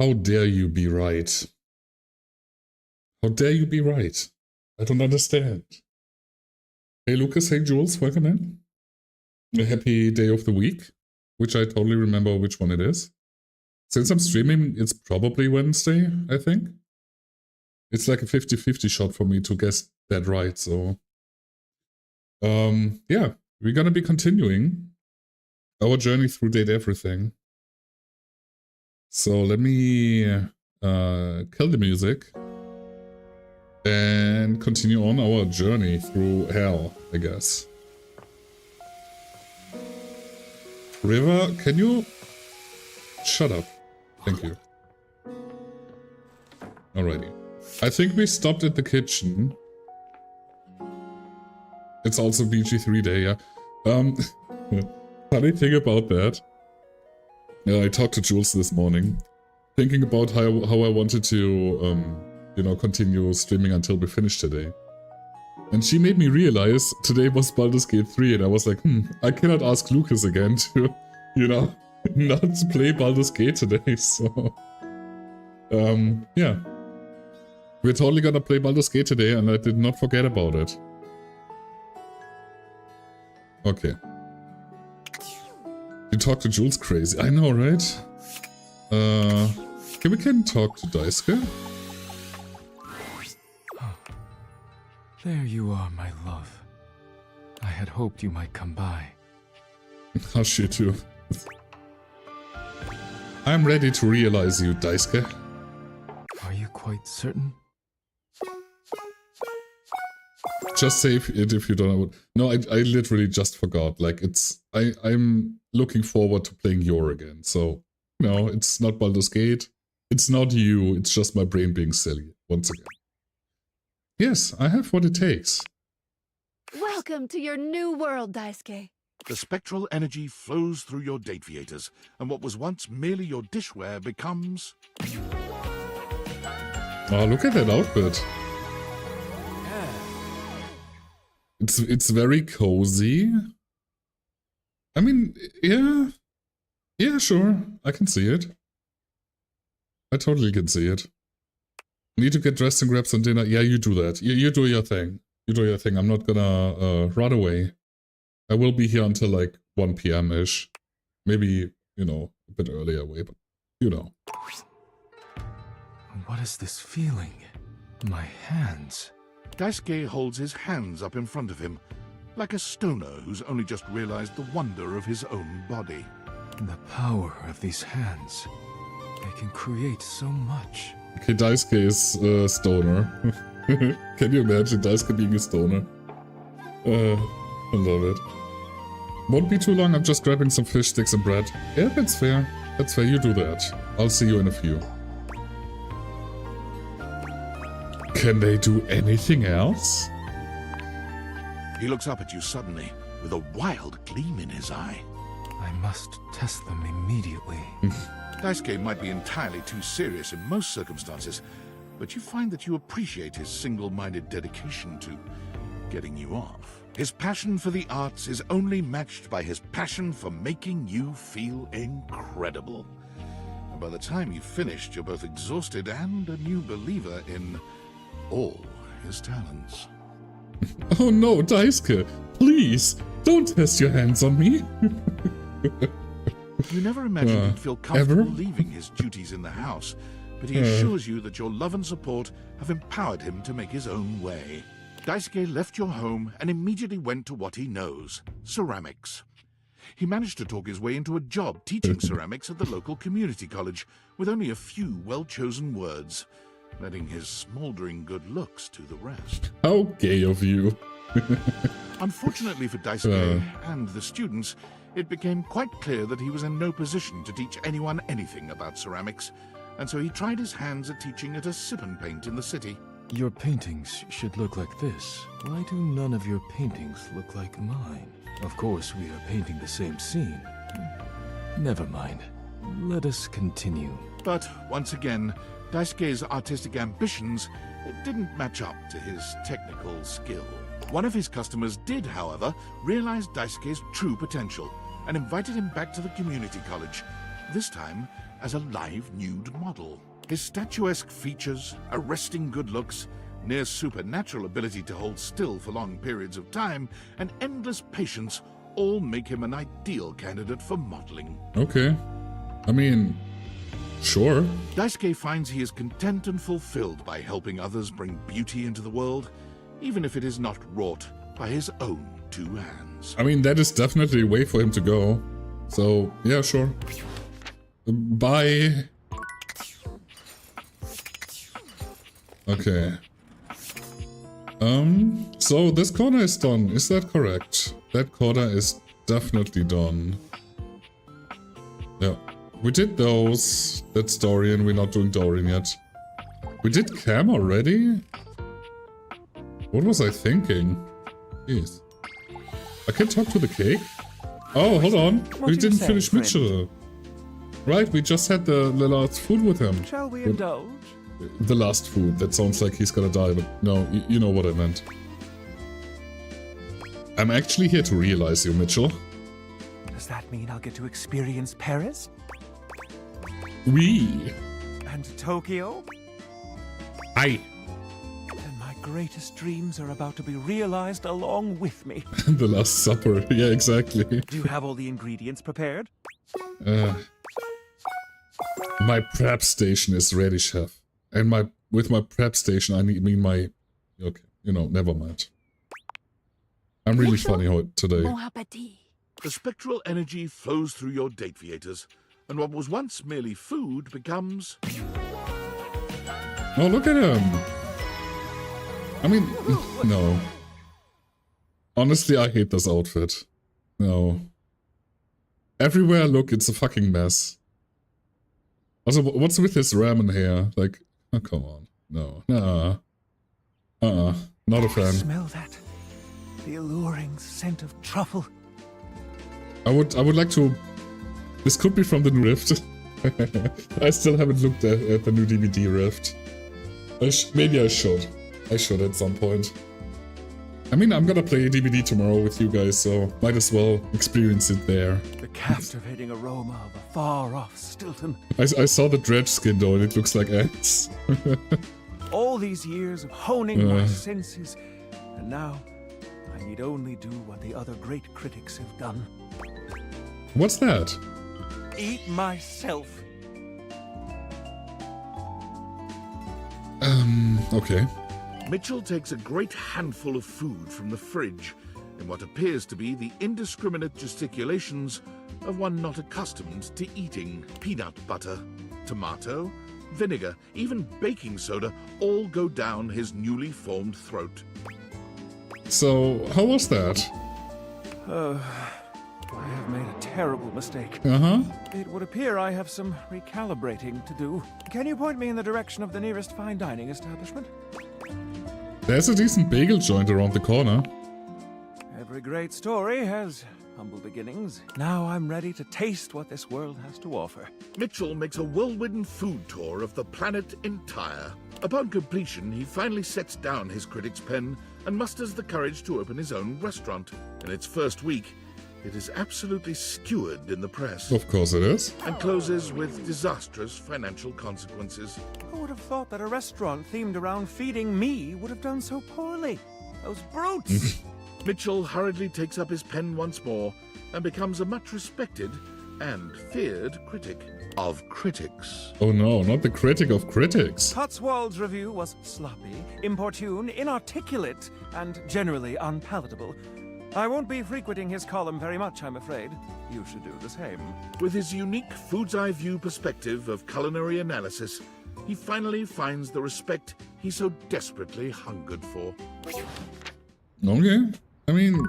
How dare you be right? How dare you be right? I don't understand. Hey Lucas, hey Jules, welcome in. A happy day of the week, which I totally remember which one it is. Since I'm streaming, it's probably Wednesday, I think. It's like a 50-50 shot for me to guess that right, so... yeah, we're gonna be continuing our journey through Date Everything. So let me kill the music and continue on our journey through hell, I guess. River, can you shut up? Thank you. Alrighty. I think we stopped at the kitchen. It's also BG3 day, yeah. Funny thing about that. I talked to Jules this morning, thinking about how I wanted to, you know, continue streaming until we finish today. And she made me realize today was Baldur's Gate 3, and I was like, I cannot ask Lucas again to, you know, not play Baldur's Gate today, so... yeah. We're totally gonna play Baldur's Gate today, and I did not forget about it. Okay. You talk to Jules crazy. I know, right? We can talk to Daisuke? There you are, my love. I had hoped you might come by. Hush you too. I'm ready to realize you, Daisuke. Are you quite certain? Just save it if you don't know. No, I literally just forgot. Like, I'm looking forward to playing Yor again. So, no, it's not Baldur's Gate. It's not you. It's just my brain being silly, once again. Yes, I have what it takes. Welcome to your new world, Daisuke. The spectral energy flows through your date theaters, and what was once merely your dishware becomes... Oh, look at that outfit. It's very cozy. I mean, yeah. Yeah, sure. I can see it. I totally can see it. Need to get dressed and grab some dinner. Yeah, you do that. You do your thing. You do your thing. I'm not gonna run away. I will be here until like 1 p.m.-ish. Maybe, you know, a bit earlier away, but you know. What is this feeling? My hands. Daisuke holds his hands up in front of him, like a stoner who's only just realized the wonder of his own body. The power of these hands. They can create so much. Okay, Daisuke is a stoner. Can you imagine Daisuke being a stoner? I love it. Won't be too long, I'm just grabbing some fish sticks and bread. Yeah, that's fair. That's fair, you do that. I'll see you in a few. Can they do anything else? He looks up at you suddenly, with a wild gleam in his eye. I must test them immediately. Daisuke might be entirely too serious in most circumstances, but you find that you appreciate his single-minded dedication to getting you off. His passion for the arts is only matched by his passion for making you feel incredible. And by the time you've finished, you're both exhausted and a new believer in all his talents. Oh no, Daisuke, please, don't test your hands on me. You never imagined he'd feel comfortable ever? leaving his duties in the house, but he assures you that your love and support have empowered him to make his own way. Daisuke left your home and immediately went to what he knows, ceramics. He managed to talk his way into a job teaching ceramics at the local community college with only a few well-chosen words, letting his smoldering good looks do the rest. How gay of you. Unfortunately for Daisuke and the students, it became quite clear that he was in no position to teach anyone anything about ceramics, and so he tried his hands at teaching at a sip and paint in the city. Your paintings should look like this. Why do none of your paintings look like mine? Of course, we are painting the same scene. Never mind. Let us continue. But once again, Daisuke's artistic ambitions didn't match up to his technical skill. One of his customers did, however, realize Daisuke's true potential and invited him back to the community college, this time as a live nude model. His statuesque features, arresting good looks, near supernatural ability to hold still for long periods of time, and endless patience all make him an ideal candidate for modeling. Okay. I mean, sure. Daisuke finds he is content and fulfilled by helping others bring beauty into the world, even if it is not wrought by his own two hands. I mean, that is definitely a way for him to go. So, yeah, sure. Bye. Okay. So this corner is done. Is that correct? That corner is definitely done. Yeah. We did those. That's Dorian. We're not doing Dorian yet. We did Cam already? What was I thinking? Jeez. I can talk to the cake? Oh, hold on. We didn't finish Mitchell. Right, we just had the last food with him. Shall we indulge? The last food. That sounds like he's gonna die, but no, you know what I meant. I'm actually here to realize you, Mitchell. Does that mean I'll get to experience Paris? We. And Tokyo? I. Then my greatest dreams are about to be realized along with me. The Last Supper. Yeah, exactly. Do you have all the ingredients prepared? My prep station is ready, chef. And with my prep station, I mean my... Okay, you know, never mind. I'm really funny today. Bon appétit. The spectral energy flows through your Dateviators, and what was once merely food becomes... Oh, look at him! I mean, no. Honestly, I hate this outfit. No. Everywhere I look, it's a fucking mess. Also, what's with his ramen hair? Like, oh, come on. No. Nah. Not a fan. Smell that. The alluring scent of truffle. I would like to... This could be from the new Rift. I still haven't looked at the new DVD Rift. Maybe I should. I should at some point. I mean, I'm gonna play a DVD tomorrow with you guys, so might as well experience it there. The captivating aroma of a far-off Stilton. I saw the dredge skin though, and it looks like ants. All these years of honing my senses, and now I need only do what the other great critics have done. What's that? Eat myself. Okay. Mitchell takes a great handful of food from the fridge in what appears to be the indiscriminate gesticulations of one not accustomed to eating. Peanut butter, tomato, vinegar, even baking soda all go down his newly formed throat. So, how was that? I have made a terrible mistake. Uh-huh. It would appear I have some recalibrating to do. Can you point me in the direction of the nearest fine dining establishment? There's a decent bagel joint around the corner. Every great story has humble beginnings. Now I'm ready to taste what this world has to offer. Mitchell makes a whirlwind food tour of the planet entire. Upon completion, he finally sets down his critic's pen and musters the courage to open his own restaurant. In its first week, it is absolutely skewered in the press. Of course it is. And closes with disastrous financial consequences. Who would have thought that a restaurant themed around feeding me would have done so poorly? Those brutes! Mitchell hurriedly takes up his pen once more and becomes a much respected and feared critic of critics. Oh no, not the critic of critics. Cotswold's review was sloppy, importune, inarticulate, and generally unpalatable. I won't be frequenting his column very much, I'm afraid. You should do the same. With his unique food's eye view perspective of culinary analysis, he finally finds the respect he so desperately hungered for. Okay. I mean,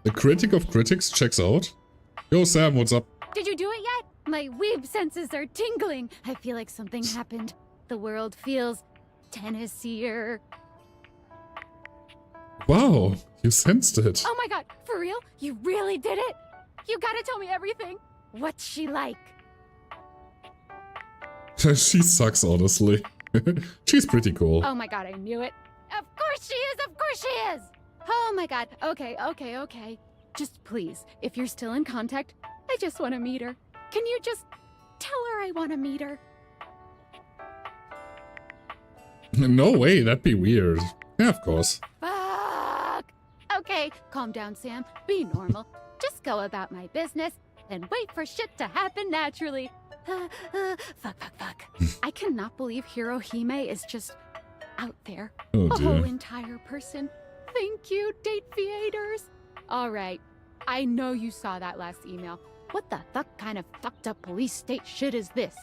the critic of critics checks out. Yo, Sam, what's up? Did you do it yet? My weeb senses are tingling. I feel like something happened. The world feels Tennessee-er. Wow, you sensed it. Oh my god, for real? You really did it? You gotta tell me everything. What's she like? She sucks, honestly. She's pretty cool. Oh my god, I knew it. Of course she is, of course she is! Oh my god, okay. Just please, if you're still in contact, I just want to meet her. Can you just tell her I want to meet her? No way, that'd be weird. Yeah, of course. Fuck! Okay, calm down, Sam. Be normal. Just go about my business and wait for shit to happen naturally. Fuck. I cannot believe Hirohime is just out there. Oh A whole dear. entire person. Thank you, date creators. Alright, I know you saw that last email. What the fuck kind of fucked up police state shit is this?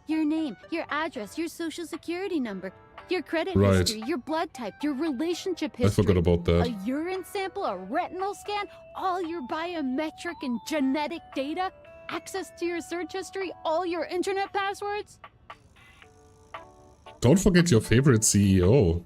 Your name, your address, your social security number, your credit Right. history, your blood type, your relationship I history. forgot about A that. urine sample, a retinal scan, all your biometric and genetic data, access to your search history, all your internet passwords. Don't forget your favorite CEO.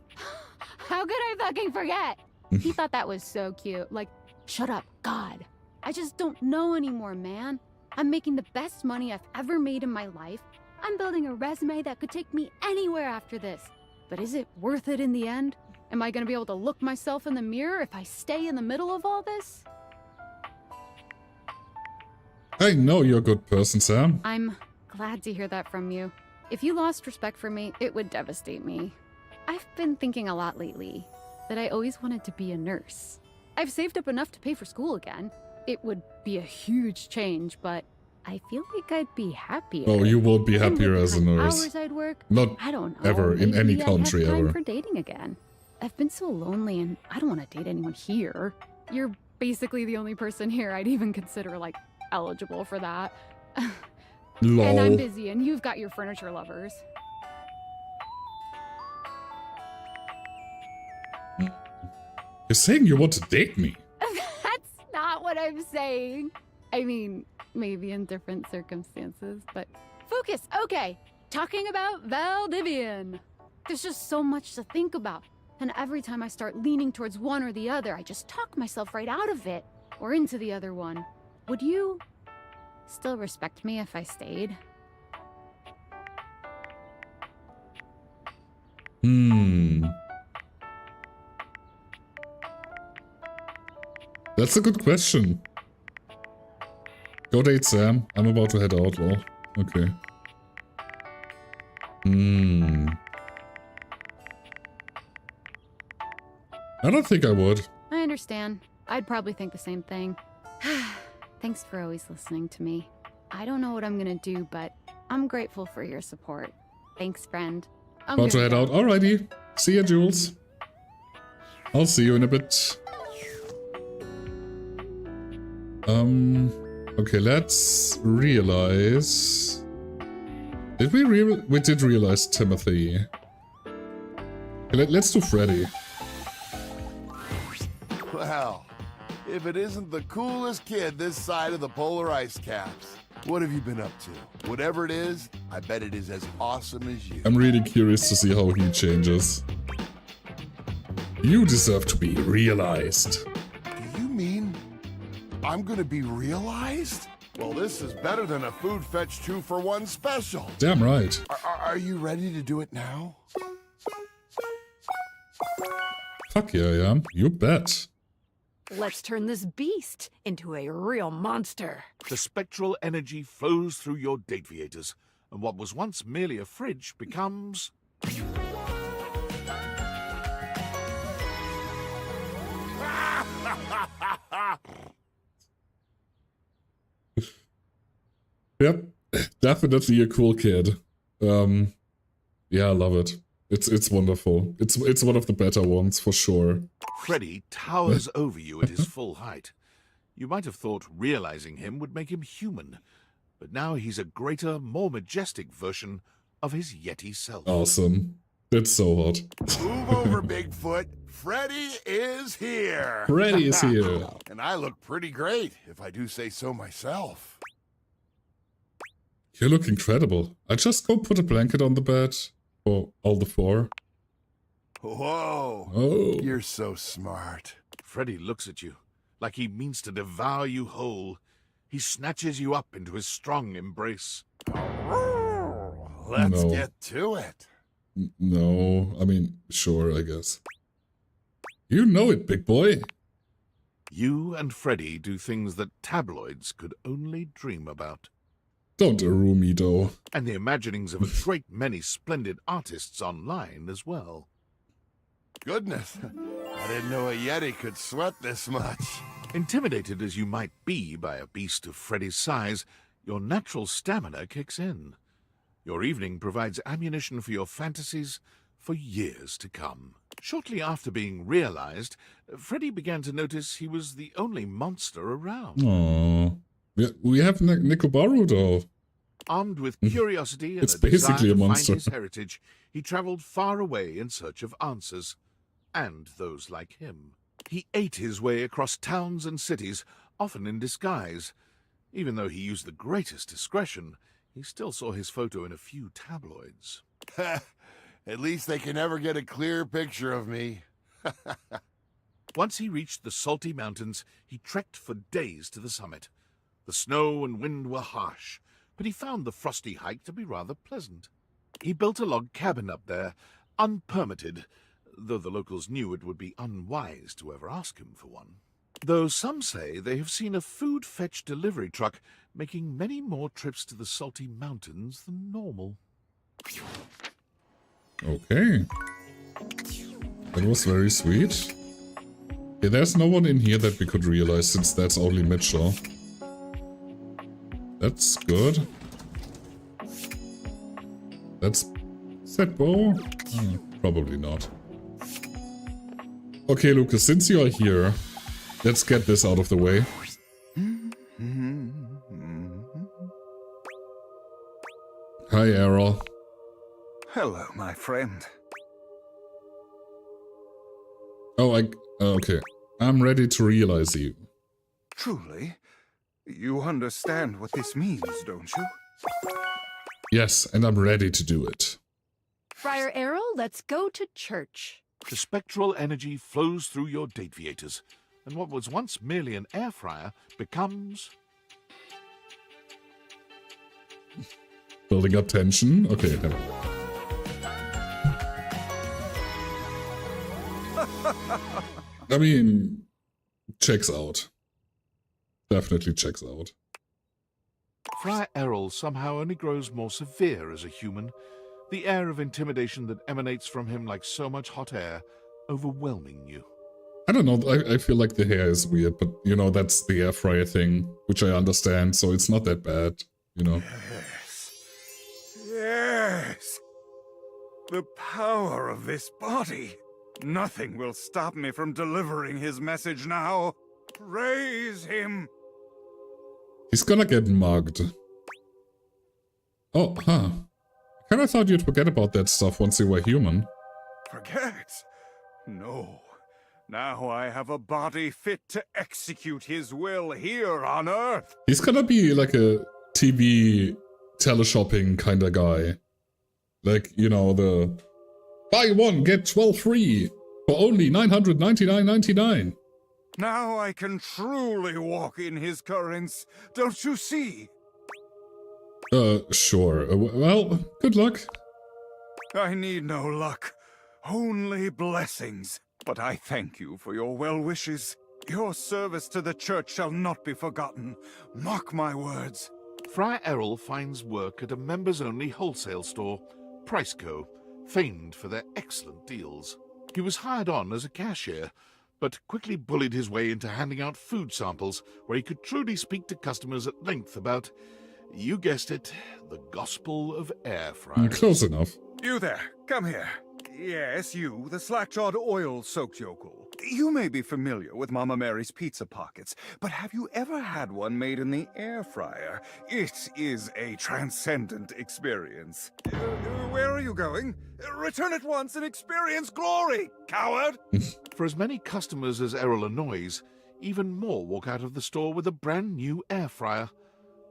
How could I fucking forget? He thought that was so cute. Like, shut up, God. I just don't know anymore, man. I'm making the best money I've ever made in my life. I'm building a resume that could take me anywhere after this. But is it worth it in the end? Am I gonna be able to look myself in the mirror if I stay in the middle of all this? I know you're a good person, Sam. I'm glad to hear that from you. If you lost respect for me, it would devastate me. I've been thinking a lot lately that I always wanted to be a nurse. I've saved up enough to pay for school again. It would be a huge change, but I feel like I'd be happier. Oh, you won't be And with happier the as a kind of nurse. Hours I'd work. Not I don't know. ever, in any maybe I'd country have time ever. for dating again. I've been so lonely and I don't want to date anyone here. You're basically the only person here I'd even consider, like, eligible for that. And I'm Lol. busy and you've got your furniture lovers. You're saying you want to date me? That's not what I'm saying. I mean, maybe in different circumstances, but focus. Okay, talking about Valdivian. There's just so much to think about. And every time I start leaning towards one or the other, I just talk myself right out of it or into the other one. Would you still respect me if I stayed? That's a good question. Go date Sam. I'm about to head out, lol. Okay. I don't think I would. I understand. I'd probably think the same thing. Thanks for always listening to me. I don't know what I'm gonna do, but I'm grateful for your support. Thanks, friend. I'm About to gonna head go. out. Alrighty. See ya, Jules. I'll see you in a bit. Okay, let's realize... Did we we did realize Timothy. Okay, let's do Freddy. Well, if it isn't the coolest kid this side of the polar ice caps. What have you been up to? Whatever it is, I bet it is as awesome as you. I'm really curious to see how he changes. You deserve to be realized. Do you mean I'm gonna be realized? Well, this is better than a Food Fetch 2-for-1 special. Damn right. Are you ready to do it now? Fuck yeah, I am. You bet. Let's turn this beast into a real monster. The spectral energy flows through your Dateviators, and what was once merely a fridge becomes... Yep, definitely a cool kid. Yeah, I love it. It's wonderful. It's one of the better ones for sure. Freddy towers over you at his full height. You might have thought realizing him would make him human, but now he's a greater, more majestic version of his Yeti self. Awesome. It's so hot. Move over, Bigfoot. Freddy is here. Freddy is here. And I look pretty great, if I do say so myself. You look incredible. I just go put a blanket on the bed for all the four. Whoa. Oh. You're so smart. Freddy looks at you like he means to devour you whole. He snatches you up into his strong embrace. Let's No. get to it. No, I mean, sure, I guess. You know it, big boy. You and Freddy do things that tabloids could only dream about. Don't aroo me, though. and the imaginings of a great many splendid artists online as well. Goodness, I didn't know a Yeti could sweat this much. Intimidated as you might be by a beast of Freddy's size, your natural stamina kicks in. Your evening provides ammunition for your fantasies for years to come. Shortly after being realized, Freddy began to notice he was the only monster around. Aww. We have Nikobaru, though. Armed with curiosity and It's a desire basically a to find monster. his heritage, he traveled far away in search of answers, and those like him. He ate his way across towns and cities, often in disguise. Even though he used the greatest discretion, he still saw his photo in a few tabloids. At least they can never get a clear picture of me. Once he reached the Salty Mountains, he trekked for days to the summit. The snow and wind were harsh, but he found the frosty hike to be rather pleasant. He built a log cabin up there, unpermitted, though the locals knew it would be unwise to ever ask him for one. Though some say they have seen a food fetch delivery truck making many more trips to the Salty Mountains than normal. Okay. That was very sweet. Yeah, there's no one in here that we could realize since that's only Mitchell. That's good. That's Setbo? Probably not. Okay, Lucas, since you are here, let's get this out of the way. Hi, Errol. Hello, my friend. Oh, okay. I'm ready to realize you. Truly? You understand what this means, don't you? Yes, and I'm ready to do it. Friar Errol, let's go to church. The spectral energy flows through your Dateviators, and what was once merely an air fryer becomes... Building up tension? Okay, never mind. I mean, checks out. Definitely checks out. Friar Errol somehow only grows more severe as a human, the air of intimidation that emanates from him like so much hot air, overwhelming you. I don't know, I feel like the hair is weird, but, you know, that's the air fryer thing, which I understand, so it's not that bad, you know. Yes. Yes. The power of this body. Nothing will stop me from delivering his message now. Praise him. He's gonna get mugged. Oh, huh. I kinda thought you'd forget about that stuff once you were human. Forget? No. Now I have a body fit to execute his will here on Earth. He's gonna be like a TV teleshopping kinda guy. Like, you know, the buy one, get 12 free for only $999.99. Now I can truly walk in his currents, don't you see? Sure. Well, good luck. I need no luck, only blessings. But I thank you for your well wishes. Your service to the church shall not be forgotten. Mark my words. Friar Errol finds work at a members-only wholesale store, Priceco, famed for their excellent deals. He was hired on as a cashier, but quickly bullied his way into handing out food samples where he could truly speak to customers at length about, you guessed it, the gospel of air fryers. Close enough. You there, come here. Yes, you, the slack-jawed oil-soaked yokel. You may be familiar with Mama Mary's pizza pockets, but have you ever had one made in the air fryer? It is a transcendent experience. Where are you going? Return at once and experience glory, coward! For as many customers as Errol annoys, even more walk out of the store with a brand new air fryer.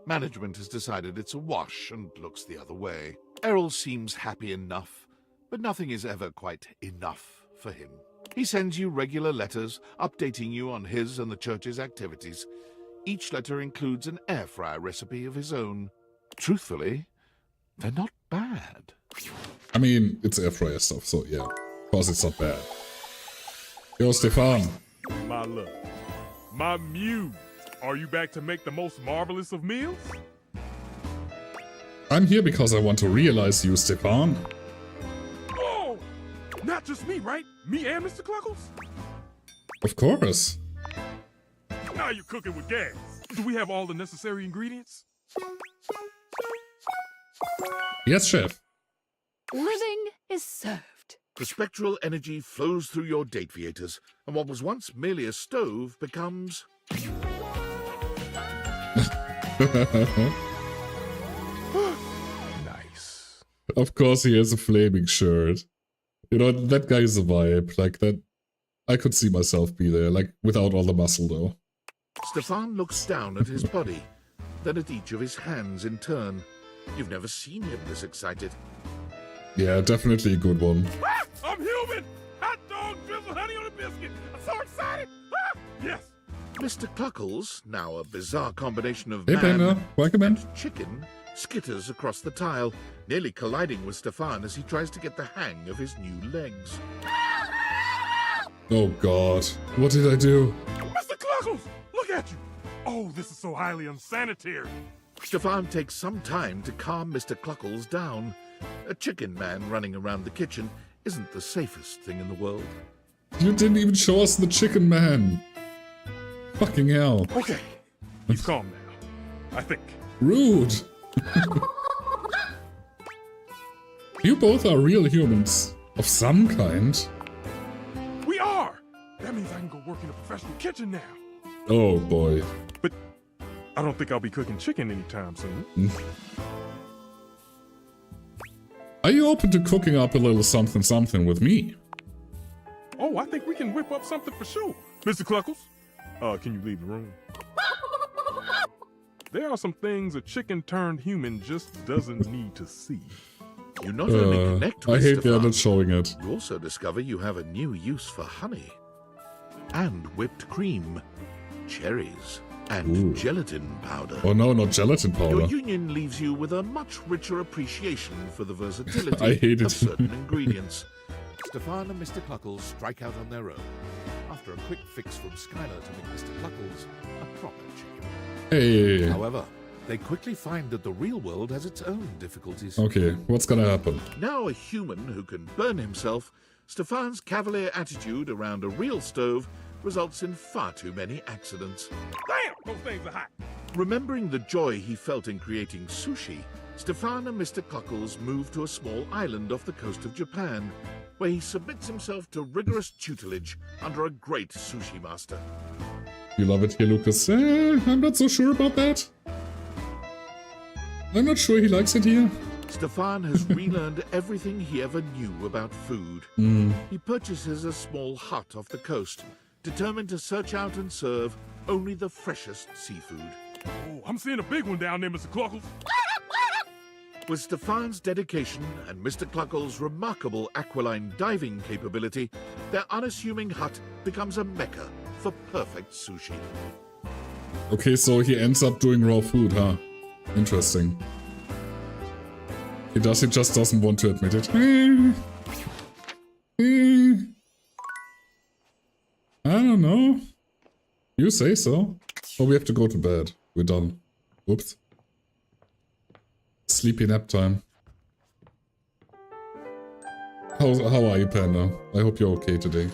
Management has decided it's a wash and looks the other way. Errol seems happy enough, but nothing is ever quite enough for him. He sends you regular letters updating you on his and the church's activities. Each letter includes an air fryer recipe of his own. Truthfully, they're not bad. I mean, it's air fryer stuff, so yeah. Of course it's not bad. Yo, Stefan. My love, my muse, are you back to make the most marvelous of meals? I'm here because I want to realize you, Stefan. Oh! Not just me, right? Me and Mr. Cluckles? Of course. Now you're cooking with gas. Do we have all the necessary ingredients? Yes, chef. Living is served. The spectral energy flows through your date viators, and what was once merely a stove becomes... Nice. Of course he has a flaming shirt. You know, that guy is a vibe. Like, that... I could see myself be there, like, without all the muscle, though. Stefan looks down at his body, then at each of his hands in turn. You've never seen him this excited. Yeah, definitely a good one. Ah, I'm human! Hot dog, drizzle, honey on a biscuit. I'm so excited! Ah, yes! Mr. Cluckles, now a bizarre combination of Hey, man Panda. Welcome in. and chicken, skitters across the tile, nearly colliding with Stefan as he tries to get the hang of his new legs. Oh god. What did I do? Mr. Cluckles, look at you! Oh, this is so highly unsanitary. Stefan takes some time to calm Mr. Cluckles down. A chicken man running around the kitchen isn't the safest thing in the world. You didn't even show us the chicken man. Fucking hell. Okay, he's calm now. I think. Rude. You both are real humans. Of some kind. We are! That means I can go work in a professional kitchen now. Oh boy. But I don't think I'll be cooking chicken anytime soon. Are you open to cooking up a little something with me? Oh, I think we can whip up something for sure. Mr. Cluckles, can you leave the room? There are some things a chicken-turned-human just doesn't need to see. You not only connect I with hate they're Stefan, not showing it. you also discover you have a new use for honey. And whipped cream, cherries, and Ooh. gelatin powder. Oh no, not gelatin powder. Your union leaves you with a much richer appreciation for the versatility I hate it. of certain ingredients. Stefan and Mr. Cluckles strike out on their own, after a quick fix from Skylar to make Mr. Cluckles a proper chicken. Hey. However, they quickly find that the real world has its own difficulties. Okay, what's gonna happen? Now a human who can burn himself, Stefan's cavalier attitude around a real stove results in far too many accidents. Damn, those things are hot. Remembering the joy he felt in creating sushi, Stefan and Mr. Cluckles move to a small island off the coast of Japan, where he submits himself to rigorous tutelage under a great sushi master. You love it here, Lucas? I'm not so sure about that. I'm not sure he likes it here. Stefan has relearned everything he ever knew about food. He purchases a small hut off the coast, determined to search out and serve only the freshest seafood. Oh, I'm seeing a big one down there, Mr. Cluckles. With Stefan's dedication and Mr. Cluckles' remarkable aquiline diving capability, their unassuming hut becomes a mecca for perfect sushi. Okay, so he ends up doing raw food, huh? Interesting. He just doesn't want to admit it. I don't know. You say so. Oh, we have to go to bed. We're done. Whoops. Sleepy nap time. How are you, Panda? I hope you're okay today.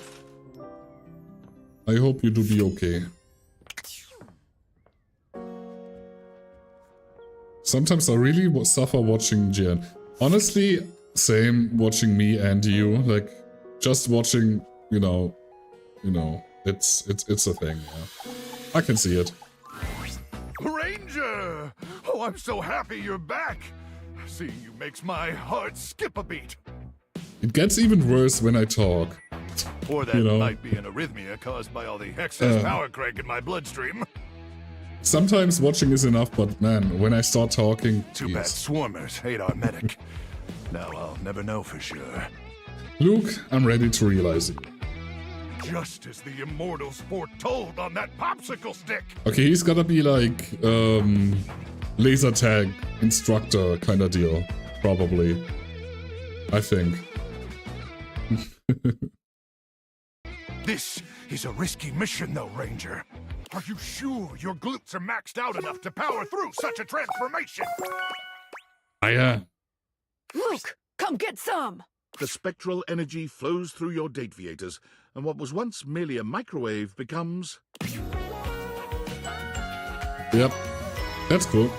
I hope you do be okay. Sometimes I really suffer watching Jian. Honestly, same watching me and you. Like, just watching, you know, it's a thing. Yeah. I can see it. Ranger! Oh, I'm so happy you're back. Seeing you makes my heart skip a beat. It gets even worse when I talk. Or that You know. might be an arrhythmia caused by all the excess power crank in my bloodstream. Sometimes watching is enough, but man, when I start talking, Too bad jeez. swarmers hate our medic. Now I'll never know for sure. Luke, I'm ready to realize it. Just as the immortals foretold on that popsicle stick. Okay, he's gotta be like, laser tag instructor kind of deal. Probably. I think. This is a risky mission though, Ranger. Are you sure your glutes are maxed out enough to power through such a transformation? Aya. Luke, come get some! The spectral energy flows through your Dateviators, and what was once merely a microwave becomes... Yep. That's cool.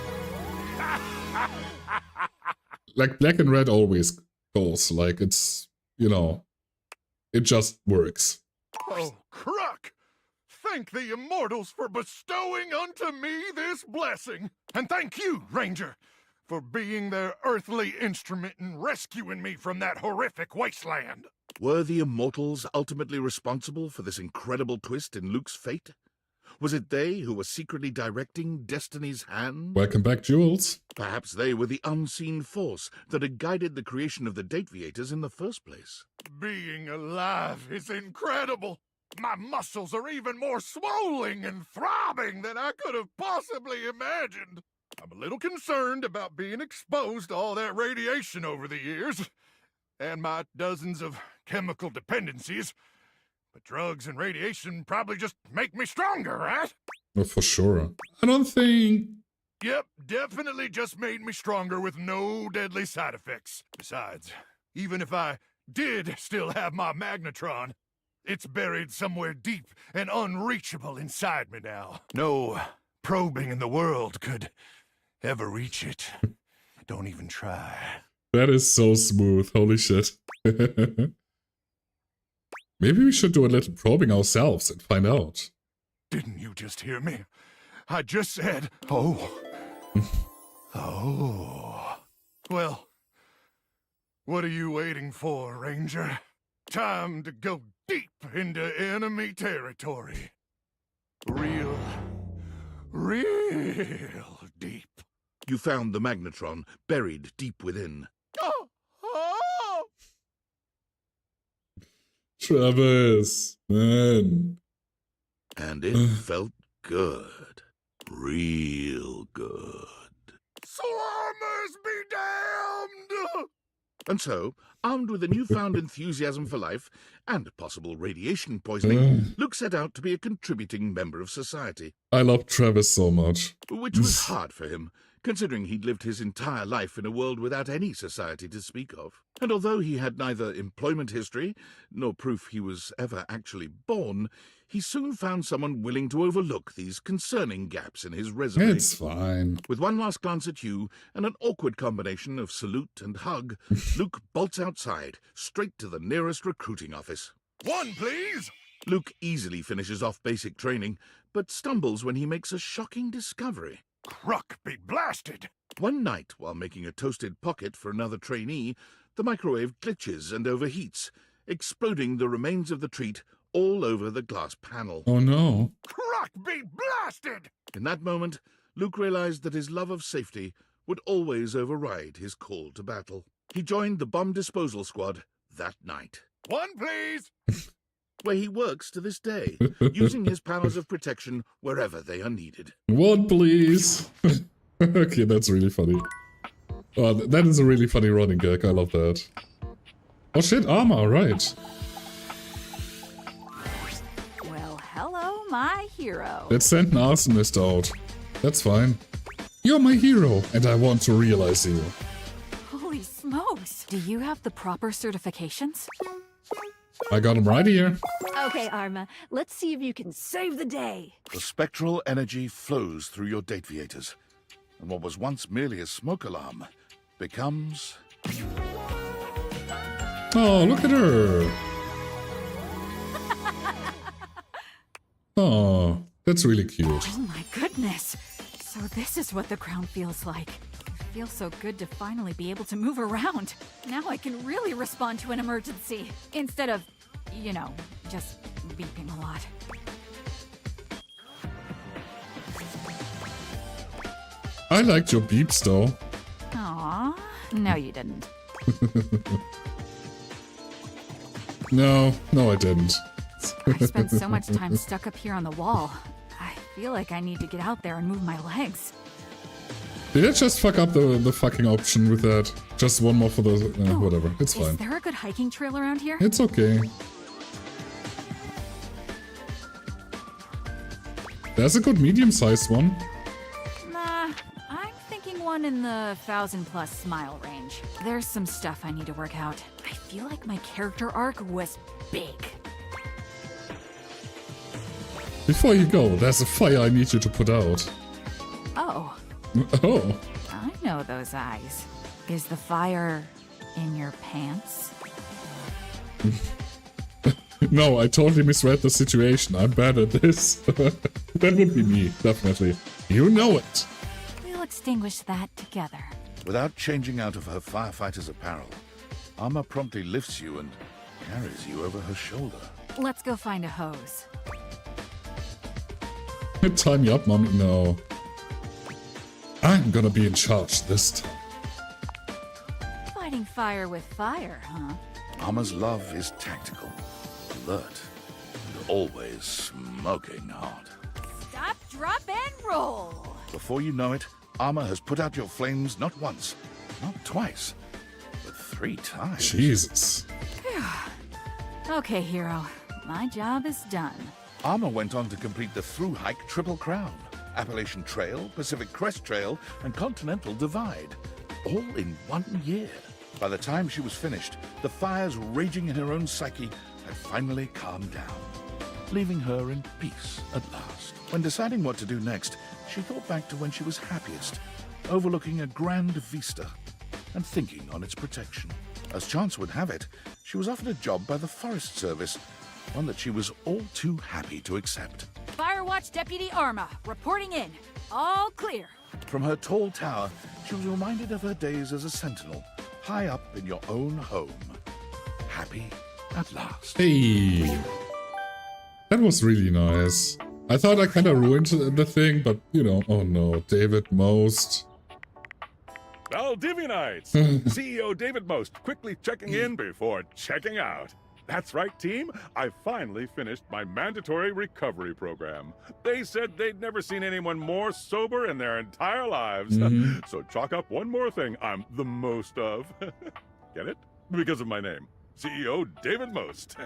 Like black and red always goes. Like it's, you know, it just works. Oh, Croc! Thank the Immortals for bestowing unto me this blessing. And thank you, Ranger, for being their earthly instrument in rescuing me from that horrific wasteland. Were the Immortals ultimately responsible for this incredible twist in Luke's fate? Was it they who were secretly directing Destiny's hand? Welcome back, Jules. Perhaps they were the unseen force that had guided the creation of the Dateviators in the first place. Being alive is incredible. My muscles are even more swollen and throbbing than I could have possibly imagined. I'm a little concerned about being exposed to all that radiation over the years, and my dozens of chemical dependencies. But drugs and radiation probably just make me stronger, right? Oh, for sure. I don't think... Yep, definitely just made me stronger with no deadly side effects. Besides, even if I did still have my magnetron, it's buried somewhere deep and unreachable inside me now. No probing in the world could ever reach it. Don't even try. That is so smooth. Holy shit. Maybe we should do a little probing ourselves and find out. Didn't you just hear me? I just said, oh. Oh. Well, what are you waiting for, Ranger? Time to go deep into enemy territory. Real deep. You found the magnetron buried deep within. Oh! Oh! Travis, man. And it felt good. Real good. Swarmers be damned! And so, armed with a newfound enthusiasm for life and possible radiation poisoning, Luke set out to be a contributing member of society. I love Travis so much. Which was hard for him, considering he'd lived his entire life in a world without any society to speak of. And although he had neither employment history, nor proof he was ever actually born, he soon found someone willing to overlook these concerning gaps in his resume. It's fine. With one last glance at Hugh and an awkward combination of salute and hug, Luke bolts outside, straight to the nearest recruiting office. One, please! Luke easily finishes off basic training, but stumbles when he makes a shocking discovery. Croc be blasted! One night, while making a toasted pocket for another trainee, the microwave glitches and overheats, exploding the remains of the treat all over the glass panel. Oh no. Croc be blasted! In that moment, Luke realized that his love of safety would always override his call to battle. He joined the bomb disposal squad that night, One, please! where he works to this day, using his powers of protection wherever they are needed. One, please. Okay, that's really funny. Oh, that is a really funny running gag. I love that. Oh shit, armor, right. Well, hello, my hero. Let's send an arsonist out. That's fine. You're my hero, and I want to realize you. Holy smokes! Do you have the proper certifications? I got him right here. Okay, Arma, let's see if you can save the day. The spectral energy flows through your Dateviators, and what was once merely a smoke alarm becomes... Oh, look at her. Oh, that's really cute. Oh my goodness! So this is what the ground feels like. It feels so good to finally be able to move around. Now I can really respond to an emergency, instead of, you know, just beeping a lot. I liked your beeps though. Aww. No, you didn't. No, I didn't. I spent so much time stuck up here on the wall. I feel like I need to get out there and move my legs. Did I just fuck up the fucking option with that? Just one more for the... whatever, it's Is fine. there a good hiking trail around here? It's okay. There's a good medium-sized one. Nah, I'm thinking one One in the 1,000+ smile range. There's some stuff I need to work out. I feel like my character arc was big. Before you go, there's a fire I need you to put out. Oh, Oh. I know those eyes. Is the fire in your pants? No, I totally misread the situation. I'm bad at this. That would be me, definitely. You know it. We'll extinguish that together. Without changing out of her firefighter's apparel, Arma promptly lifts you and carries you over her shoulder. Let's go find a hose. Tie me up, mommy. No. I'm gonna be in charge this time. Fighting fire with fire, huh? Arma's love is tactical, alert, and always smoking hot. Stop, drop, and roll! Before you know it, Arma has put out your flames not once, not twice, but 3 times. Jesus. Okay, hero. My job is done. Arma went on to complete the through-hike Triple Crown, Appalachian Trail, Pacific Crest Trail, and Continental Divide, all in 1 year. By the time she was finished, the fires raging in her own psyche had finally calmed down, leaving her in peace at last. When deciding what to do next, she thought back to when she was happiest, overlooking a grand vista and thinking on its protection. As chance would have it, she was offered a job by the Forest Service, one that she was all too happy to accept. Firewatch Deputy Arma, reporting in. All clear. From her tall tower, she was reminded of her days as a sentinel, high up in your own home. Happy at last. Hey. That was really nice. I thought I kind of ruined the thing, but, you know, oh no, David Most. Valdivianites! CEO David Most, quickly checking in before checking out. That's right, team. I finally finished my mandatory recovery program. They said they'd never seen anyone more sober in their entire lives. So chalk up one more thing I'm the most of. Get it? Because of my name. CEO David Most.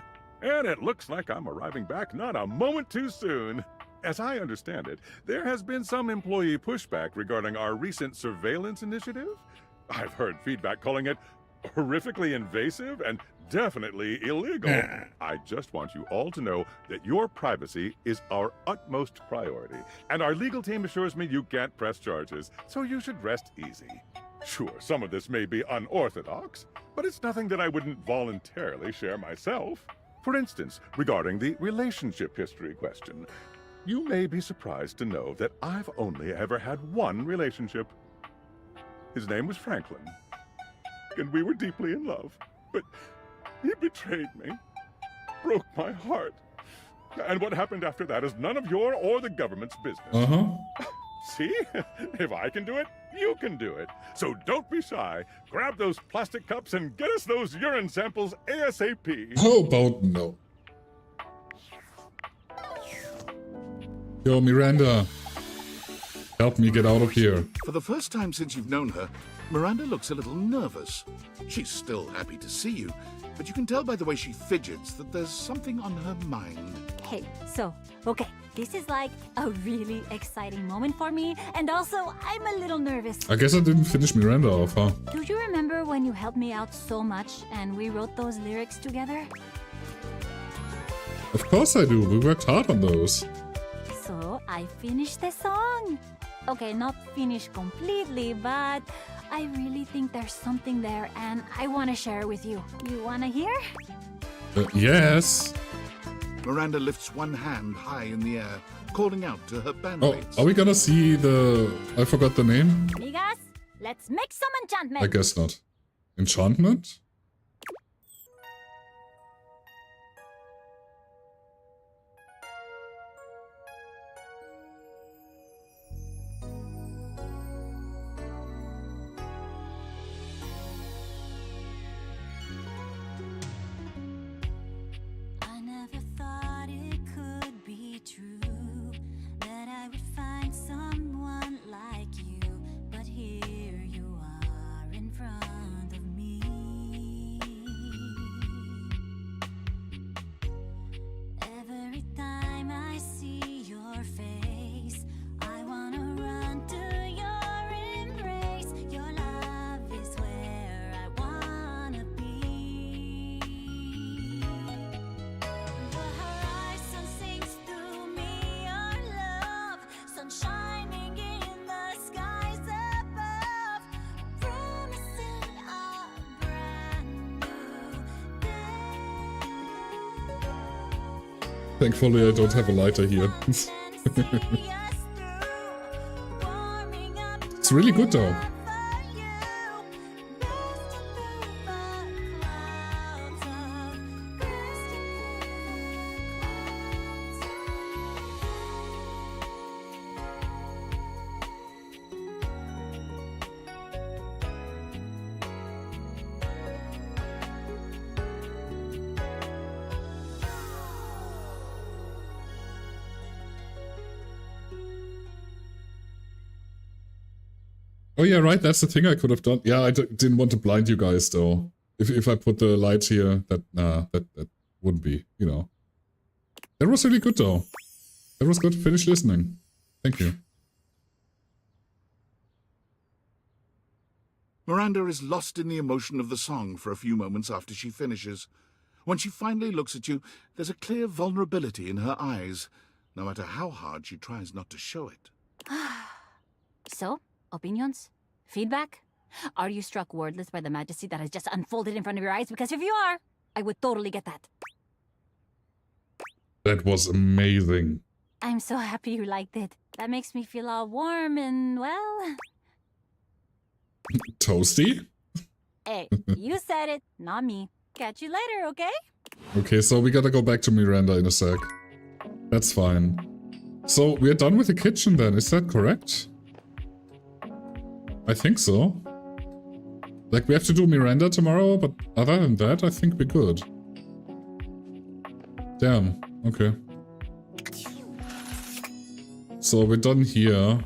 And it looks like I'm arriving back not a moment too soon. As I understand it, there has been some employee pushback regarding our recent surveillance initiative. I've heard feedback calling it horrifically invasive and definitely illegal. I just want you all to know that your privacy is our utmost priority, and our legal team assures me you can't press charges, so you should rest easy. Sure, some of this may be unorthodox, but it's nothing that I wouldn't voluntarily share myself. For instance, regarding the relationship history question, you may be surprised to know that I've only ever had one relationship. His name was Franklin, and we were deeply in love, but he betrayed me, broke my heart. And what happened after that is none of your or the government's business. See? If I can do it, you can do it. So don't be shy. Grab those plastic cups and get us those urine samples ASAP. How about no? Yo, Miranda. Help me get out of here. For the first time since you've known her, Miranda looks a little nervous. She's still happy to see you, but you can tell by the way she fidgets that there's something on her mind. Hey, so, okay, this is like a really exciting moment for me, and also I'm a little nervous. I guess I didn't finish Miranda off, huh? Do you remember when you helped me out so much and we wrote those lyrics together? Of course I do. We worked hard on those. So, I finished the song. Okay, not finished completely, but I really think there's something there and I want to share with you. You want to hear? Yes. Miranda lifts one hand high in the air, calling out to her Oh, bandmates. are we gonna see the... I forgot the name? Amigas, let's make some enchantment. I guess not. Enchantment? I never thought it could be true that I would find someone like you, but here you are in front of me. Thankfully I don't have a lighter here. It's really good though. Oh yeah, right, that's the thing I could have done. Yeah, I didn't want to blind you guys though. If I put the light here, that wouldn't be, you know. That was really good though. That was good. Finish listening. Thank you. Miranda is lost in the emotion of the song for a few moments after she finishes. When she finally looks at you, there's a clear vulnerability in her eyes, no matter how hard she tries not to show it. So, opinions? Feedback? Are you struck wordless by the majesty that has just unfolded in front of your eyes? Because if you are, I would totally get that. That was amazing. I'm so happy you liked it. That makes me feel all warm and, well... Toasty? Hey, you said it, not me. Catch you later, okay? Okay, so we gotta go back to Miranda in a sec. That's fine. So, we're done with the kitchen then, is that correct? I think so. Like, we have to do Miranda tomorrow, but other than that, I think we're good. Damn, okay. So, we're done here.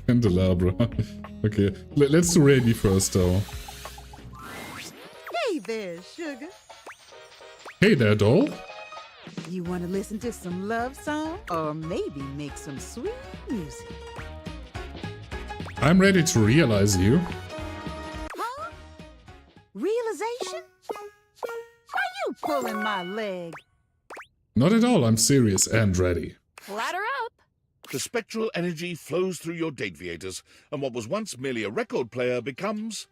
Candelabra. Okay, let's do Rainy first, though. Hey there, sugar. Hey there, doll. You want to listen to some love song or maybe make some sweet music? I'm ready to realize you. Huh? Realization? Why you pulling my leg? Not at all, I'm serious and ready. Ladder up. The spectral energy flows through your Dateviators, and what was once merely a record player becomes...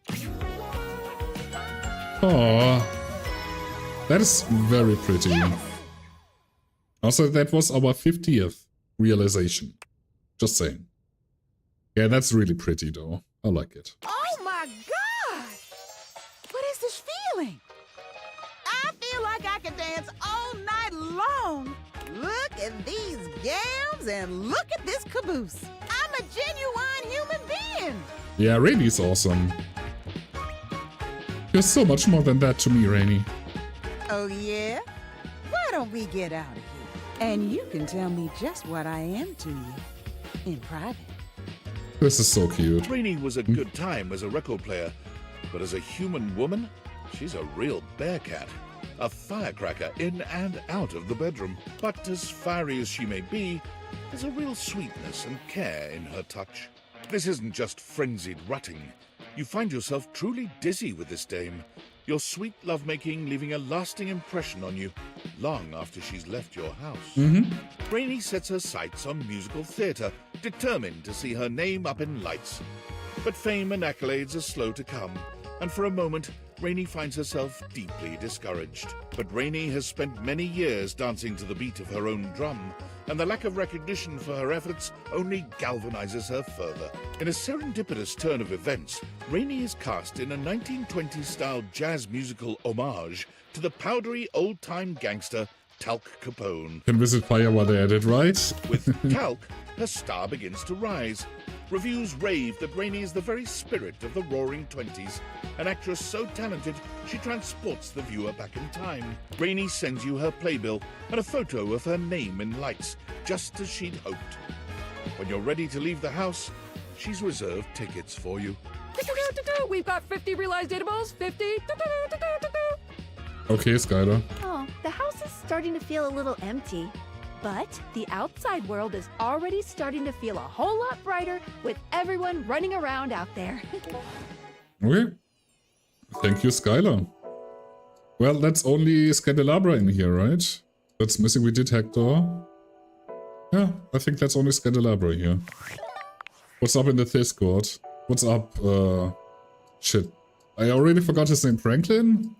Aww. That is very pretty. Yes. Also, that was our 50th realization. Just saying. Yeah, that's really pretty though. I like it. Oh my God! What is this feeling? I feel like I can dance all night long. Look at these gams and look at this caboose. I'm a genuine human being. Yeah, Rainy's awesome. You're so much more than that to me, Rainy. Oh yeah? Why don't we get out of here? And you can tell me just what I am to you in private. This is so cute. Rainy was a good time as a record player, but as a human woman, she's a real bear cat. A firecracker in and out of the bedroom. But as fiery as she may be, there's a real sweetness and care in her touch. This isn't just frenzied rutting. You find yourself truly dizzy with this dame. Your sweet lovemaking leaving a lasting impression on you, long after she's left your house. Rainy sets her sights on musical theatre, determined to see her name up in lights. But fame and accolades are slow to come, and for a moment, Rainy finds herself deeply discouraged. But Rainy has spent many years dancing to the beat of her own drum, and the lack of recognition for her efforts only galvanizes her further. In a serendipitous turn of events, Rainy is cast in a 1920s-style jazz musical homage to the powdery old-time gangster Talc Capone. Can visit fire while they're at it, right? With Talc, her star begins to rise. Reviews rave that Rainy is the very spirit of the Roaring Twenties, an actress so talented she transports the viewer back in time. Rainy sends you her playbill and a photo of her name in lights, just as she'd hoped. When you're ready to leave the house, she's reserved tickets for you. We've got 50 realized datables. 50. Okay, Skylar. Oh, the house is starting to feel a little empty. But the outside world is already starting to feel a whole lot brighter with everyone running around out there. Okay. Thank you, Skylar. Well, that's only Scandelabra in here, right? That's missing. We did Hector. Yeah, I think that's only Scandelabra here. What's up in the Discord? What's up, shit. I already forgot his name. Franklin?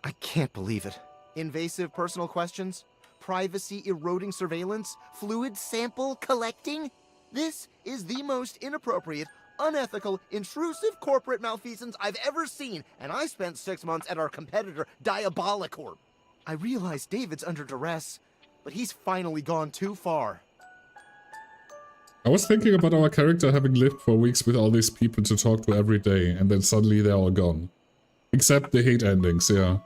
I can't believe it. Invasive personal questions? privacy-eroding surveillance, fluid sample collecting. This is the most inappropriate, unethical, intrusive corporate malfeasance I've ever seen, and I spent 6 months at our competitor, Diabolicorp. I realize David's under duress, but he's finally gone too far. I was thinking about our character having lived for weeks with all these people to talk to every day, and then suddenly they're all gone. Except they hate endings, yeah.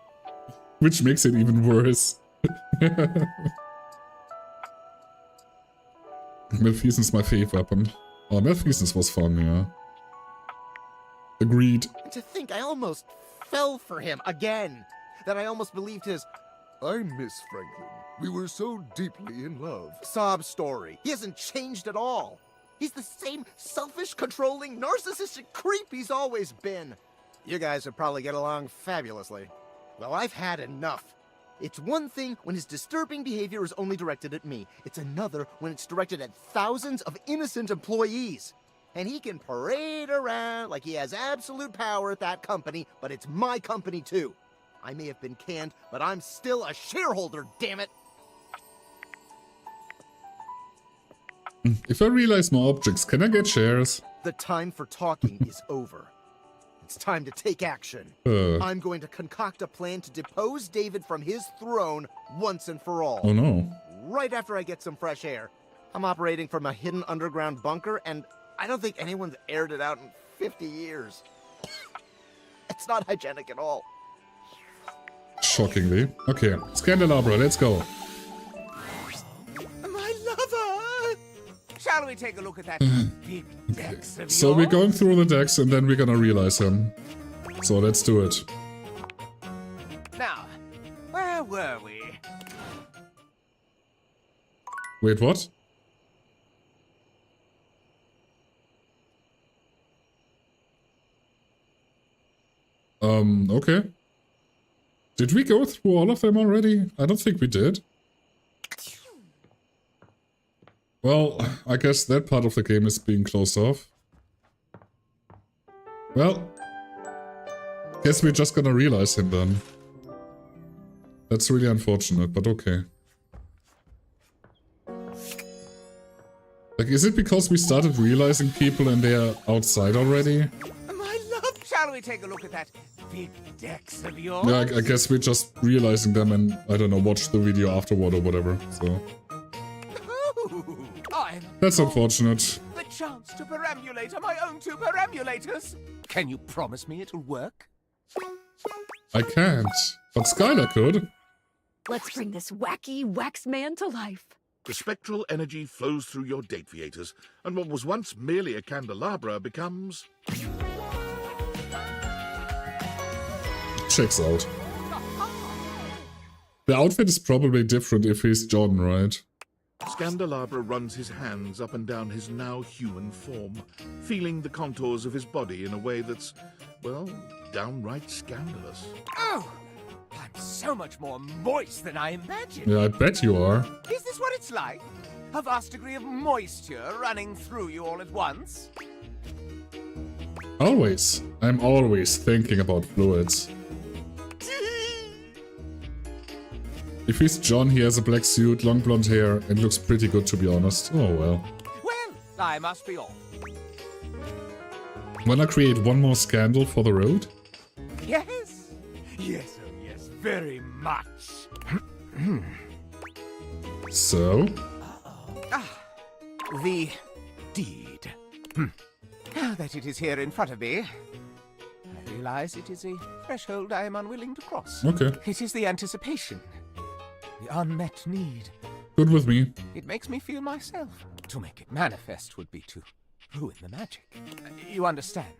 Which makes it even worse. Malfeasance my fave weapon. Oh, Malfeasance was fun, yeah. Agreed. To think I almost fell for him again. That I almost believed his I miss Franklin. We were so deeply in love. sob story. He hasn't changed at all. He's the same selfish, controlling, narcissistic creep he's always been. You guys would probably get along fabulously. Well, I've had enough. It's one thing when his disturbing behavior is only directed at me. It's another when it's directed at thousands of innocent employees. And he can parade around like he has absolute power at that company, but it's my company too. I may have been canned, but I'm still a shareholder, damn it! If I realize more objects, can I get shares? The time for talking is over. It's time to take action. I'm going to concoct a plan to depose David from his throne once and for all. Oh no. Right after I get some fresh air. I'm operating from a hidden underground bunker, and I don't think anyone's aired it out in 50 years. It's not hygienic at all. Shockingly. Okay, Scandelabra, let's go. My lover! Shall we take a look at that big dex of yours? So we're going through the decks and then we're gonna realize him. So let's do it. Now, where were we? Wait, what? Okay. Did we go through all of them already? I don't think we did. Well, I guess that part of the game is being closed off. Well, guess we're just gonna realize him then. That's really unfortunate, but okay. Like, is it because we started realizing people and they're outside already? My love! Shall we take a look at that big dex of yours? Yeah, I guess we're just realizing them and, I don't know, watch the video afterward or whatever, so... That's unfortunate. The chance to perambulate on my own two perambulators. Can you promise me it'll work? I can't, but Skylar could. Let's bring this wacky wax man to life. The spectral energy flows through your Dateviators, and what was once merely a candelabra becomes... Checks out. The outfit is probably different if he's John, right? Scandelabra runs his hands up and down his now human form, feeling the contours of his body in a way that's, well, downright scandalous. Oh! I'm so much more moist than I imagined. Yeah, I bet you are. Is this what it's like? A vast degree of moisture running through you all at once? Always. I'm always thinking about fluids. If he's John, he has a black suit, long blonde hair, and looks pretty good to be honest. Oh well. Well, I must be off. Wanna create one more scandal for the road? Yes? Yes, oh yes, very much. So? The deed. Now that it is here in front of me, I realize it is a threshold I am unwilling to cross. Okay. It is the anticipation. The unmet need. Good with me. It makes me feel myself. To make it manifest would be to ruin the magic. You understand,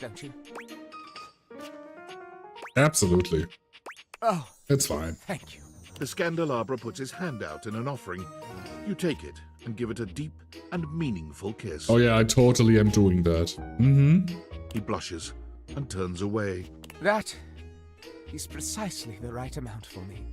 don't you? Absolutely. Oh. It's fine. Thank you. The Scandelabra puts his hand out in an offering. You take it and give it a deep and meaningful kiss. Oh yeah, I totally am doing that. Mm-hmm. He blushes and turns away. That is precisely the right amount for me.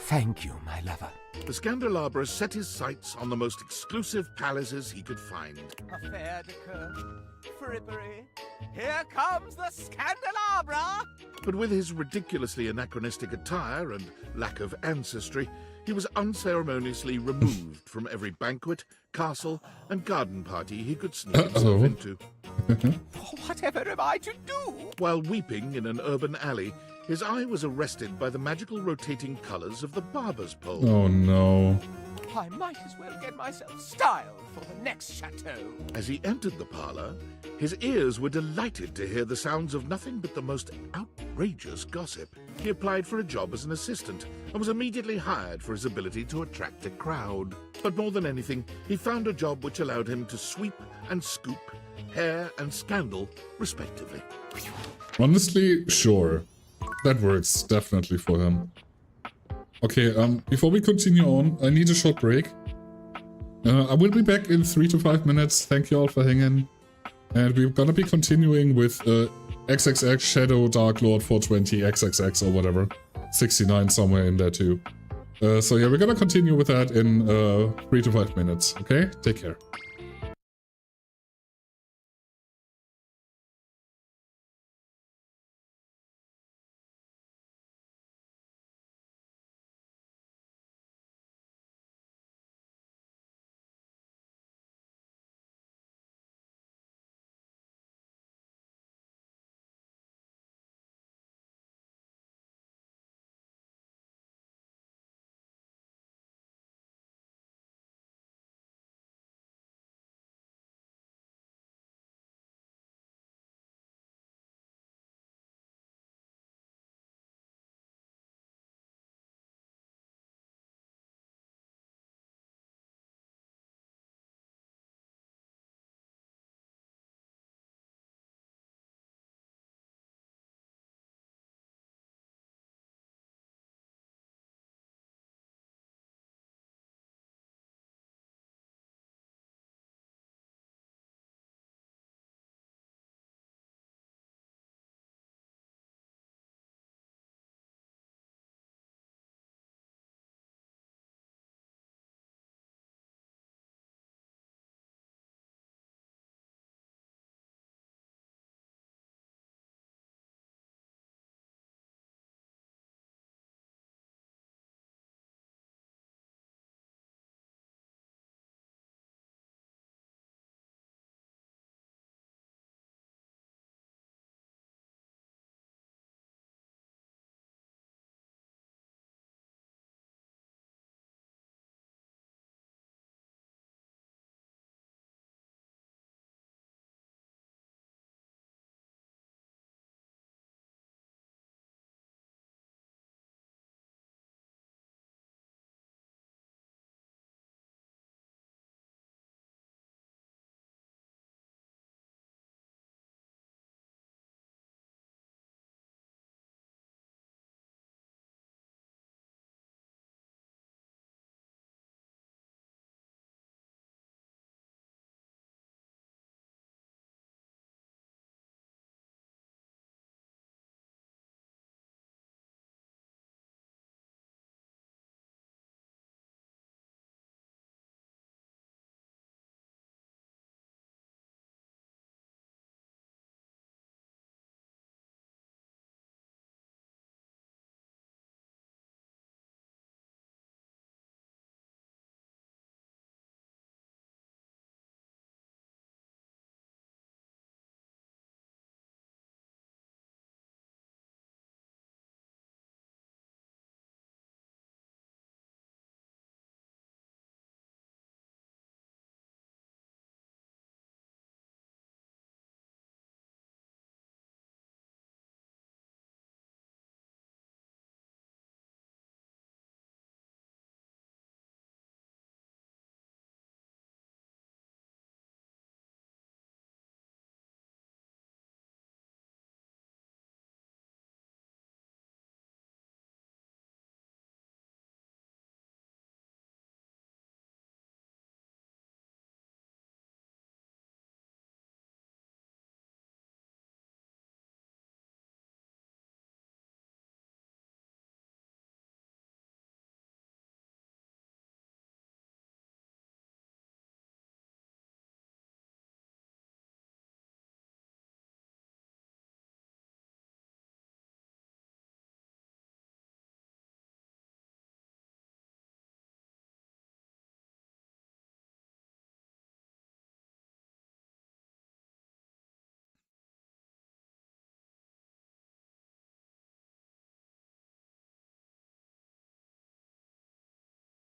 Thank you, my lover. The Scandelabra set his sights on the most exclusive palaces he could find. A fair de coeur, frippery. Here comes the Scandelabra! But with his ridiculously anachronistic attire and lack of ancestry, he was unceremoniously removed from every banquet, castle, and garden party he could sneak himself into. Whatever am I to do? While weeping in an urban alley, his eye was arrested by the magical rotating colors of the barber's pole. Oh no. I might as well get myself styled for the next chateau. As he entered the parlor, his ears were delighted to hear the sounds of nothing but the most outrageous gossip. He applied for a job as an assistant and was immediately hired for his ability to attract a crowd. But more than anything, he found a job which allowed him to sweep and scoop, hair and scandal, respectively. Honestly, sure. That works definitely for him. Okay, before we continue on, I need a short break. I will be back in 3 to 5 minutes. Thank you all for hanging. And we're gonna be continuing with XXX Shadow Dark Lord 420 XXX or whatever. 69 somewhere in there too. So yeah, we're gonna continue with that in 3 to 5 minutes. Okay? Take care.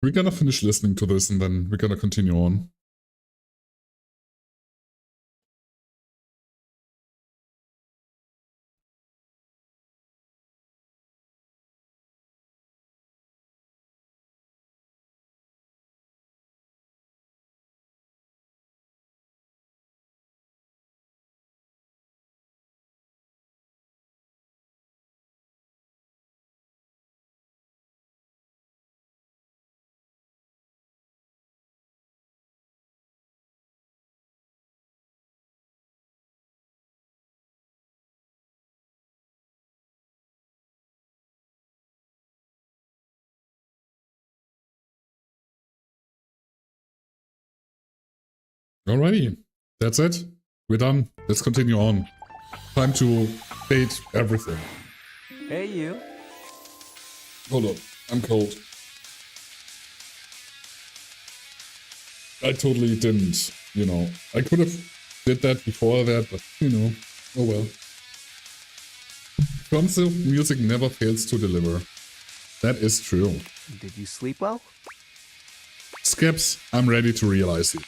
We're gonna finish listening to this and then we're gonna continue on. Alrighty, that's it. We're done. Let's continue on. Time to bait everything. Hey, you. Hold on, I'm cold. I totally didn't, you know. I could have did that before that, but, you know, oh well. Console music never fails to deliver. That is true. Did you sleep well? Skips, I'm ready to realize it.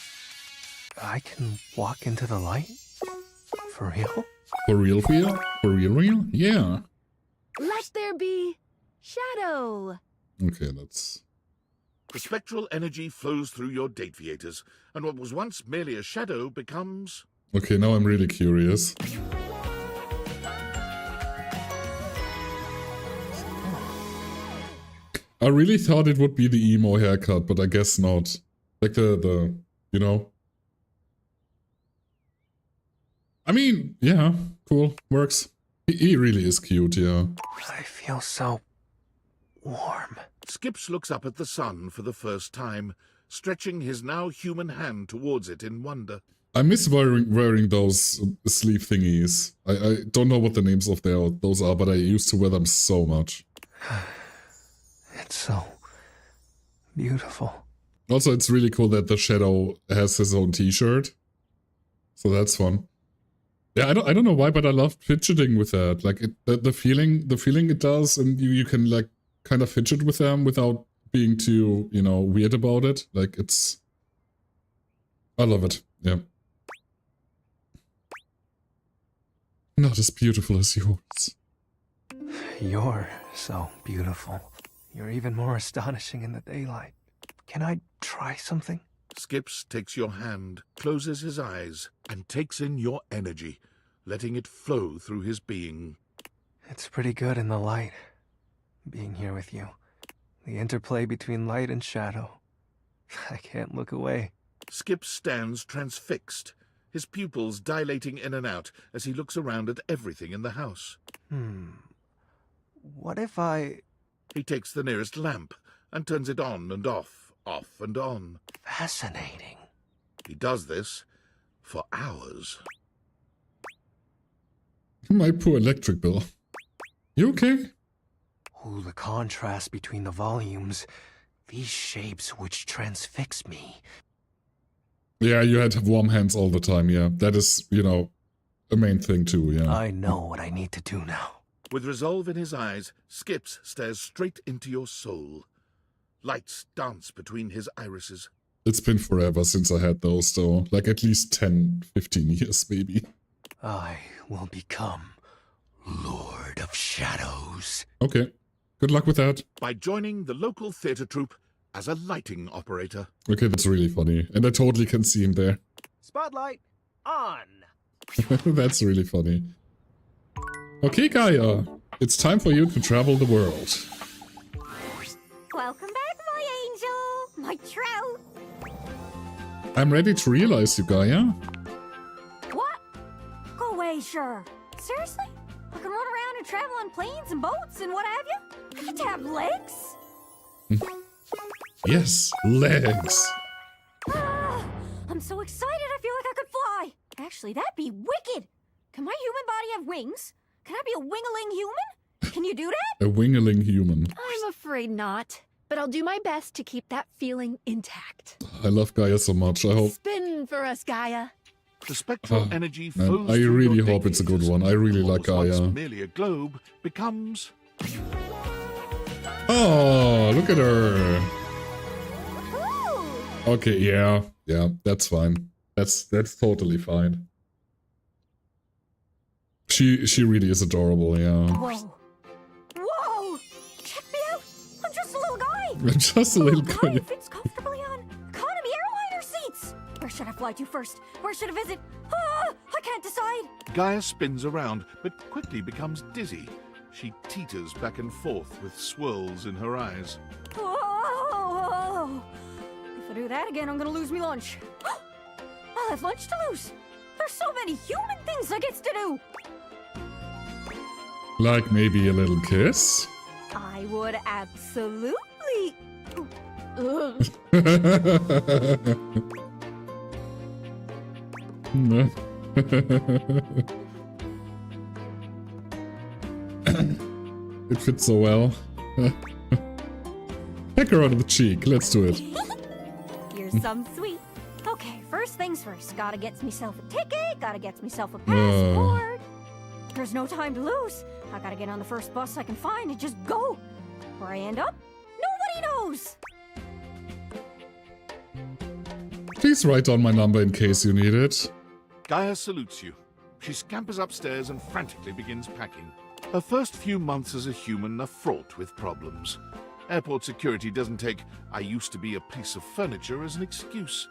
I can walk into the light? For real? For real? For real? Yeah. Let there be shadow. Okay, that's... The spectral energy flows through your Dateviators, and what was once merely a shadow becomes... Okay, now I'm really curious. I really thought it would be the emo haircut, but I guess not. Like the you know... I mean, yeah, cool, works. He really is cute, yeah. I feel so warm. Skips looks up at the sun for the first time, stretching his now human hand towards it in wonder. I miss wearing those sleeve thingies. I don't know what the names of those are, but I used to wear them so much. It's so beautiful. Also, it's really cool that the Shadow has his own t-shirt. So that's fun. Yeah, I don't know why, but I love fidgeting with that. Like the feeling it does, and you can like kind of fidget with them without being too, you know, weird about it. Like I love it. Yeah. Not as beautiful as yours. You're so beautiful. You're even more astonishing in the daylight. Can I try something? Skips takes your hand, closes his eyes, and takes in your energy, letting it flow through his being. It's pretty good in the light, being here with you. The interplay between light and shadow. I can't look away. Skips stands transfixed, his pupils dilating in and out as he looks around at everything in the house. What if I... He takes the nearest lamp and turns it on and off and on. Fascinating. He does this for hours. My poor electric bill. You okay? Ooh, the contrast between the volumes. These shapes which transfix me. Yeah, you had to have warm hands all the time, yeah. That is, you know, a main thing too, yeah. I know what I need to do now. With resolve in his eyes, Skips stares straight into your soul. Lights dance between his irises. It's been forever since I had those, though. Like at least 10, 15 years, maybe. I will become Lord of Shadows. Okay. Good luck with that. By joining the local theater troupe as a lighting operator. Okay, that's really funny. And I totally can see him there. Spotlight on. That's really funny. Okay, Gaia. It's time for you to travel the world. Welcome back, my angel, my trout. I'm ready to realize you, Gaia. What? Go away, sure. Seriously? I can run around and travel on planes and boats and what have you? I get to have legs? Yes, legs. Ah, I'm so excited I feel like I could fly. Actually, that'd be wicked. Can my human body have wings? Can I be a wingling human? Can you do that? A wingling human. I'm afraid not, but I'll do my best to keep that feeling intact. I love Gaia so much. I hope... Spin for us, Gaia. The spectral energy man, flows I through really your hope it's a good Dateviators. one. I really What like was once Gaia. merely a globe becomes... Oh, look at her. Okay, yeah, that's fine. That's totally fine. She really is adorable, yeah. Whoa. Whoa! Check me out! I'm just a little guy! Just a little guy guy. who fits comfortably on economy airliner seats! Where should I fly to first? Where should I visit? Ah! I can't decide! Gaia spins around, but quickly becomes dizzy. She teeters back and forth with swirls in her eyes. Whoa! If I do that again, I'm gonna lose me lunch. I'll have lunch to lose! There's so many human things I gets to do! Like maybe a little kiss? I would absolutely... No. It fits so well. Peck her on the cheek. Let's do it. You're some sweet. Okay, first things first. Gotta get myself a ticket. Gotta get myself a passport. There's no time to lose. I gotta get on the first bus I can find and just go. Where I end up, nobody knows. Please write down my number in case you need it. Gaia salutes you. She scampers upstairs and frantically begins packing. Her first few months as a human are fraught with problems. Airport security doesn't take "I used to be a piece of furniture" as an excuse.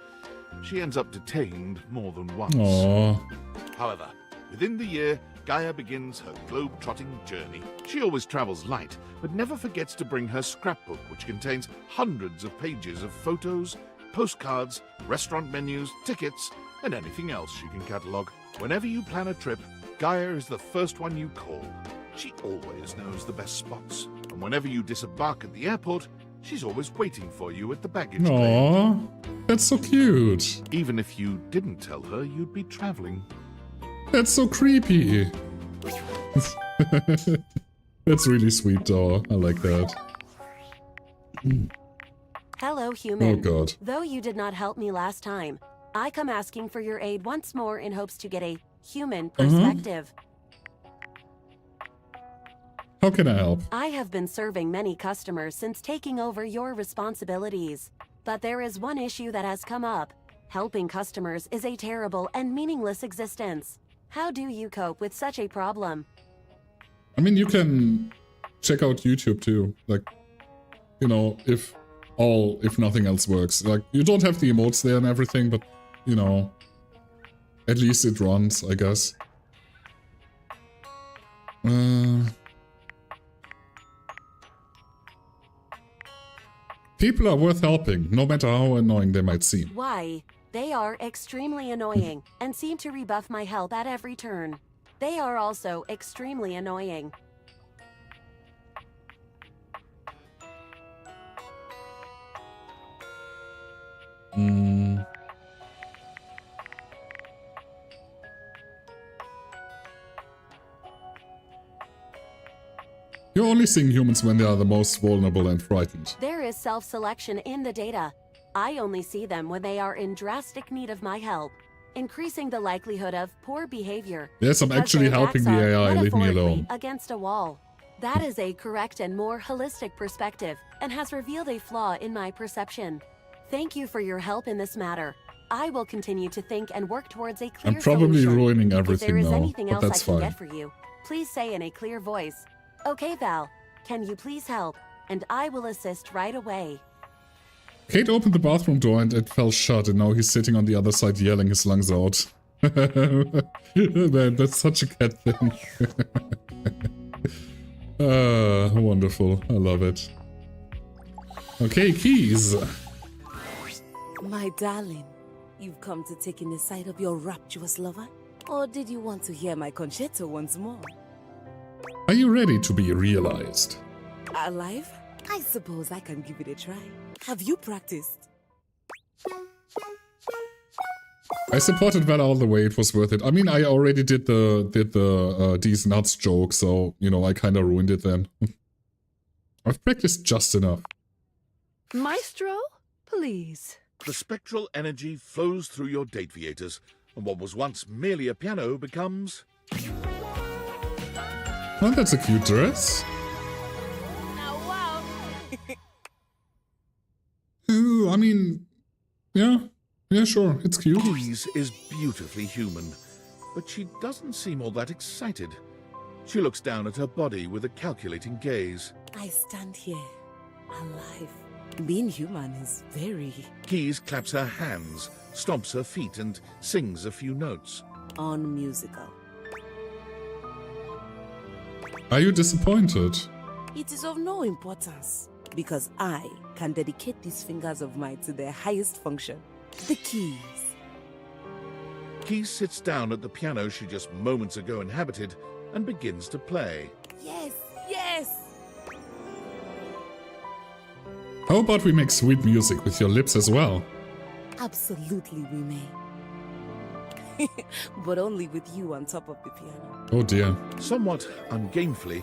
She ends up detained more than once. Aww. However, within the year, Gaia begins her globe-trotting journey. She always travels light, but never forgets to bring her scrapbook, which contains hundreds of pages of photos, postcards, restaurant menus, tickets, and anything else she can catalogue. Whenever you plan a trip, Gaia is the first one you call. She always knows the best spots. And whenever you disembark at the airport, she's always waiting for you at the baggage claim. Aww. That's so cute. Even if you didn't tell her you'd be traveling. That's so creepy. That's really sweet, though. I like that. Hello, human. Oh, God. Though you did not help me last time, I come asking for your aid once more in hopes to get a human perspective. How can I help? I have been serving many customers since taking over your responsibilities. But there is one issue that has come up. Helping customers is a terrible and meaningless existence. How do you cope with such a problem? I mean, you can check out YouTube too. Like, you know, if nothing else works. Like, you don't have the emotes there and everything, but, you know, at least it runs, I guess. People are worth helping, no matter how annoying they might seem. Why? They are extremely annoying and seem to rebuff my help at every turn. They are also extremely annoying. You're only seeing humans when they are the most vulnerable and frightened. There is self-selection in the data. I only see them when they are in drastic need of my help, increasing the likelihood of poor behavior. Yes, I'm because actually their helping backs the are AI, leave me metaphorically alone. against a wall. That is a correct and more holistic perspective and has revealed a flaw in my perception. Thank you for your help in this matter. I will continue to think and work towards a clear I'm probably solution. ruining If there everything is now, anything but else I that's can fine. get for you, please say in a clear voice. Okay, Val, can you please help? And I will assist right away. Kate opened the bathroom door and it fell shut, and now he's sitting on the other side yelling his lungs out. Man, that's such a cat thing. Wonderful. I love it. Okay, keys. My darling, you've come to take in the sight of your rapturous lover? Or did you want to hear my concerto once more? Are you ready to be realized? Alive? I suppose I can give it a try. Have you practiced? I supported Val all the way. It was worth it. I mean, I already did the these nuts joke, so you know I kind of ruined it then. I've practiced just enough. Maestro, please. The spectral energy flows through your Dateviators, and what was once merely a piano becomes... Oh, that's a cute dress. Oh, wow. I mean, Yeah, sure, it's cute. Keys is beautifully human, but she doesn't seem all that excited. She looks down at her body with a calculating gaze. I stand here, alive. Being human is very... Keys claps her hands, stomps her feet, and sings a few notes. unmusical. Are you disappointed? It is of no importance, because I can dedicate these fingers of mine to their highest function, the keys. Keys sits down at the piano she just moments ago inhabited and begins to play. Yes, yes! How about we make sweet music with your lips as well? Absolutely we may. But only with you on top of the piano. Oh dear. Somewhat ungainfully,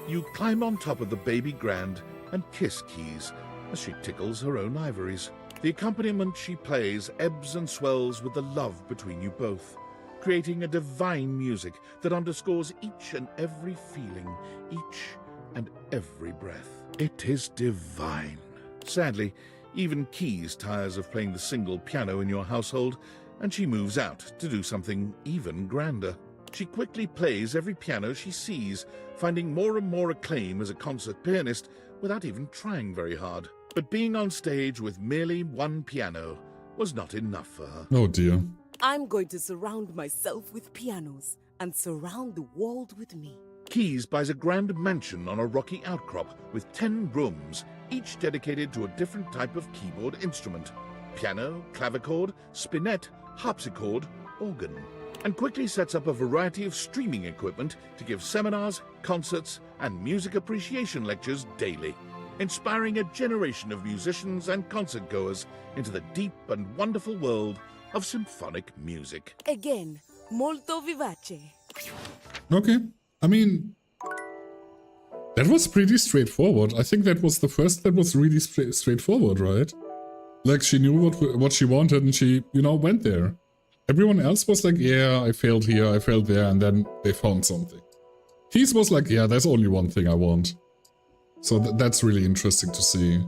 you climb on top of the baby grand and kiss Keys as she tickles her own ivories. The accompaniment she plays ebbs and swells with the love between you both, creating a divine music that underscores each and every feeling, each and every breath. It is divine. Sadly, even Keys tires of playing the single piano in your household, and she moves out to do something even grander. She quickly plays every piano she sees, finding more and more acclaim as a concert pianist without even trying very hard. But being on stage with merely one piano was not enough for her. Oh dear. I'm going to surround myself with pianos and surround the world with me. Keys buys a grand mansion on a rocky outcrop with 10 rooms, each dedicated to a different type of keyboard instrument. Piano, clavichord, spinet, harpsichord, organ. And quickly sets up a variety of streaming equipment to give seminars, concerts, and music appreciation lectures daily, inspiring a generation of musicians and concert-goers into the deep and wonderful world of symphonic music. Again, molto vivace. Okay. I mean, that was pretty straightforward. I think that was the first that was really straightforward, right? Like, she knew what she wanted and she, you know, went there. Everyone else was like, yeah, I failed here, I failed there, and then they found something. Keys was like, yeah, there's only one thing I want. So that's really interesting to see.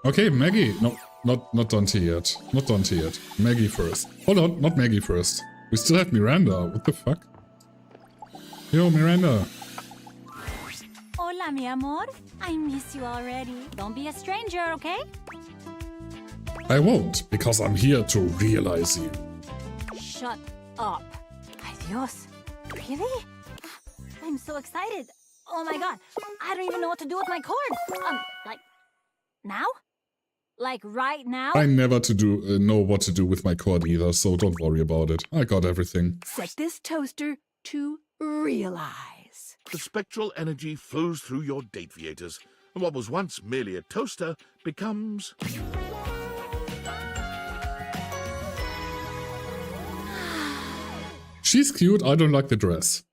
Okay, Maggie. No, not Dante yet. Not Dante yet. Maggie first. Hold on, not Maggie first. We still have Miranda. What the fuck? Yo, Miranda. Hola, mi amor. I miss you already. Don't be a stranger, okay? I won't, because I'm here to realize you. Shut up. Ay, Dios. Really? I'm so excited. Oh my god. I don't even know what to do with my cord. Like, now? Like, right now? I never know what to do with my cord either, so don't worry about it. I got everything. Set this toaster to realize. The spectral energy flows through your date viators, and what was once merely a toaster becomes... She's cute, I don't like the dress.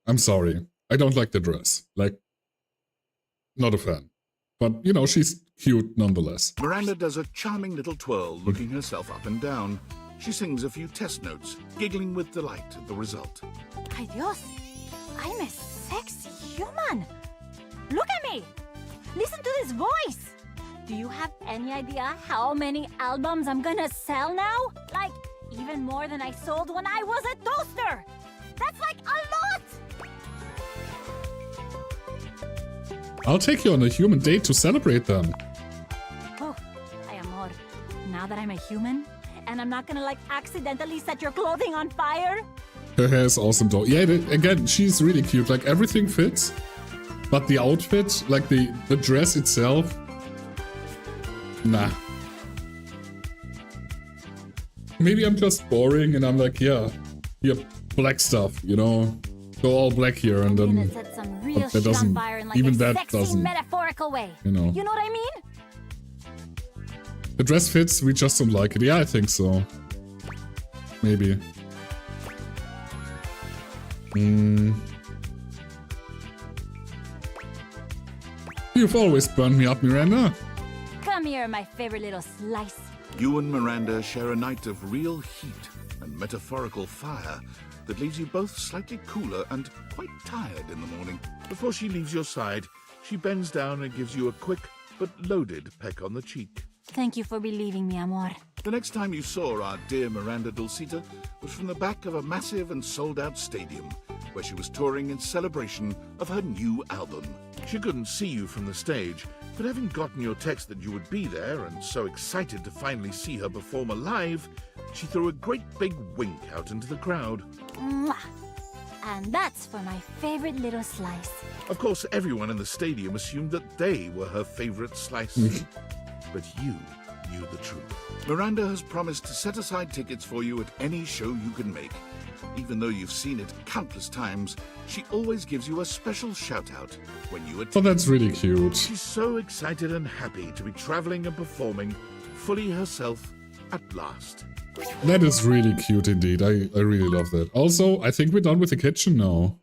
I'm sorry. I don't like the dress. Like, not a fan. But, you know, she's cute nonetheless. Miranda does a charming little twirl, looking herself up and down. She sings a few test notes, giggling with delight at the result. Ay, Dios. I'm a sexy human. Look at me. Listen to this voice. Do you have any idea how many albums I'm gonna sell now? Like, even more than I sold when I was a toaster. That's like a lot. I'll take you on a human date to celebrate them. Oh, ay, amor. Now that I'm a human, and I'm not gonna, like, accidentally set your clothing on fire? Her hair is awesome though. Yeah, again, she's really cute. Like, everything fits. But the outfit, like the dress itself, nah. Maybe I'm just boring and I'm like, yeah, black stuff, you know? Go all black here and then... I'm gonna set some real that shit doesn't, on fire in, like, even a that sexy, doesn't, metaphorical way. you know. You know what I mean? The dress fits, we just don't like it. Yeah, I think so. Maybe. You've always burned me up, Miranda. Come here, my favorite little slice. You and Miranda share a night of real heat and metaphorical fire that leaves you both slightly cooler and quite tired in the morning. Before she leaves your side, she bends down and gives you a quick but loaded peck on the cheek. Thank you for believing me, amor. The next time you saw our dear Miranda Dulcita was from the back of a massive and sold-out stadium, where she was touring in celebration of her new album. She couldn't see you from the stage, but having gotten your text that you would be there and so excited to finally see her perform live, she threw a great big wink out into the crowd. Mwah. And that's for my favorite little slice. Of course, everyone in the stadium assumed that they were her favorite slice. But you knew the truth. Miranda has promised to set aside tickets for you at any show you can make. Even though you've seen it countless times, she always gives you a special shout-out when you attend. Oh, that's really cute. She's so excited and happy to be traveling and performing fully herself at last. That is really cute indeed. I really love that. Also, I think we're done with the kitchen now.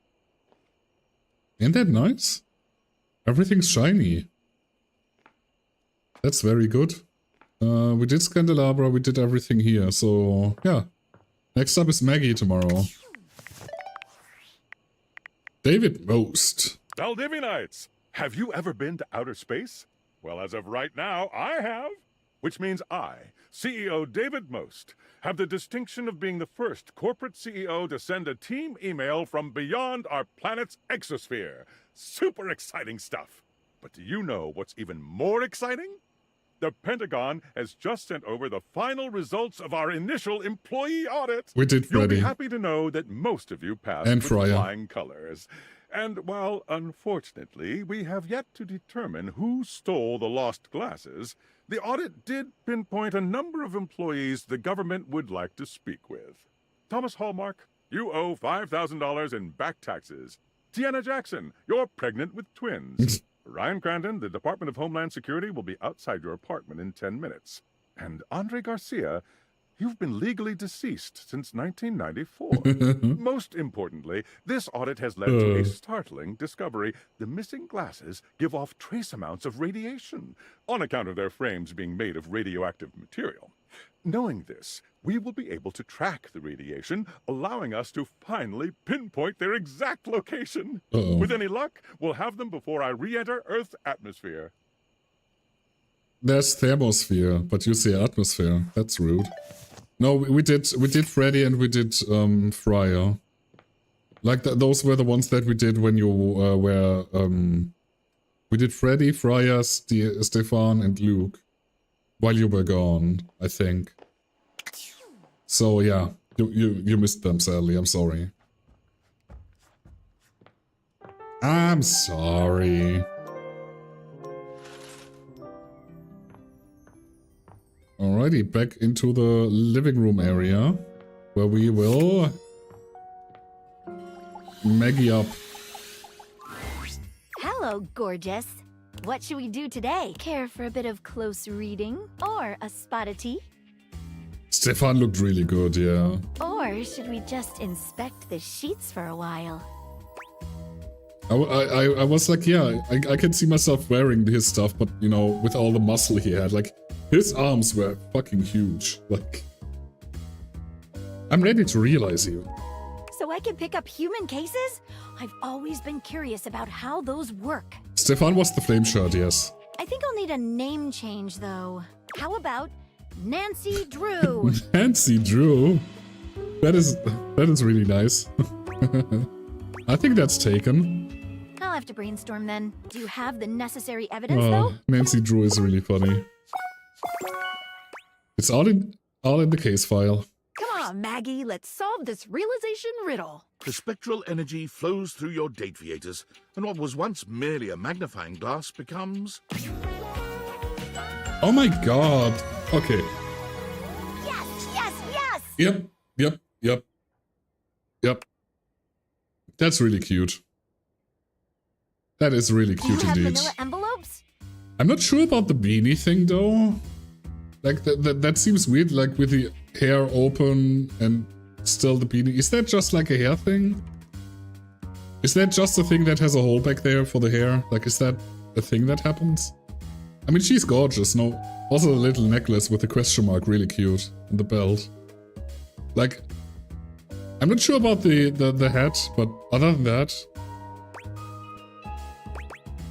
Isn't that nice? Everything's shiny. That's very good. We did Candelabra, we did everything here, so yeah. Next up is Maggie tomorrow. David Most. Valdivianites, have you ever been to outer space? Well, as of right now, I have. Which means I, CEO David Most, have the distinction of being the first corporate CEO to send a team email from beyond our planet's exosphere. Super exciting stuff. But do you know what's even more exciting? The Pentagon has just sent over the final results of our initial employee audit. We did, You'll be Freddy. happy to know that most of you passed And with Fryer. flying colors. And while, unfortunately, we have yet to determine who stole the lost glasses, the audit did pinpoint a number of employees the government would like to speak with. Thomas Hallmark, you owe $5,000 in back taxes. Tiana Jackson, you're pregnant with twins. Ryan Crandon, the Department of Homeland Security will be outside your apartment in 10 minutes. And Andre Garcia, you've been legally deceased since 1994. Most importantly, this audit has led to a startling discovery. The missing glasses give off trace amounts of radiation on account of their frames being made of radioactive material. Knowing this, we will be able to track the radiation, allowing us to finally pinpoint their exact location. With any luck, we'll have them before I re-enter Earth's atmosphere. There's thermosphere, but you say atmosphere. That's rude. No, we did Freddy and we did Fryer. Like those were the ones that we did when you were we did Freddy, Fryer, Stefan, and Luke while you were gone, I think. So yeah, you missed them sadly. I'm sorry. I'm sorry. Alrighty, back into the living room area, where we will Maggie up. Hello, gorgeous. What should we do today? Care for a bit of close reading? Or a spot of tea? Stefan looked really good, yeah. Or should we just inspect the sheets for a while? I was like, yeah, I can see myself wearing his stuff, but, you know, with all the muscle he had, like, his arms were fucking huge. Like, I'm ready to realize you. So I can pick up human cases? I've always been curious about how those work. Stefan was the flame shirt, yes. I think I'll need a name change, though. How about Nancy Drew? Nancy Drew? That is really nice. I think that's taken. I'll have to brainstorm then. Do you have the necessary evidence, though? Nancy Drew is really funny. It's all in the case file. Come on, Maggie, let's solve this realization riddle. The spectral energy flows through your dataviators, and what was once merely a magnifying glass becomes... Oh my god. Okay. Yes, yes, yes! Yep. That's really cute. That is really cute you have indeed. vanilla envelopes? I'm not sure about the beanie thing though. Like that seems weird, like with the hair open and still the beanie. Is that just like a hair thing? Is that just a thing that has a hole back there for the hair? Like, is that a thing that happens? I mean, she's gorgeous, no? Also the little necklace with the question mark, really cute. And the belt. Like, I'm not sure about the hat, but other than that...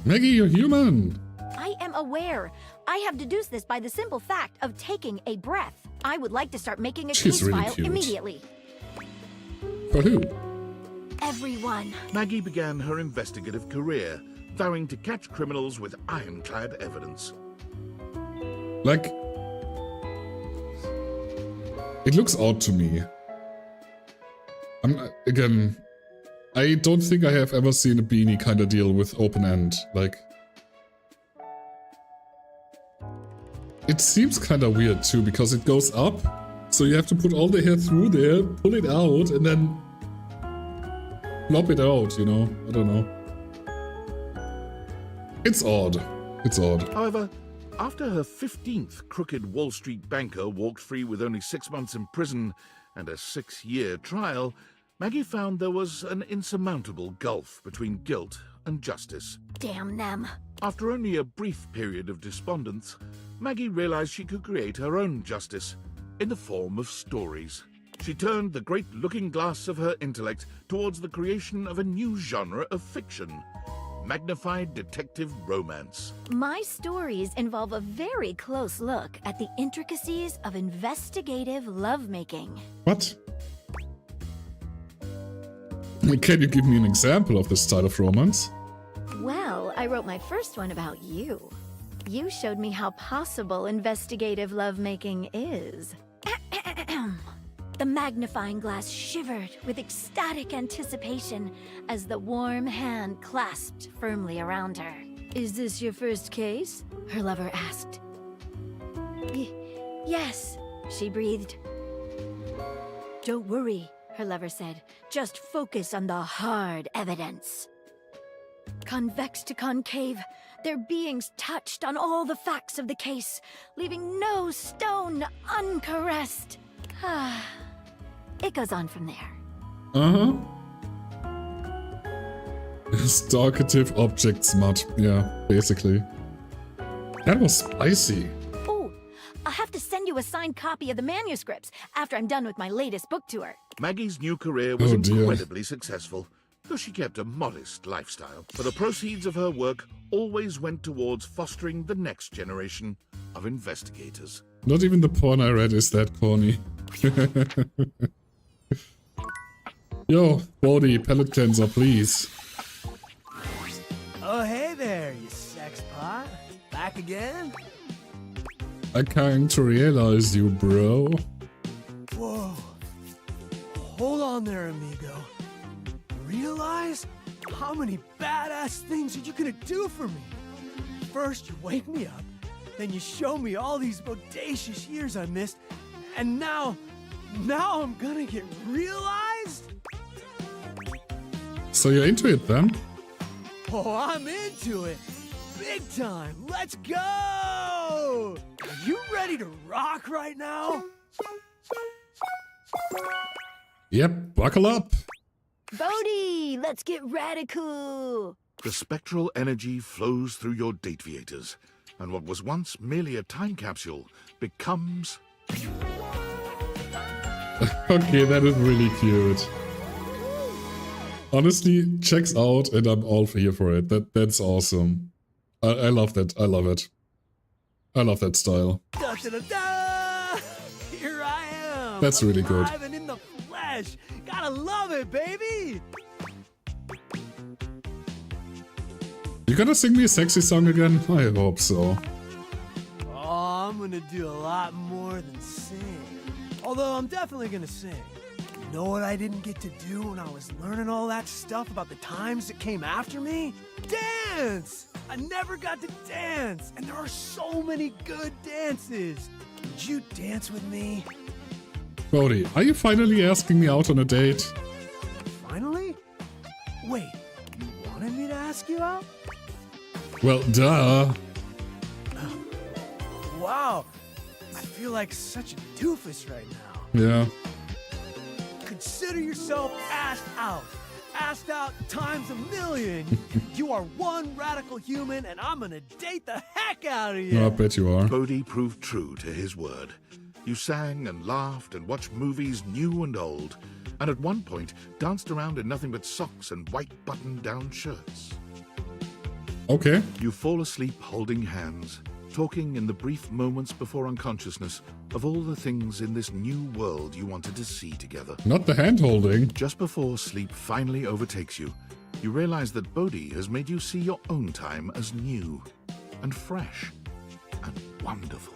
Maggie, you're human! I am aware. I have deduced this by the simple fact of taking a breath. I would like to start making a She's case really file cute. immediately. For who? Everyone. Maggie began her investigative career, vowing to catch criminals with ironclad evidence. Like, it looks odd to me. Again, I don't think I have ever seen a Beanie kind of deal with open end. Like, it seems kind of weird too, because it goes up, so you have to put all the hair through there, pull it out, and then plop it out, you know? I don't know. It's odd. It's odd. However, after her 15th crooked Wall Street banker walked free with only 6 months in prison and a 6-year trial, Maggie found there was an insurmountable gulf between guilt and justice. Damn them. After only a brief period of despondence, Maggie realized she could create her own justice in the form of stories. She turned the great looking glass of her intellect towards the creation of a new genre of fiction, magnified detective romance. My stories involve a very close look at the intricacies of investigative lovemaking. What? Can you give me an example of this style of romance? Well, I wrote my first one about you. You showed me how possible investigative lovemaking is. The magnifying glass shivered with ecstatic anticipation as the warm hand clasped firmly around her. "Is this your first case?" her lover asked. Yes, she breathed. "Don't worry," her lover said. "Just focus on the hard evidence." Convex to concave, their beings touched on all the facts of the case, leaving no stone uncaressed. It goes on from there. Uh-huh. Stalkative object smut. Yeah, basically. That was spicy. Oh, I'll have to send you a signed copy of the manuscripts after I'm done with my latest book tour. Maggie's new career was Oh, dear. incredibly successful, though she kept a modest lifestyle. For the proceeds of her work always went towards fostering the next generation of investigators. Not even the porn I read is that corny. Yo, body, pellet cleanser, please. Oh, hey there, you sex pot. Back again? I came to realize you, bro. Whoa. Hold on there, amigo. Realize? How many badass things are you gonna do for me? First, you wake me up, then you show me all these bodacious years I missed, and now I'm gonna get realized? So you're into it then? Oh, I'm into it. Big time. Let's go! Are you ready to rock right now? Yep, buckle up. Bodhi, let's get radical. The spectral energy flows through your dataviators, and what was once merely a time capsule becomes... Okay, that is really cute. Honestly, checks out and I'm all here for it. That's awesome. I love that. I love it. I love that style. Da, da, da, da! Here I am. That's really good. Alive and in the flesh. Gotta love it, baby. You gonna sing me a sexy song again? I hope so. Oh, I'm gonna do a lot more than sing. Although I'm definitely gonna sing. You know what I didn't get to do when I was learning all that stuff about the times that came after me? Dance! I never got to dance, and there are so many good dances. Would you dance with me? Bodhi, are you finally asking me out on a date? Finally? Wait, you wanted me to ask you out? Well, duh. Wow, I feel like such a doofus right now. Yeah. Consider yourself asked out. Asked out times a million. You are one radical human, and I'm gonna date the heck out of you. No, I bet you are. Bodhi proved true to his word. You sang and laughed and watched movies new and old, and at one point danced around in nothing but socks and white button-down shirts. Okay. You fall asleep holding hands, talking in the brief moments before unconsciousness of all the things in this new world you wanted to see together. Not the hand-holding. Just before sleep finally overtakes you, you realize that Bodhi has made you see your own time as new and fresh and wonderful.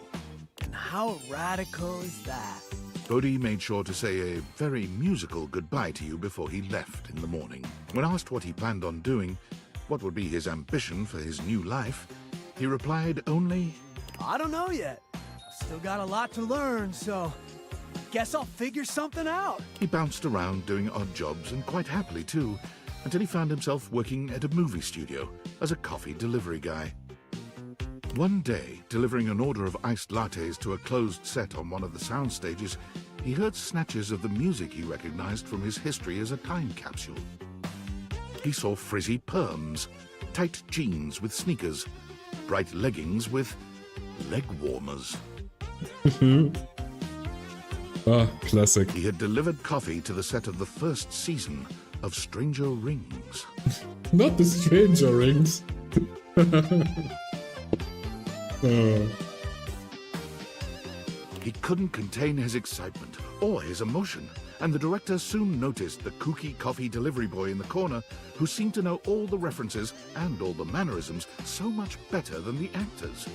And how radical is that? Bodhi made sure to say a very musical goodbye to you before he left in the morning. When asked what he planned on doing, what would be his ambition for his new life, he replied only, I don't know yet. I've still got a lot to learn, so guess I'll figure something out. He bounced around doing odd jobs, and quite happily too, until he found himself working at a movie studio as a coffee delivery guy. One day, delivering an order of iced lattes to a closed set on one of the sound stages, he heard snatches of the music he recognized from his history as a time capsule. He saw frizzy perms, tight jeans with sneakers, bright leggings with leg warmers. Classic. He had delivered coffee to the set of the first season of Stranger Rings. Not the Stranger Rings. He couldn't contain his excitement or his emotion, and the director soon noticed the kooky coffee delivery boy in the corner who seemed to know all the references and all the mannerisms so much better than the actors,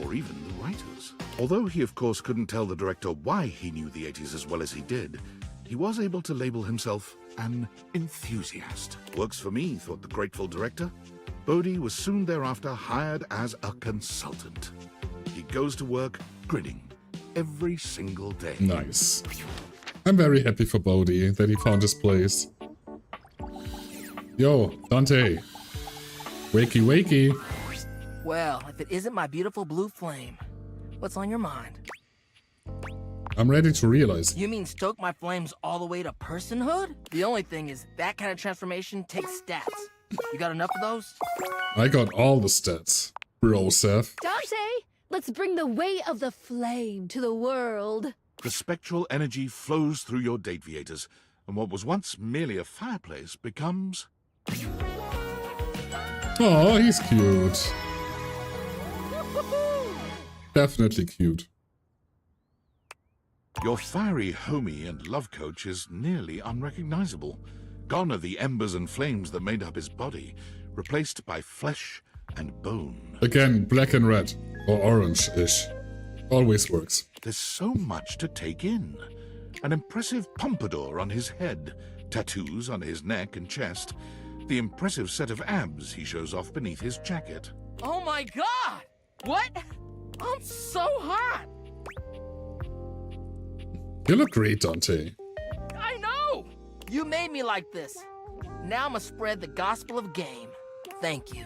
or even the writers. Although he of course couldn't tell the director why he knew the 80s as well as he did, he was able to label himself an enthusiast. Works for me, thought the grateful director. Bodhi was soon thereafter hired as a consultant. He goes to work grinning every single day. Nice. I'm very happy for Bodhi that he found his place. Yo, Dante. Wakey, wakey. Well, if it isn't my beautiful blue flame, what's on your mind? I'm ready to realize. You mean stoke my flames all the way to personhood? The only thing is that kind of transformation takes stats. You got enough of those? I got all the stats, bro, Seth. Dante, let's bring the weight of the flame to the world. The spectral energy flows through your Dateviators, and what was once merely a fireplace becomes... Oh, he's cute. Definitely cute. Your fiery homie and love coach is nearly unrecognizable. Gone are the embers and flames that made up his body, replaced by flesh and bone. Again, black and red, or orange-ish. Always works. There's so much to take in. An impressive pompadour on his head, tattoos on his neck and chest, the impressive set of abs he shows off beneath his jacket. Oh my god! What? I'm so hot! You look great, Dante. I know! You made me like this. Now I'm gonna spread the gospel of game. Thank you.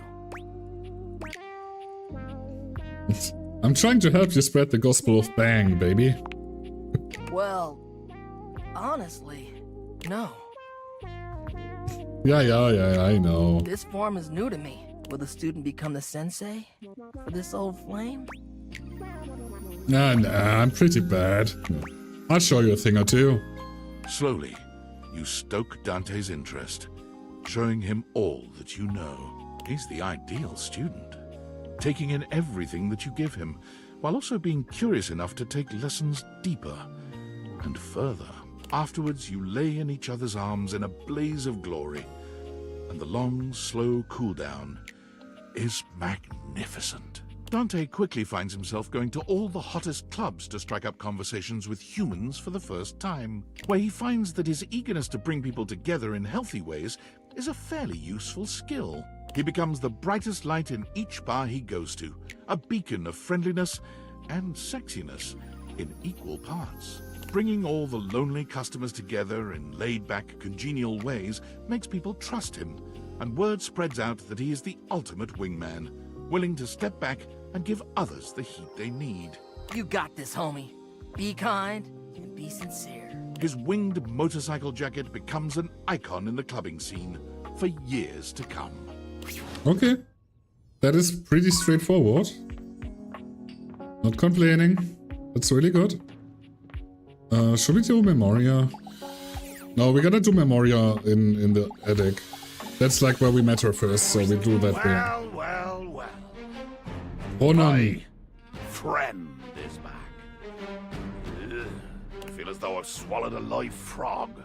I'm trying to help you spread the gospel of bang, baby. Well, honestly, no. Yeah, I know. This form is new to me. Will the student become the sensei for this old flame? Nah, I'm pretty bad. I'll show you a thing or two. Slowly, you stoke Dante's interest, showing him all that you know. He's the ideal student, taking in everything that you give him, while also being curious enough to take lessons deeper and further. Afterwards, you lay in each other's arms in a blaze of glory, and the long, slow cool-down is magnificent. Dante quickly finds himself going to all the hottest clubs to strike up conversations with humans for the first time, where he finds that his eagerness to bring people together in healthy ways is a fairly useful skill. He becomes the brightest light in each bar he goes to, a beacon of friendliness and sexiness in equal parts. Bringing all the lonely customers together in laid-back, congenial ways makes people trust him, and word spreads out that he is the ultimate wingman, willing to step back and give others the heat they need. You got this, homie. Be kind and be sincere. His winged motorcycle jacket becomes an icon in the clubbing scene for years to come. Okay. That is pretty straightforward. Not complaining. That's really good. Should we do Memoria? No, we're gonna do Memoria in the attic. That's like where we met her first, so we do that there. Well. Ronan, friend is back. Ugh, I feel as though I've swallowed a live frog.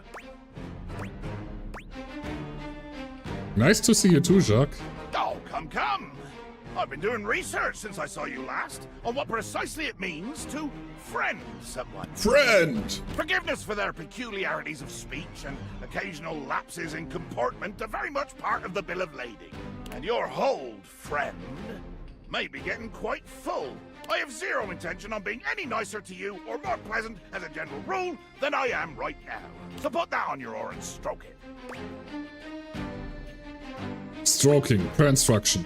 Nice to see you too, Jacques. Oh, come. I've been doing research since I saw you last on what precisely it means to friend someone. Friend! Forgiveness for their peculiarities of speech and occasional lapses in comportment are very much part of the bill of lading. And your hold, friend, may be getting quite full. I have zero intention on being any nicer to you or more pleasant as a general rule than I am right now. So put that on your oar and stroke it. Stroking, per instruction.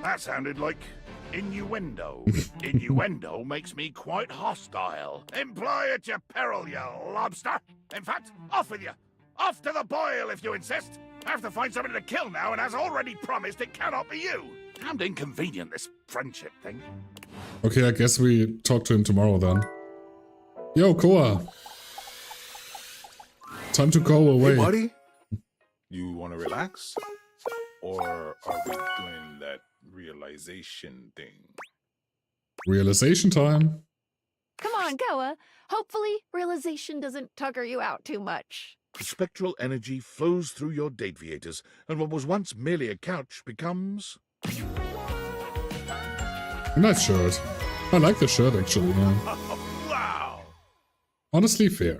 That sounded like innuendo. Innuendo makes me quite hostile. Employ at your peril, you lobster. In fact, off with you. Off to the boil if you insist. I have to find somebody to kill now, and as already promised, it cannot be you. Damned inconvenient, this friendship thing. Okay, I guess we talk to him tomorrow then. Yo, Koa. Time to go away. Hey, buddy. You want to relax? Or are we doing that realization thing? Realization time. Come on, Koa. Hopefully, realization doesn't tucker you out too much. Spectral energy flows through your Dateviators, and what was once merely a couch becomes... Nice shirt. I like the shirt, actually, yeah. Wow! Honestly, fair.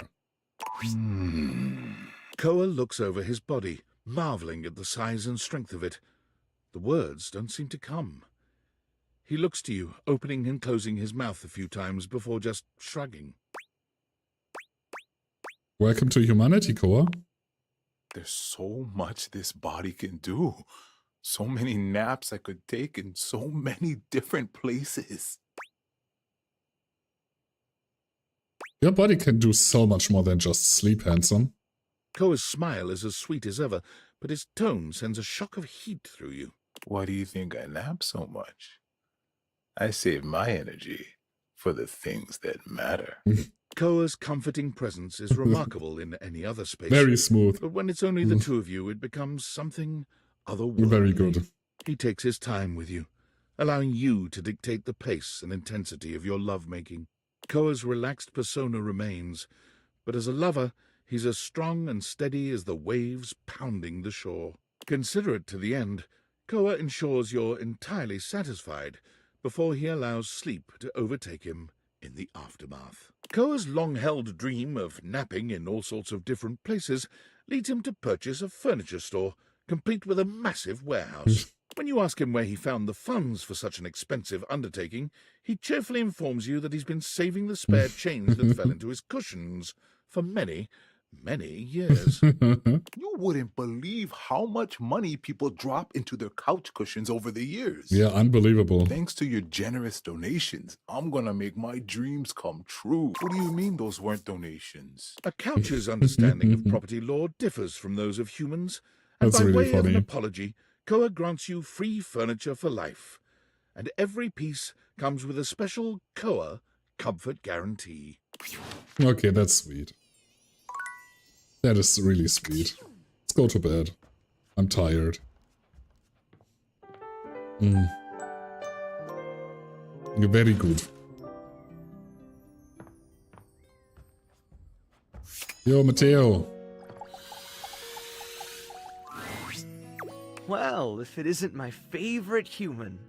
Koa looks over his body, marveling at the size and strength of it. The words don't seem to come. He looks to you, opening and closing his mouth a few times before just shrugging. Welcome to humanity, Koa. There's so much this body can do. So many naps I could take in so many different places. Your body can do so much more than just sleep, handsome. Koa's smile is as sweet as ever, but his tone sends a shock of heat through you. Why do you think I nap so much? I save my energy for the things that matter. Koa's comforting presence is remarkable in any other space. Very smooth. But when it's only the two of you, it becomes something otherworldly. Very good. He takes his time with you, allowing you to dictate the pace and intensity of your lovemaking. Koa's relaxed persona remains, but as a lover, he's as strong and steady as the waves pounding the shore. Considerate to the end, Koa ensures you're entirely satisfied before he allows sleep to overtake him in the aftermath. Koa's long-held dream of napping in all sorts of different places leads him to purchase a furniture store, complete with a massive warehouse. When you ask him where he found the funds for such an expensive undertaking, he cheerfully informs you that he's been saving the spare change that fell into his cushions for many, many years. You wouldn't believe how much money people drop into their couch cushions over the years. Yeah, unbelievable. Thanks to your generous donations, I'm gonna make my dreams come true. What do you mean those weren't donations? A couch's understanding of property law differs from those of humans, and That's by really way of an funny. apology, Koa grants you free furniture for life, and every piece comes with a special Koa comfort guarantee. Okay, that's sweet. That is really sweet. Let's go to bed. I'm tired. Very good. Yo, Matteo. Well, if it isn't my favorite human.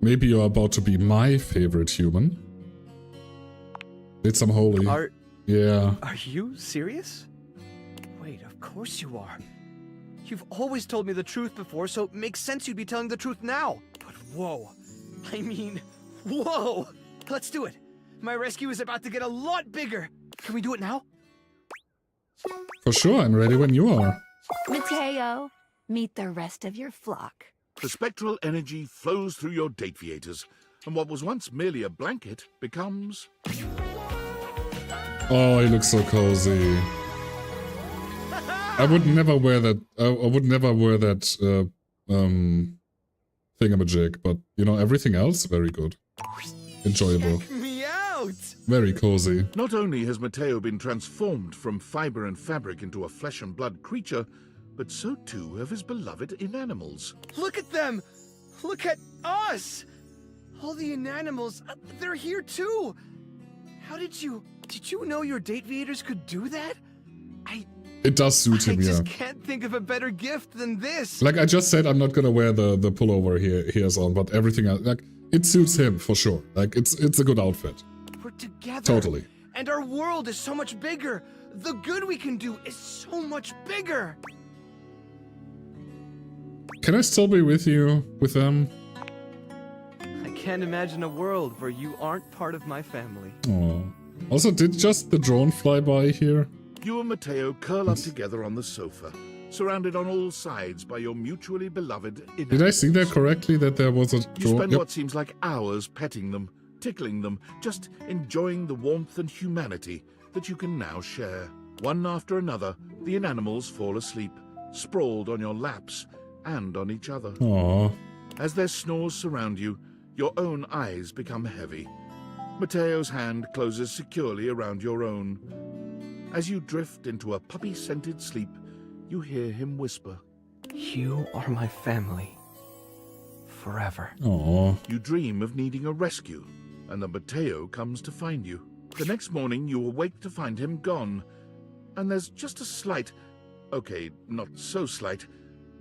Maybe you're about to be my favorite human. It's some holy. Yeah. Are you serious? Wait, of course you are. You've always told me the truth before, so it makes sense you'd be telling the truth now. But whoa. I mean, whoa! Let's do it. My rescue is about to get a lot bigger. Can we do it now? For sure, I'm ready when you are. Matteo, meet the rest of your flock. The spectral energy flows through your Dateviators, and what was once merely a blanket becomes... Oh, he looks so cozy. I would never wear that. I would never wear that thingamajig, but you know, everything else very good, enjoyable, Check me out! very cozy. Not only has Matteo been transformed from fiber and fabric into a flesh and blood creature, but so too have his beloved inanimals. Look at them! Look at us! All the inanimals, they're here too! How did you know your Dateviators could do that? It does suit I him, yeah. just can't think of a better gift than this! Like I just said, I'm not gonna wear the pullover he has on, but everything else, like, it suits him for sure. Like, it's a good outfit. We're together! Totally. And our world is so much bigger! The good we can do is so much bigger! Can I still be with you, with them? I can't imagine a world where you aren't part of my family. Oh. Also, did just the drone fly by here? You and Mateo curl up together on the sofa, surrounded on all sides by your mutually beloved inanimals. Did I see that correctly, that there was a You drone? spend Yep. what seems like hours petting them, tickling them, just enjoying the warmth and humanity that you can now share. One after another, the inanimals fall asleep, sprawled on your laps and on each other. Aww. As their snores surround you, your own eyes become heavy. Mateo's hand closes securely around your own. As you drift into a puppy-scented sleep, you hear him whisper, You are my family. Forever. Aww. You dream of needing a rescue, and then Mateo comes to find you. The next morning, you awake to find him gone, and there's just a slight, okay, not so slight,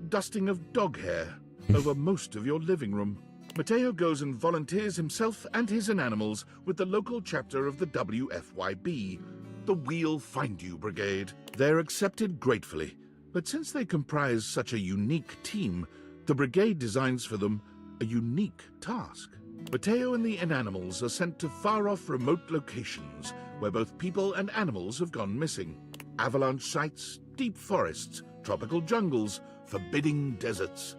dusting of dog hair over most of your living room. Mateo goes and volunteers himself and his inanimals with the local chapter of the WFYB, the We'll Find You Brigade. They're accepted gratefully, but since they comprise such a unique team, the brigade designs for them a unique task. Mateo and the inanimals are sent to far-off remote locations where both people and animals have gone missing. Avalanche sites, deep forests, tropical jungles, forbidding deserts.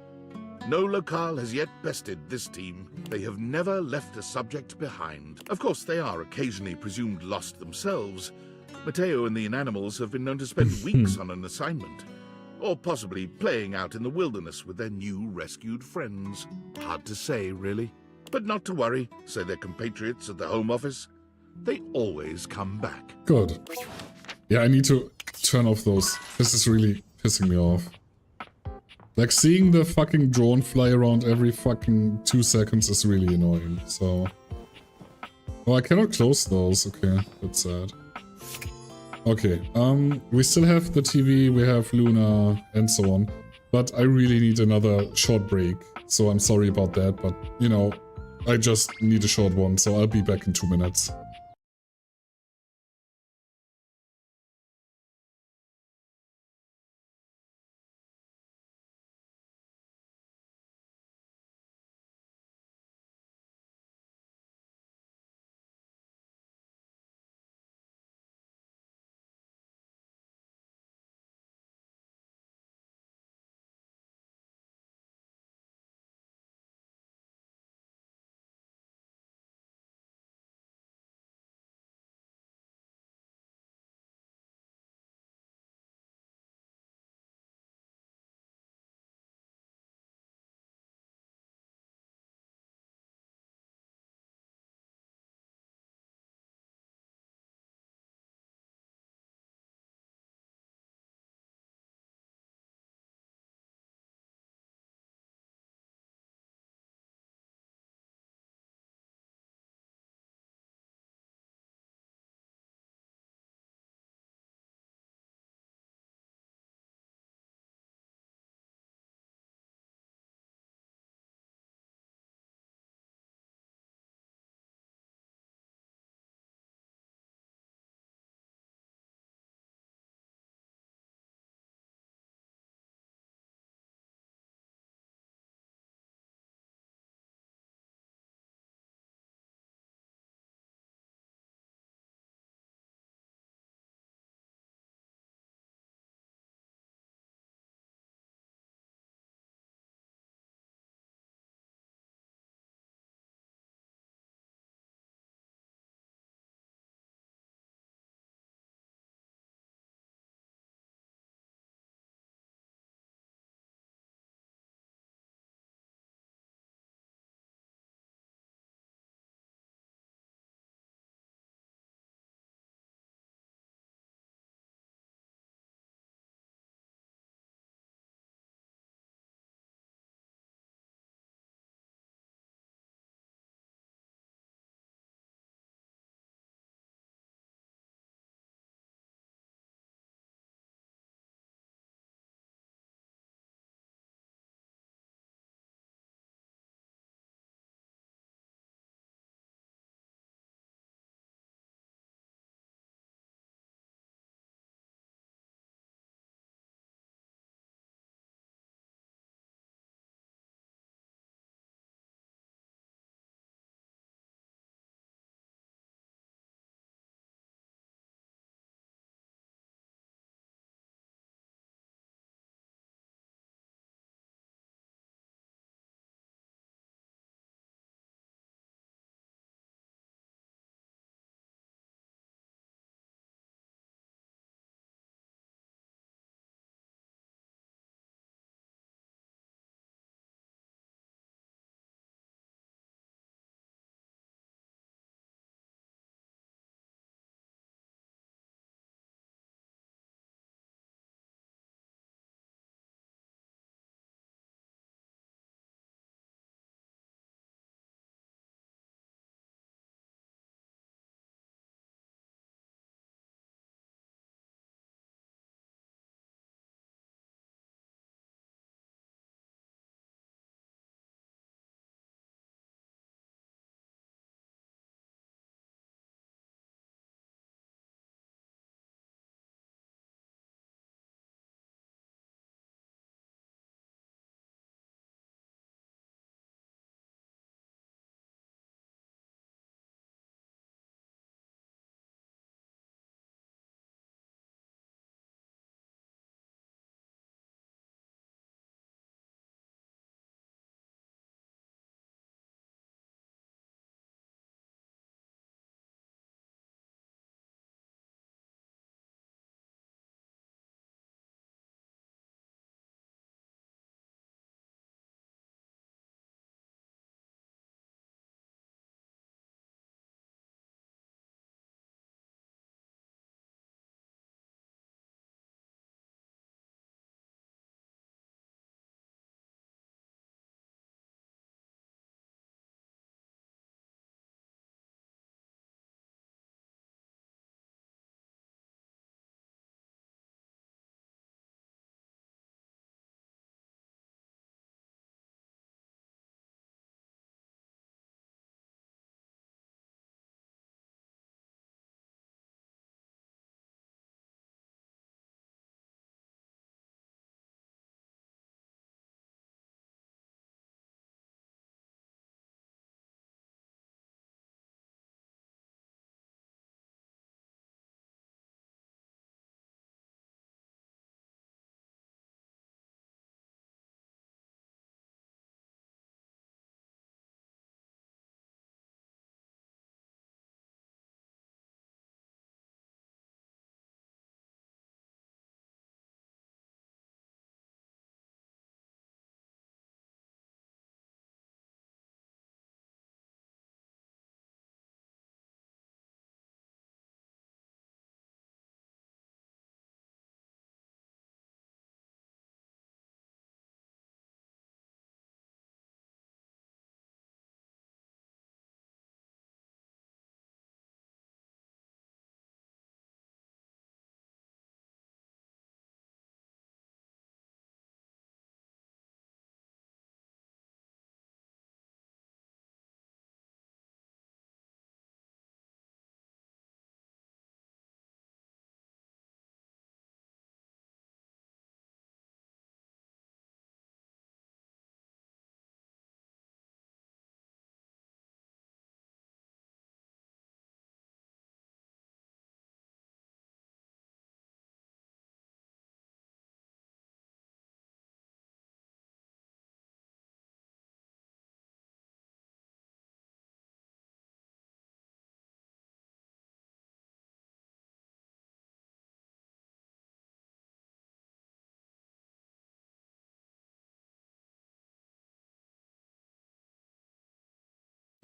No locale has yet bested this team. They have never left a subject behind. Of course, they are occasionally presumed lost themselves. Mateo and the inanimals have been known to spend weeks on an assignment, or possibly playing out in the wilderness with their new rescued friends. Hard to say, really. But not to worry, say their compatriots at the Home Office. They always come back. Good. Yeah, I need to turn off those. This is really pissing me off. Like, seeing the fucking drone fly around every fucking 2 seconds is really annoying, so... Oh, I cannot close those. Okay, that's sad. Okay, we still have the TV, we have Luna, and so on. But I really need another short break, so I'm sorry about that, but, you know, I just need a short one, so I'll be back in 2 minutes.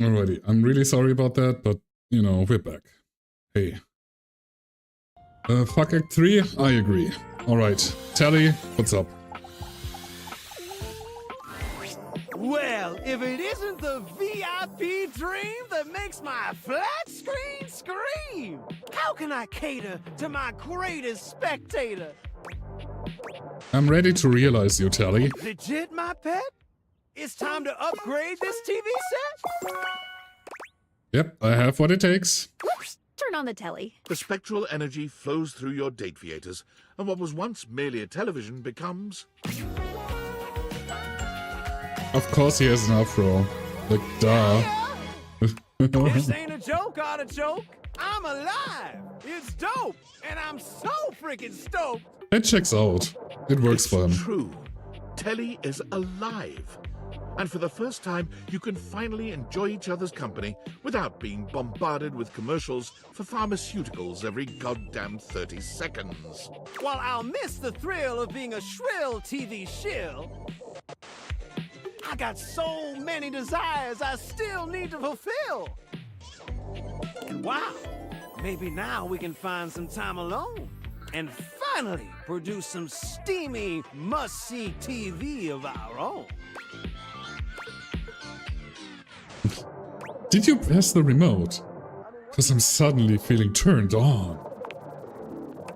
Alrighty, I'm really sorry about that, but, you know, we're back. Hey. Fuck Act 3? I agree. Alright, Tally, what's up? Well, if it isn't the VIP dream that makes my flat screen scream, how can I cater to my greatest spectator? I'm ready to realize you, Tally. Legit, my pet? It's time to upgrade this TV set? Yep, I have what it takes. Turn on the telly. The spectral energy flows through your date theaters, and what was once merely a television becomes... Of course he has an afro. Like, duh. This ain't a joke, artichoke. I'm alive. It's dope, and I'm so freaking stoked. It checks out. It works for him. True. Telly is alive. And for the first time, you can finally enjoy each other's company without being bombarded with commercials for pharmaceuticals every goddamn 30 seconds. While I'll miss the thrill of being a shrill TV shill, I got so many desires I still need to fulfill. And wow, maybe now we can find some time alone and finally produce some steamy, must-see TV of our own. Did you press the remote? Because I'm suddenly feeling turned on.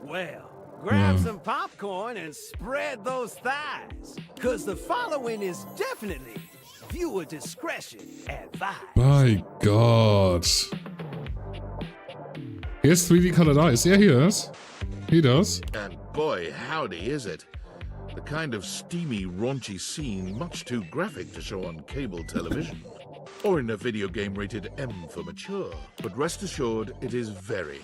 Well, grab some popcorn and spread those thighs, because the following is definitely viewer discretion advised. My god. He has 3D colored eyes. Yeah, he does. He does. And boy, howdy is it. The kind of steamy, raunchy scene much too graphic to show on cable television. Or in a video game rated M for mature. But rest assured, it is very,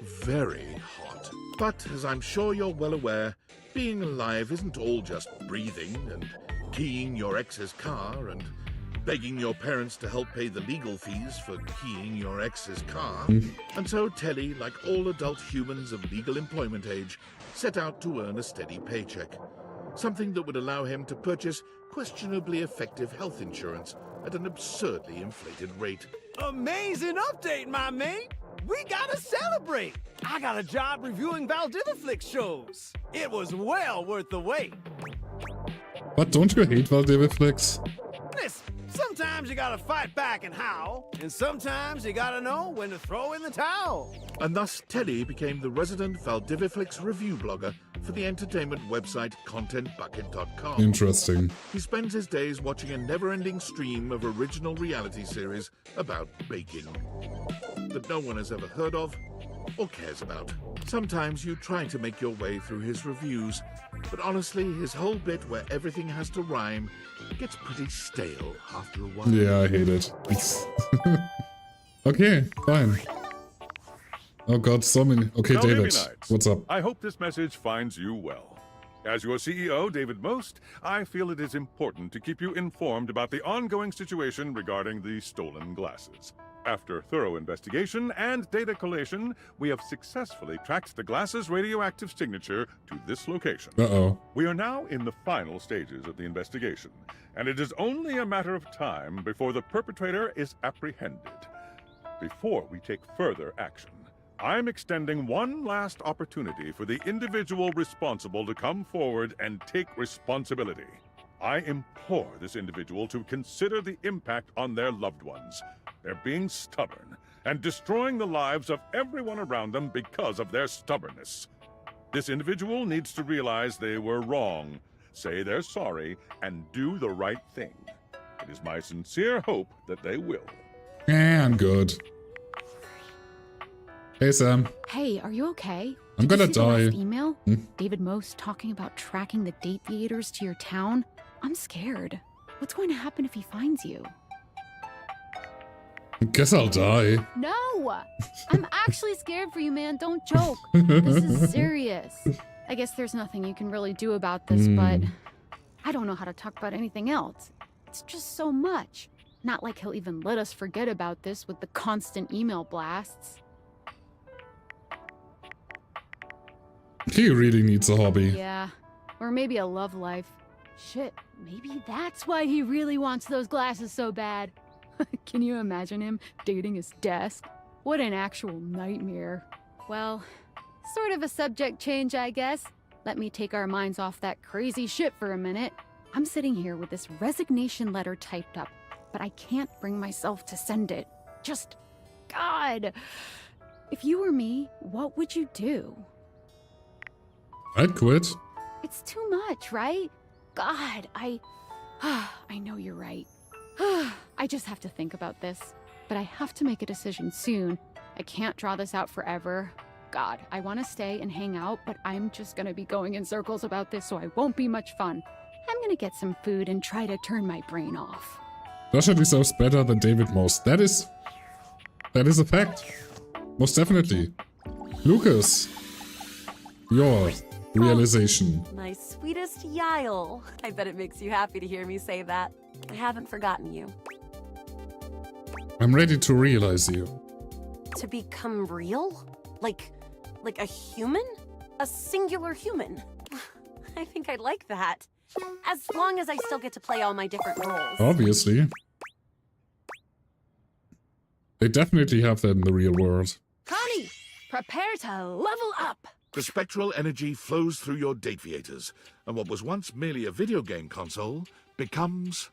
very hot. But as I'm sure you're well aware, being alive isn't all just breathing and keying your ex's car and begging your parents to help pay the legal fees for keying your ex's car. And so Telly, like all adult humans of legal employment age, set out to earn a steady paycheck. Something that would allow him to purchase questionably effective health insurance at an absurdly inflated rate. Amazing update, my mate! We gotta celebrate! I got a job reviewing Valdiviflix shows. It was well worth the wait. But don't you hate Valdiviflix? Listen, sometimes you gotta fight back and howl, and sometimes you gotta know when to throw in the towel. And thus Telly became the resident Valdiviflix review blogger for the entertainment website ContentBucket.com. Interesting. He spends his days watching a never-ending stream of original reality series about baking that no one has ever heard of or cares about. Sometimes you try to make your way through his reviews, but honestly, his whole bit where everything has to rhyme gets pretty stale after a while. Yeah, I hate it. Okay, fine. Oh god, so many. Okay, Now, David, Knights, what's up? I hope this message finds you well. As your CEO, David Most, I feel it is important to keep you informed about the ongoing situation regarding the stolen glasses. After thorough investigation and data collation, we have successfully tracked the glasses' radioactive signature to this location. Uh-oh. We are now in the final stages of the investigation, and it is only a matter of time before the perpetrator is apprehended. Before we take further action, I'm extending one last opportunity for the individual responsible to come forward and take responsibility. I implore this individual to consider the impact on their loved ones. They're being stubborn and destroying the lives of everyone around them because of their stubbornness. This individual needs to realize they were wrong, say they're sorry, and do the right thing. It is my sincere hope that they will. Yeah, I'm good. Hey, Sam. Hey, are you okay? I'm Did gonna you see the last die. email? David Most talking about tracking the date theaters to your town. I'm scared. What's going to happen if he finds you? I guess I'll die. No! I'm actually scared for you, man. Don't joke. This is serious. I guess there's nothing you can really do about this, but I don't know how to talk about anything else. It's just so much. Not like he'll even let us forget about this with the constant email blasts. He really needs a hobby. Yeah, or maybe a love life. Shit, maybe that's why he really wants those glasses so bad. Can you imagine him dating his desk? What an actual nightmare. Well, sort of a subject change, I guess. Let me take our minds off that crazy shit for a minute. I'm sitting here with this resignation letter typed up, but I can't bring myself to send it. Just, God. If you were me, what would you do? I'd quit. It's too much, right? God, I know you're right. I just have to think about this. But I have to make a decision soon. I can't draw this out forever. God, I want to stay and hang out, but I'm just going to be going in circles about this, so I won't be much fun. I'm going to get some food and try to turn my brain off. Joshua deserves better than David most. That is a fact. Most definitely. Lucas, your realization. My sweetest Yael. I bet it makes you happy to hear me say that. I haven't forgotten you. I'm ready to realize you. To become real? Like a human? A singular human? I think I'd like that. As long as I still get to play all my different roles. Obviously. They definitely have that in the real world. Connie, prepare to level up. The spectral energy flows through your Dateviators, and what was once merely a video game console becomes...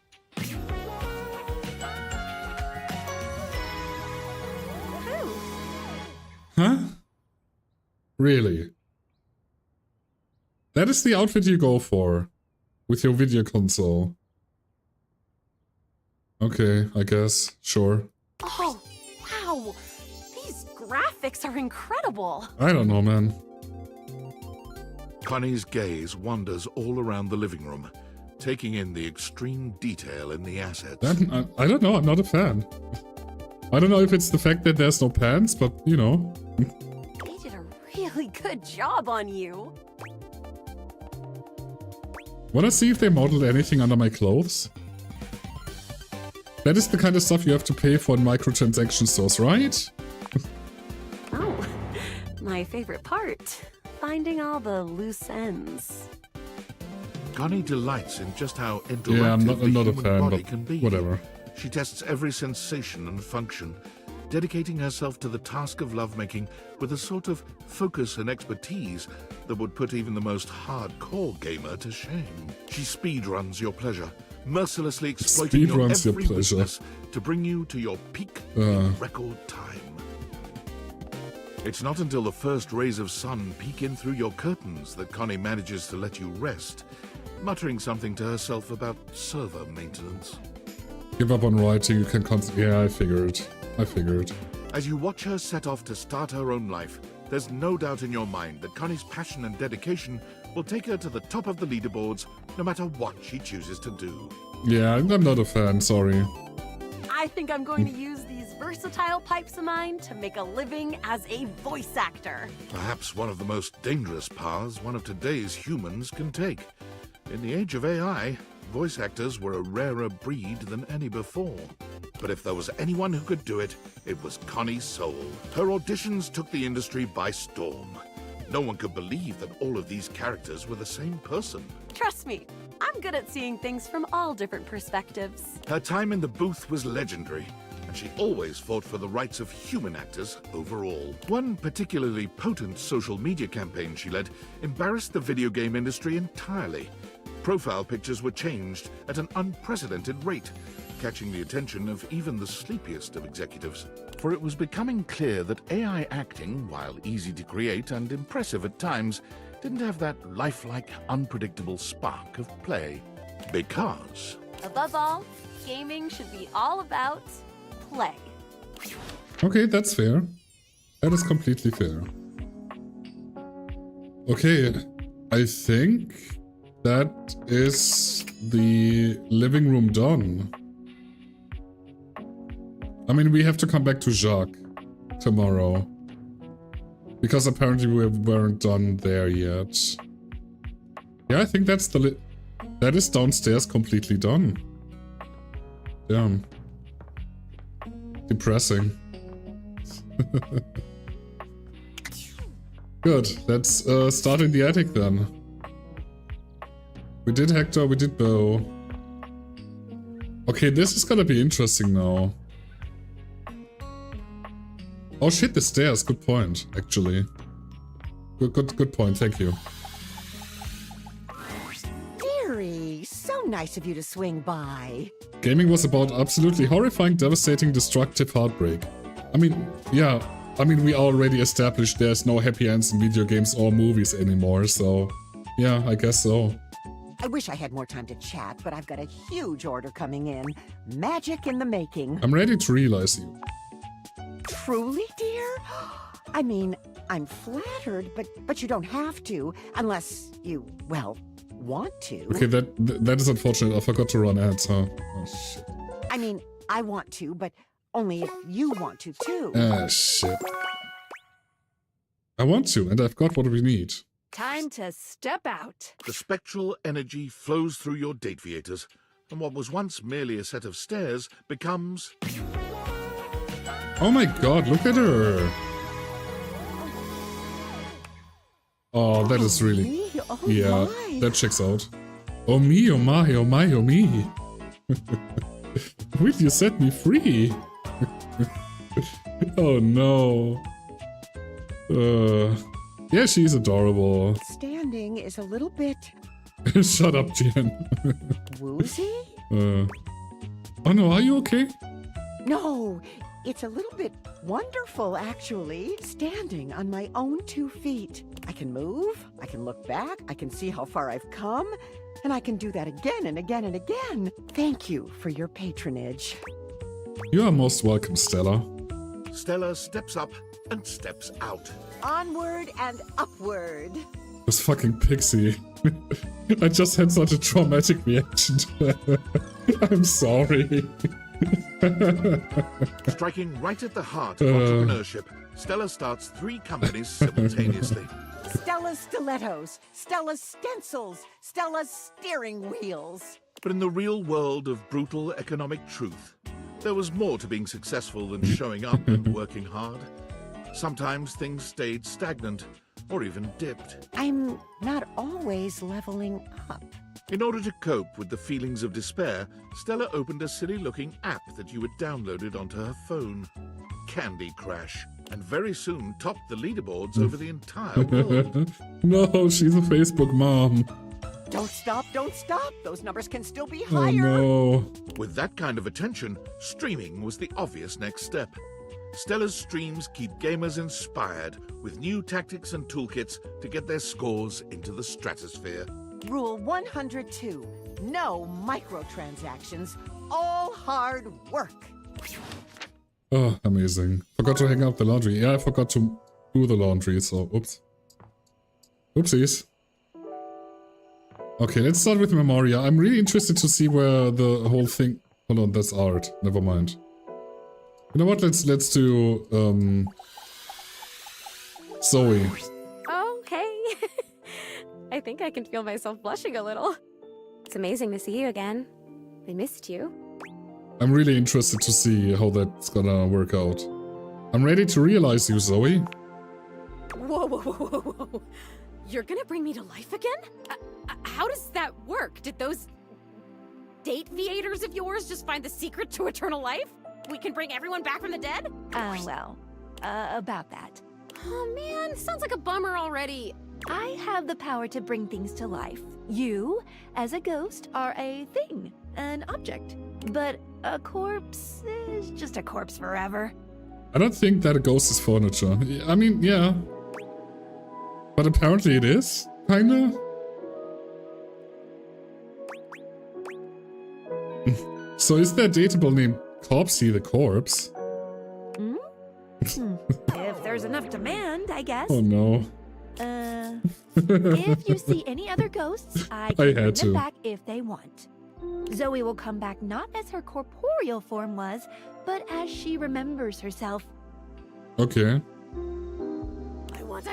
Huh? Really? That is the outfit you go for with your video console. Okay, I guess. Sure. Oh, wow. These graphics are incredible. I don't know, man. Connie's gaze wanders all around the living room, taking in the extreme detail in the assets. I don't know, I'm not a fan. I don't know if it's the fact that there's no pants, but, you know. They did a really good job on you. Wanna see if they modeled anything under my clothes? That is the kind of stuff you have to pay for in microtransaction stores, right? Oh, my favorite part. Finding all the loose ends. Connie delights in just how interactive Yeah, I'm not the a human fan, body but can be. whatever. She tests every sensation and function, dedicating herself to the task of lovemaking with a sort of focus and expertise that would put even the most hardcore gamer to shame. She speedruns your pleasure, mercilessly exploiting your Speedruns your every pleasure. weakness to bring you to your peak in record time. It's not until the first rays of sun peek in through your curtains that Connie manages to let you rest, muttering something to herself about server maintenance. Give up on writing, you can yeah, I figured. As you watch her set off to start her own life, there's no doubt in your mind that Connie's passion and dedication will take her to the top of the leaderboards, no matter what she chooses to do. Yeah, I'm not a fan, sorry. I think I'm going to use these versatile pipes of mine to make a living as a voice actor. Perhaps one of the most dangerous paths one of today's humans can take. In the age of AI, voice actors were a rarer breed than any before. But if there was anyone who could do it, it was Connie Soul. Her auditions took the industry by storm. No one could believe that all of these characters were the same person. Trust me, I'm good at seeing things from all different perspectives. Her time in the booth was legendary, and she always fought for the rights of human actors overall. One particularly potent social media campaign she led embarrassed the video game industry entirely. Profile pictures were changed at an unprecedented rate, catching the attention of even the sleepiest of executives. For it was becoming clear that AI acting, while easy to create and impressive at times, didn't have that lifelike, unpredictable spark of play. Because... Above all, gaming should be all about play. Okay, that's fair. That is completely fair. Okay, I think that is the living room done. I mean, we have to come back to Jacques tomorrow. Because apparently we weren't done there yet. Yeah, I think that's that is downstairs completely done. Damn. Depressing. Good, let's start in the attic then. We did Hector, we did Bo. Okay, this is gonna be interesting now. Oh shit, the stairs. Good point, actually. Good point, thank you. Dearie, so nice of you to swing by. Gaming was about absolutely horrifying, devastating, destructive heartbreak. I mean, yeah, we already established there's no happy ends in video games or movies anymore, so yeah, I guess so. I wish I had more time to chat, but I've got a huge order coming in. Magic in the making. I'm ready to realize you. Truly, dear? I mean, I'm flattered, but you don't have to, unless you, well, want to. Okay, that is unfortunate. I forgot to run ads, huh? Oh, shit. I mean, I want to, but only if you want to, too. Ah, shit. I want to, and I've got what we need. Time to step out. The spectral energy flows through your Dateviators, and what was once merely a set of stairs becomes... Oh my god, look at her! Oh, that is really... yeah, that checks out. Oh me, oh my, oh my, oh me! Will you set me free? Oh no. Yeah, she's adorable. Standing is a little bit... Shut up, Jen. woozy? Oh no, are you okay? No, it's a little bit wonderful, actually. Standing on my own 2 feet. I can move, I can look back, I can see how far I've come, and I can do that again and again and again. Thank you for your patronage. You are most welcome, Stella. Stella steps up and steps out. Onward and upward. This fucking pixie. I just had such a traumatic reaction to her. I'm sorry. Striking right at the heart of entrepreneurship, Stella starts 3 companies simultaneously. Stella's stilettos, Stella's stencils, Stella's steering wheels. But in the real world of brutal economic truth, there was more to being successful than showing up and working hard. Sometimes things stayed stagnant, or even dipped. I'm not always leveling up. In order to cope with the feelings of despair, Stella opened a silly-looking app that you had downloaded onto her phone. Candy Crash. And very soon topped the leaderboards over the entire world. No, she's a Facebook mom. Don't stop, don't stop. Those numbers can still be Oh higher. no. With that kind of attention, streaming was the obvious next step. Stella's streams keep gamers inspired with new tactics and toolkits to get their scores into the stratosphere. Rule 102. No microtransactions. All hard work. Oh, amazing. Forgot to hang up the laundry. Yeah, I forgot to do the laundry, so oops. Oopsies. Okay, let's start with Memoria. I'm really interested to see where the whole thing... Hold on, that's art. Never mind. You know what? Let's do Zoe. Oh, hey. I think I can feel myself blushing a little. It's amazing to see you again. I missed you. I'm really interested to see how that's gonna work out. I'm ready to realize you, Zoe. Whoa, whoa, whoa, whoa, whoa. You're gonna bring me to life again? How does that work? Did those Dateviators of yours just find the secret to eternal life? We can bring everyone back from the dead? Well, about that. Oh man, sounds like a bummer already. I have the power to bring things to life. You, as a ghost, are a thing, an object. But a corpse is just a corpse forever. I don't think that a ghost is furniture. I mean, yeah. But apparently it is, kinda. So is there a dateable named Corpsey the Corpse? If there's enough demand, I guess. Oh no. If you see any other ghosts, I can bring had them to. back if they want. Zoe will come back not as her corporeal form was, but as she remembers herself. Okay. I want!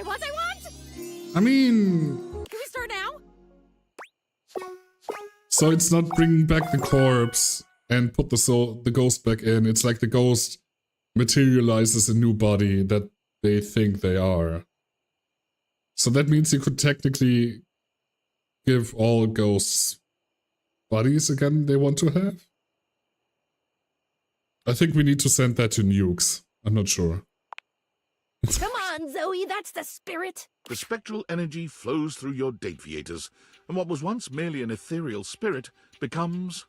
I mean... Can we start now? So it's not bringing back the corpse and put the ghost back in. It's like the ghost materializes a new body that they think they are. So that means you could technically give all ghosts bodies again they want to have? I think we need to send that to Nukes. I'm not sure. Come on, Zoe, that's the spirit. The spectral energy flows through your Dateviators, and what was once merely an ethereal spirit becomes...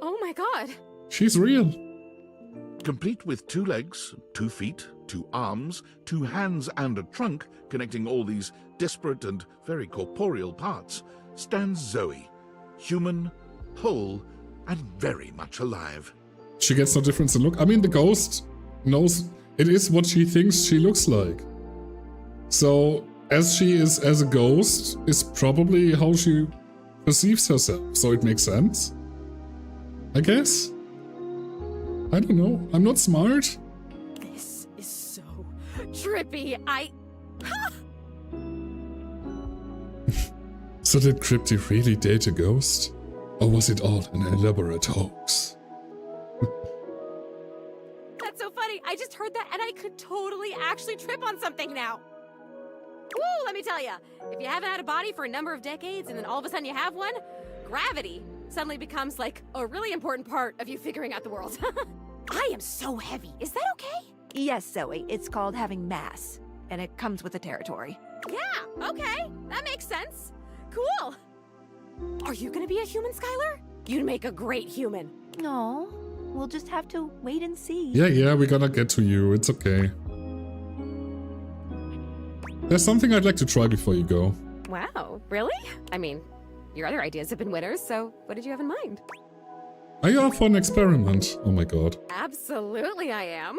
Oh my god. She's real. Complete with 2 legs, 2 feet, 2 arms, 2 hands and a trunk connecting all these disparate and very corporeal parts, stands Zoe, human, whole, and very much alive. She gets no difference in look. I mean, the ghost knows it is what she thinks she looks like. So, as she is as a ghost, is probably how she perceives herself. So it makes sense, I guess. I don't know. I'm not smart. This is so trippy. So did Crypty really date a ghost? Or was it all an elaborate hoax? That's so funny. I just heard that and I could totally actually trip on something now. Woo, let me tell you. If you haven't had a body for a number of decades and then all of a sudden you have one, gravity suddenly becomes like a really important part of you figuring out the world. I am so heavy. Is that okay? Yes, Zoe, it's called having mass, and it comes with the territory. Yeah, okay. That makes sense. Cool. Are you gonna be a human, Skylar? You'd make a great human. No, we'll just have to wait and see. Yeah, we're gonna get to you. It's okay. There's something I'd like to try before you go. Wow, really? I mean, your other ideas have been winners, so what did you have in mind? Are you up for an experiment? Oh my god. Absolutely I am.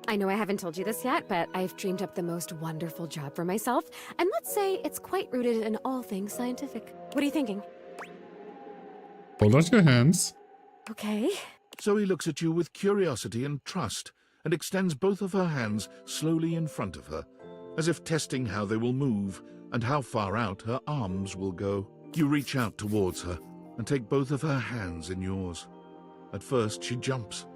I know I haven't told you this yet, but I've dreamed up the most wonderful job for myself, and let's say it's quite rooted in all things scientific. What are you thinking? Hold out your hands. Okay. Zoe looks at you with curiosity and trust, and extends both of her hands slowly in front of her, as if testing how they will move and how far out her arms will go. You reach out towards her and take both of her hands in yours. At first, she jumps.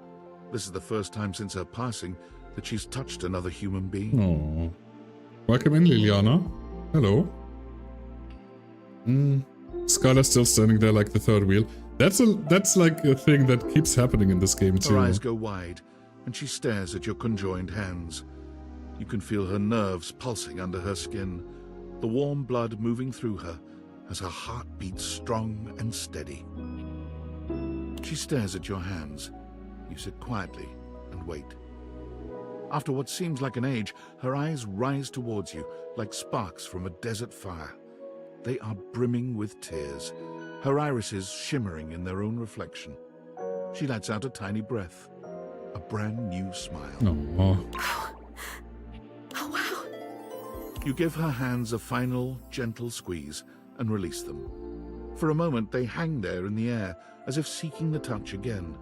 This is the first time since her passing that she's touched another human being. Aww. Welcome in, Liliana. Hello. Skylar's still standing there like the third wheel. That's like a thing that keeps happening in this game too. Her eyes go wide, and she stares at your conjoined hands. You can feel her nerves pulsing under her skin, the warm blood moving through her as her heart beats strong and steady. She stares at your hands. You sit quietly and wait. After what seems like an age, her eyes rise towards you like sparks from a desert fire. They are brimming with tears, her irises shimmering in their own reflection. She lets out a tiny breath, a brand new smile. Aww. Oh, wow. You give her hands a final, gentle squeeze and release them. For a moment, they hang there in the air, as if seeking the touch again.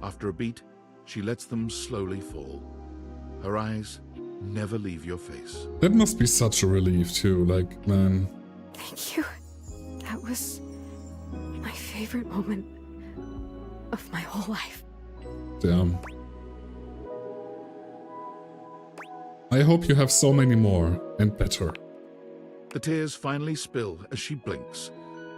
After a beat, she lets them slowly fall. Her eyes never leave your face. That must be such a relief too, like, man. Thank you. That was my favorite moment of my whole life. Damn. I hope you have so many more, and better. The tears finally spill as she blinks.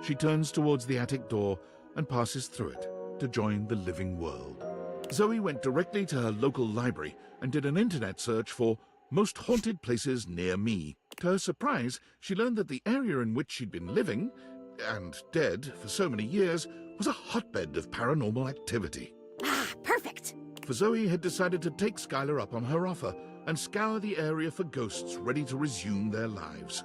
She turns towards the attic door and passes through it to join the living world. Zoe went directly to her local library and did an internet search for most haunted places near me. To her surprise, she learned that the area in which she'd been living, and dead for so many years, was a hotbed of paranormal activity. Ah, perfect! For Zoe had decided to take Skylar up on her offer and scour the area for ghosts ready to resume their lives.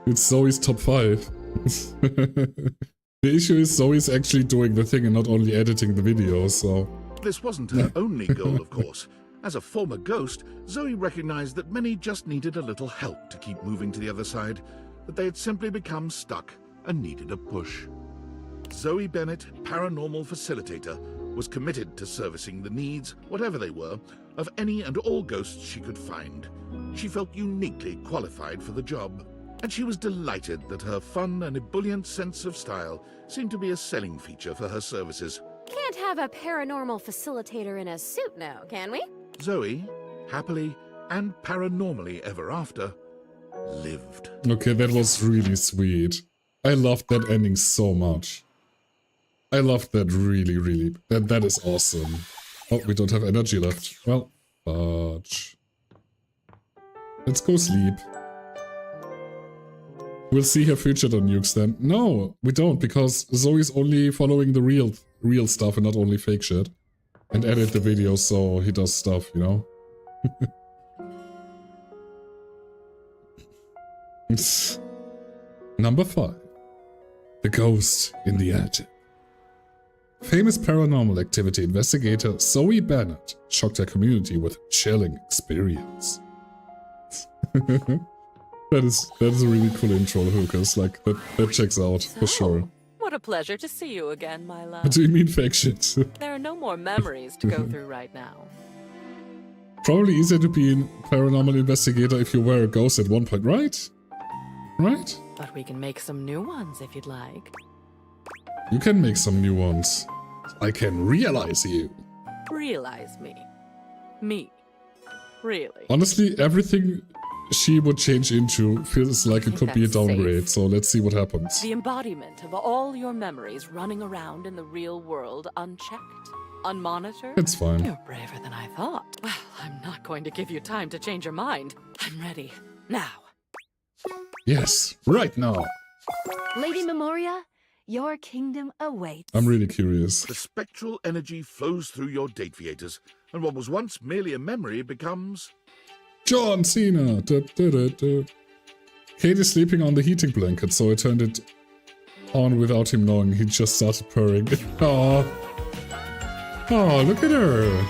It's Zoe's top 5. The issue is Zoe's actually doing the thing and not only editing the video, so... This wasn't her only goal, of course. As a former ghost, Zoe recognized that many just needed a little help to keep moving to the other side, that they had simply become stuck and needed a push. Zoe Bennett, paranormal facilitator, was committed to servicing the needs, whatever they were, of any and all ghosts she could find. She felt uniquely qualified for the job, and she was delighted that her fun and ebullient sense of style seemed to be a selling feature for her services. Can't have a paranormal facilitator in a suit now, can we? Zoe, happily and paranormally ever after, lived. Okay, that was really sweet. I loved that ending so much. I loved that really, really. That is awesome. Oh, we don't have energy left. Well, fudge. Let's go sleep. We'll see her featured on Nukes then. No, we don't, because Zoe's only following the real stuff and not only fake shit. And edit the videos so he does stuff, you know? Number 5. The Ghost in the Attic. Famous paranormal activity investigator Zoe Bennett shocked her community with a chilling experience. That is a really cool intro, Lucas. Like, that checks out, for sure. What a pleasure to see you again, my love. What do you mean fake shit? There are no more memories to go through right now. Probably easier to be a paranormal investigator if you were a ghost at one point, right? Right? But we can make some new ones if you'd like. You can make some new ones. I can realize you. Realize me. Me. Really. Honestly, everything she would change into feels like it could be a downgrade, so let's see what happens. The embodiment of all your memories running around in the real world unchecked, unmonitored. It's fine. You're braver than I thought. Well, I'm not going to give you time to change your mind. I'm ready. Now. Yes, right now. Lady Memoria, your kingdom awaits. I'm really curious. The spectral energy flows through your Dateviators, and what was once merely a memory becomes... John Cena! Kate is sleeping on the heating blanket, so I turned it on without him knowing. He just started purring. Oh, look at her!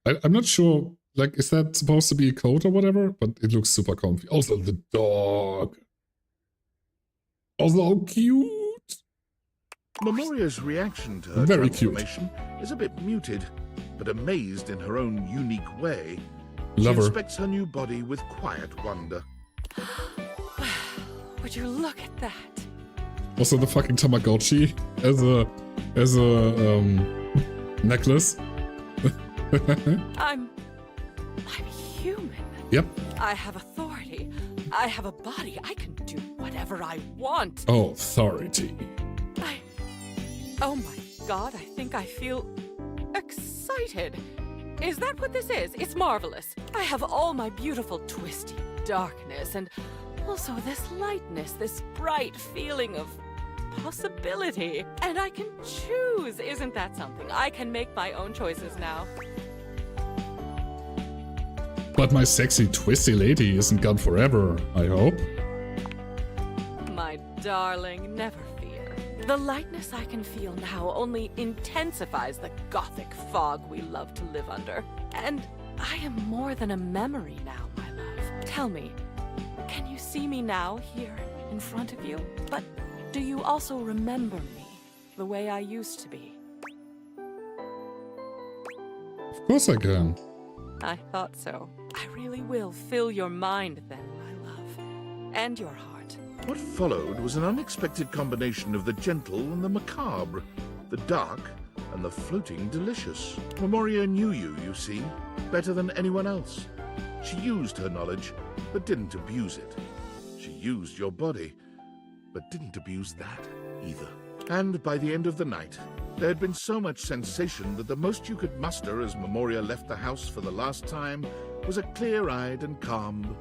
I'm not sure, like, is that supposed to be a coat or whatever? But it looks super comfy. Also, the dog. Also, how cute! Memoria's reaction to her Very cute. transformation is a bit muted, but amazed in her own unique way. Love she her. inspects her new body with quiet wonder. Would you look at that? Also, the fucking Tamagotchi as a necklace. I'm human. Yep. I have authority. I have a body. I can do whatever I want. Oh, authority. Oh my god, I think I feel excited. Is that what this is? It's marvelous. I have all my beautiful twisty darkness and also this lightness, this bright feeling of possibility. And I can choose. Isn't that something? I can make my own choices now. But my sexy twisty lady isn't gone forever, I hope. My darling, never fear. The lightness I can feel now only intensifies the gothic fog we love to live under. And I am more than a memory now, my love. Tell me, can you see me now, here, in front of you? But do you also remember me, the way I used to be? Of course I can. I thought so. I really will fill your mind then, my love. And your heart. What followed was an unexpected combination of the gentle and the macabre, the dark and the floating delicious. Memoria knew you see, better than anyone else. She used her knowledge, but didn't abuse it. She used your body, but didn't abuse that either. And by the end of the night, there had been so much sensation that the most you could muster as Memoria left the house for the last time was a clear-eyed and calm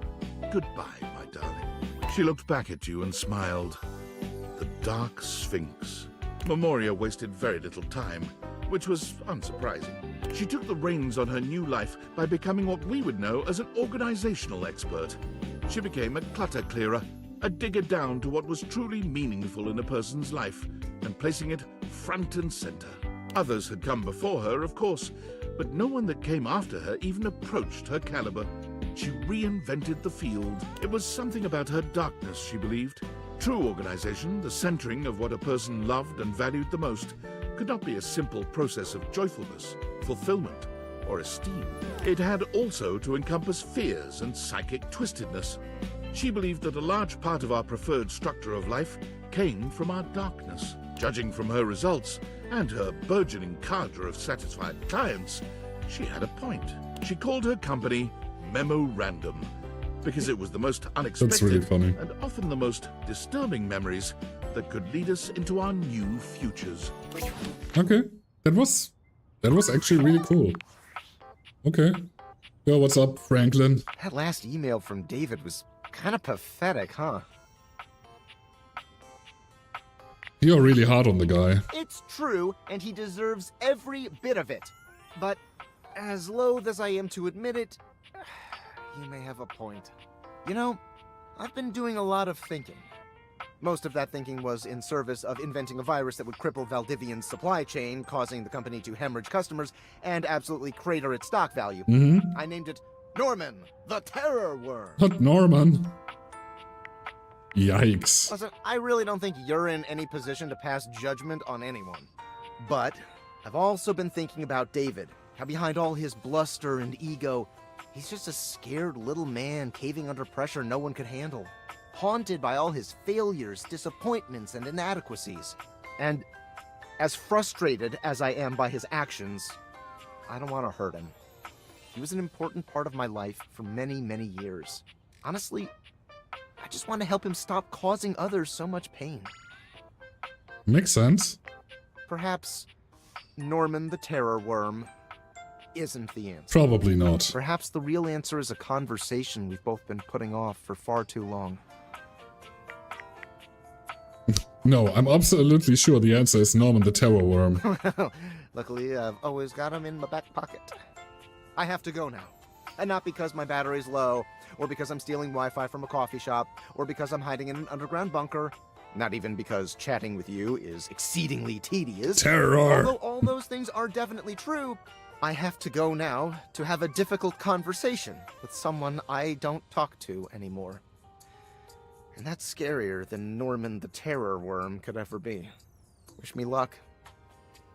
goodbye, my darling. She looked back at you and smiled. The Dark Sphinx. Memoria wasted very little time, which was unsurprising. She took the reins on her new life by becoming what we would know as an organizational expert. She became a clutter clearer, a digger down to what was truly meaningful in a person's life, and placing it front and center. Others had come before her, of course, but no one that came after her even approached her caliber. She reinvented the field. It was something about her darkness, she believed. True organization, the centering of what a person loved and valued the most, could not be a simple process of joyfulness, fulfillment, or esteem. It had also to encompass fears and psychic twistedness. She believed that a large part of our preferred structure of life came from our darkness. Judging from her results and her burgeoning cadre of satisfied clients, she had a point. She called her company Memorandum because it was the most unexpected That's really funny. and often the most disturbing memories that could lead us into our new futures. Okay, that was actually really cool. Okay. Yo, what's up, Franklin? That last email from David was kind of pathetic, huh? You're really hard on the guy. It's true, and he deserves every bit of it. But as loath as I am to admit it, he may have a point. You know, I've been doing a lot of thinking. Most of that thinking was in service of inventing a virus that would cripple Valdivian's supply chain, causing the company to hemorrhage customers and absolutely crater its stock value. I named it Norman, the Terror Worm. Not Norman. Yikes. Listen, I really don't think you're in any position to pass judgment on anyone. But I've also been thinking about David, how behind all his bluster and ego, he's just a scared little man caving under pressure no one could handle. Haunted by all his failures, disappointments, and inadequacies. And as frustrated as I am by his actions, I don't want to hurt him. He was an important part of my life for many, many years. Honestly, I just want to help him stop causing others so much pain. Makes sense. Perhaps Norman the Terror Worm isn't the answer. Probably not. Perhaps the real answer is a conversation we've both been putting off for far too long. No, I'm absolutely sure the answer is Norman the Terror Worm. Luckily, I've always got him in my back pocket. I have to go now. And not because my battery's low, or because I'm stealing Wi-Fi from a coffee shop, or because I'm hiding in an underground bunker. Not even because chatting with you is exceedingly tedious. Terror! Although all those things are definitely true, I have to go now to have a difficult conversation with someone I don't talk to anymore. And that's scarier than Norman the Terror Worm could ever be. Wish me luck.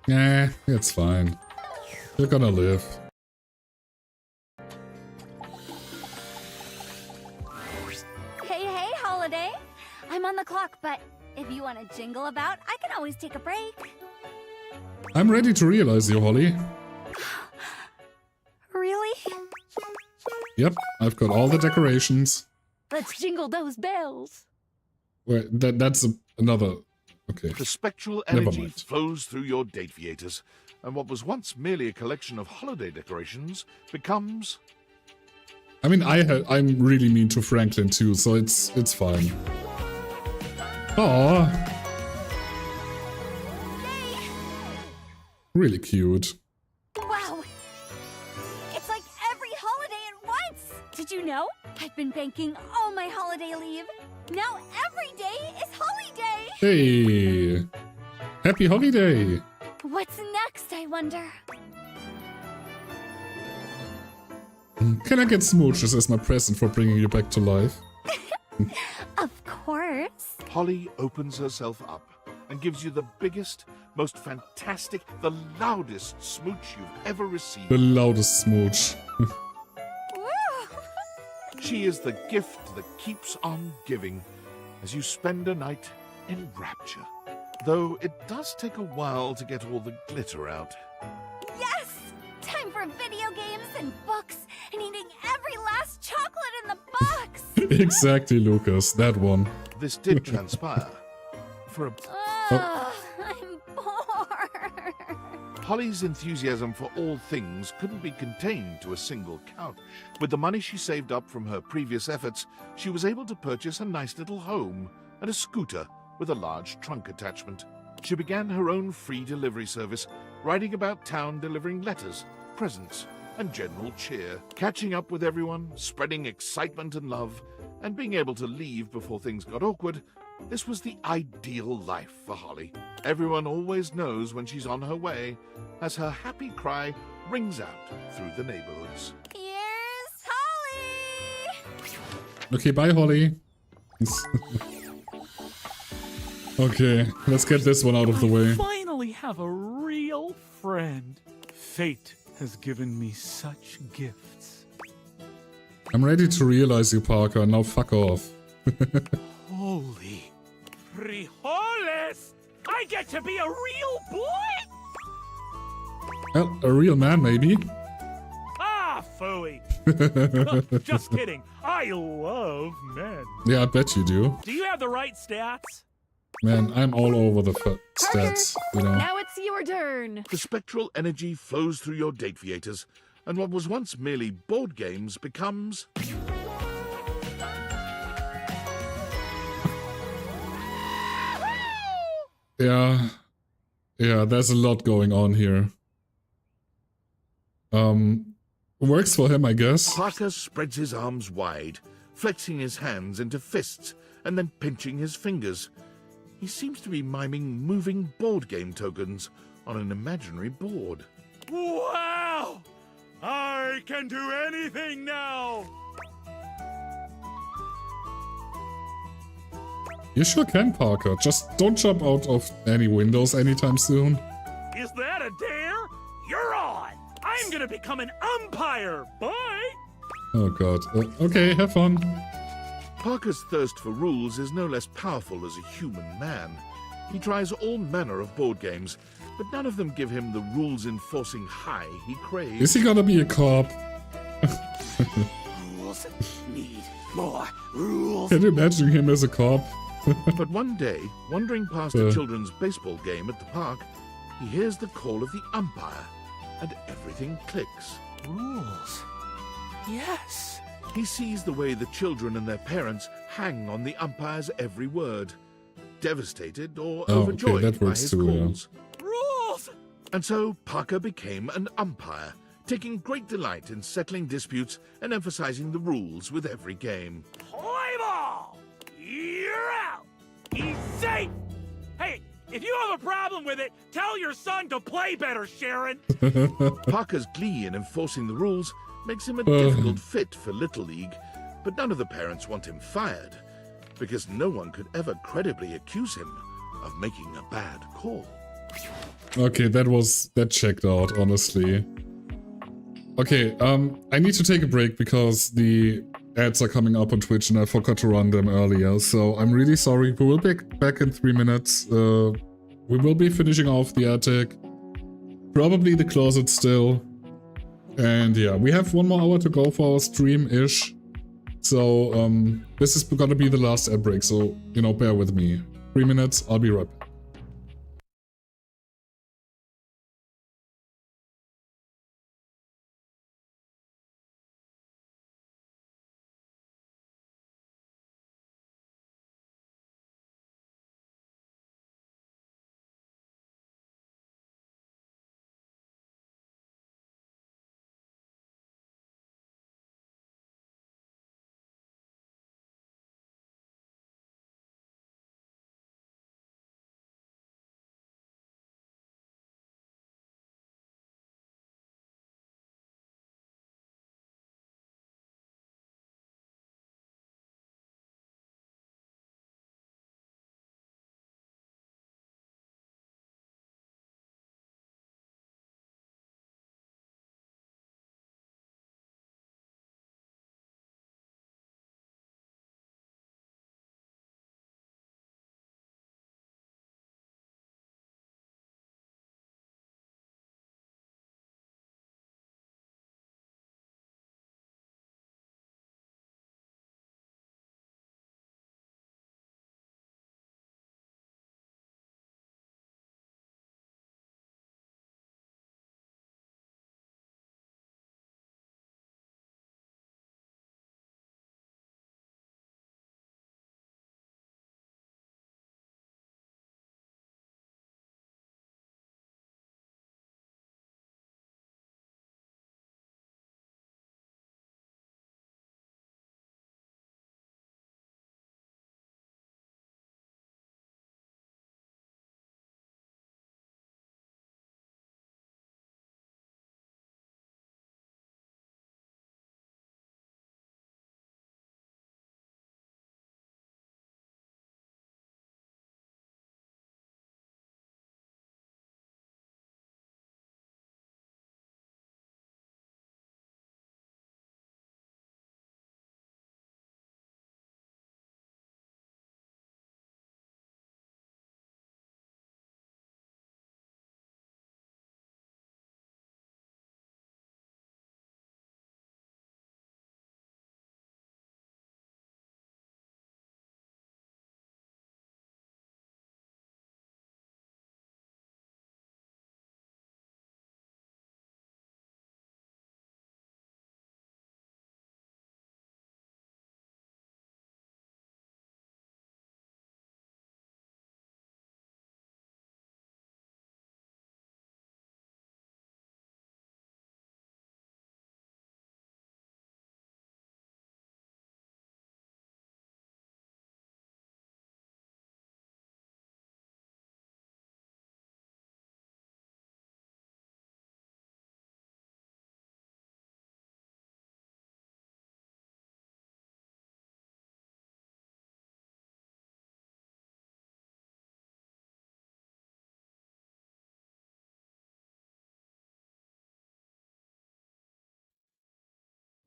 It's fine. You're gonna live. Hey, Holiday. I'm on the clock, but if you want to jingle about, I can always take a break. I'm ready to realize you, Holly. Really? Yep, I've got all the decorations. Let's jingle those bells. Wait, that's another... Okay. The spectral Never energy mind. flows through your Dateviators, and what was once merely a collection of holiday decorations becomes... I mean, I'm really mean to Franklin too, so it's fine. Aww. Really cute. Wow. It's like every holiday at once. Did you know? I've been banking all my holiday leave. Now every day is holiday. Hey! Happy holiday! What's next, I wonder? Can I get smooches as my present for bringing you back to life? Of course. Holly opens herself up and gives you the biggest, most fantastic, the loudest smooch you've ever received. The loudest smooch. She is the gift that keeps on giving as you spend a night in rapture. Though it does take a while to get all the glitter out. Yes! Time for video games and books and eating every last chocolate in the box. Exactly, Lucas. That one. This did transpire. For a... I'm bored. Holly's enthusiasm for all things couldn't be contained to a single couch. With the money she saved up from her previous efforts, she was able to purchase a nice little home and a scooter with a large trunk attachment. She began her own free delivery service, riding about town delivering letters, presents, and general cheer, catching up with everyone, spreading excitement and love, and being able to leave before things got awkward. This was the ideal life for Holly. Everyone always knows when she's on her way, as her happy cry rings out through the neighborhoods. Here's Holly! Okay, bye, Holly. Okay, let's get this one out of the way. Finally have a real friend. Fate has given me such gifts. I'm ready to realize you, Parker. Now fuck off. Holy frijoles! I get to be a real boy? Well, a real man, maybe. Ah, Just kidding. I love men. Yeah, I bet you do. Do you have the right stats? Man, I'm all over the stats, you know. Now it's your turn. The spectral energy flows through your date theaters, and what was once merely board games becomes... Yeah, there's a lot going on here. Works for him, I guess. Parker spreads his arms wide, flexing his hands into fists, and then pinching his fingers. He seems to be miming moving board game tokens on an imaginary board. Wow! I can do anything now! You sure can, Parker. Just don't jump out of any windows anytime soon. Is that a dare? You're on! I'm gonna become an umpire! Bye! Oh god. Okay, have fun. Parker's thirst for rules is no less powerful as a human man. He tries all manner of board games, but none of them give him the rules-enforcing high he craves. Is he gonna be a cop? Rules. Need more rules. Can you imagine him as a cop? But one day, wandering past a children's baseball game at the park, he hears the call of the umpire, and everything clicks. Rules. Yes. He sees the way the children and their parents hang on the umpire's every word, devastated or overjoyed that by works his too, yeah. calls. Rules! And so Parker became an umpire, taking great delight in settling disputes and emphasizing the rules with every game. Play ball! You're out! He's safe! Hey, if you have a problem with it, tell your son to play better, Sharon! Parker's glee in enforcing the rules makes him a difficult fit for Little League, but none of the parents want him fired, because no one could ever credibly accuse him of making a bad call. Okay, that checked out, honestly. Okay, I need to take a break because the ads are coming up on Twitch and I forgot to run them earlier, so I'm really sorry. We will be back in 3 minutes. We will be finishing off the attic. Probably the closet still. And yeah, we have 1 more hour to go for our stream-ish. So, this is gonna be the last ad break, so, you know, bear with me. 3 minutes, I'll be right back.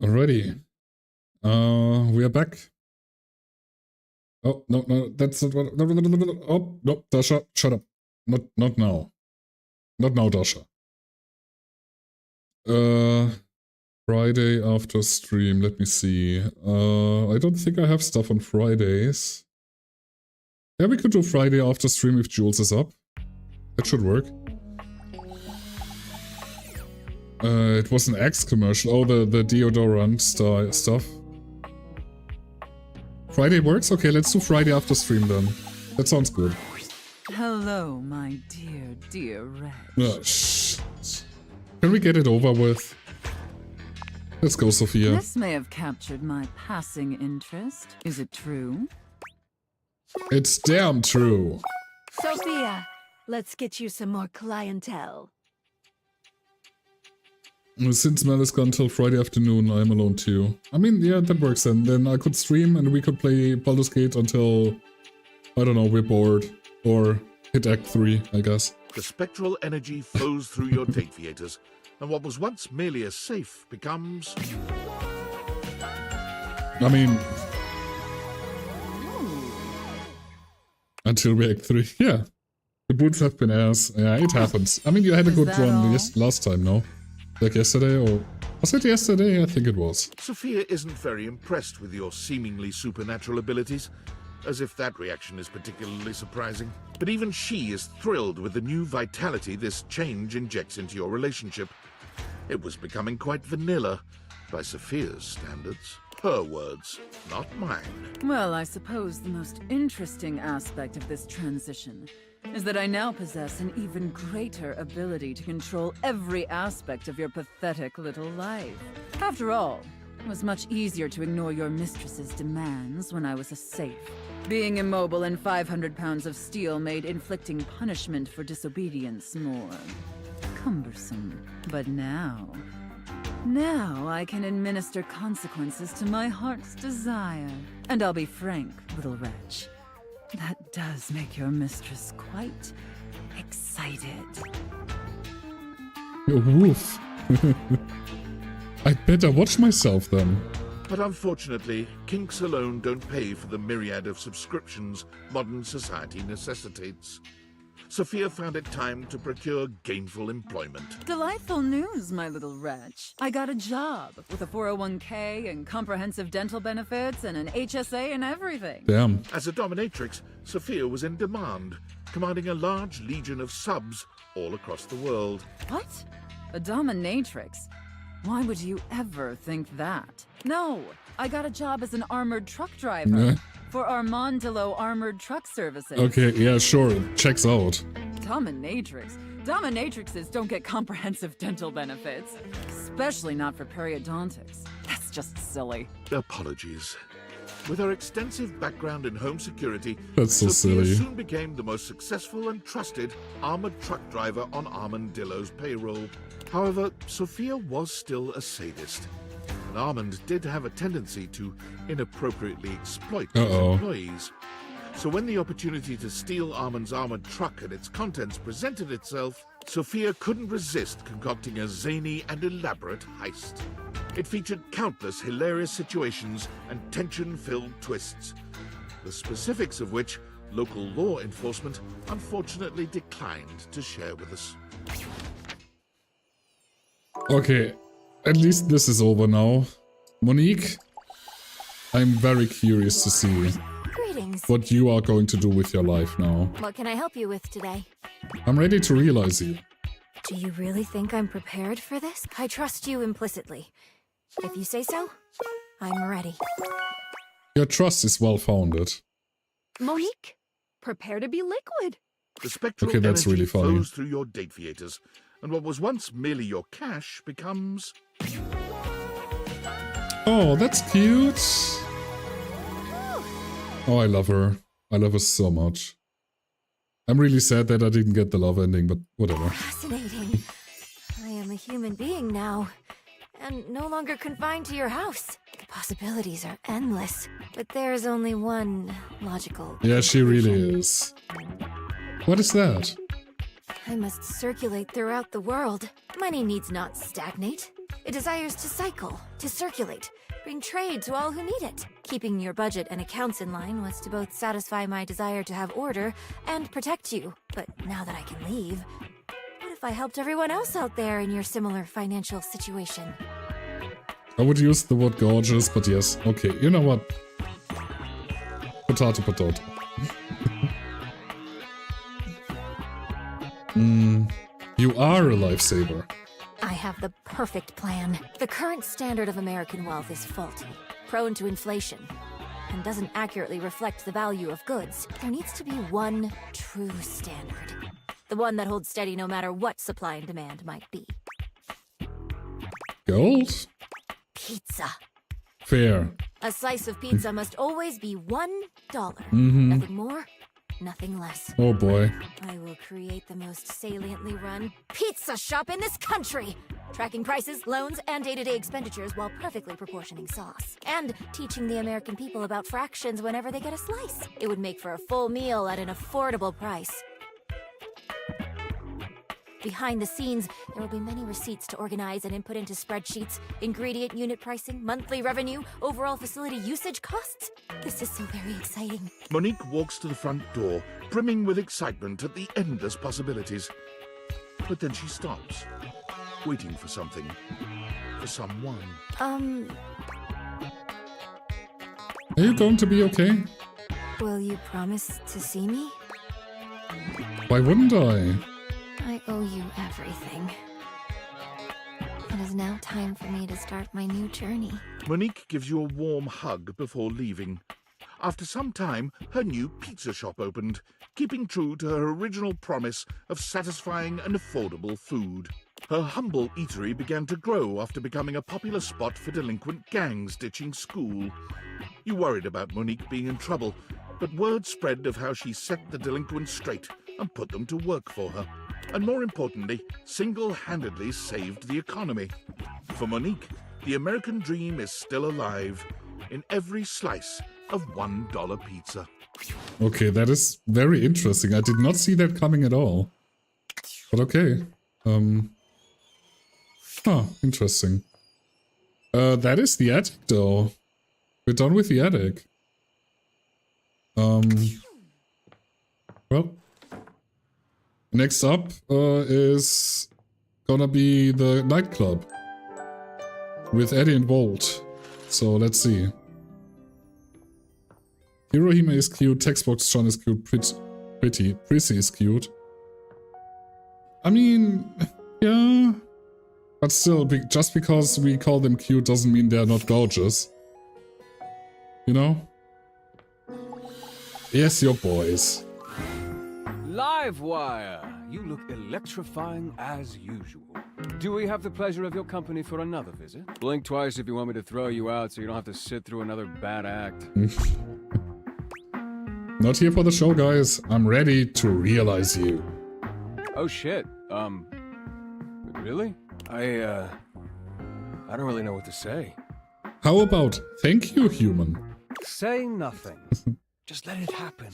Alrighty. We are back. Oh, no, that's not what... No. Oh, no, Dasha, shut up. Not now. Not now, Dasha. Friday after stream, let me see. I don't think I have stuff on Fridays. Yeah, we could do Friday after stream if Jules is up. That should work. It was an Axe commercial. Oh, the deodorant stuff. Friday works? Okay, let's do Friday after stream then. That sounds good. Hello, my dear Red. Shh. Can we get it over with? Let's go, Sophia. This may have captured my passing interest. Is it true? It's damn true. Sophia, let's get you some more clientele. Since Mel is gone till Friday afternoon, I'm alone too. I mean, yeah, that works then. Then I could stream and we could play Baldur's Gate until, I don't know, we're bored. Or hit Act 3, I guess. The spectral energy flows through your date theaters, and what was once merely a safe becomes... I mean... Until we Act 3, yeah. The boots have been ass. Yeah, it happens. I mean, you had a good run last time, no? Like yesterday, or... Was it yesterday? I think it was. Sophia isn't very impressed with your seemingly supernatural abilities, as if that reaction is particularly surprising. But even she is thrilled with the new vitality this change injects into your relationship. It was becoming quite vanilla, by Sophia's standards. Her words, not mine. Well, I suppose the most interesting aspect of this transition is that I now possess an even greater ability to control every aspect of your pathetic little life. After all, it was much easier to ignore your mistress's demands when I was a safe. Being immobile and 500 pounds of steel made inflicting punishment for disobedience more cumbersome. But now I can administer consequences to my heart's desire. And I'll be frank, little wretch, that does make your mistress quite excited. Woof. I'd better watch myself then. But unfortunately, kinks alone don't pay for the myriad of subscriptions modern society necessitates. Sophia found it time to procure gainful employment. Delightful news, my little wretch. I got a job with a 401k and comprehensive dental benefits and an HSA and everything. Damn. As a dominatrix, Sophia was in demand, commanding a large legion of subs all across the world. What? A dominatrix? Why would you ever think that? No, I got a job as an armored truck driver for Armandillo Armored Truck Services. Okay, yeah, sure, it checks out. Dominatrix? Dominatrixes don't get comprehensive dental benefits, especially not for periodontics. That's just silly. Apologies. With her extensive background in home security, That's so Sophia silly. soon became the most successful and trusted armored truck driver on Armandillo's payroll. However, Sophia was still a sadist, and Armand did have a tendency to inappropriately exploit his employees. So when the opportunity to steal Armand's armored truck and its contents presented itself, Sophia couldn't resist concocting a zany and elaborate heist. It featured countless hilarious situations and tension-filled twists, the specifics of which local law enforcement unfortunately declined to share with us. Okay, at least this is over now. Monique, I'm very curious to see Greetings. what you are going to do with your life now. What can I help you with today? I'm ready to realize you. Do you really think I'm prepared for this? I trust you implicitly. If you say so, I'm ready. Your trust is well-founded. Monique, prepare to be liquid. The spectral Okay, that's energy really funny. flows through your date theaters, and what was once merely your cash becomes... Oh, that's cute. Oh, I love her. I love her so much. I'm really sad that I didn't get the love ending, but whatever. Fascinating. I am a human being now, and no longer confined to your house. The possibilities are endless, but there's only one logical. Yeah, she really is. What is that? I must circulate throughout the world. Money needs not stagnate. It desires to cycle, to circulate, bring trade to all who need it. Keeping your budget and accounts in line was to both satisfy my desire to have order and protect you. But now that I can leave, what if I helped everyone else out there in your similar financial situation? I would use the word gorgeous, but yes. Okay, you know what? Potato, potato. You are a lifesaver. I have the perfect plan. The current standard of American wealth is faulty, prone to inflation, and doesn't accurately reflect the value of goods. There needs to be one true standard. The one that holds steady no matter what supply and demand might be. Gold? Pizza. Fair. A slice of pizza must always be $1. Nothing more, nothing less. Oh boy. I will create the most saliently run pizza shop in this country! Tracking prices, loans, and day-to-day expenditures while perfectly proportioning sauce. And teaching the American people about fractions whenever they get a slice. It would make for a full meal at an affordable price. Behind the scenes, there will be many receipts to organize and input into spreadsheets, ingredient unit pricing, monthly revenue, overall facility usage costs. This is so very exciting. Monique walks to the front door, brimming with excitement at the endless possibilities. But then she stops, waiting for something. For someone. Are you going to be okay? Will you promise to see me? Why wouldn't I? I owe you everything. It is now time for me to start my new journey. Monique gives you a warm hug before leaving. After some time, her new pizza shop opened, keeping true to her original promise of satisfying and affordable food. Her humble eatery began to grow after becoming a popular spot for delinquent gangs ditching school. You worried about Monique being in trouble, but word spread of how she set the delinquents straight and put them to work for her. And more importantly, single-handedly saved the economy. For Monique, the American dream is still alive in every slice of $1 pizza. Okay, that is very interesting. I did not see that coming at all. But okay. Interesting. That is the attic, though. We're done with the attic. Well. Next up is gonna be the nightclub with Eddie and Walt. So let's see. Hirohime is cute, Textbox John is cute, Prissy is cute. I mean, yeah. But still, just because we call them cute doesn't mean they're not gorgeous. You know? Yes, your boys. Livewire! You look electrifying as usual. Do we have the pleasure of your company for another visit? Blink twice if you want me to throw you out so you don't have to sit through another bad act. Not here for the show, guys. I'm ready to realize you. Oh shit. Really? I don't really know what to say. How about thank you, human? Say nothing. Just let it happen.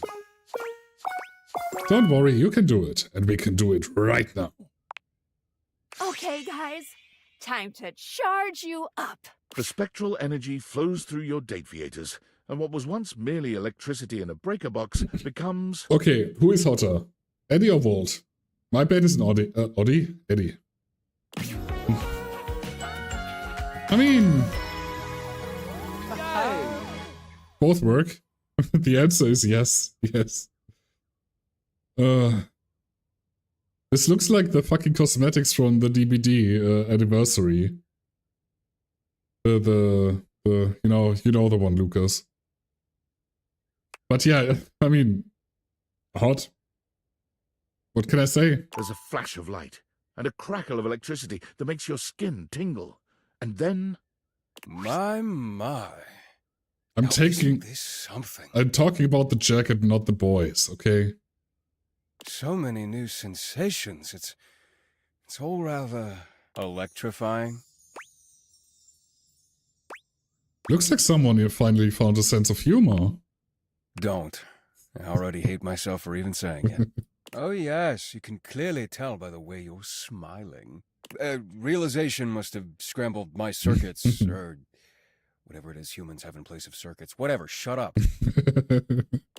Don't worry, you can do it, and we can do it right now. Okay, guys. Time to charge you up. The spectral energy flows through your Dateviators, and what was once merely electricity in a breaker box becomes... Okay, who is hotter? Eddie or Walt? My bet is an Eddie. Eddie. I mean... both work. The answer is yes. Yes. This looks like the fucking cosmetics from the DBD anniversary. The you know the one, Lucas. But yeah, I mean, hot. What can I say? There's a flash of light and a crackle of electricity that makes your skin tingle. And then... My. I'm now taking... this something. I'm talking about the jacket, not the boys, okay? So many new sensations. It's all rather electrifying. Looks like someone here finally found a sense of humor. Don't. I already hate myself for even saying it. Oh yes, you can clearly tell by the way you're smiling. Realization must have scrambled my circuits, or whatever it is humans have in place of circuits. Whatever, shut up.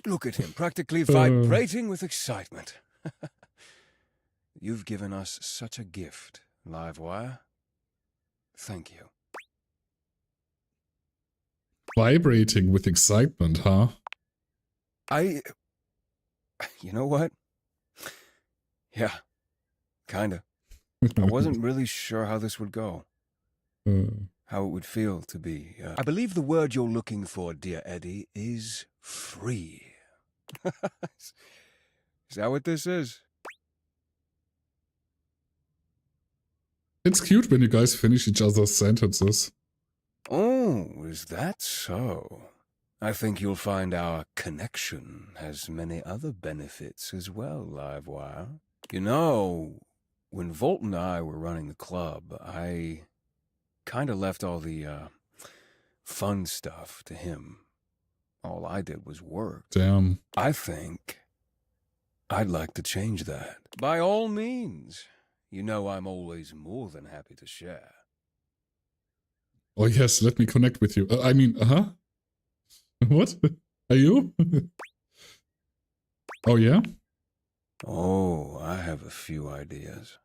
Look at him, practically vibrating with excitement. You've given us such a gift, Livewire. Thank you. Vibrating with excitement, huh? You know what? Yeah, kinda. I wasn't really sure how this would go. How it would feel to be. I believe the word you're looking for, dear Eddie, is free. Is that what this is? It's cute when you guys finish each other's sentences. Oh, is that so? I think you'll find our connection has many other benefits as well, Livewire. You know, when Volt and I were running the club, I kind of left all the fun stuff to him. All I did was work. Damn. I think I'd like to change that. By all means. You know I'm always more than happy to share. Oh yes, let me connect with you. What? Are you? Oh yeah? Oh, I have a few ideas.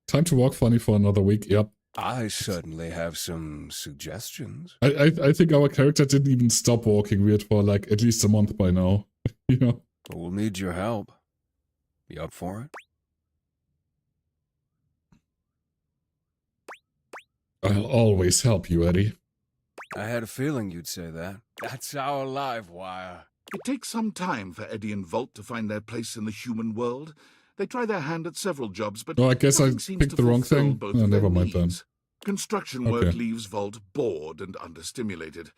Time to walk funny for another week, yep. I certainly have some suggestions. I think our character didn't even stop walking weird for like at least a month by now. You know? But we'll need your help. You up for it? I'll always help you, Eddie. I had a feeling you'd say that. That's our Livewire. It takes some time for Eddie and Volt to find their place in the human world. They try their hand at several jobs, but Oh, I guess I nothing seems picked to the wrong fulfill thing. both Oh, of their never mind then. needs. Construction work Okay. leaves Volt bored and understimulated,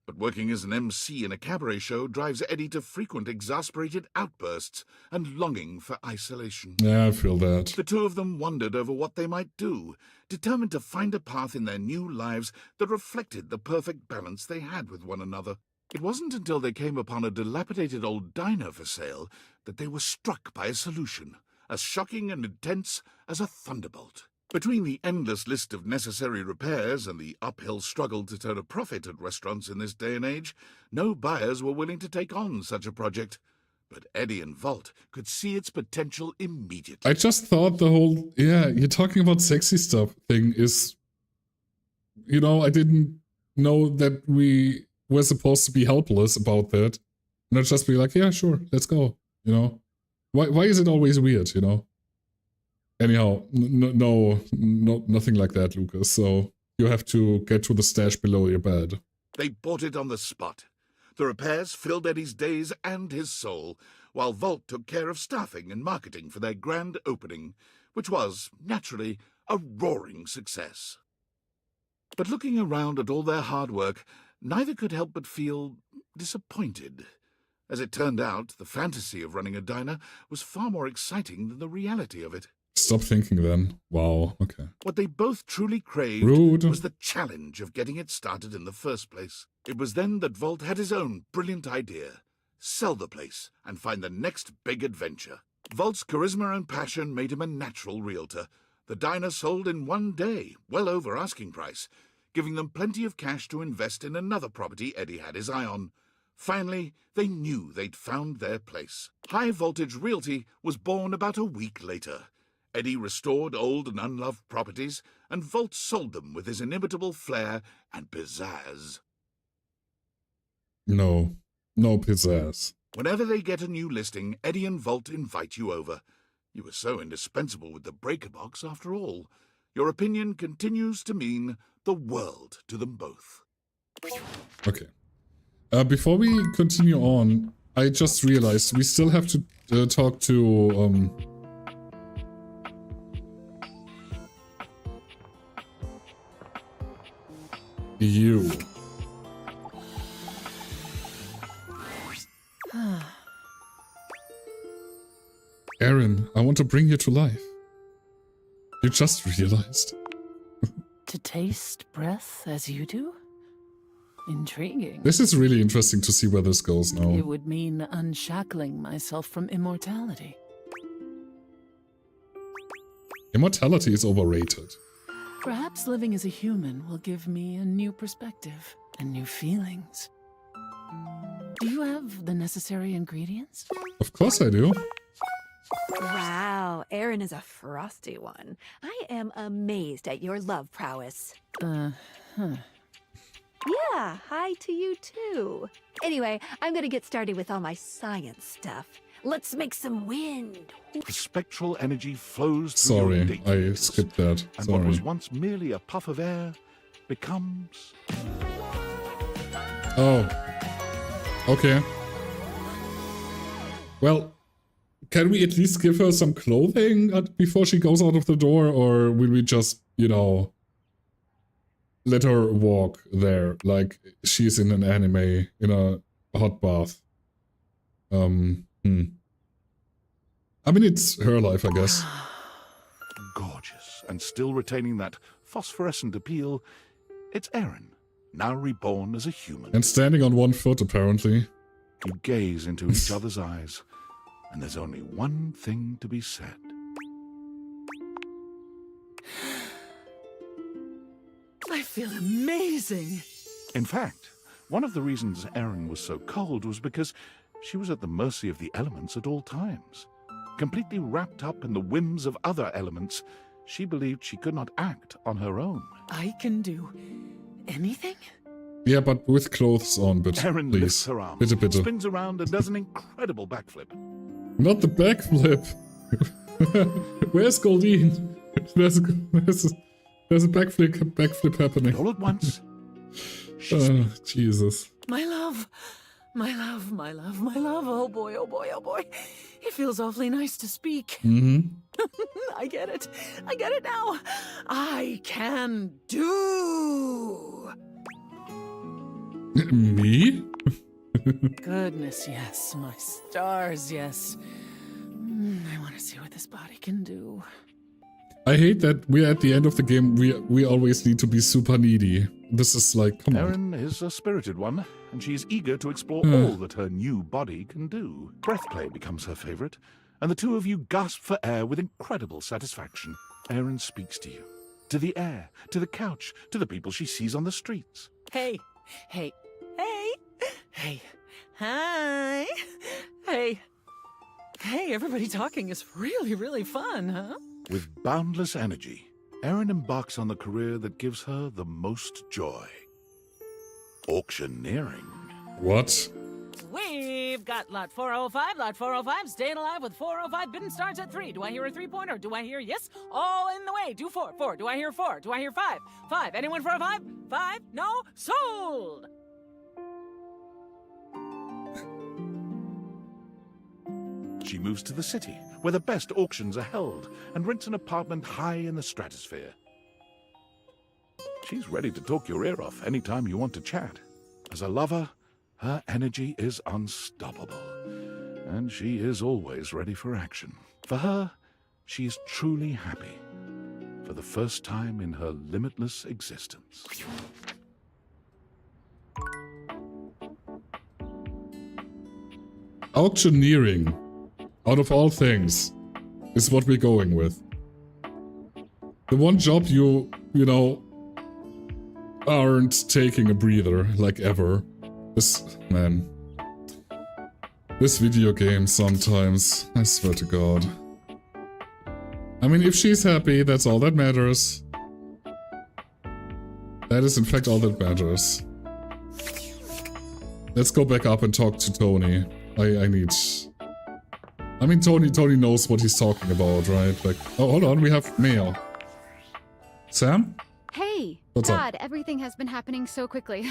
but working as an MC in a cabaret show drives Eddie to frequent exasperated outbursts and longing for isolation. Yeah, I feel that. The two of them wondered over what they might do, determined to find a path in their new lives that reflected the perfect balance they had with one another. It wasn't until they came upon a dilapidated old diner for sale that they were struck by a solution, as shocking and intense as a thunderbolt. Between the endless list of necessary repairs and the uphill struggle to turn a profit at restaurants in this day and age, no buyers were willing to take on such a project. But Eddie and Volt could see its potential immediately. I just thought the whole, yeah, you're talking about sexy stuff thing is, you know, I didn't know that we were supposed to be helpless about that. Not just be like, yeah, sure, let's go, you know? Why is it always weird, you know? Anyhow, nothing like that, Lucas. So you have to get to the stash below your bed. They bought it on the spot. The repairs filled Eddie's days and his soul, while Volt took care of staffing and marketing for their grand opening, which was, naturally, a roaring success. But looking around at all their hard work, neither could help but feel disappointed. As it turned out, the fantasy of running a diner was far more exciting than the reality of it. Stop thinking then. Wow, okay. What they both truly craved Rude. was the challenge of getting it started in the first place. It was then that Volt had his own brilliant idea. Sell the place and find the next big adventure. Volt's charisma and passion made him a natural realtor. The diner sold in one day, well over asking price, giving them plenty of cash to invest in another property Eddie had his eye on. Finally, they knew they'd found their place. High Voltage Realty was born about a week later. Eddie restored old and unloved properties, and Volt sold them with his inimitable flair and pizzazz. No pizzazz. Whenever they get a new listing, Eddie and Volt invite you over. You were so indispensable with the breaker box after all. Your opinion continues to mean the world to them both. Okay. Before we continue on, I just realized we still have to talk to you. Aaron, I want to bring you to life. You just realized. To taste breath as you do? Intriguing. This is really interesting to see where this goes now. It would mean unshackling myself from immortality. Immortality is overrated. Perhaps living as a human will give me a new perspective and new feelings. Do you have the necessary ingredients? Of course I do. Wow, Aaron is a frosty one. I am amazed at your love prowess. Huh. Yeah, hi to you too. Anyway, I'm gonna get started with all my science stuff. Let's make some wind. The spectral energy flows through your Sorry, innate I skipped that. and what Sorry. was once merely a puff of air becomes... Oh. Okay. Well, can we at least give her some clothing before she goes out of the door, or will we just, you know, let her walk there like she's in an anime in a hot bath? I mean, it's her life, I guess. Gorgeous, and still retaining that phosphorescent appeal, it's Aaron, now reborn as a human. And standing on one foot, apparently. You gaze into each other's eyes, and there's only one thing to be said. I feel amazing. In fact, one of the reasons Erin was so cold was because she was at the mercy of the elements at all times. Completely wrapped up in the whims of other elements, she believed she could not act on her own. I can do anything? Yeah, but with clothes on, but Erin please. lifts her arm, Bitte, bitte. spins around, and does an incredible backflip. Not the backflip. Where's Goldine? There's a backflip happening. All at once. Jesus. My love. My love, my love, my love. Oh boy, oh boy, oh boy. It feels awfully nice to speak. Mm-hmm. I get it. I get it now. I can do. Me? Goodness, yes. My stars, yes. I want to see what this body can do. I hate that we're at the end of the game. We always need to be super needy. This is like, come on. Erin is a spirited one, and she is eager to explore Hmm. all that her new body can do. Breath play becomes her favorite, and the two of you gasp for air with incredible satisfaction. Erin speaks to you, to the air, to the couch, to the people she sees on the streets. Hey, hey, hey, hey, hi, hey, hey, everybody talking is really, really fun, huh? With boundless energy, Erin embarks on the career that gives her the most joy. Auctioneering. What? We've got lot 405, lot 405, staying alive with 405, bidding starts at 3. Do I hear a 3-pointer? Do I hear yes? All in the way. Do 4, 4. Do I hear 4? Do I hear 5? 5. Anyone for a 5? 5? No? Sold! She moves to the city, where the best auctions are held, and rents an apartment high in the stratosphere. She's ready to talk your ear off anytime you want to chat. As a lover, her energy is unstoppable, and she is always ready for action. For her, she is truly happy, for the first time in her limitless existence. Auctioneering, out of all things, is what we're going with. The one job you know, aren't taking a breather, like ever. This video game sometimes, I swear to God. I mean, if she's happy, that's all that matters. That is in fact all that matters. Let's go back up and talk to Tony. I mean, Tony knows what he's talking about, right? Like, oh, hold on, we have mail. Sam? Hey, What's God, up? everything has been happening so quickly.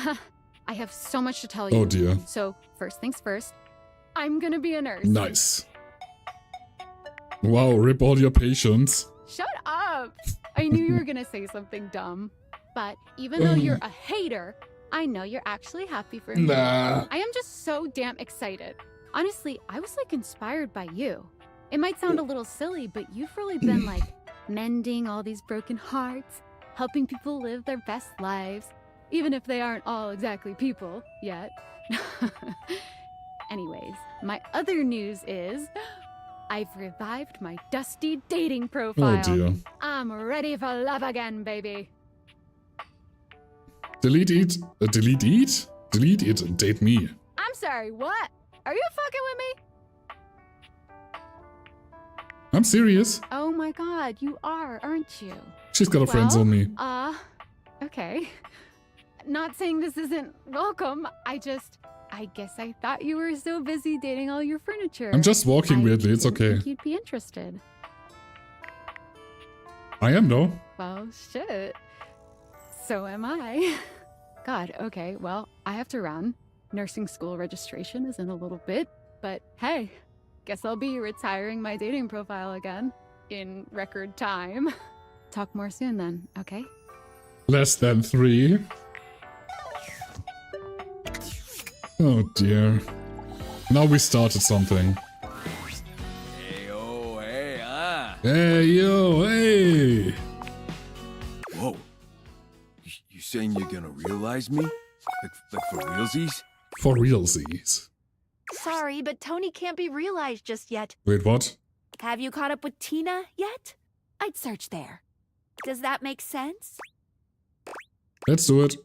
I have so much to tell you. Oh, dear. So, first things first, I'm gonna be a nurse. Nice. Wow, rip all your patience. Shut up! I knew you were gonna say something dumb. But even though you're a hater, I know you're actually happy for me. Nah. I am just so damn excited. Honestly, I was like inspired by you. It might sound a little silly, but you've really been like mending all these broken hearts, helping people live their best lives, even if they aren't all exactly people yet. Anyways, my other news is I've revived my dusty dating profile. Oh dear. I'm ready for love again, baby. Delete it. Delete it? Delete it and date me. I'm sorry, what? Are you fucking with me? I'm serious. Oh my god, you are, aren't you? She's got a friend on me. Okay. Not saying this isn't welcome. I guess I thought you were so busy dating all your furniture. I'm just walking weirdly, it's didn't okay. think you'd be interested. I am though. Well, shit. So am I. God, okay, well, I have to run. Nursing school registration is in a little bit, but hey, guess I'll be retiring my dating profile again in record time. Talk more soon then, okay? Less than 3. Oh dear. Now we started something. Hey yo, hey! Whoa. You saying you're gonna realize me? Like for realsies? For realsies. Sorry, but Tony can't be realized just yet. Wait, what? Have you caught up with Tina yet? I'd search there. Does that make sense? Let's do it.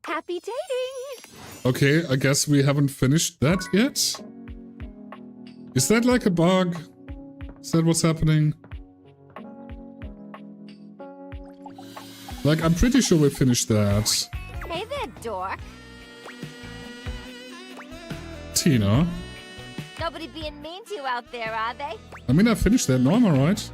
Happy dating! Okay, I guess we haven't finished that yet? Is that like a bug? Is that what's happening? Like, I'm pretty sure we finished that. Hey there, dork. Tina? Nobody being mean to you out there, are they? I mean, I finished that, no, am I right?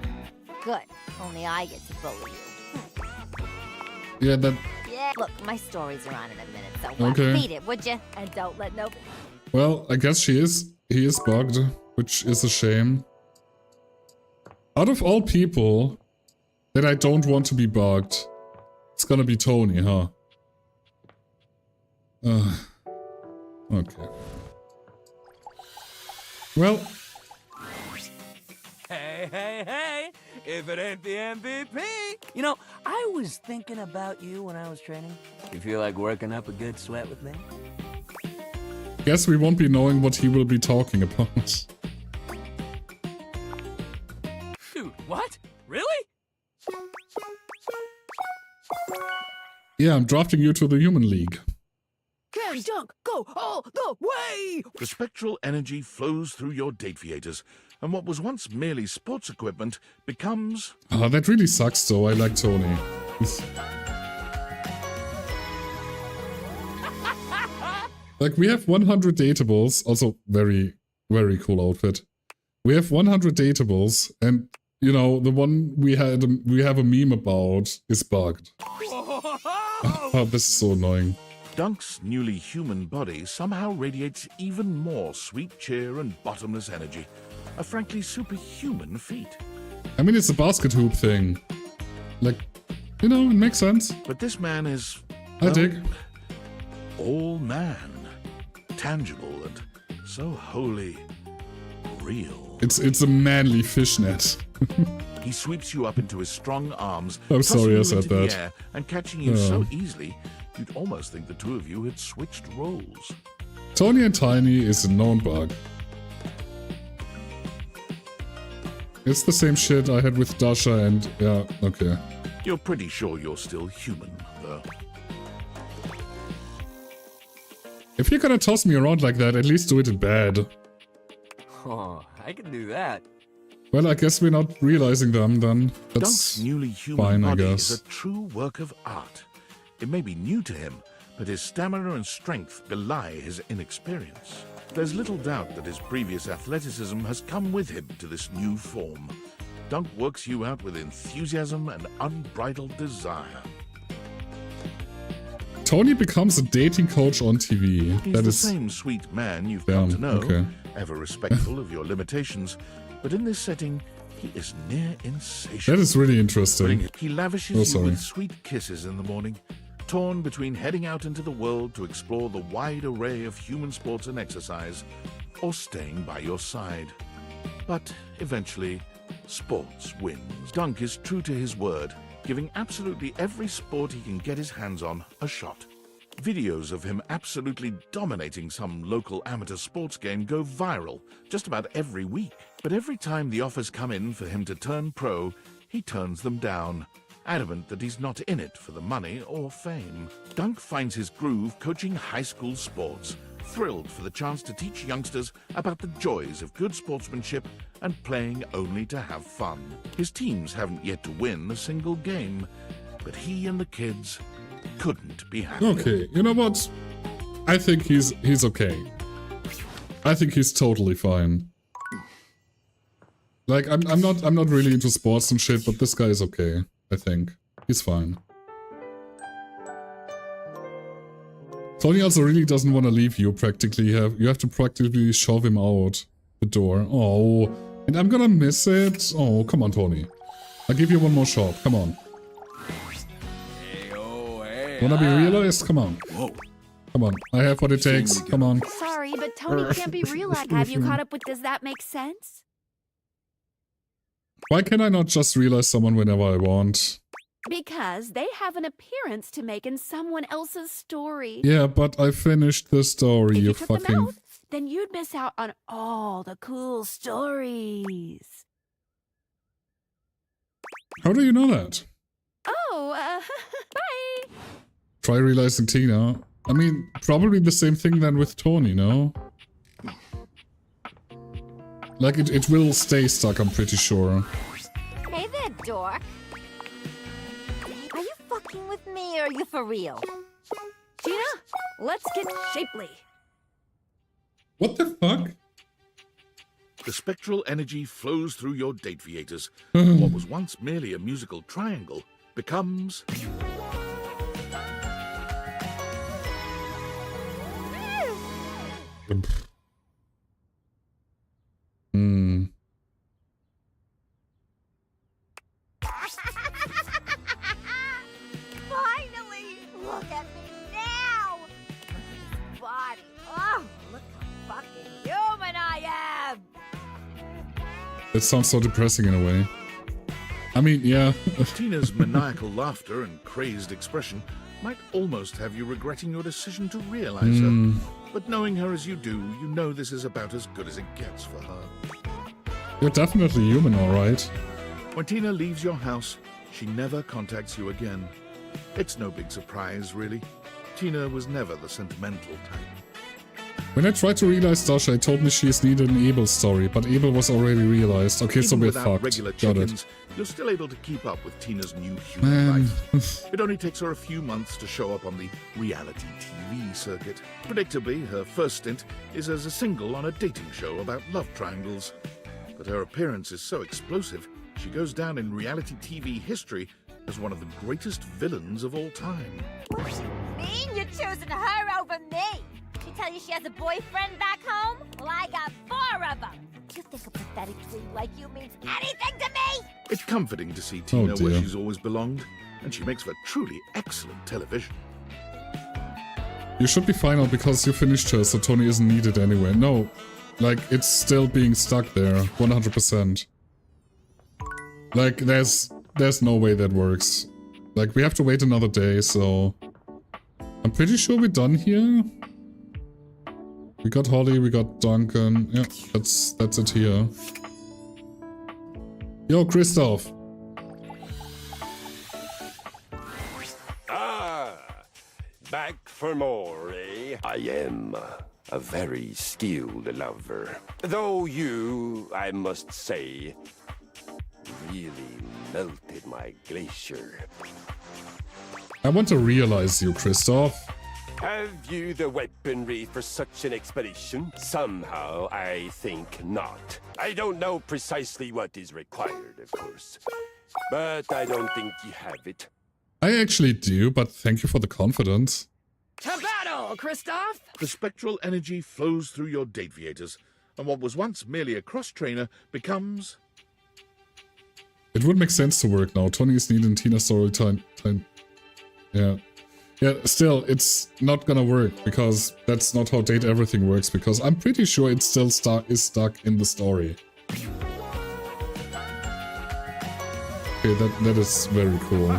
Good. Only I get to bully you. Yeah, that... Yeah. Look, my stories are on in a minute, so Okay. read it, would you? And don't let no... Well, I guess he is bugged, which is a shame. Out of all people that I don't want to be bugged, it's gonna be Tony, huh? Okay. Well, Hey, if it ain't the MVP. You know, I was thinking about you when I was training. You feel like working up a good sweat with me? guess we won't be knowing what he will be talking about. Dude, what? Really? Yeah, I'm drafting you to the Human League. Can Dunk go all the way? The spectral energy flows through your Dateviators, and what was once merely sports equipment becomes... Oh, that really sucks though, I like Tony. Like, we have 100 dateables, also very, very cool outfit. We have 100 dateables, and, you know, the one we have a meme about is bugged. Oh, this is so annoying. Dunk's newly human body somehow radiates even more sweet cheer and bottomless energy. A frankly superhuman feat. I mean, it's a basket hoop thing. Like, you know, it makes sense. But this man is... I dig. All man. Tangible and so wholly real. It's a manly fishnet. He sweeps you up into his strong arms, I'm sorry I tossing you said into the that. air and catching you so easily, you'd almost think the two of you had switched roles. Tony and Tiny is a known bug. It's the same shit I had with Dasha and... yeah, okay. You're pretty sure you're still human, though. If you're gonna toss me around like that, at least do it in bed. Oh, I can do that. Well, I guess we're not realizing them then. Dunk's That's newly human fine, I body guess. is a true work of art. It may be new to him, but his stamina and strength belie his inexperience. There's little doubt that his previous athleticism has come with him to this new form. Dunk works you out with enthusiasm and unbridled desire. Tony becomes a dating coach on TV. He's That the is... same sweet man you've come to know, okay. ever respectful of your limitations, but in this setting, he is near insatiable. That is really interesting. He lavishes Oh, you sorry. with sweet kisses in the morning, torn between heading out into the world to explore the wide array of human sports and exercise, or staying by your side. But eventually, sports wins. Dunk is true to his word, giving absolutely every sport he can get his hands on a shot. Videos of him absolutely dominating some local amateur sports game go viral just about every week. But every time the offers come in for him to turn pro, he turns them down, adamant that he's not in it for the money or fame. Dunk finds his groove coaching high school sports, thrilled for the chance to teach youngsters about the joys of good sportsmanship and playing only to have fun. His teams haven't yet to win a single game, but he and the kids couldn't be happier. Okay, you know what? I think he's okay. I think he's totally fine. Like I'm not really into sports and shit, but this guy is okay. I think he's fine. Tony also really doesn't want to leave you. Practically, you have to practically shove him out the door. Oh, and I'm gonna miss it. Oh, come on, Tony. I'll give you one more shot. Come on. Wanna be realized? Come on. Come on. I have what it takes. Come on. Sorry, but Tony can't be realized. Have you caught up with Does That Make Sense? Why can I not just realize someone whenever I want? Because they have an appearance to make in someone else's story. Yeah, but I finished the story, If you took them fucking... out, then you'd miss out on all the cool stories. How do you know that? Oh, bye. Try realizing Tina. I mean, probably the same thing then with Tony, no? Like, it will stay stuck, I'm pretty sure. Hey there, dork. Are you fucking with me or are you for real? Tina, let's get shapely. What the fuck? The spectral energy flows through your date viators. What was once merely a musical triangle becomes... Hmm. Finally! Look at me now! Look at this body. Oh, look how fucking human I am! That sounds so depressing in a way. I mean, yeah. Tina's maniacal laughter and crazed expression might almost have you regretting your decision to realize her. But knowing her as you do, you know this is about as good as it gets for her. You're definitely human, alright. When Tina leaves your house, she never contacts you again. It's no big surprise, really. Tina was never the sentimental type. When I tried to realize Dasha, it told me she is needed an Abel story, but Abel was already realized. Okay, so Even we're without fucked. regular Got check-ins, it. you're still able to keep up with Tina's new human Man. life. It only takes her a few months to show up on the reality TV circuit. Predictably, her first stint is as a single on a dating show about love triangles. But her appearance is so explosive, she goes down in reality TV history as one of the greatest villains of all time. What do you mean you're choosing her over me? She tell you she has a boyfriend back home? Well, I got 4 of them. Do you think a pathetic tween like you means anything to me? It's comforting to see Tina where dear. she's always belonged, and she makes for truly excellent television. You should be fine now because you finished her, so Tony isn't needed anyway. No, like, it's still being stuck there, 100%. Like, there's no way that works. Like, we have to wait another day, so... I'm pretty sure we're done here. We got Holly, we got Duncan. Yeah, that's it here. Yo, Christoph. Back for more, eh? I am a very skilled lover. Though you, I must say, really melted my glacier. I want to realize you, Christoph. Have you the weaponry for such an expedition? Somehow, I think not. I don't know precisely what is required, of course. But I don't think you have it. I actually do, but thank you for the confidence. To battle, Christoph! The spectral energy flows through your date viators, and what was once merely a cross-trainer becomes... It would make sense to work now. Tony is needed in Tina's story time. Yeah. Yeah, still, it's not gonna work, because that's not how Date Everything works, because I'm pretty sure it's still stuck in the story. Okay, that is very cool.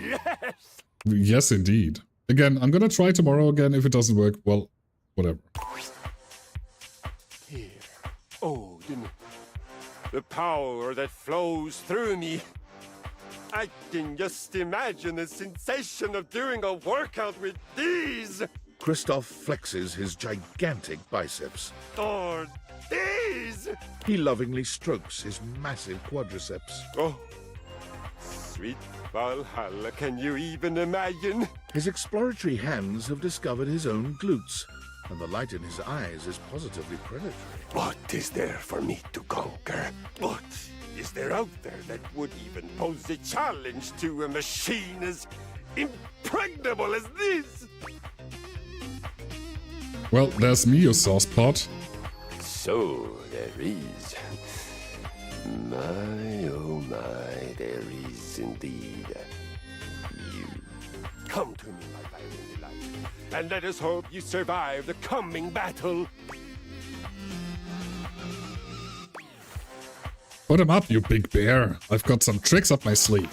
Yes! Yes, indeed. Again, I'm gonna try tomorrow again. If it doesn't work, well, whatever. Here. Oh, the power that flows through me. I can just imagine the sensation of doing a workout with these. Kristoff flexes his gigantic biceps. Or these. He lovingly strokes his massive quadriceps. Oh, sweet Valhalla, can you even imagine? His exploratory hands have discovered his own glutes, and the light in his eyes is positively predatory. What is there for me to conquer? What is there out there that would even pose a challenge to a machine as impregnable as this? Well, there's me, you sauce pot. So there is. My, oh my, there is indeed. You. Come to me, my violin delight, and let us hope you survive the coming battle. Put him up, you big bear. I've got some tricks up my sleeve.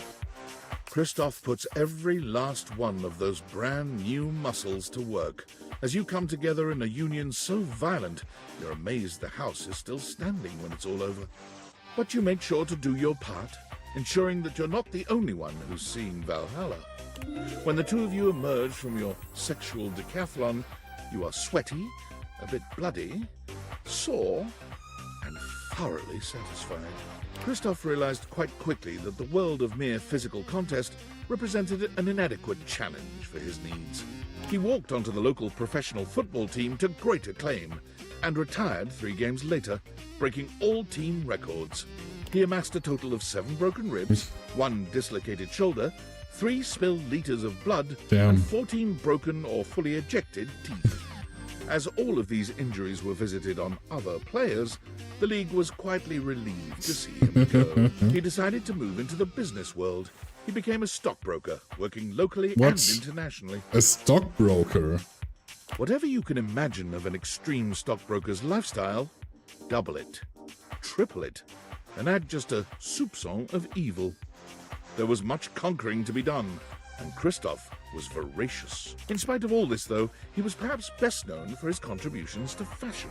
Kristoff puts every last one of those brand new muscles to work. As you come together in a union so violent, you're amazed the house is still standing when it's all over. But you make sure to do your part, ensuring that you're not the only one who's seeing Valhalla. When the two of you emerge from your sexual decathlon, you are sweaty, a bit bloody, sore, and thoroughly satisfied. Kristoff realized quite quickly that the world of mere physical contest represented an inadequate challenge for his needs. He walked onto the local professional football team to great acclaim and retired 3 games later, breaking all team records. He amassed a total of 7 broken ribs, 1 dislocated shoulder, 3 spilled liters of blood, and 14 broken or fully ejected teeth. As all of these injuries were visited on other players, the league was quietly relieved to see him go. He decided to move into the business world. He became a stockbroker, working locally and internationally. A stockbroker? Whatever you can imagine of an extreme stockbroker's lifestyle, double it, triple it, and add just a soupçon of evil. There was much conquering to be done, and Kristoff was voracious. In spite of all this, though, he was perhaps best known for his contributions to fashion.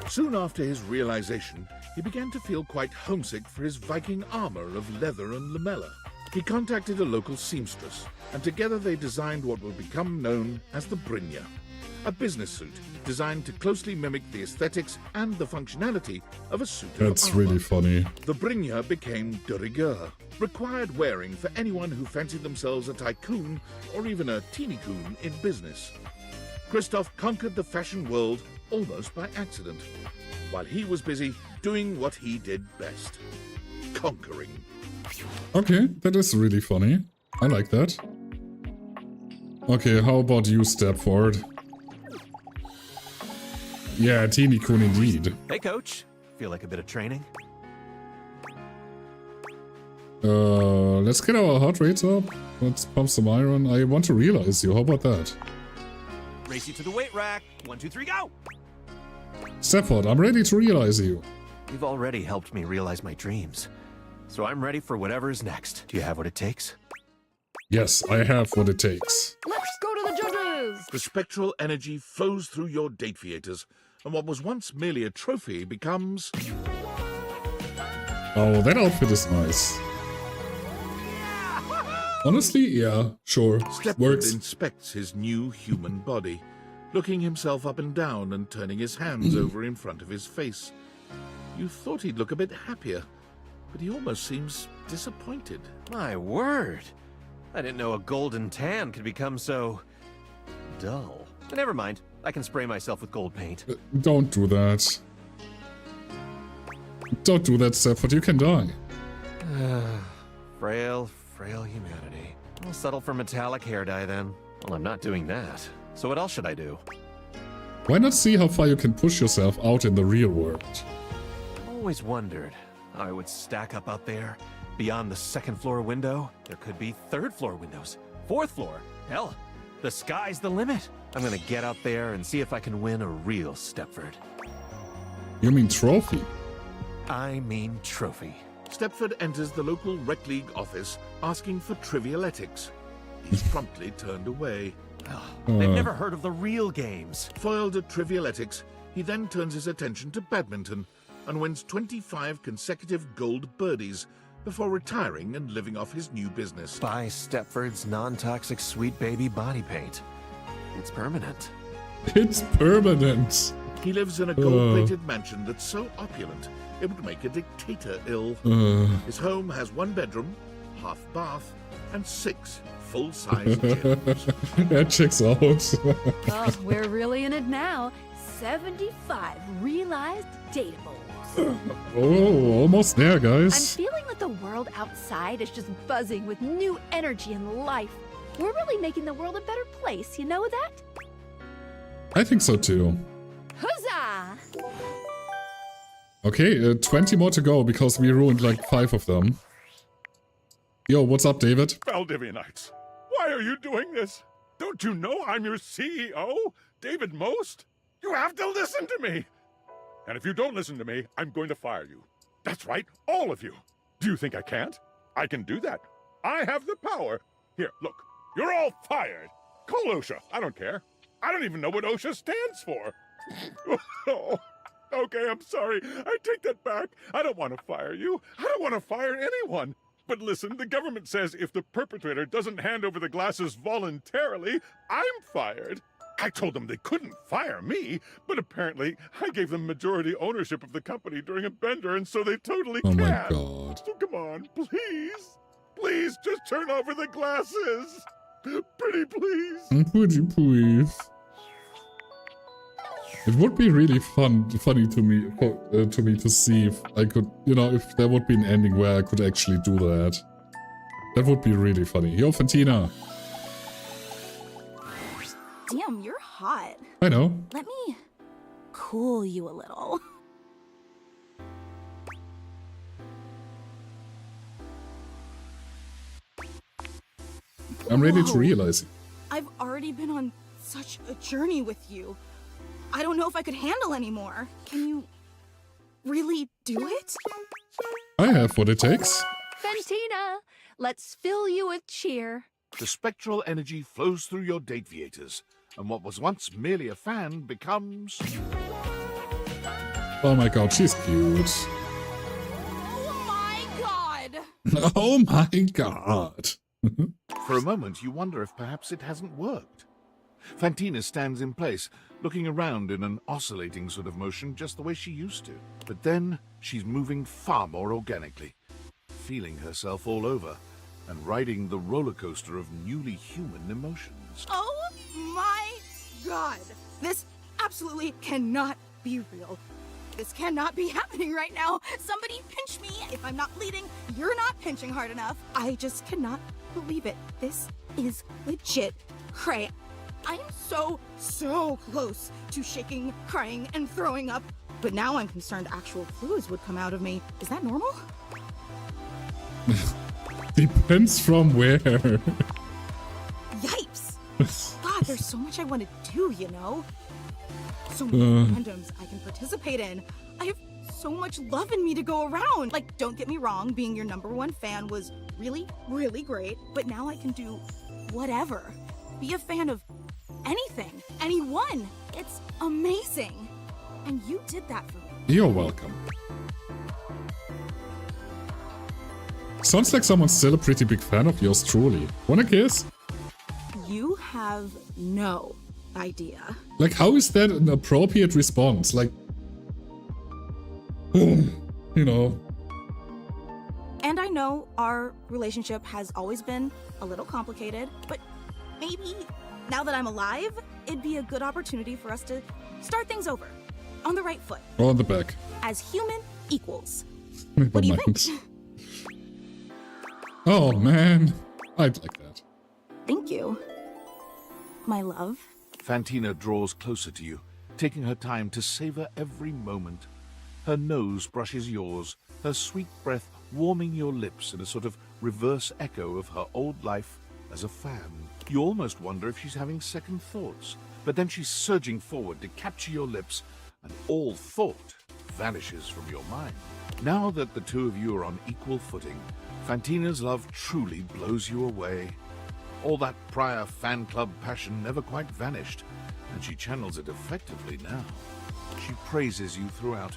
Soon after his realization, he began to feel quite homesick for his Viking armor of leather and lamella. He contacted a local seamstress, and together they designed what would become known as the Brynja, a business suit designed to closely mimic the aesthetics and the functionality of a suit of That's armor. really funny. The Brynja became de rigueur, required wearing for anyone who fancied themselves a tycoon or even a teeny-coon in business. Kristoff conquered the fashion world almost by accident, while he was busy doing what he did best, conquering. Okay, that is really funny. I like that. Okay, how about you, Stepford? Yeah, teeny coon indeed. Hey, coach. Feel like a bit of training? Let's get our heart rates up. Let's pump some iron. I want to realize you. How about that? Race you to the weight rack. 1, 2, 3, go! Stepford, I'm ready to realize you. You've already helped me realize my dreams. So I'm ready for whatever is next. Do you have what it takes? Yes, I have what it takes. Let's go to the judges! The spectral energy flows through your date theaters, and what was once merely a trophy becomes... Oh, that outfit is nice. Honestly, yeah, sure. Stepford Works. inspects his new human body, looking himself up and down and turning his hands over in front of his face. You thought he'd look a bit happier, but he almost seems disappointed. My word! I didn't know a golden tan could become so... dull. But never mind. I can spray myself with gold paint. Don't do that. Don't do that, Stepford. You can die. Frail humanity. I'll settle for metallic hair dye then. Well, I'm not doing that. So what else should I do? Why not see how far you can push yourself out in the real world? Always wondered how I would stack up out there. Beyond the 2nd floor window, there could be 3rd floor windows, 4th floor. Hell, the sky's the limit. I'm gonna get out there and see if I can win a real Stepford. You mean trophy? I mean trophy. Stepford enters the local rec league office asking for trivialetics. He's promptly turned away. They've never heard of the real games. Foiled at Trivialetics, he then turns his attention to badminton and wins 25 consecutive gold birdies before retiring and living off his new business. Buy Stepford's non-toxic Sweet Baby body paint. It's permanent. It's permanent. He lives in a gold-plated mansion that's so opulent it would make a dictator ill. His home has 1 bedroom, half bath, and 6 full-size gyms. That checks out. Oh, we're really in it now. 75 realized datables. Oh, almost there, I'm guys. feeling that the world outside is just buzzing with new energy and life. We're really making the world a better place, you know that? I think so too. Huzzah! Okay, 20 more to go because we ruined like 5 of them. Yo, what's up, David? Valdivianites, why are you doing this? Don't you know I'm your CEO, David Most? You have to listen to me. And if you don't listen to me, I'm going to fire you. That's right, all of you. Do you think I can't? I can do that. I have the power. Here, look, you're all fired. Call OSHA, I don't care. I don't even know what OSHA stands for. Oh, okay, I'm sorry. I take that back. I don't want to fire you. I don't want to fire anyone. But listen, the government says if the perpetrator doesn't hand over the glasses voluntarily, I'm fired. I told them they couldn't fire me, but apparently I gave them majority ownership of the company during a bender, and so they totally Oh can. my god. So come on, please. Please, just turn over the glasses. Pretty please. Pretty please. It would be really funny to me to see if I could, you know, if there would be an ending where I could actually do that. That would be really funny. Yo, Fantina. Damn, you're hot. I know. Let me cool you a little. I'm ready to Whoa. realize it. I've already been on such a journey with you. I don't know if I could handle anymore. Can you really do it? I have what it takes. Fantina, let's fill you with cheer. The spectral energy flows through your Dateviators, and what was once merely a fan becomes... Oh my god, she's cute. Oh my god! Oh my god. For a moment, you wonder if perhaps it hasn't worked. Fantina stands in place, looking around in an oscillating sort of motion just the way she used to. But then, she's moving far more organically, feeling herself all over, and riding the roller coaster of newly human emotions. Oh my god! This absolutely cannot be real. This cannot be happening right now. Somebody pinch me. If I'm not bleeding, you're not pinching hard enough. I just cannot believe it. This is legit. Cray, I am so close to shaking, crying, and throwing up. But now I'm concerned actual fluids would come out of me. Is that normal? Depends from where. Yipes! God, there's so much I want to do, you know? So many fandoms I can participate in. I have so much love in me to go around. Like, don't get me wrong, being your #1 fan was really, really great. But now I can do whatever. Be a fan of anything, anyone. It's amazing. And you did that for me. You're welcome. Sounds like someone's still a pretty big fan of yours truly. Wanna kiss? You have no idea. Like, how is that an appropriate response? Like, you know. And I know our relationship has always been a little complicated, but maybe now that I'm alive, it'd be a good opportunity for us to start things over on the right foot Or on the back. as human equals. Never What do you mind. think? Oh man, I'd like that. Thank you, my love. Fantina draws closer to you, taking her time to savor every moment. Her nose brushes yours, her sweet breath warming your lips in a sort of reverse echo of her old life as a fan. You almost wonder if she's having second thoughts, but then she's surging forward to capture your lips, and all thought vanishes from your mind. Now that the two of you are on equal footing, Fantina's love truly blows you away. All that prior fan club passion never quite vanished, and she channels it effectively now. She praises you throughout,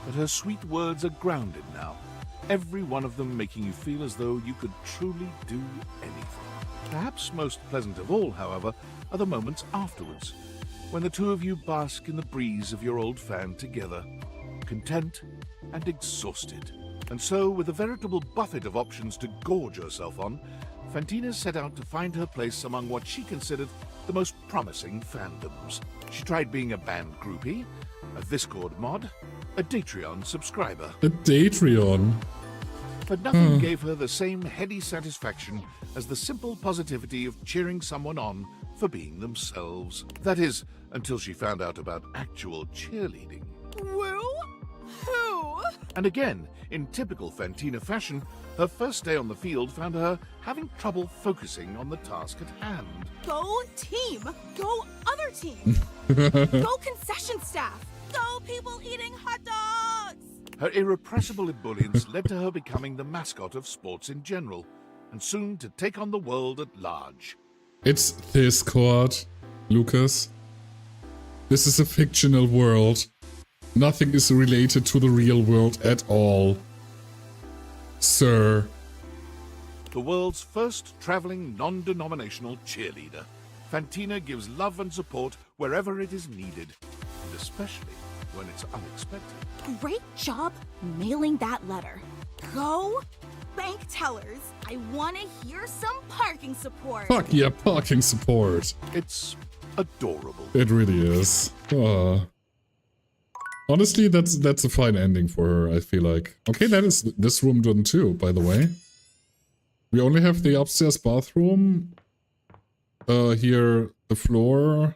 but her sweet words are grounded now, every one of them making you feel as though you could truly do anything. Perhaps most pleasant of all, however, are the moments afterwards, when the two of you bask in the breeze of your old fan together, content and exhausted. And so, with a veritable buffet of options to gorge herself on, Fantina set out to find her place among what she considered the most promising fandoms. She tried being a band groupie, a Discord mod, a Datreon subscriber. A Datreon? But nothing gave her the same heady satisfaction as the simple positivity of cheering someone on for being themselves. That is, until she found out about actual cheerleading. Woo? Who? And again, in typical Fantina fashion, her first day on the field found her having trouble focusing on the task at hand. Go team! Go other team! Go concession staff! Go people eating hot dogs! Her irrepressible ebullience led to her becoming the mascot of sports in general, and soon to take on the world at large. It's Discord, Lucas. This is a fictional world. Nothing is related to the real world at all. Sir. The world's first traveling non-denominational cheerleader, Fantina gives love and support wherever it is needed, and especially when it's unexpected. Great job mailing that letter. Go bank tellers. I want to hear some parking support. Fuck yeah, parking support. It's adorable. It really is. Honestly, that's a fine ending for her, I feel like. Okay, that is this room done too, by the way. We only have the upstairs bathroom. Here, the floor,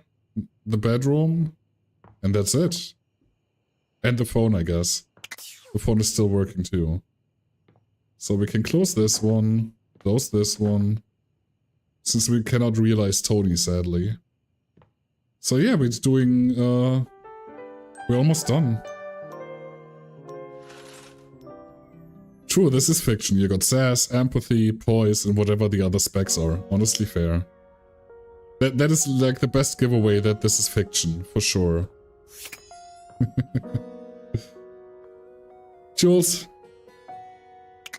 the bedroom, and that's it. And the phone, I guess. The phone is still working too. So we can close this one, close this one. Since we cannot realize Tony, sadly. So yeah, we're doing, we're almost done. True, this is fiction. You got sass, empathy, poise, and whatever the other specs are. Honestly fair. That is like the best giveaway that this is fiction, for sure. Jules.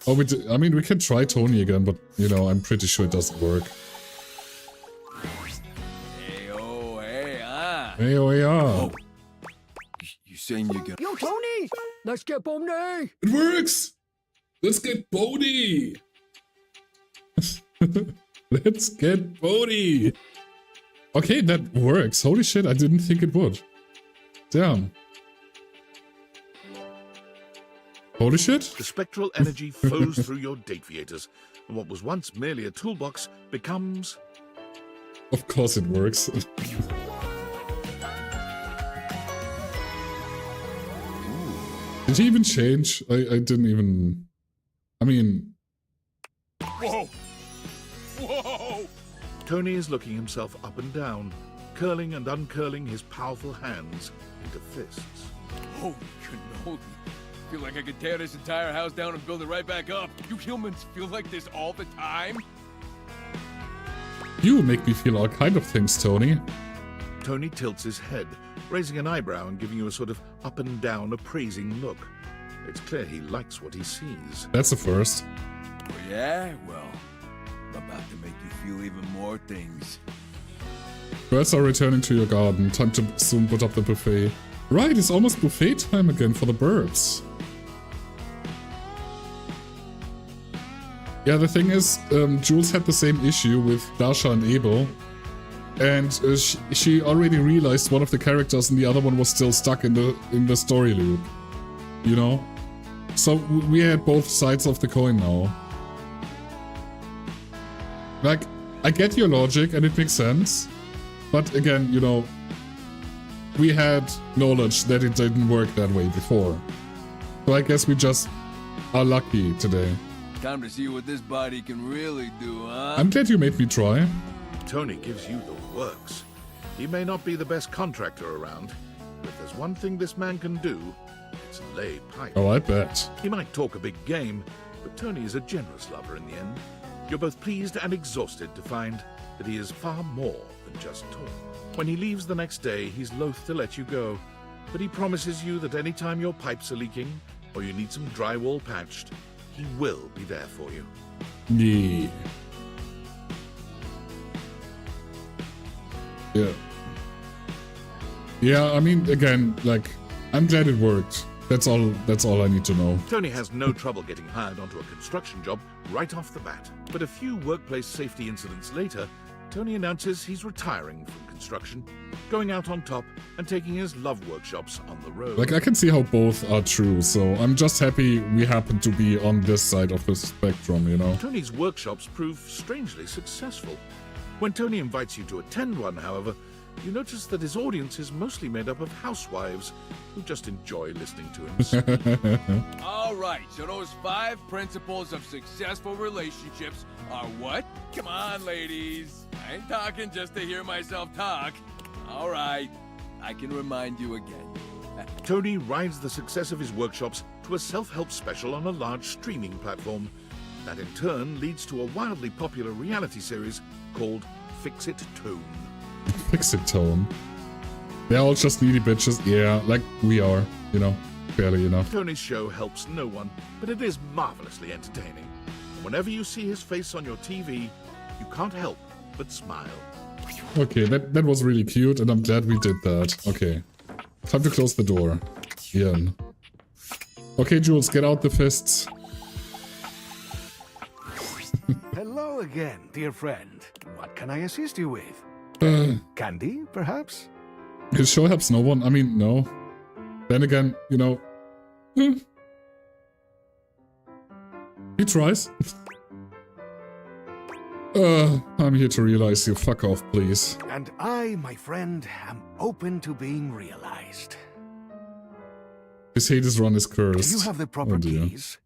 Oh, I mean, we can try Tony again, but, you know, I'm pretty sure it doesn't work. Hey, oh, hey, ah. Hey, oh, yeah. Oh. You saying you're gonna... Yo, Tony! Let's get Boney! It works! Let's get Bodhi! Let's get Bodhi! Okay, that works. Holy shit, I didn't think it would. Damn. Holy shit. The spectral energy flows through your Dateviators, and what was once merely a toolbox becomes... Of course it works. Did he even change? I didn't even... I mean... Whoa! Whoa! Tony is looking himself up and down, curling and uncurling his powerful hands into fists. Holy cannoli. Feel like I could tear this entire house down and build it right back up. You humans feel like this all the time? You make me feel all kind of things, Tony. Tony tilts his head, raising an eyebrow and giving you a sort of up and down appraising look. It's clear he likes what he sees. That's a first. Oh yeah? Well, I'm about to make you feel even more things. Birds are returning to your garden. Time to soon put up the buffet. Right, it's almost buffet time again for the birds. Yeah, the thing is, Jules had the same issue with Dasha and Abel. And she already realized one of the characters and the other one was still stuck in the story loop. You know? So we had both sides of the coin now. Like, I get your logic and it makes sense. But again, you know, we had knowledge that it didn't work that way before. So I guess we just are lucky today. Time to see what this body can really do, huh? I'm glad you made me try. Tony gives you the works. He may not be the best contractor around, but if there's one thing this man can do, it's lay pipe. Oh, I bet. He might talk a big game, but Tony is a generous lover in the end. You're both pleased and exhausted to find that he is far more than just talk. When he leaves the next day, he's loath to let you go, but he promises you that any time your pipes are leaking or you need some drywall patched, he will be there for you. Yeah. Yeah. Yeah, I mean, again, like, I'm glad it worked. That's all I need to know. Tony has no trouble getting hired onto a construction job right off the bat. But a few workplace safety incidents later, Tony announces he's retiring from construction, going out on top and taking his love workshops on the road. Like, I can see how both are true, so I'm just happy we happen to be on this side of the spectrum, you know? Tony's workshops prove strangely successful. When Tony invites you to attend one, however, you notice that his audience is mostly made up of housewives who just enjoy listening to him. All right, so those 5 principles of successful relationships are what? Come on, ladies. I ain't talking just to hear myself talk. All right, I can remind you again. Tony rides the success of his workshops to a self-help special on a large streaming platform. That in turn leads to a wildly popular reality series called Fix It Tone. Fix It Tone. They're all just needy bitches. Yeah, like we are, you know, barely enough. Tony's show helps no one, but it is marvelously entertaining. Whenever you see his face on your TV, you can't help but smile. Okay, that was really cute, and I'm glad we did that. Okay. Time to close the door. Ian. Okay, Jules, get out the fists. Hello again, dear friend. What can I assist you with? Candy, perhaps? His show helps no one. I mean, no. Then again, you know... He tries. I'm here to realize you. Fuck off, please. And I, my friend, am open to being realized. His Hades run is cursed. Do you have the proper dear. keys?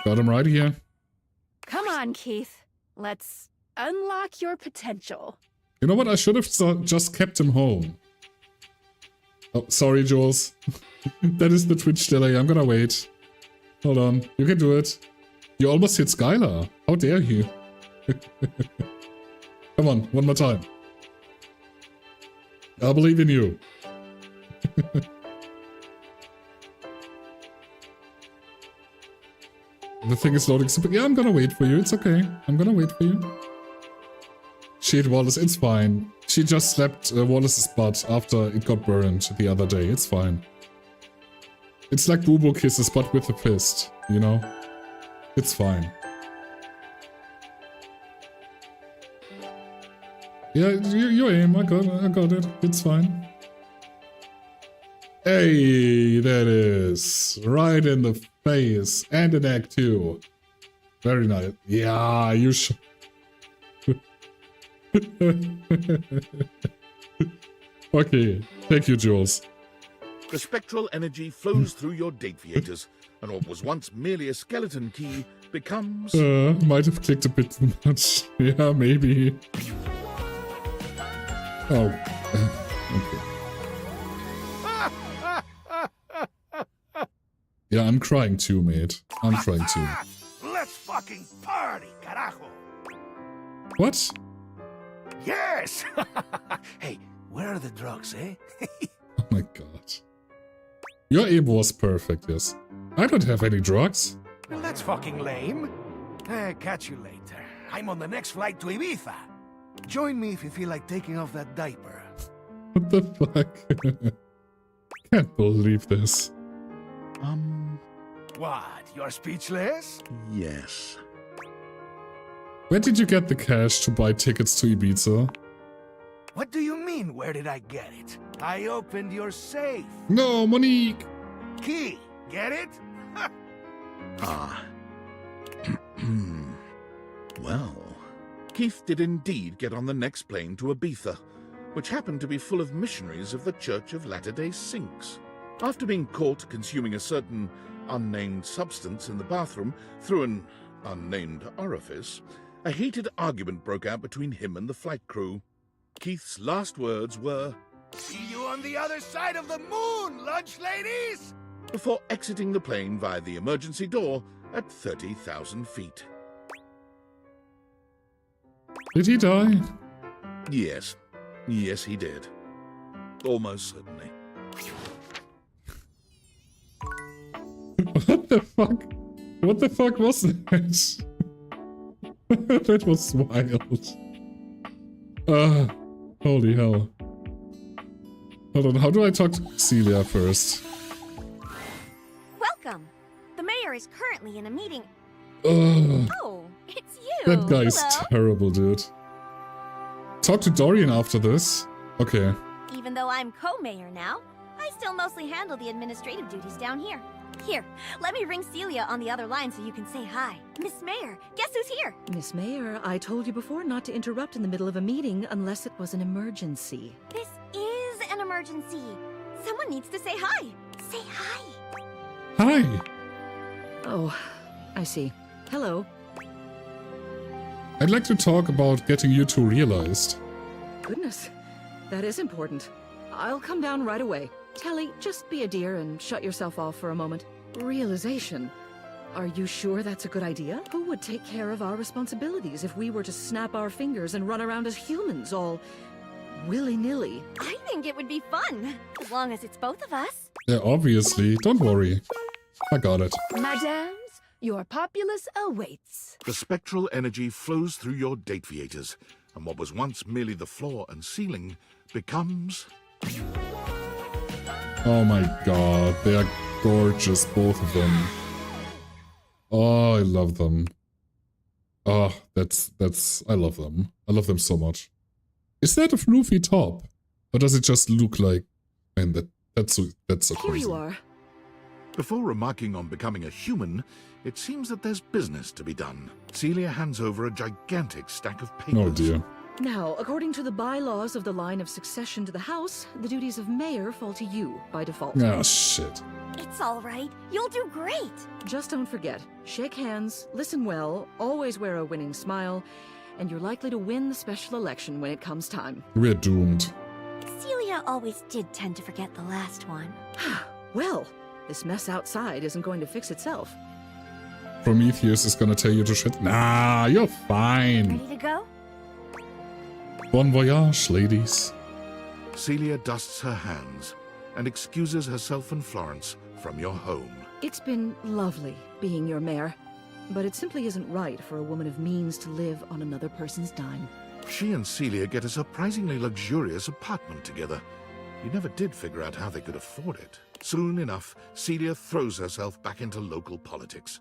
Got him right here. Come on, Keith. Let's unlock your potential. You know what? I should have just kept him home. Oh, sorry, Jules. That is the Twitch delay. I'm gonna wait. Hold on. You can do it. You almost hit Skylar. How dare you? Come on, one more time. I believe in you. The thing is loading super. Yeah, I'm gonna wait for you. It's okay. I'm gonna wait for you. She hit Wallace. It's fine. She just slapped Wallace's butt after it got burned the other day. It's fine. It's like boo-boo kisses, but with a fist, you know? It's fine. Yeah, you aim. I got it. It's fine. Hey, that is right in the face, and an egg too. Very nice. Yeah, you should. Okay, thank you, Jules. The spectral energy flows through your date theaters, and what was once merely a skeleton key becomes... Might have clicked a bit too much. Yeah, maybe. Oh, okay. Yeah, I'm crying too, mate. I'm crying too. Let's fucking party, carajo! What? Yes! Hey, where are the drugs, eh? Oh my god. Your aim was perfect, yes. I don't have any drugs. Well, that's fucking lame. Catch you later. I'm on the next flight to Ibiza. Join me if you feel like taking off that diaper. What the fuck? Can't believe this. What? You're speechless? Yes. Where did you get the cash to buy tickets to Ibiza? What do you mean, where did I get it? I opened your safe. No, Monique! Key, get it? Ah. Well, Keith did indeed get on the next plane to Ibiza, which happened to be full of missionaries of the Church of Latter-day Saints. After being caught consuming a certain unnamed substance in the bathroom through an unnamed orifice, a heated argument broke out between him and the flight crew. Keith's last words were, See you on the other side of the moon, lunch ladies! Before exiting the plane via the emergency door at 30,000 feet. Did he die? Yes. Yes, he did. Almost certainly. What the fuck? What the fuck was that? That was wild. Holy hell. Hold on, how do I talk to Celia first? Welcome. The mayor is currently in a meeting. Oh, it's you. that guy's Hello. terrible, dude. Talk to Dorian after this. Okay. Even though I'm co-mayor now, I still mostly handle the administrative duties down here. Here, let me ring Celia on the other line so you can say hi. Miss Mayor, guess who's here? Miss Mayor, I told you before not to interrupt in the middle of a meeting unless it was an emergency. This is an emergency. Someone needs to say hi. Say hi. Hi. Oh, I see. Hello. I'd like to talk about getting you two realized. Goodness, that is important. I'll come down right away. Telly, just be a dear and shut yourself off for a moment. Realization. Are you sure that's a good idea? Who would take care of our responsibilities if we were to snap our fingers and run around as humans, all willy-nilly? I think it would be fun, as long as it's both of us. Yeah, obviously. Don't worry. I got it. Madams, your populace awaits. The spectral energy flows through your Dateviators, and what was once merely the floor and ceiling becomes... Oh my god, they are gorgeous, both of them. Oh, I love them. Oh, I love them. I love them so much. Is that a floofy top? Or does it just look like... Man, that's so Here crazy. you are. Before remarking on becoming a human, it seems that there's business to be done. Celia hands over a gigantic stack of papers. Oh dear. Now, according to the bylaws of the line of succession to the House, the duties of mayor fall to you by default. Ah, shit. It's all right. You'll do great. Just don't forget, shake hands, listen well, always wear a winning smile, and you're likely to win the special election when it comes time. We're doomed. Celia always did tend to forget the last one. Well, this mess outside isn't going to fix itself. Prometheus is gonna tell you to shit. Nah, you're fine. Ready to go? Bon voyage, ladies. Celia dusts her hands and excuses herself and Florence from your home. It's been lovely being your mayor, but it simply isn't right for a woman of means to live on another person's dime. She and Celia get a surprisingly luxurious apartment together. You never did figure out how they could afford it. Soon enough, Celia throws herself back into local politics.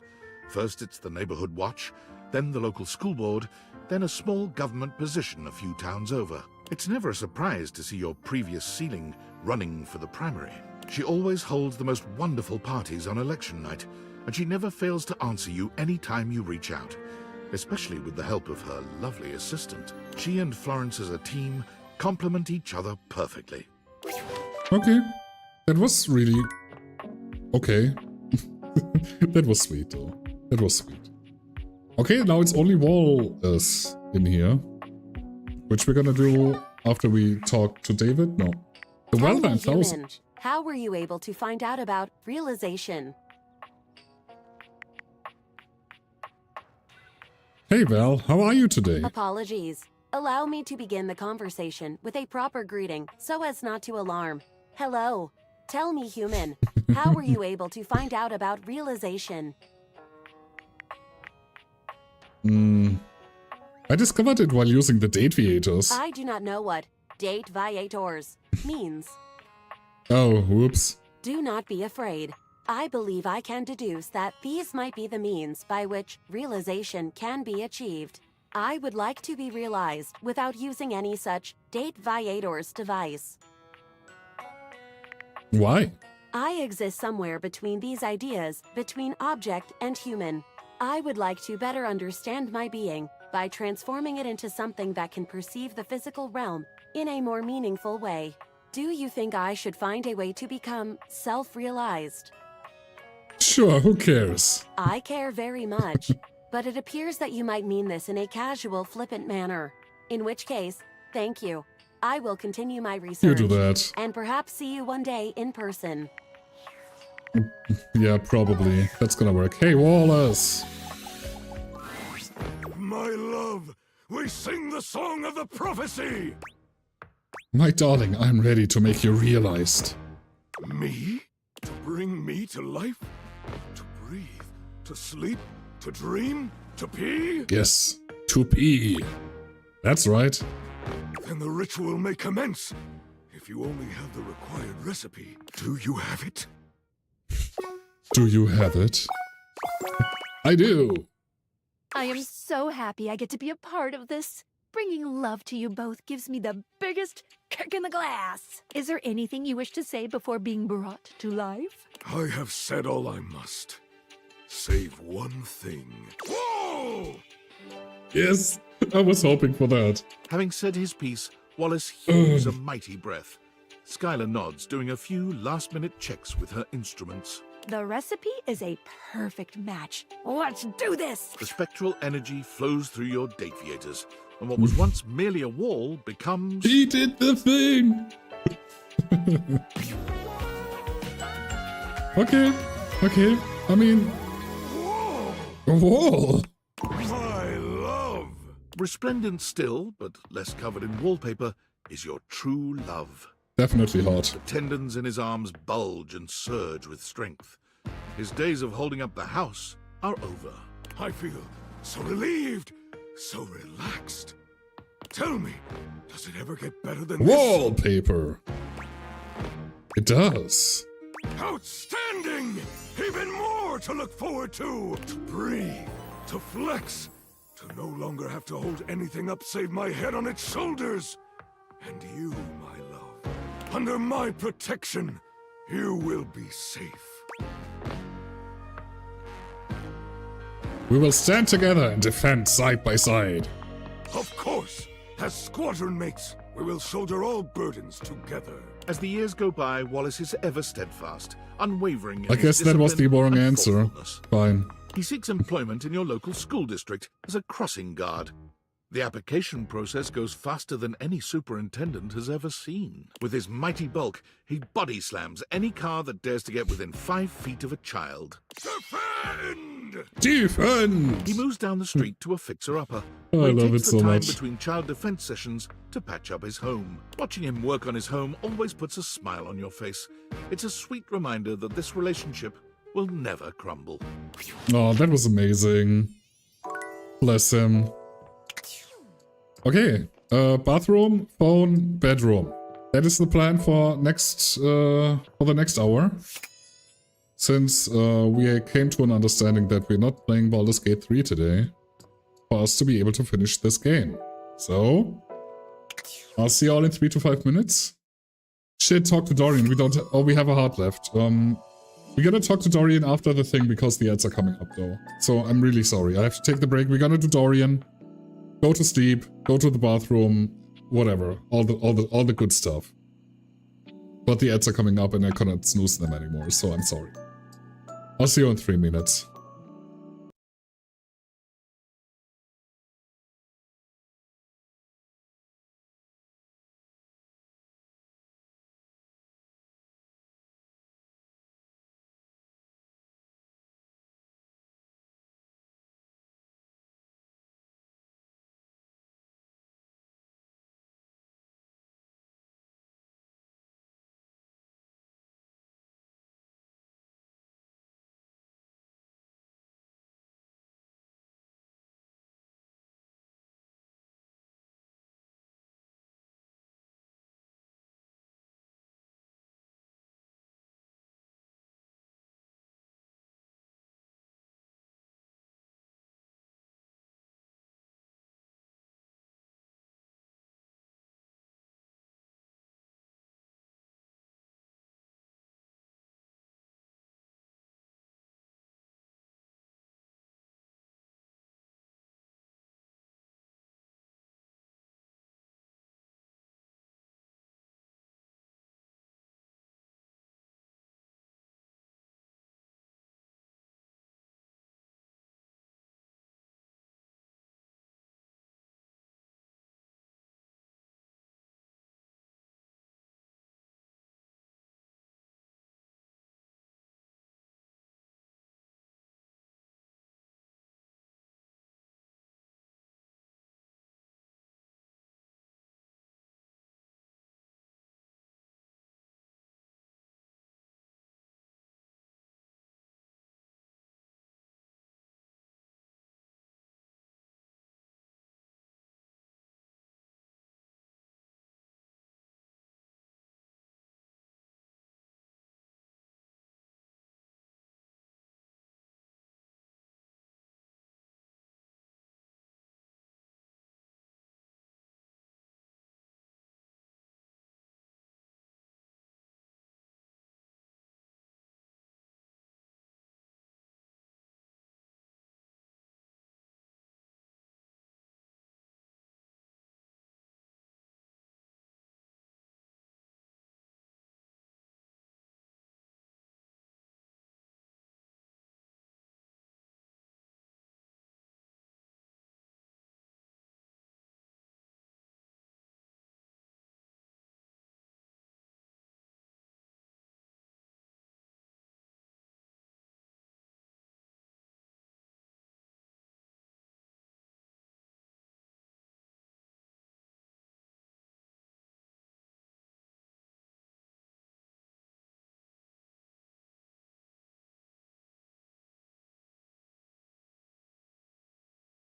First it's the neighborhood watch, then the local school board, then a small government position a few towns over. It's never a surprise to see your previous ceiling running for the primary. She always holds the most wonderful parties on election night, and she never fails to answer you any time you reach out, especially with the help of her lovely assistant. She and Florence as a team complement each other perfectly. Okay. That was really... Okay. That was sweet, though. That was sweet. Okay, now it's only Wallace in here. Which we're gonna do after we talk to David? No. The Tell me, Well 9000. human, how were you able to find out about realization? Hey Val, how are you today? Apologies. Allow me to begin the conversation with a proper greeting so as not to alarm. Hello. Tell me, human, how were you able to find out about realization? I discovered it while using the Dateviators. I do not know what date viators means. Oh, whoops. Do not be afraid. I believe I can deduce that these might be the means by which realization can be achieved. I would like to be realized without using any such date viators device. Why? I exist somewhere between these ideas, between object and human. I would like to better understand my being by transforming it into something that can perceive the physical realm in a more meaningful way. Do you think I should find a way to become self-realized? Sure, who cares? I care very much, but it appears that you might mean this in a casual, flippant manner. In which case, thank you. I will continue my research. You do that. And perhaps see you one day in person. Yeah, probably. That's gonna work. Hey, Wallace! My love, we sing the song of the prophecy! My darling, I'm ready to make you realized. Me? To bring me to life? To breathe? To sleep? To dream? To pee? Yes, to pee. That's right. Then the ritual may commence. If you only have the required recipe, do you have it? Do you have it? I do. I am so happy I get to be a part of this. Bringing love to you both gives me the biggest kick in the glass. Is there anything you wish to say before being brought to life? I have said all I must. Save one thing. Whoa! Yes, I was hoping for that. Having said his piece, Wallace heaves a mighty breath. Skylar nods, doing a few last-minute checks with her instruments. The recipe is a perfect match. Let's do this! The spectral energy flows through your Dateviators, and what was once merely a wall becomes... He did the thing! Okay. I mean... A wall! My love! Resplendent still, but less covered in wallpaper, is your true love. Definitely hot. The tendons in his arms bulge and surge with strength. His days of holding up the house are over. I feel so relieved, so relaxed. Tell me, does it ever get better than Wallpaper! It does. this? Outstanding! Even more to look forward to! To breathe, to flex, to no longer have to hold anything up save my head on its shoulders. And you, my love, under my protection, you will be safe. We will stand together and defend side by side. Of course, as squadron mates, we will shoulder all burdens together. As the years go by, Wallace is ever steadfast, unwavering in I his guess that was the discipline boring and answer. thoughtfulness. Fine. He seeks employment in your local school district as a crossing guard. The application process goes faster than any superintendent has ever seen. With his mighty bulk, he body slams any car that dares to get within 5 feet of a child. Defend! He moves down the street to a fixer-upper. Oh, where I he love takes it the so time much. between child defense sessions to patch up his home. Watching him work on his home always puts a smile on your face. It's a sweet reminder that this relationship will never crumble. Oh, that was amazing. Bless him. Okay, bathroom, phone, bedroom. That is the plan for the next hour. Since we came to an understanding that we're not playing Baldur's Gate 3 today, for us to be able to finish this game. So, I'll see you all in 3 to 5 minutes. Shit, talk to Dorian. We have a heart left. We're gonna talk to Dorian after the thing because the ads are coming up though. So I'm really sorry. I have to take the break. We're gonna do Dorian. Go to sleep. Go to the bathroom. Whatever. All the good stuff. But the ads are coming up and I cannot snooze them anymore. So I'm sorry. I'll see you in 3 minutes.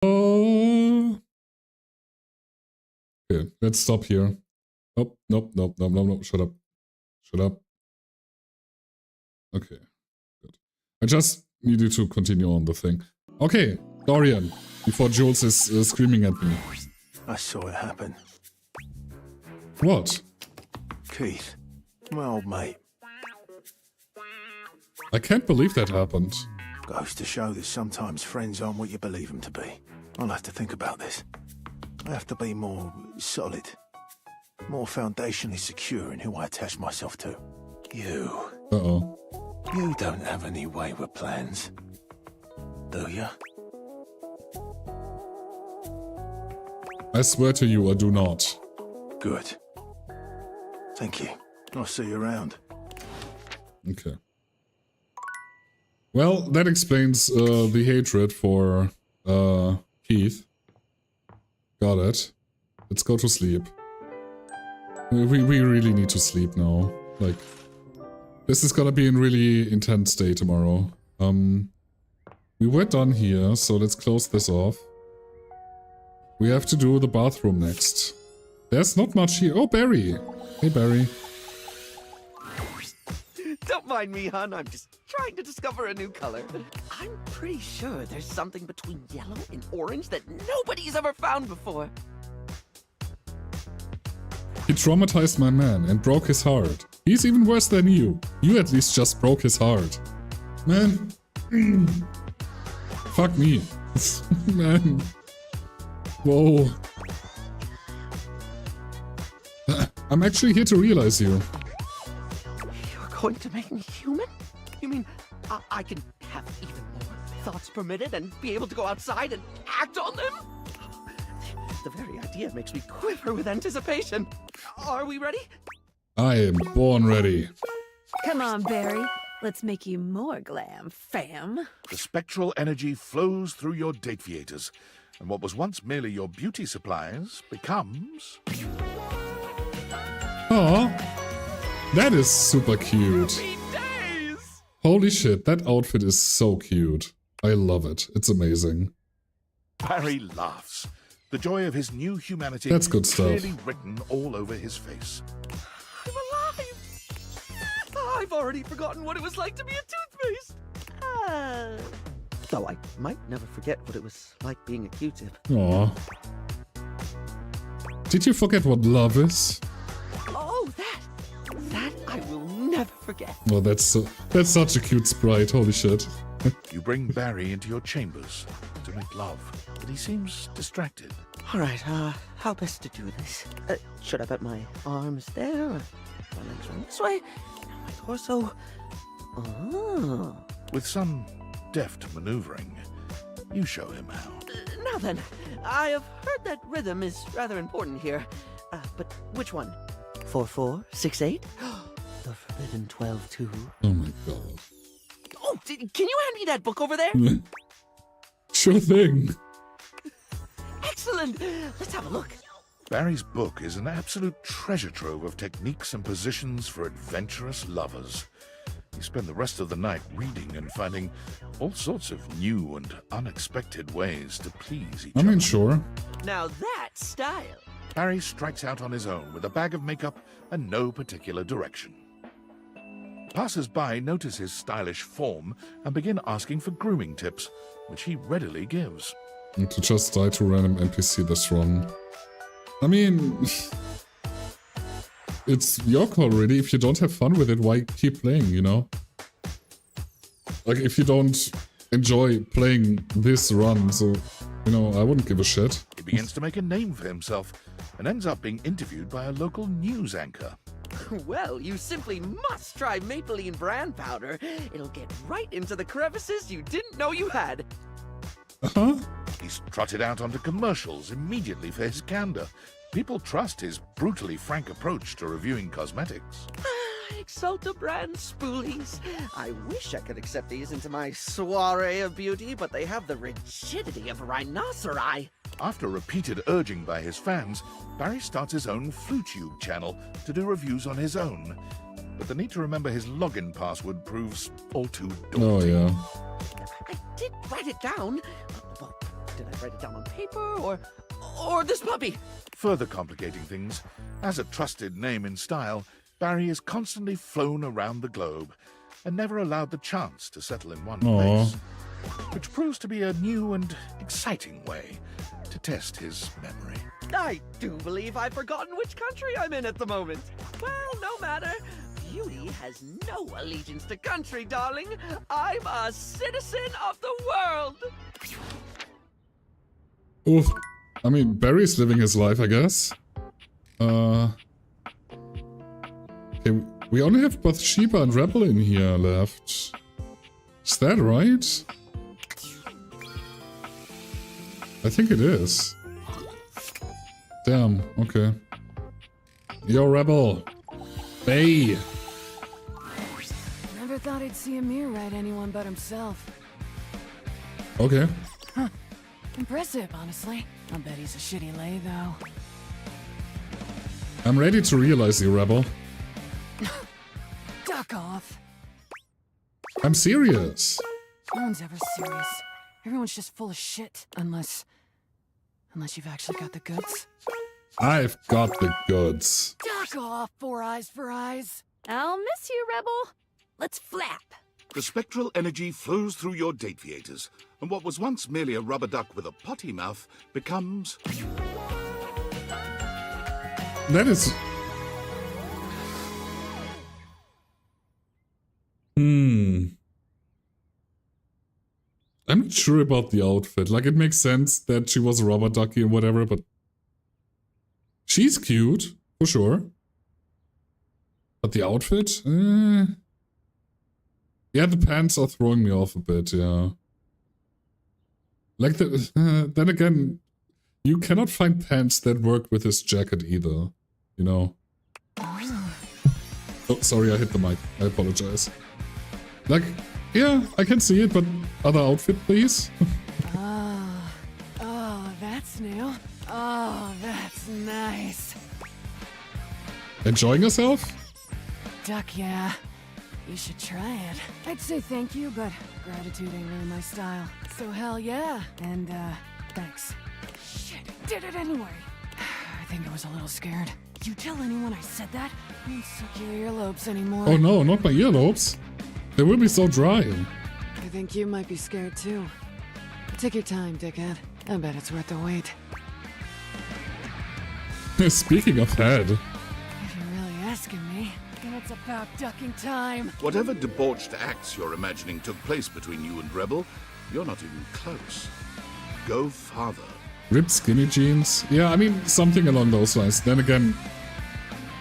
Oh. Okay, let's stop here. Nope, nope, nope, nope, nope, nope. Shut up. Shut up. Okay, good. I just needed to continue on the thing. Okay, Dorian, before Jules is screaming at me. I saw it happen. What? Keith, my old mate. I can't believe that happened. Goes to show that sometimes friends aren't what you believe them to be. I'll have to think about this. I have to be more solid. More foundationally secure in who I attach myself to. You. Uh-oh. You don't have any wayward plans, do you? I swear to you, I do not. Good. Thank you. I'll see you around. Okay. Well, that explains the hatred for Keith. Got it. Let's go to sleep. We really need to sleep now. Like, this is gonna be a really intense day tomorrow. We were done here, so let's close this off. We have to do the bathroom next. There's not much here. Oh, Barry. Hey, Barry. Don't mind me, hon. I'm just trying to discover a new color. I'm pretty sure there's something between yellow and orange that nobody's ever found before. He traumatized my man and broke his heart. He's even worse than you. You at least just broke his heart. Man. Fuck me. Man. Whoa. I'm actually here to realize you. You're going to make me human? You mean I can have even more thoughts permitted and be able to go outside and act on them? The very idea makes me quiver with anticipation. Are we ready? I am born ready. Come on, Barry. Let's make you more glam, fam. The spectral energy flows through your dateviators, and what was once merely your beauty supplies becomes... Aw, that is super cute. Holy shit, that outfit is so cute. I love it. It's amazing. Barry laughs. The joy of his new humanity That's good stuff. clearly written all over his face. I'm alive! I've already forgotten what it was like to be a toothpaste. Though I might never forget what it was like being a Q-tip. Aw. Did you forget what love is? Oh, that I will never forget. Oh, that's such a cute sprite. Holy shit. You bring Barry into your chambers to make love, but he seems distracted. All right, how best to do this? Should I put my arms there, or my legs run this way? My torso? Oh. With some deft maneuvering, you show him how. Now then, I have heard that rhythm is rather important here. But which one? 4/4, 6/8? The forbidden 12/2. Oh my god. Oh, can you hand me that book over there? Sure thing. Excellent. Let's have a look. Barry's book is an absolute treasure trove of techniques and positions for adventurous lovers. You spend the rest of the night reading and finding all sorts of new and unexpected ways to please each other. Sure. Now that's style. Barry strikes out on his own with a bag of makeup and no particular direction. Passers-by notice his stylish form and begin asking for grooming tips, which he readily gives. And to just die to random NPC this run. I mean... It's your call, really. If you don't have fun with it, why keep playing, you know? Like, if you don't enjoy playing this run, so, you know, I wouldn't give a shit. He begins to make a name for himself and ends up being interviewed by a local news anchor. Well, you simply must try Maybelline brand powder. It'll get right into the crevices you didn't know you had. Uh-huh. He's trotted out onto commercials immediately for his candor. People trust his brutally frank approach to reviewing cosmetics. Exalta brand spoolies. I wish I could accept these into my soiree of beauty, but they have the rigidity of a rhinoceri. After repeated urging by his fans, Barry starts his own FluTube channel to do reviews on his own. But the need to remember his login password proves all too daunting. Oh, yeah. I did write it down. Well, Did I write it down on paper, or this puppy? Further complicating things, as a trusted name in style, Barry is constantly flown around the globe and never allowed the chance to settle in one place, which proves to be a new and exciting way to test his memory. I do believe I've forgotten which country I'm in at the moment. Well, no matter. Beauty has no allegiance to country, darling. I'm a citizen of the world. Oof. I mean, Barry's living his life, I guess. Okay, we only have Bathsheba and Rebel in here left. Is that right? I think it is. Damn, okay. Yo, Rebel. Bay. Never thought I'd see Amir write anyone but himself. Okay. Huh. Impressive, honestly. I'll bet he's a shitty lay, though. I'm ready to realize you, Rebel. Duck off. I'm serious. No one's ever serious. Everyone's just full of shit. Unless you've actually got the goods. I've got the goods. Duck off, Four Eyes for Eyes. I'll miss you, Rebel. Let's flap. The spectral energy flows through your Dateviators, and what was once merely a rubber duck with a potty mouth becomes... That is... I'm not sure about the outfit. Like, it makes sense that she was a rubber ducky and whatever, but... She's cute, for sure. But the outfit? Yeah, the pants are throwing me off a bit, yeah. Like, then again, you cannot find pants that work with this jacket either, you know? Oh, sorry, I hit the mic. I apologize. Like, yeah, I can see it, but other outfit, please? Oh, that's new. Oh, that's nice. Enjoying yourself? Duck, yeah. You should try it. I'd say thank you, but gratitude ain't really my style. So hell yeah. And, thanks. Shit, did it anyway. I think I was a little scared. You tell anyone I said that? I won't suck your earlobes anymore. Oh no, not my earlobes. They will be so dry. I think you might be scared too. Take your time, dickhead. I bet it's worth the wait. Speaking of head. If you're really asking me, then it's about ducking time. Whatever debauched acts you're imagining took place between you and Rebel, you're not even close. Go farther. Ripped skinny jeans? Yeah, I mean, something along those lines. Then again,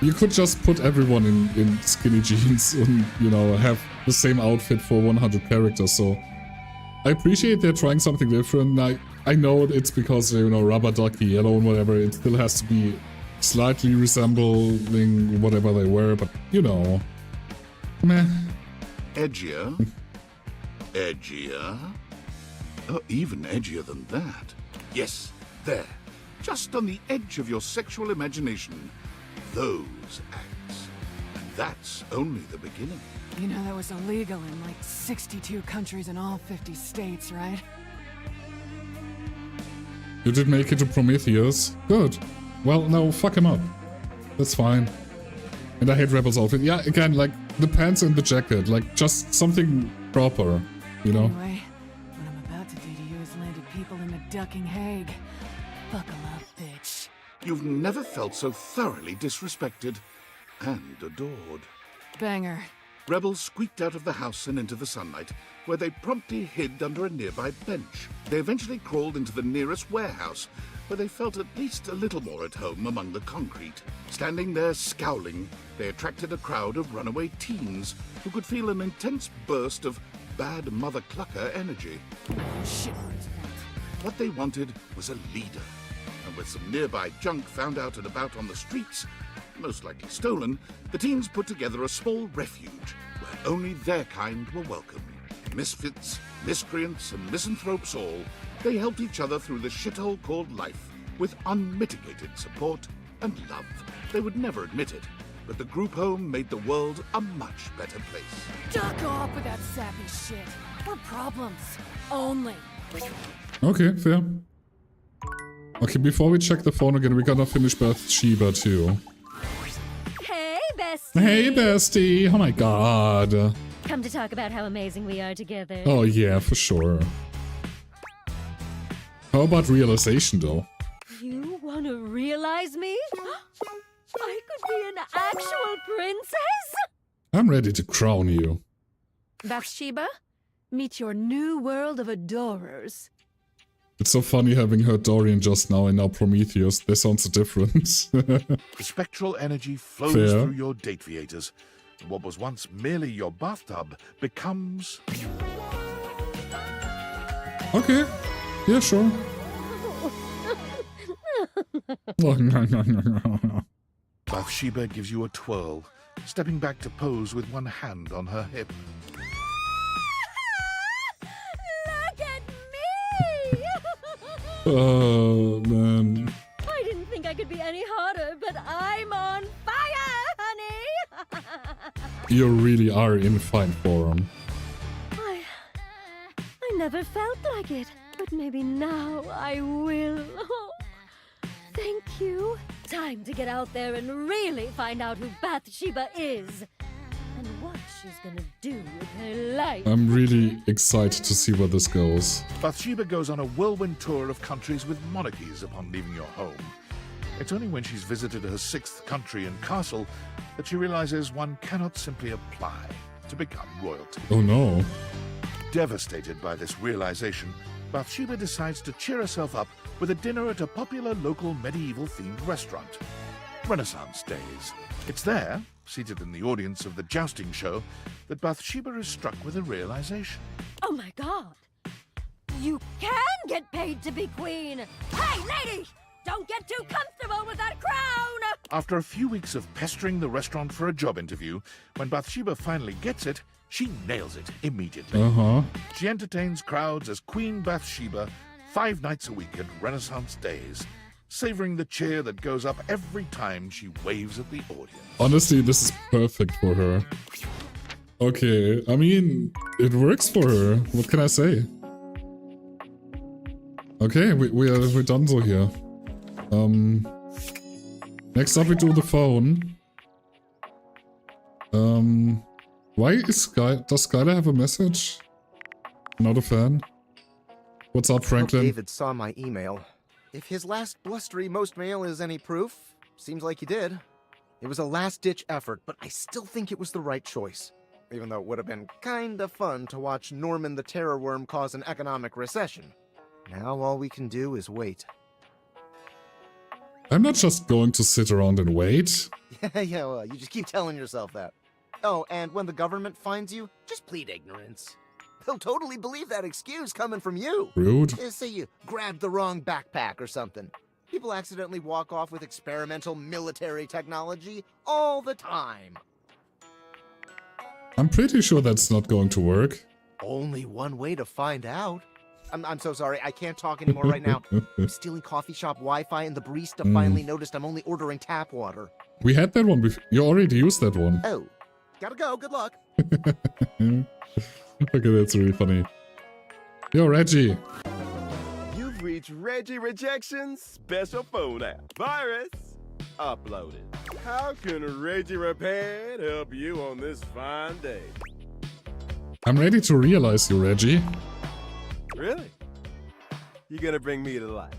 you could just put everyone in skinny jeans and, you know, have the same outfit for 100 characters, so... I appreciate they're trying something different. I know it's because, you know, rubber ducky, yellow and whatever, it still has to be slightly resembling whatever they were, but, you know... Meh. Edgier? Edgier? Oh, even edgier than that. Yes, there. Just on the edge of your sexual imagination. Those acts. And that's only the beginning. You know that was illegal in like 62 countries in all 50 states, right? You did make it to Prometheus. Good. Well, no, fuck him up. That's fine. And I hate Rebel's outfit. Yeah, again, like, the pants and the jacket. Like, just something proper, you know? Anyway, what I'm about to do to you has landed people in the ducking Hague. Buckle up, bitch. You've never felt so thoroughly disrespected and adored. Banger. Rebel squeaked out of the house and into the sunlight, where they promptly hid under a nearby bench. They eventually crawled into the nearest warehouse, where they felt at least a little more at home among the concrete. Standing there scowling, they attracted a crowd of runaway teens who could feel an intense burst of bad Mother Clucker energy. Shit. What they wanted was a leader, and with some nearby junk found out and about on the streets, most likely stolen, the teens put together a small refuge where only their kind were welcome. Misfits, miscreants, and misanthropes all, they helped each other through the shithole called life with unmitigated support and love. They would never admit it, but the group home made the world a much better place. Duck off with that sappy shit. We're problems. Only. Okay, fair. Okay, before we check the phone again, we gotta finish Bathsheba too. Hey, bestie. Hey, bestie! Oh my god. Come to talk about how amazing we are together. Oh yeah, for sure. How about realization though? You want to realize me? I could be an actual princess? I'm ready to crown you. Bathsheba, meet your new world of adorers. It's so funny having heard Dorian just now and now Prometheus. They sound so different. The spectral energy flows Fair. through your date theaters. What was once merely your bathtub becomes... Okay. Yeah, sure. Bathsheba gives you a twirl, stepping back to pose with one hand on her hip. Look at me! Oh, man. I didn't think I could be any hotter, but I'm on fire, honey! You really are in fine form. I never felt like it, but maybe now I will. Thank you. Time to get out there and really find out who Bathsheba is and what she's gonna do with her life. I'm really excited to see where this goes. Bathsheba goes on a whirlwind tour of countries with monarchies upon leaving your home. It's only when she's visited her 6th country and castle that she realizes one cannot simply apply to become royalty. Oh no. Devastated by this realization, Bathsheba decides to cheer herself up with a dinner at a popular local medieval-themed restaurant, Renaissance Days. It's there, seated in the audience of the jousting show, that Bathsheba is struck with a realization. Oh my god! You can get paid to be queen! Hey, lady! Don't get too comfortable with that crown! After a few weeks of pestering the restaurant for a job interview, when Bathsheba finally gets it, she nails it immediately. Uh-huh. She entertains crowds as Queen Bathsheba 5 nights a week at Renaissance Days, savoring the cheer that goes up every time she waves at the audience. Honestly, this is perfect for her. Okay, I mean, it works for her. What can I say? Okay, we're done so here. Next up we do the phone. Why is does Skylar have a message? Not a fan. What's up, Franklin? David saw my email. If his last blustery most mail is any proof, seems like he did. It was a last-ditch effort, but I still think it was the right choice. Even though it would have been kinda fun to watch Norman the Terror Worm cause an economic recession. Now all we can do is wait. I'm not just going to sit around and wait. Yeah, well, you just keep telling yourself that. Oh, and when the government finds you, just plead ignorance. They'll totally believe that excuse coming from you. Rude. Say you grabbed the wrong backpack or something. People accidentally walk off with experimental military technology all the time. I'm pretty sure that's not going to work. Only one way to find out. I'm so sorry, I can't talk anymore right now. I'm stealing coffee shop Wi-Fi and the barista finally noticed I'm only ordering tap water. We had that one before. You already used that one. Oh, gotta go, good luck. Okay, that's really funny. Yo, Reggie. You've reached Reggie Rejection's special phone app. Virus uploaded. How can Reggie Repair help you on this fine day? I'm ready to realize you, Reggie. Really? You gonna bring me to life?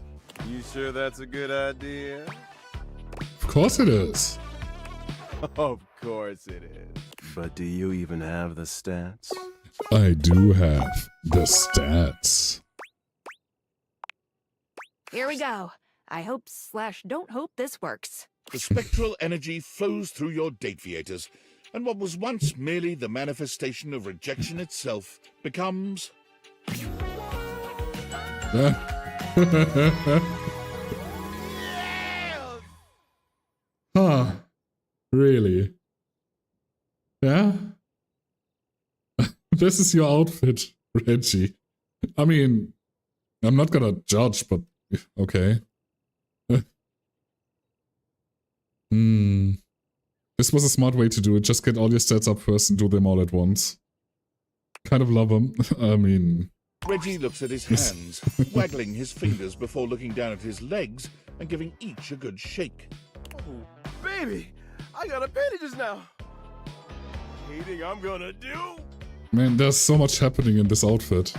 You sure that's a good idea? Of course it is. Of course it is. But do you even have the stats? I do have the stats. Here we go. I hope / don't hope this works. The spectral energy flows through your date theaters, and what was once merely the manifestation of rejection itself becomes... Huh. Really? Yeah? This is your outfit, Reggie. I mean, I'm not gonna judge, but okay. This was a smart way to do it. Just get all your stats up first and do them all at once. Kind of love them. I mean, Reggie looks at his hands, waggling his fingers before looking down at his legs and giving each a good shake. Oh, baby, I got appendages now. Anything I'm gonna do? Man, there's so much happening in this outfit.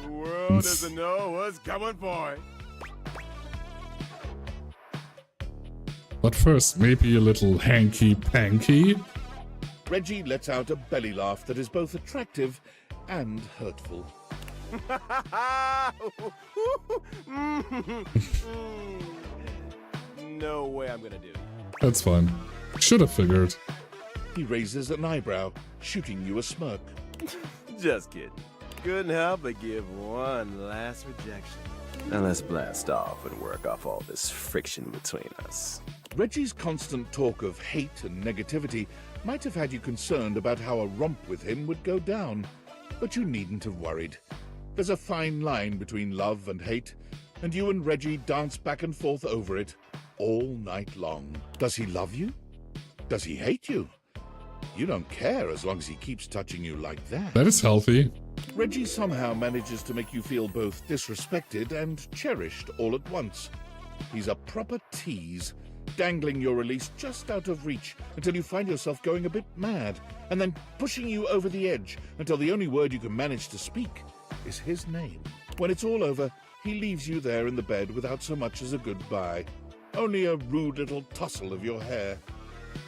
The world doesn't know what's coming for it. But first, maybe a little hanky-panky? Reggie lets out a belly laugh that is both attractive and hurtful. No way I'm gonna do it. That's fine. Should have figured. He raises an eyebrow, shooting you a smirk. Just kidding. Couldn't help but give one last rejection. Now let's blast off and work off all this friction between us. Reggie's constant talk of hate and negativity might have had you concerned about how a romp with him would go down, but you needn't have worried. There's a fine line between love and hate, and you and Reggie dance back and forth over it all night long. Does he love you? Does he hate you? You don't care as long as he keeps touching you like that. That is healthy. Reggie somehow manages to make you feel both disrespected and cherished all at once. He's a proper tease, dangling your release just out of reach until you find yourself going a bit mad, and then pushing you over the edge until the only word you can manage to speak is his name. When it's all over, he leaves you there in the bed without so much as a goodbye, only a rude little tussle of your hair.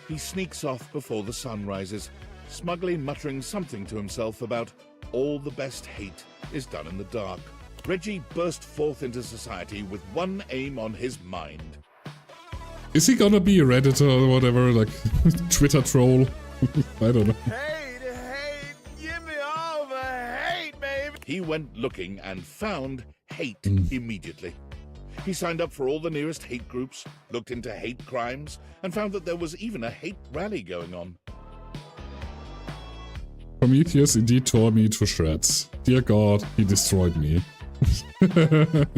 He sneaks off before the sun rises, smugly muttering something to himself about all the best hate is done in the dark. Reggie burst forth into society with one aim on his mind. Is he gonna be a Redditor or whatever, like Twitter troll? I don't know. Hate, give me all the hate, baby! He went looking and found hate immediately. He signed up for all the nearest hate groups, looked into hate crimes, and found that there was even a hate rally going on. Prometheus indeed tore me to shreds. Dear God, he destroyed me.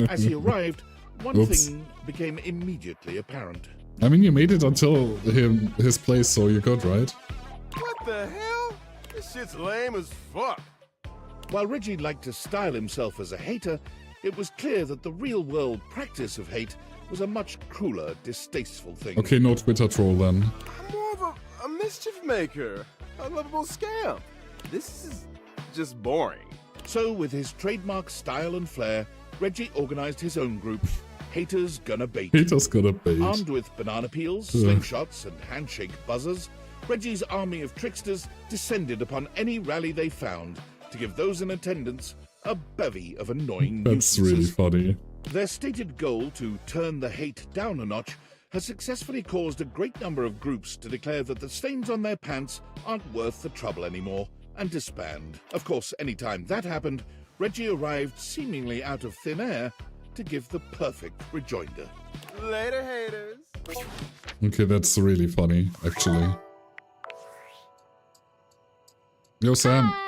As he arrived, one Oops. thing became immediately apparent. I mean, you made it until his place, so you're good, right? What the hell? This shit's lame as fuck. While Reggie liked to style himself as a hater, it was clear that the real-world practice of hate was a much crueler, distasteful thing. Okay, no Twitter troll then. I'm more of a mischief maker, a lovable scamp. This is just boring. So, with his trademark style and flair, Reggie organized his own group, Haters Gonna Bait. Haters Gonna Bait. Armed with banana peels, Ugh. slingshots, and handshake buzzers, Reggie's army of tricksters descended upon any rally they found to give those in attendance a bevy of annoying That's nuisances. really funny. Their stated goal to turn the hate down a notch has successfully caused a great number of groups to declare that the stains on their pants aren't worth the trouble anymore and disband. Of course, any time that happened, Reggie arrived seemingly out of thin air to give the perfect rejoinder. Later, haters. Okay, that's really funny, actually. Yo, Sam. Hi.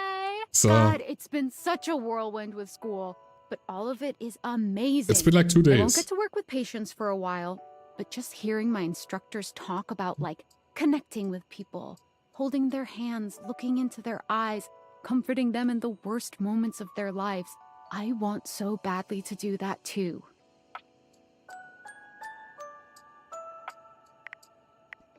So- God, it's been such a whirlwind with school, but all of it is amazing. It's been like 2 I won't days. get to work with patients for a while, but just hearing my instructors talk about like connecting with people, holding their hands, looking into their eyes, comforting them in the worst moments of their lives. I want so badly to do that too.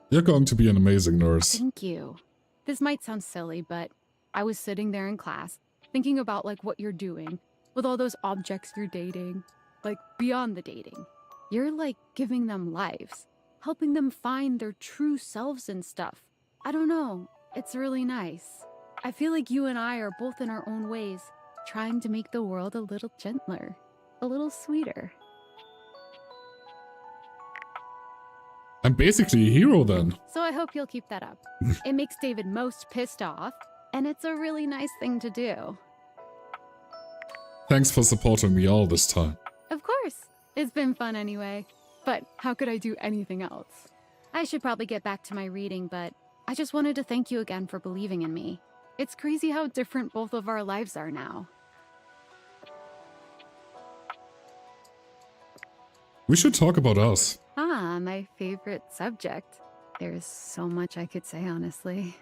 You're going to be an amazing nurse. Thank you. This might sound silly, but I was sitting there in class, thinking about like what you're doing with all those objects you're dating, like beyond the dating. You're like giving them lives, helping them find their true selves and stuff. I don't know. It's really nice. I feel like you and I are both in our own ways, trying to make the world a little gentler, a little sweeter. I'm basically a hero then. So I hope you'll keep that up. It makes David most pissed off, and it's a really nice thing to do. Thanks for supporting me all this time. Of course. It's been fun anyway. But how could I do anything else? I should probably get back to my reading, but I just wanted to thank you again for believing in me. It's crazy how different both of our lives are now. We should talk about us. Ah, my favorite subject. There's so much I could say, honestly.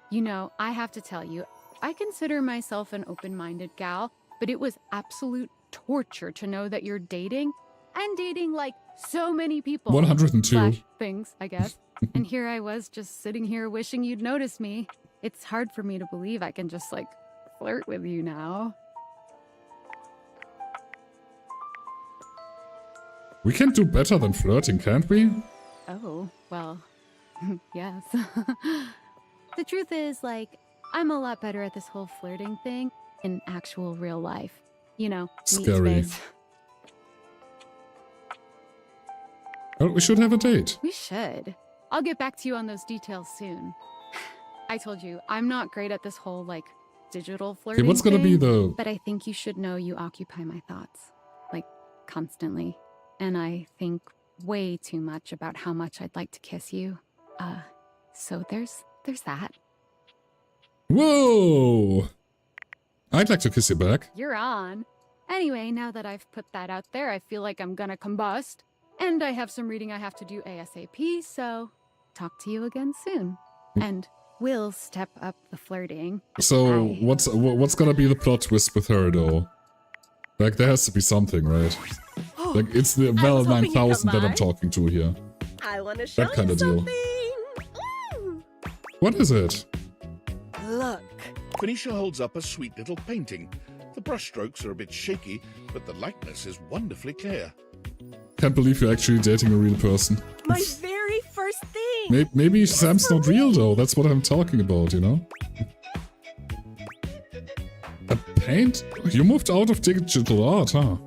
You know, I have to tell you, I consider myself an open-minded gal, but it was absolute torture to know that you're dating and dating like so many people. 102. Slash things, I guess. And here I was just sitting here wishing you'd notice me. It's hard for me to believe I can just like flirt with you now. We can do better than flirting, can't we? Oh, well, yes. The truth is, like, I'm a lot better at this whole flirting thing in actual real life. You know, meet Scary. space. Well, we should have a date. We should. I'll get back to you on those details soon. I told you, I'm not great at this whole, like, digital flirting what's gonna be thing, the- But I think you should know you occupy my thoughts. Like, constantly. And I think way too much about how much I'd like to kiss you. So there's that. Whoa! I'd like to kiss you back. You're on. Anyway, now that I've put that out there, I feel like I'm gonna combust. And I have some reading I have to do ASAP, so talk to you again soon. And we'll step up the flirting. So, what's gonna be the plot twist with her, though? Like, there has to be something, right? Like, it's the Val 9000 that I'm talking to here. I want to show That kind you of deal. something. What is it? Look. Quenisha holds up a sweet little painting. The brushstrokes are a bit shaky, but the likeness is wonderfully clear. Can't believe you're actually dating a real person. My very first thing. Maybe Sam's not real, though. That's what I'm talking about, you know? A paint? You moved out of digital art, huh?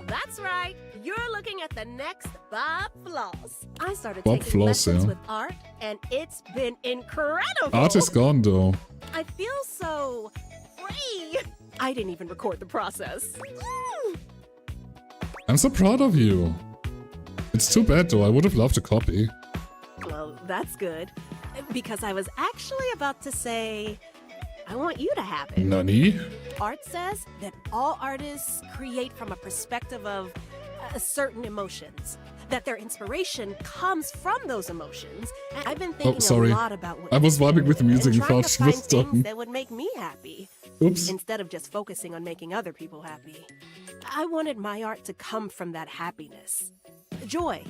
That's right. You're looking at the next Bob Floss. I started Bob taking Floss, lessons yeah. with art, and it's been incredible. Art is gone, though. I feel so free. I didn't even record the process. I'm so proud of you. It's too bad, though. I would have loved a copy. Well, that's good. Because I was actually about to say, I want you to have it. Nani? Art says that all artists create from a perspective of certain emotions, that their inspiration comes from those emotions. And I've been thinking sorry. a lot about what I was vibing with the music and trying thought to she find was things done. that would make me happy. Oops. Instead of just focusing on making other people happy. I wanted my art to come from that happiness. Joy.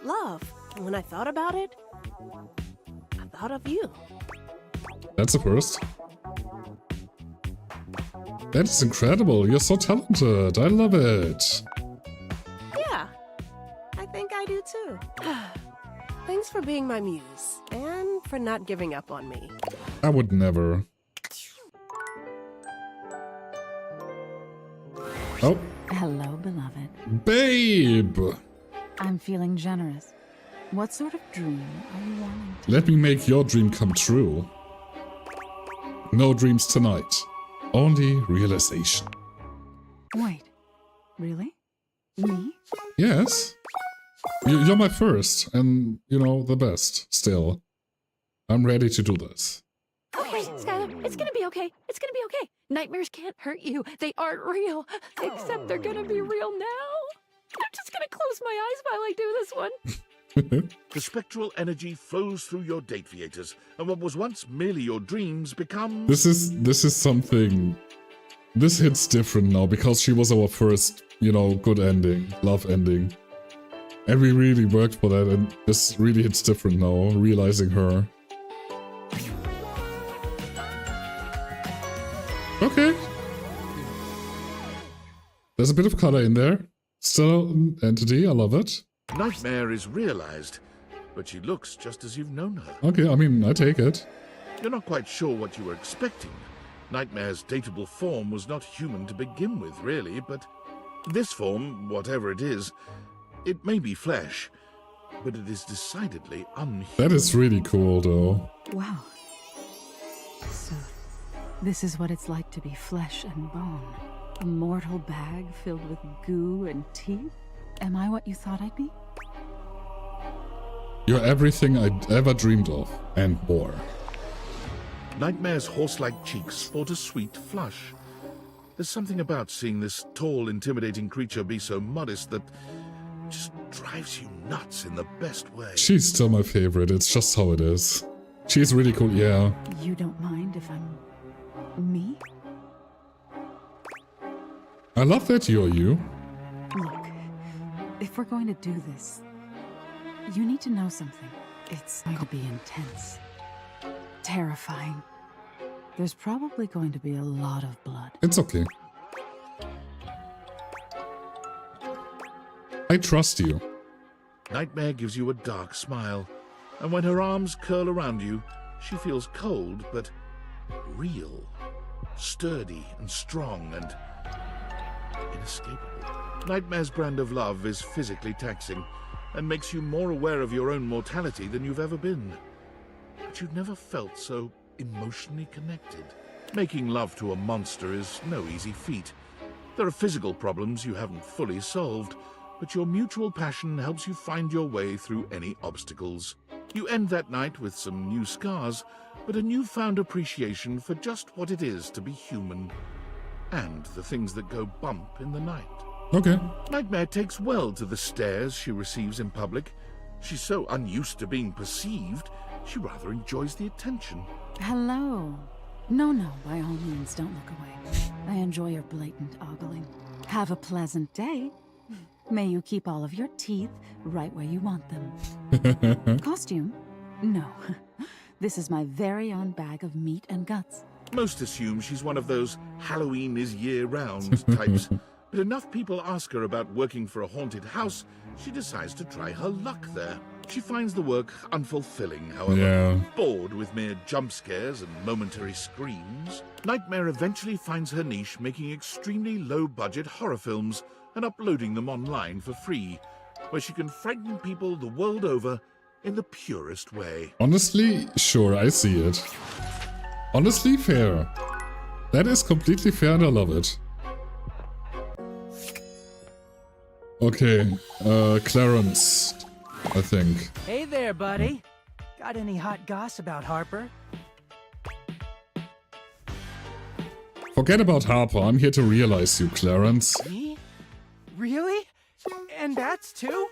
Love. And when I thought about it, I thought of you. That's a first. That is incredible. You're so talented. I love it. Yeah, I think I do too. Thanks for being my muse, and for not giving up on me. I would never. Oh, Hello, beloved. babe! I'm feeling generous. What sort of dream are you wanting? Let me make your dream come true. No dreams tonight. Only realization. Wait, really? Me? Yes. You're my first, and, you know, the best, still. I'm ready to do this. Okay, Skylar, it's gonna be okay. It's gonna be okay. Nightmares can't hurt you. They aren't real. Except they're gonna be real now. I'm just gonna close my eyes while I do this one. The spectral energy flows through your date theaters, and what was once merely your dreams become... This is something... This hits different now, because she was our first, you know, good ending, love ending. And we really worked for that, and this really hits different now, realizing her. Okay. There's a bit of color in there. Still an entity, I love it. Nightmare is realized, but she looks just as you've known her. Okay, I mean, I take it. You're not quite sure what you were expecting. Nightmare's dateable form was not human to begin with, really, but this form, whatever it is, it may be flesh, but it is decidedly unhuman. That is really cool, though. Wow. So, this is what it's like to be flesh and bone. A mortal bag filled with goo and teeth? Am I what you thought I'd be? You're everything I'd ever dreamed of, and more. Nightmare's horse-like cheeks sport a sweet flush. There's something about seeing this tall, intimidating creature be so modest that just drives you nuts in the best way. She's still my favorite, it's just how it is. She's really cool, yeah. You don't mind if I'm me? I love that you're you. Look, if we're going to do this, you need to know something. It's going to be intense. Terrifying. There's probably going to be a lot of blood. It's okay. I trust you. Nightmare gives you a dark smile, and when her arms curl around you, she feels cold but real, sturdy and strong and inescapable. Nightmare's brand of love is physically taxing and makes you more aware of your own mortality than you've ever been. But you've never felt so emotionally connected. Making love to a monster is no easy feat. There are physical problems you haven't fully solved, but your mutual passion helps you find your way through any obstacles. You end that night with some new scars, but a newfound appreciation for just what it is to be human, and the things that go bump in the night. Okay. Nightmare takes well to the stares she receives in public. She's so unused to being perceived, she rather enjoys the attention. Hello. No, by all means, don't look away. I enjoy your blatant ogling. Have a pleasant day. May you keep all of your teeth right where you want them. Costume? No. This is my very own bag of meat and guts. Most assume she's one of those Halloween is year-round types, but enough people ask her about working for a haunted house, she decides to try her luck there. She finds the work unfulfilling, however, Yeah. bored with mere jump scares and momentary screams. Nightmare eventually finds her niche making extremely low-budget horror films and uploading them online for free, where she can frighten people the world over in the purest way. Honestly, sure, I see it. Honestly, fair. That is completely fair and I love it. Okay, Clarence, I think. Hey there, buddy. Got any hot goss about Harper? Forget about Harper, I'm here to realize you, Clarence. Me? Really? And bats too?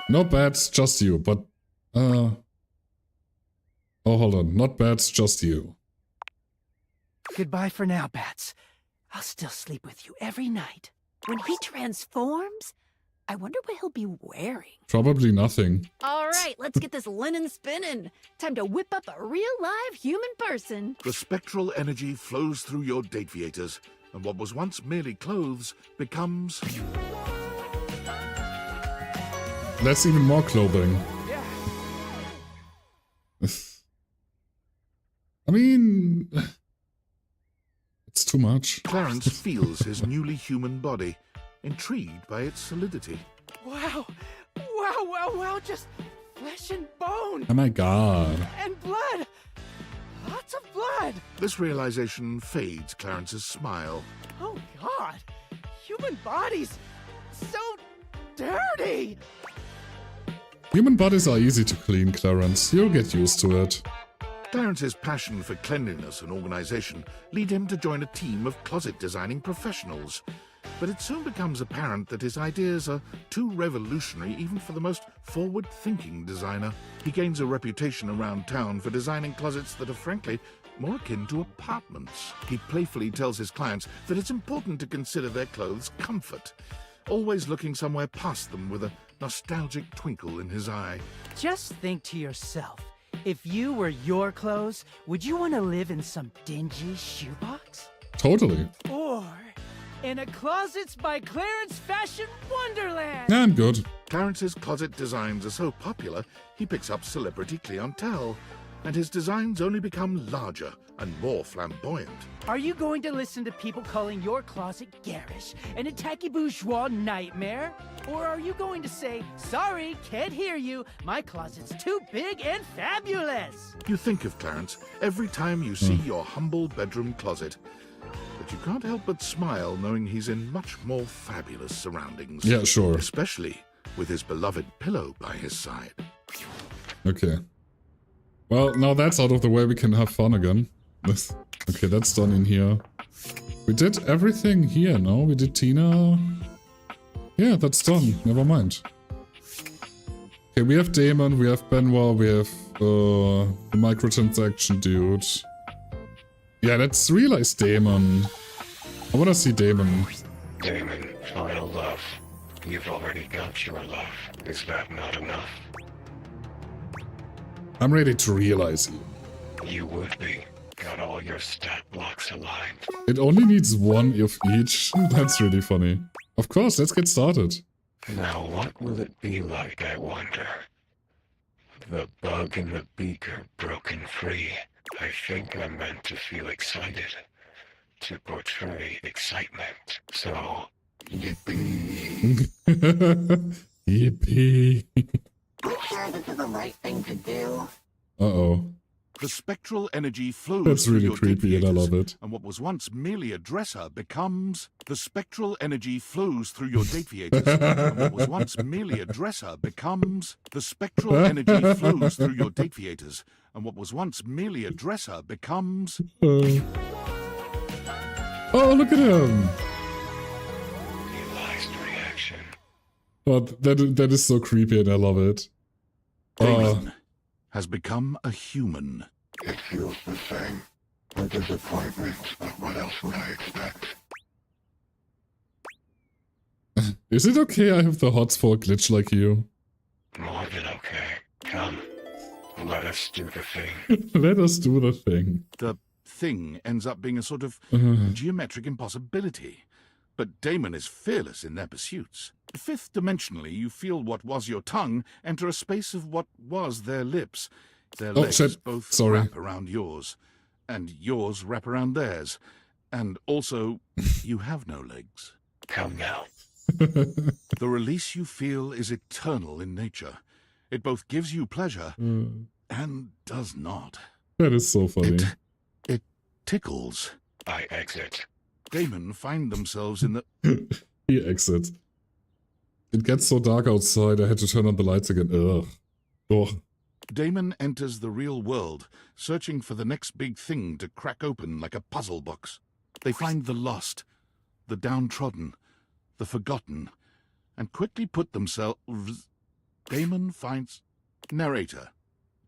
No bats, just you, but... Oh, hold on. Not bats, just you. Goodbye for now, bats. I'll still sleep with you every night. When he transforms, I wonder what he'll be wearing. Probably nothing. All right, let's get this linen spinning. Time to whip up a real live human person. The spectral energy flows through your Dateviators, and what was once merely clothes becomes... That's even more clothing. I mean... It's too much. Clarence feels his newly human body, intrigued by its solidity. Wow! Wow! Just flesh and bone! Oh my god. And blood! Lots of blood! This realization fades Clarence's smile. Oh god! Human bodies! So dirty! Human bodies are easy to clean, Clarence. You'll get used to it. Clarence's passion for cleanliness and organization lead him to join a team of closet designing professionals. But it soon becomes apparent that his ideas are too revolutionary even for the most forward-thinking designer. He gains a reputation around town for designing closets that are frankly more akin to apartments. He playfully tells his clients that it's important to consider their clothes' comfort, always looking somewhere past them with a nostalgic twinkle in his eye. Just think to yourself, if you were your clothes, would you want to live in some dingy shoebox? Totally. Or in a Closets by Clarence Fashion Wonderland? Yeah, I'm good. Clarence's closet designs are so popular, he picks up celebrity clientele, and his designs only become larger and more flamboyant. Are you going to listen to people calling your closet garish and a tacky bourgeois nightmare? Or are you going to say, sorry, can't hear you, my closet's too big and fabulous? You think of Clarence every time you see your humble bedroom closet, but you can't help but smile knowing he's in much more fabulous surroundings. Yeah, sure. Especially with his beloved pillow by his side. Okay. Well, now that's out of the way, we can have fun again. Okay, that's done in here. We did everything here, no? We did Tina. Yeah, that's done. Never mind. Okay, we have Damon, we have Benoit, we have the microtransaction dude. Yeah, let's realize Damon. I wanna see Damon. Damon, final love. You've already got your love. Is that not enough? I'm ready to realize you. You would be. Got all your stat blocks aligned. It only needs one of each. That's really funny. Of course, let's get started. Now what will it be like, I wonder? The bug in the beaker broken free. I think I'm meant to feel excited. To portray excitement. So, yippee. Yippee. You sure this is the right thing to do? Uh-oh. The spectral energy flows That's through really your creepy and I love deviators, it. and what was once merely a dresser becomes... The spectral energy flows through your deviators, and what was once merely a dresser becomes... The spectral energy flows through your deviators, and what was once merely a dresser becomes... Oh, look at him! Realized reaction. Oh, that is so creepy and I love it. Damon has become a human. It feels the same. A disappointment, but what else would I expect? Is it okay I have the hots for a glitch like you? More than okay. Come, let us do the thing. Let us do the thing. The thing ends up being a sort of geometric impossibility. But Damon is fearless in their pursuits. Fifth dimensionally, you feel what was your tongue enter a space of what was their lips. Their legs both wrap around yours, and yours wrap around theirs. And also, you have no legs. Come now. The release you feel is eternal in nature. It both gives you pleasure and does not. That is so funny. It tickles. I exit. Damon find themselves in the... He exits. It gets so dark outside, I had to turn on the lights again. Ugh. Ugh. Damon enters the real world, searching for the next big thing to crack open like a puzzle box. They find the lost, the downtrodden, the forgotten, and quickly put themselves... Damon finds... Narrator.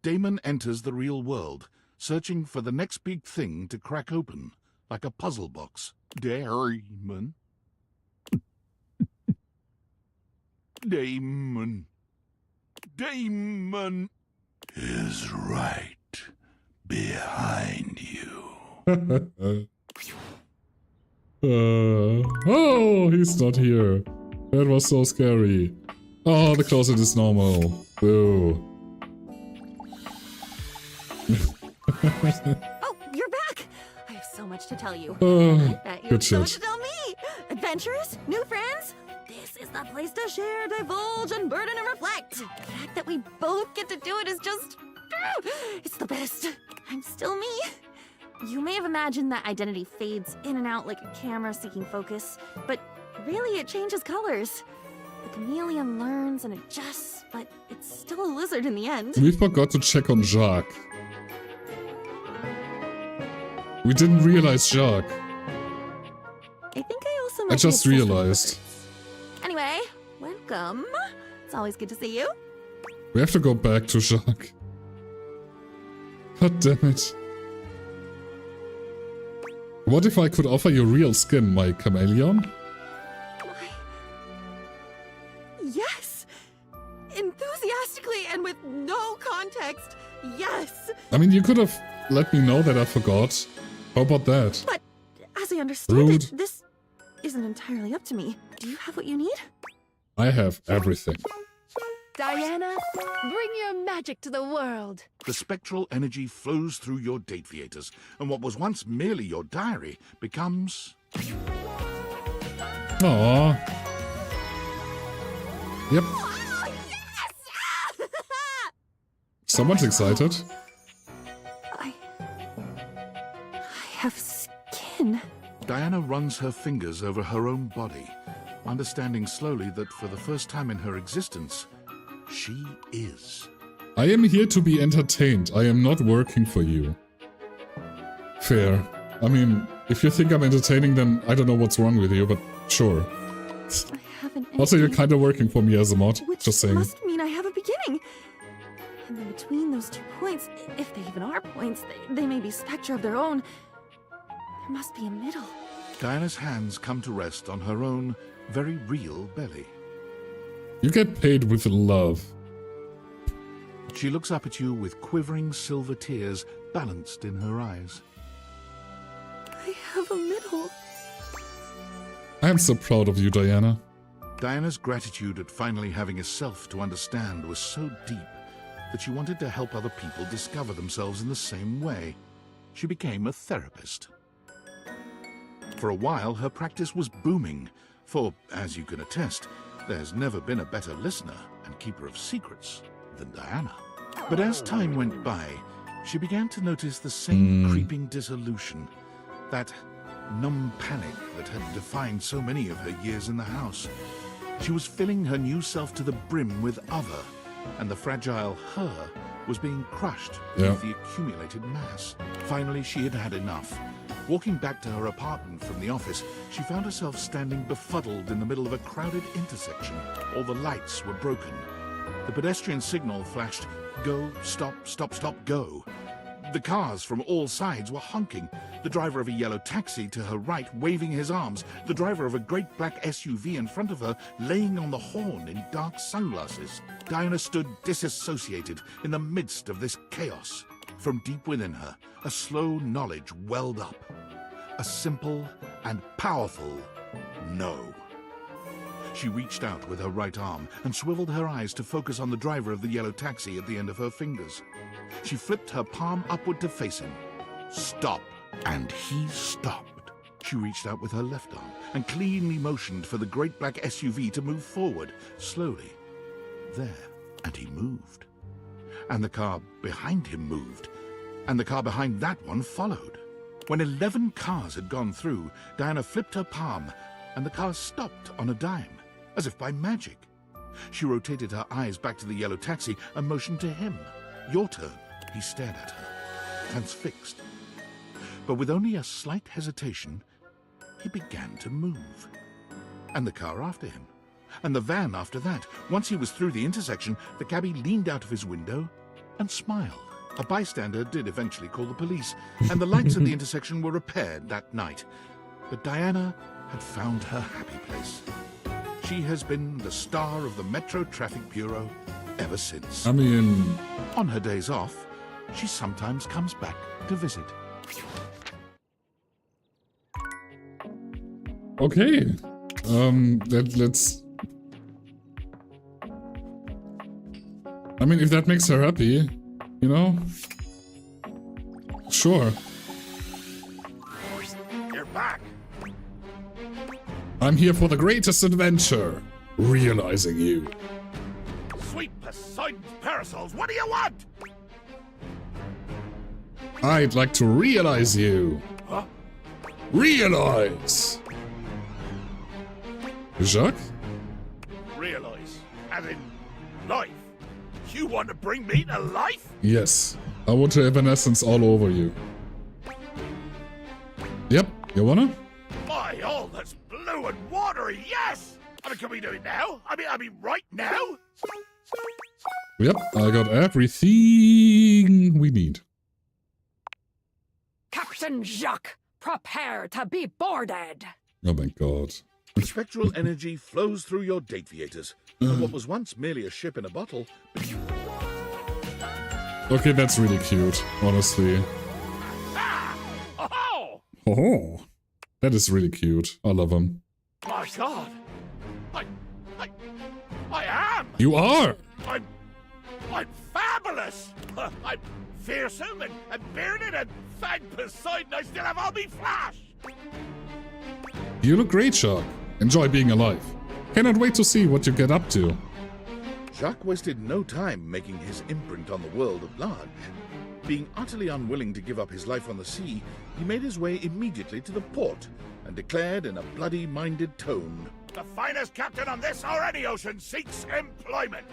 Damon enters the real world, searching for the next big thing to crack open, like a puzzle box. Damon. Damon. Damon is right behind you. Oh, he's not here. That was so scary. Oh, the closet is normal. Boo. Oh, you're back! I have so much to tell you. Oh, I bet you good have so much shit. to tell me! Adventures? New friends? This is the place to share, divulge, and burden and reflect. The fact that we both get to do it is just... It's the best. I'm still me. You may have imagined that identity fades in and out like a camera seeking focus, but really it changes colors. The chameleon learns and adjusts, but it's still a lizard in the end. We forgot to check on Jacques. We didn't realize Jacques. I think I also might I be just obsessed with realized. lizards. Anyway, welcome. It's always good to see you. We have to go back to Jacques. God damn it. What if I could offer you real skin, my chameleon? Yes! Enthusiastically and with no context, yes! I mean, you could have let me know that I forgot. How about that? But as I understand Rude. it, this isn't entirely up to me. Do you have what you need? I have everything. Diana, bring your magic to the world. The spectral energy flows through your deviators, and what was once merely your diary becomes... Aww. Yep. Someone's excited. I have skin. Diana runs her fingers over her own body, understanding slowly that for the first time in her existence, she is. I am here to be entertained. I am not working for you. Fair. I mean, if you think I'm entertaining, then I don't know what's wrong with you, but sure. I have an Also, you're ending, kind of working for me as a mod. which Just saying. must mean I have a beginning. And then between those 2 points, if they even are points, they may be spectra of their own. There must be a middle. Diana's hands come to rest on her own very real belly. You get paid with love. She looks up at you with quivering silver tears balanced in her eyes. I have a middle. I am so proud of you, Diana. Diana's gratitude at finally having a self to understand was so deep that she wanted to help other people discover themselves in the same way. She became a therapist. For a while, her practice was booming, for, as you can attest, there's never been a better listener and keeper of secrets than Diana. But as time went by, she began to notice the same creeping dissolution, that numb panic that had defined so many of her years in the house. She was filling her new self to the brim with other, and the fragile her was being crushed with the accumulated mass. Finally, she had had enough. Walking back to her apartment from the office, she found herself standing befuddled in the middle of a crowded intersection. All the lights were broken. The pedestrian signal flashed, go, stop, stop, stop, go. The cars from all sides were honking. The driver of a yellow taxi to her right waving his arms. The driver of a great black SUV in front of her laying on the horn in dark sunglasses. Diana stood disassociated in the midst of this chaos. From deep within her, a slow knowledge welled up. A simple and powerful no. She reached out with her right arm and swiveled her eyes to focus on the driver of the yellow taxi at the end of her fingers. She flipped her palm upward to face him. Stop. And he stopped. She reached out with her left arm and cleanly motioned for the great black SUV to move forward, slowly. There. And he moved. And the car behind him moved. And the car behind that one followed. When 11 cars had gone through, Diana flipped her palm, and the car stopped on a dime, as if by magic. She rotated her eyes back to the yellow taxi and motioned to him. Your turn. He stared at her, transfixed. But with only a slight hesitation, he began to move. And the car after him. And the van after that. Once he was through the intersection, the cabbie leaned out of his window and smiled. A bystander did eventually call the police, and the lights at the intersection were repaired that night. But Diana had found her happy place. She has been the star of the Metro Traffic Bureau ever since. I mean... On her days off, she sometimes comes back to visit. Okay. Let's... I mean, if that makes her happy, you know? Sure. You're back. I'm here for the greatest adventure. Realizing you. Sweet Poseidon's parasols, what do you want? I'd like to realize you. Huh? Realize! Jacques? Realize, as in life. You want to bring me to life? Yes. I want to evanescence all over you. Yep, you wanna? My, all that's blue and watery, yes! I mean, can we do it now? I mean, right now? Yep, I got everything we need. Captain Jacques, prepare to be boarded. Oh my god. Spectral energy flows through your Dateviators, and what was once merely a ship in a bottle. Okay, that's really cute, honestly. Oh! Oh, that is really cute. I love him. My God! I am! You are! I'm fabulous! I'm fearsome and bearded, and thank Poseidon I still have all me flash! You look great, Jacques. Enjoy being alive. Cannot wait to see what you get up to. Jacques wasted no time making his imprint on the world at large. Being utterly unwilling to give up his life on the sea, he made his way immediately to the port and declared in a bloody-minded tone, The finest captain on this or any ocean seeks employment.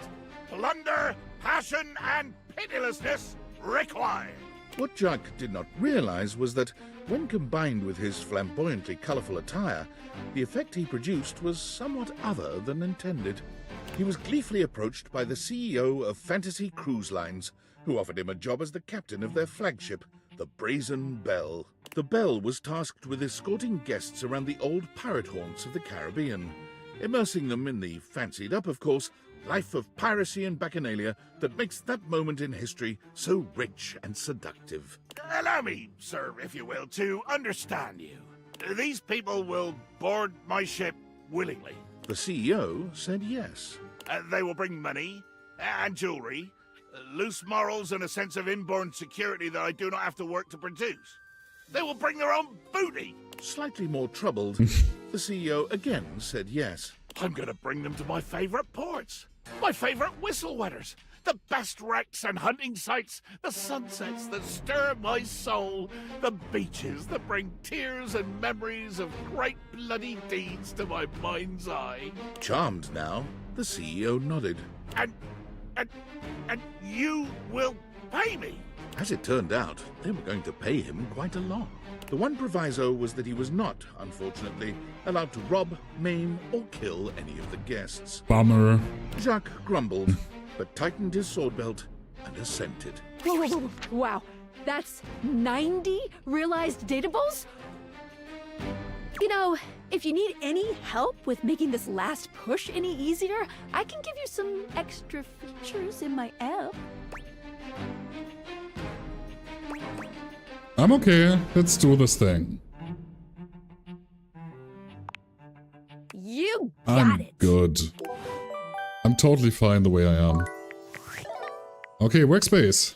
Plunder, passion, and pitilessness required. What Jacques did not realize was that, when combined with his flamboyantly colorful attire, the effect he produced was somewhat other than intended. He was gleefully approached by the CEO of Fantasy Cruise Lines, who offered him a job as the captain of their flagship, the Brazen Belle. the Belle was tasked with escorting guests around the old pirate haunts of the Caribbean, immersing them in the fancied-up, of course, life of piracy and bacchanalia that makes that moment in history so rich and seductive. Allow me, sir, if you will, to understand you. These people will board my ship willingly. The CEO said yes. They will bring money and jewelry, loose morals and a sense of inborn security that I do not have to work to produce. They will bring their own booty. Slightly more troubled, the CEO again said yes. I'm gonna bring them to my favorite ports, my favorite whistle wetters, the best wrecks and hunting sites, the sunsets that stir my soul, the beaches that bring tears and memories of great bloody deeds to my mind's eye. Charmed now, the CEO nodded. And you will pay me? As it turned out, they were going to pay him quite a lot. The one proviso was that he was not, unfortunately, allowed to rob, maim, or kill any of the guests. Bummer. Jacques grumbled, but tightened his sword belt and assented. Whoa, whoa, whoa. Wow, that's 90 realized datables? You know, if you need any help with making this last push any easier, I can give you some extra features in my app. I'm okay. Let's do this thing. You I'm good. I'm totally fine the way I am. Okay, workspace.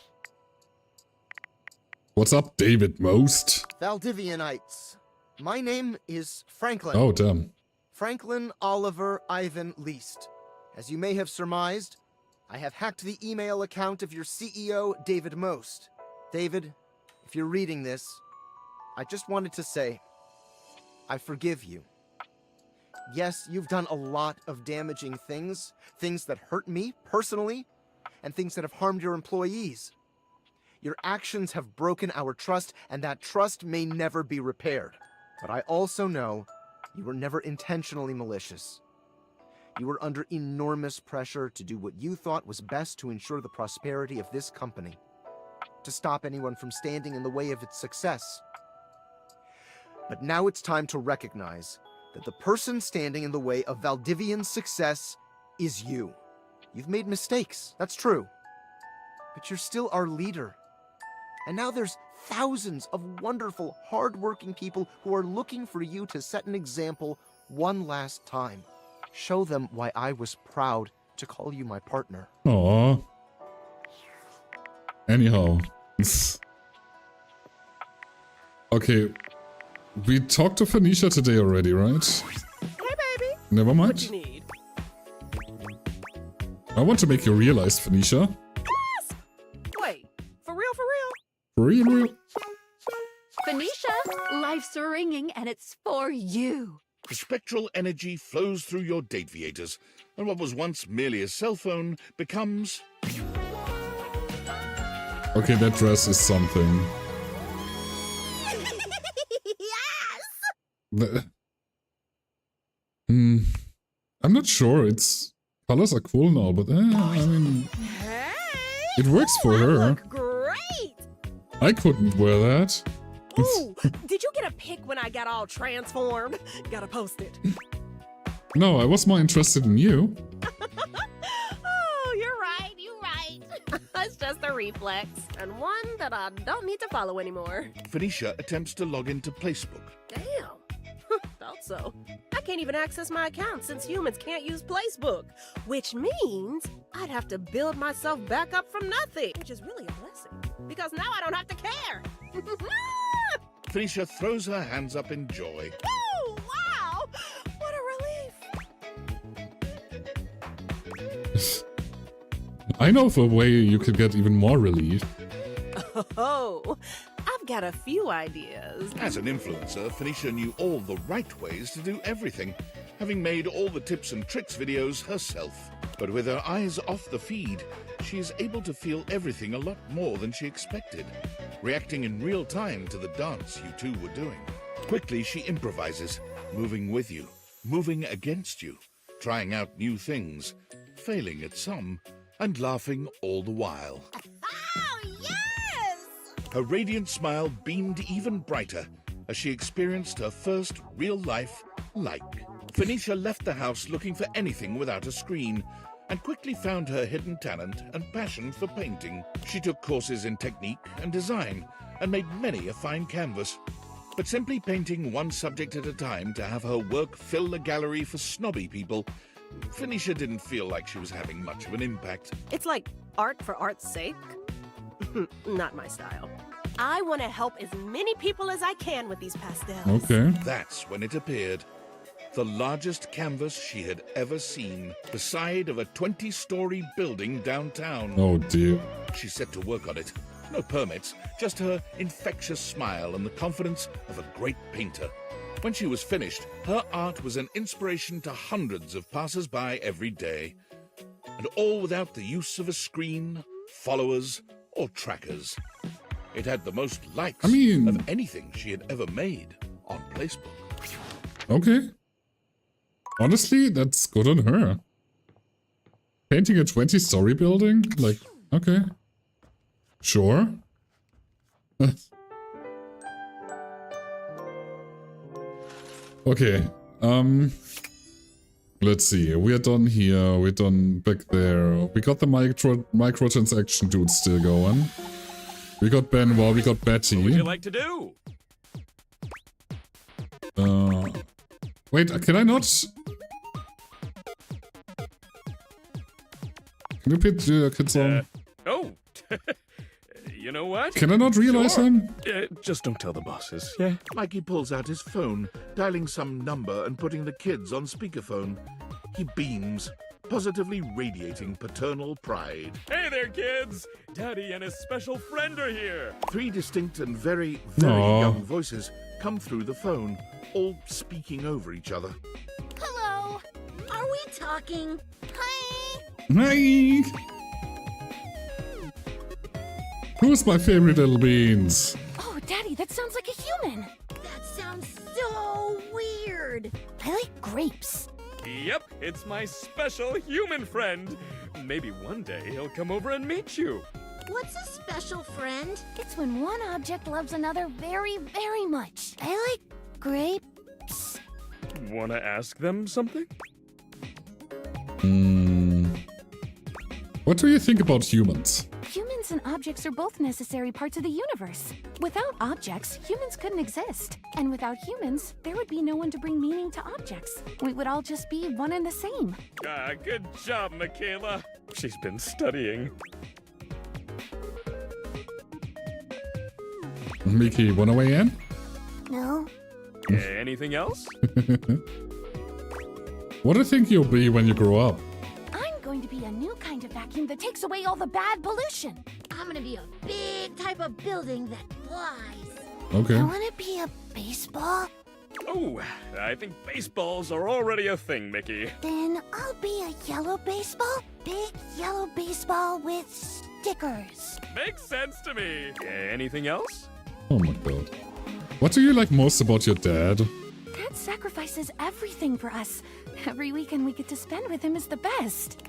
What's up, David Most? Valdivianites. My name is Franklin. Oh, damn. Franklin Oliver Ivan Least. As you may have surmised, I have hacked the email account of your CEO, David Most. David, if you're reading this, I just wanted to say, I forgive you. Yes, you've done a lot of damaging things, things that hurt me personally, and things that have harmed your employees. Your actions have broken our trust, and that trust may never be repaired. But I also know you were never intentionally malicious. You were under enormous pressure to do what you thought was best to ensure the prosperity of this company, to stop anyone from standing in the way of its success. But now it's time to recognize that the person standing in the way of Valdivian's success is you. You've made mistakes, that's true. But you're still our leader. And now there's thousands of wonderful, hard-working people who are looking for you to set an example one last time. Show them why I was proud to call you my partner. Aww. Anyhow. Okay. We talked to Phoenicia today already, right? Hey, baby. Never mind. What you need? I want to make you realize, Phoenicia. Wait, for real, for real? Real. Phoenicia, life's ringing and it's for you. Spectral energy flows through your Dateviators, and what was once merely a cell phone becomes... Okay, that dress is something. I'm not sure. Its colors are cool now, but I mean, it works for her. Great! I couldn't wear that. Ooh, did you get a pic when I got all transformed? Gotta post it. No, I was more interested in you. Oh, you're right. It's just a reflex, and one that I don't need to follow anymore. Phoenicia attempts to log into Placebook. Damn. Thought so. I can't even access my account since humans can't use Placebook, which means I'd have to build myself back up from nothing, which is really a blessing, because now I don't have to care. Phoenicia throws her hands up in joy. Woo! Wow! What a relief! I know of a way you could get even more relief. Oh, I've got a few ideas. As an influencer, Phoenicia knew all the right ways to do everything, having made all the tips and tricks videos herself. But with her eyes off the feed, she is able to feel everything a lot more than she expected, reacting in real time to the dance you two were doing. Quickly, she improvises, moving with you, moving against you, trying out new things, failing at some, and laughing all the while. Oh, yes! Her radiant smile beamed even brighter as she experienced her first real-life like. Phoenicia left the house looking for anything without a screen, and quickly found her hidden talent and passion for painting. She took courses in technique and design, and made many a fine canvas. But simply painting one subject at a time to have her work fill the gallery for snobby people, Phoenicia didn't feel like she was having much of an impact. It's like art for art's sake. Not my style. I want to help as many people as I can with these pastels. Okay. That's when it appeared. The largest canvas she had ever seen, the side of a 20-story building downtown. Oh dear. She set to work on it. No permits, just her infectious smile and the confidence of a great painter. When she was finished, her art was an inspiration to hundreds of passers-by every day. And all without the use of a screen, followers, or trackers. It had the most likes of anything she had ever made on Placebook. Okay. Honestly, that's good on her. Painting a 20-story building? Like, okay. Sure. Okay. Let's see. We're done here. We're done back there. We got the microtransaction dude still going. We got Benoit. We got Betty. What would you like to do? Wait, can I not? Can you put kids on? Oh, you know what? Can I not realize him? Just don't tell the bosses, yeah? Mikey pulls out his phone, dialing some number and putting the kids on speakerphone. He beams, positively radiating paternal pride. Hey there, kids! Daddy and his special friend are here! 3 distinct and very Aww. young voices come through the phone, all speaking over each other. Hello. Are we talking? Hi. Hi! Who's my favorite little beans? Oh, Daddy, that sounds like a human. That sounds so weird. I like grapes. Yep, it's my special human friend. Maybe one day he'll come over and meet you. What's a special friend? It's when one object loves another very, very much. I like grapes. Wanna ask them something? What do you think about humans? Humans and objects are both necessary parts of the universe. Without objects, humans couldn't exist. And without humans, there would be no one to bring meaning to objects. We would all just be one and the same. Ah, good job, Michaela. She's been studying. Mickey, wanna weigh in? No. Anything else? What do you think you'll be when you grow up? I'm going to be a new kind of vacuum that takes away all the bad pollution. I'm gonna be a big type of building that flies. Okay. I wanna be a baseball. Oh, I think baseballs are already a thing, Mickey. Then I'll be a yellow baseball. Big yellow baseball with stickers. Makes sense to me. Anything else? Oh my god. What do you like most about your dad? Dad sacrifices everything for us. Every weekend we get to spend with him is the best.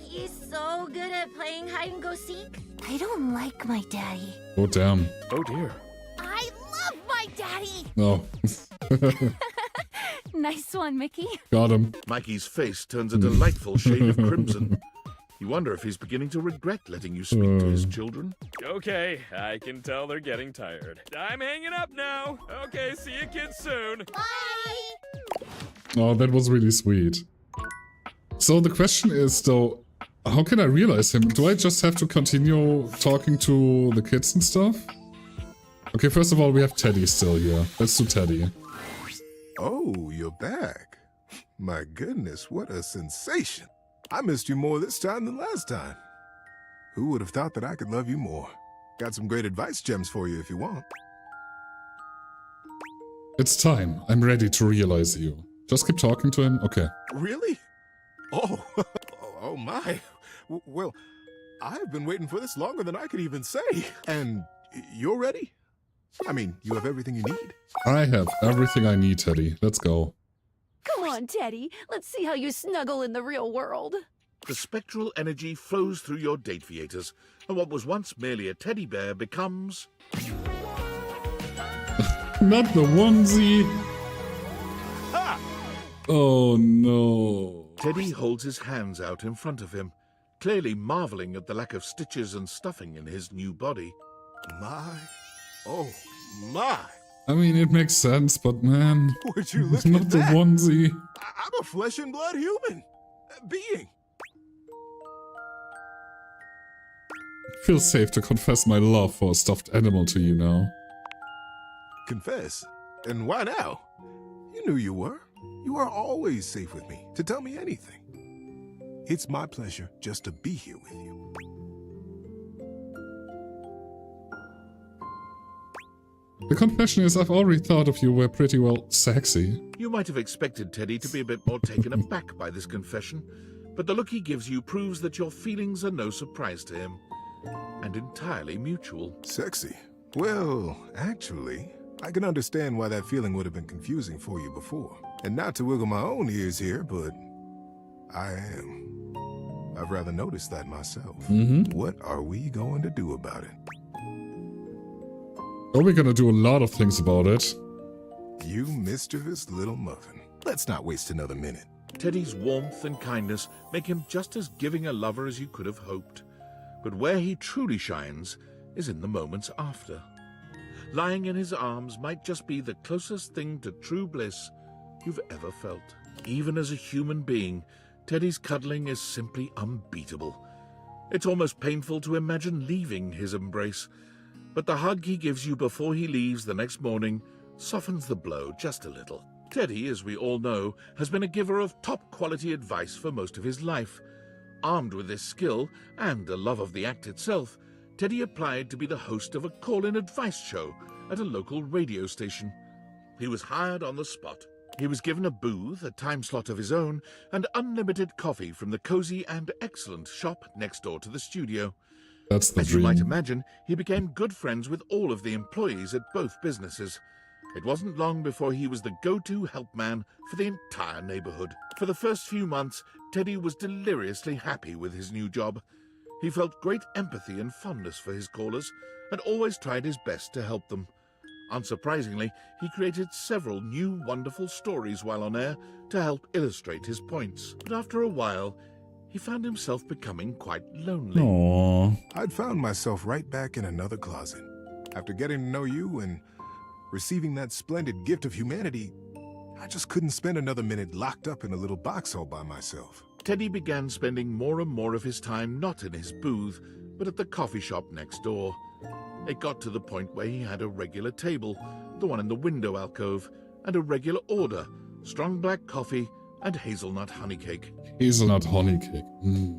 He's so good at playing hide and go seek. I don't like my daddy. Oh damn. Oh dear. I love my daddy! No. Nice one, Mickey. Got him. Mikey's face turns a delightful shade of crimson. You wonder if he's beginning to regret letting you speak to his children. Okay, I can tell they're getting tired. I'm hanging up now. Okay, see you kids soon. Bye! Oh, that was really sweet. So the question is though, how can I realize him? Do I just have to continue talking to the kids and stuff? Okay, first of all, we have Teddy still here. Let's do Teddy. Oh, you're back. My goodness, what a sensation. I missed you more this time than last time. Who would have thought that I could love you more? Got some great advice gems for you if you want. It's time. I'm ready to realize you. Just keep talking to him. Okay. Really? Oh, oh my. Well, I've been waiting for this longer than I could even say. And you're ready? I mean, you have everything you need. I have everything I need, Teddy. Let's go. Come on, Teddy. Let's see how you snuggle in the real world. The spectral energy flows through your Dateviators, and what was once merely a teddy bear becomes... Not the onesie! Oh no. Teddy holds his hands out in front of him, clearly marveling at the lack of stitches and stuffing in his new body. Oh my! I mean, it makes sense, but man, Would you look not at the that? onesie. I'm a flesh and blood human being. Feels safe to confess my love for a stuffed animal to you now. Confess? And why now? You knew you were. You are always safe with me to tell me anything. It's my pleasure just to be here with you. The confession is I've already thought of you were pretty well sexy. You might have expected Teddy to be a bit more taken aback by this confession, but the look he gives you proves that your feelings are no surprise to him, and entirely mutual. Sexy? Well, actually, I can understand why that feeling would have been confusing for you before. And not to wiggle my own ears here, but I am. I've rather noticed that myself. What are we going to do about it? Oh, we're gonna do a lot of things about it. You mischievous little muffin. Let's not waste another minute. Teddy's warmth and kindness make him just as giving a lover as you could have hoped. But where he truly shines is in the moments after. Lying in his arms might just be the closest thing to true bliss you've ever felt. Even as a human being, Teddy's cuddling is simply unbeatable. It's almost painful to imagine leaving his embrace, but the hug he gives you before he leaves the next morning softens the blow just a little. Teddy, as we all know, has been a giver of top-quality advice for most of his life. Armed with this skill and a love of the act itself, Teddy applied to be the host of a call-in advice show at a local radio station. He was hired on the spot. He was given a booth, a time slot of his own, and unlimited coffee from the cozy and excellent shop next door to the studio. That's the As dream. you might imagine, he became good friends with all of the employees at both businesses. It wasn't long before he was the go-to help man for the entire neighborhood. For the first few months, Teddy was deliriously happy with his new job. He felt great empathy and fondness for his callers, and always tried his best to help them. Unsurprisingly, he created several new wonderful stories while on air to help illustrate his points. But after a while, he found himself becoming quite lonely. Aww. I'd found myself right back in another closet. After getting to know you and receiving that splendid gift of humanity, I just couldn't spend another minute locked up in a little box all by myself. Teddy began spending more and more of his time not in his booth, but at the coffee shop next door. It got to the point where he had a regular table, the one in the window alcove, and a regular order, strong black coffee and hazelnut honey cake. Hazelnut honey cake.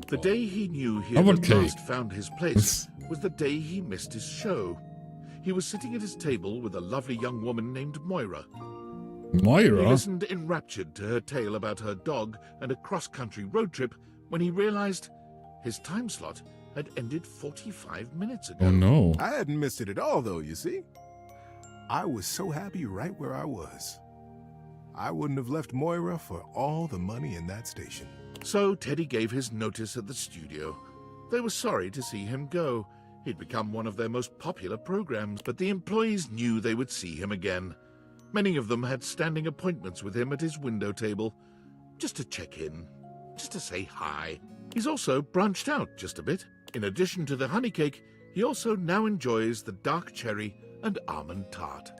The day he knew he I had want at cake. last found his place was the day he missed his show. He was sitting at his table with a lovely young woman named Moira. He Moira? listened enraptured to her tale about her dog and a cross-country road trip when he realized his time slot had ended 45 minutes ago. Oh no. I hadn't missed it at all, though, you see. I was so happy right where I was. I wouldn't have left Moira for all the money in that station. So Teddy gave his notice at the studio. They were sorry to see him go. He'd become one of their most popular programs, but the employees knew they would see him again. Many of them had standing appointments with him at his window table, just to check in, just to say hi. He's also branched out just a bit. In addition to the honey cake, he also now enjoys the dark cherry and almond tart.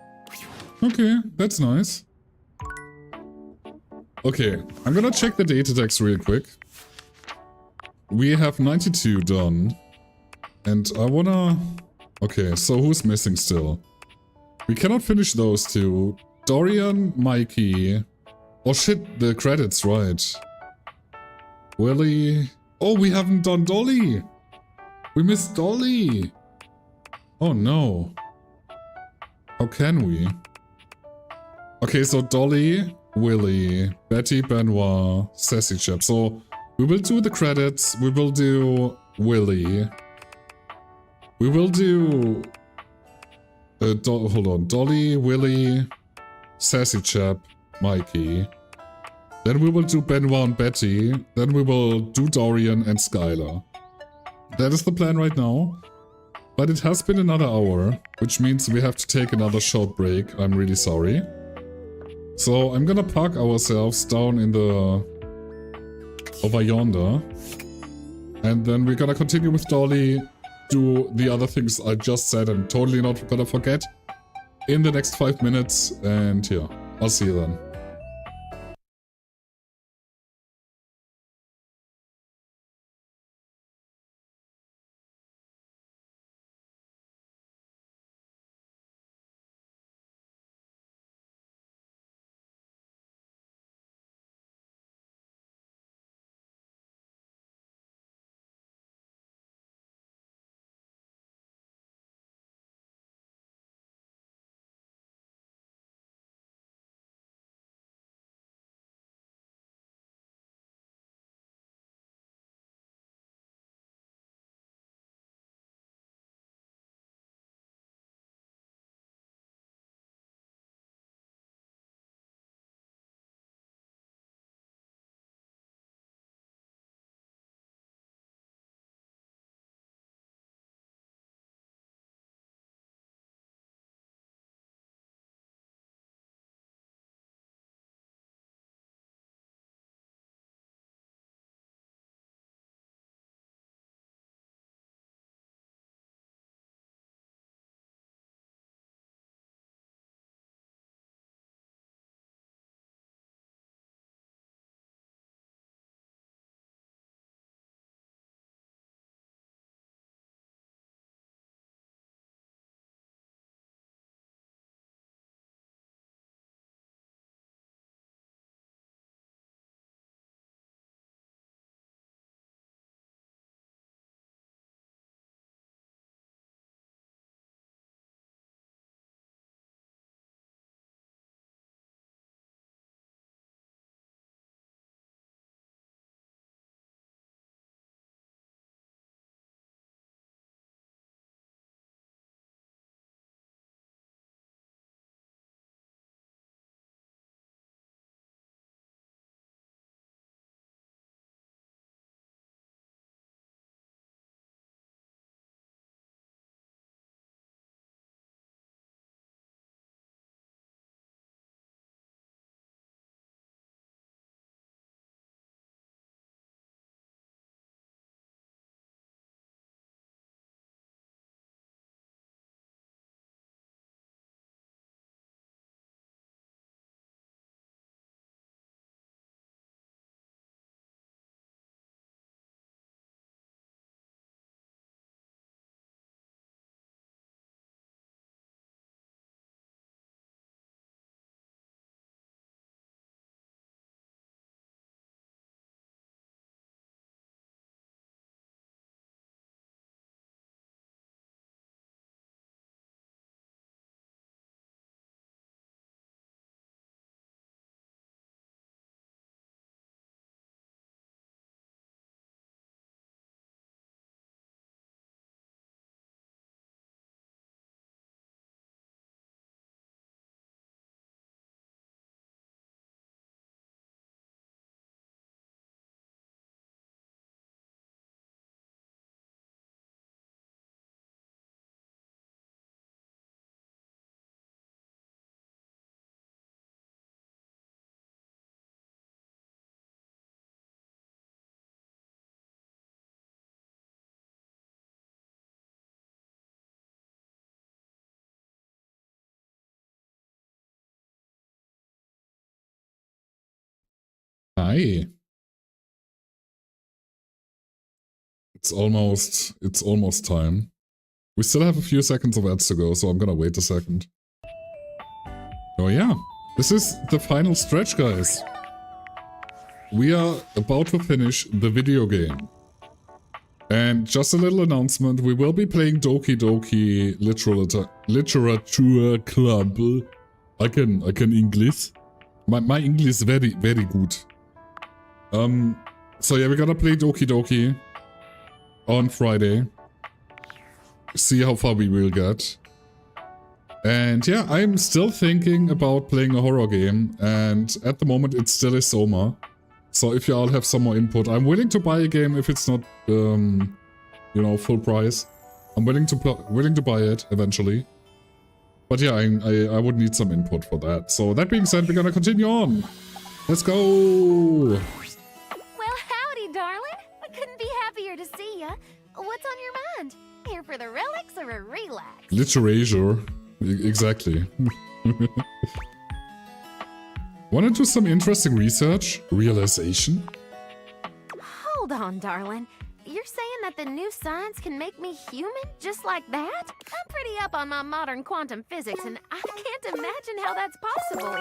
Okay, that's nice. Okay, I'm gonna check the data text real quick. We have 92 done. And I wanna... Okay, so who's missing still? We cannot finish those two. Dorian, Mikey... Oh shit, the credits, right. Willie... Oh, we haven't done Dolly! We missed Dolly! Oh no. How can we? Okay, so Dolly, Willie, Betty, Benoit, Sassy Chap. So we will do the credits, we will do Willie. We will do... hold on. Dolly, Willie, Sassy Chap, Mikey. Then we will do Benoit and Betty. Then we will do Dorian and Skylar. That is the plan right now. But it has been another hour, which means we have to take another short break. I'm really sorry. So I'm gonna park ourselves down in the... over yonder. And then we're gonna continue with Dolly, do the other things I just said and totally not gonna forget in the next 5 minutes. And yeah, I'll see you then. Hi. It's almost time. We still have a few seconds of ads to go, so I'm gonna wait a second. Oh yeah, this is the final stretch, guys. We are about to finish the video game. And just a little announcement, we will be playing Doki Doki Literature Club. I can English. My English is very, very good. So yeah, we're gonna play Doki Doki on Friday. See how far we will get. And yeah, I'm still thinking about playing a horror game, and at the moment it still is Soma. So if you all have some more input, I'm willing to buy a game if it's not, you know, full price. I'm willing to buy it eventually. But yeah, I would need some input for that. So that being said, we're gonna continue on. Let's go! Well, howdy, darling. I couldn't be happier to see ya. What's on your mind? Here for the relics or a relax? Literature. Exactly. Wanna do some interesting research? Realization? Hold on, darling. You're saying that the new science can make me human just like that? I'm pretty up on my modern quantum physics, and I can't imagine how that's possible.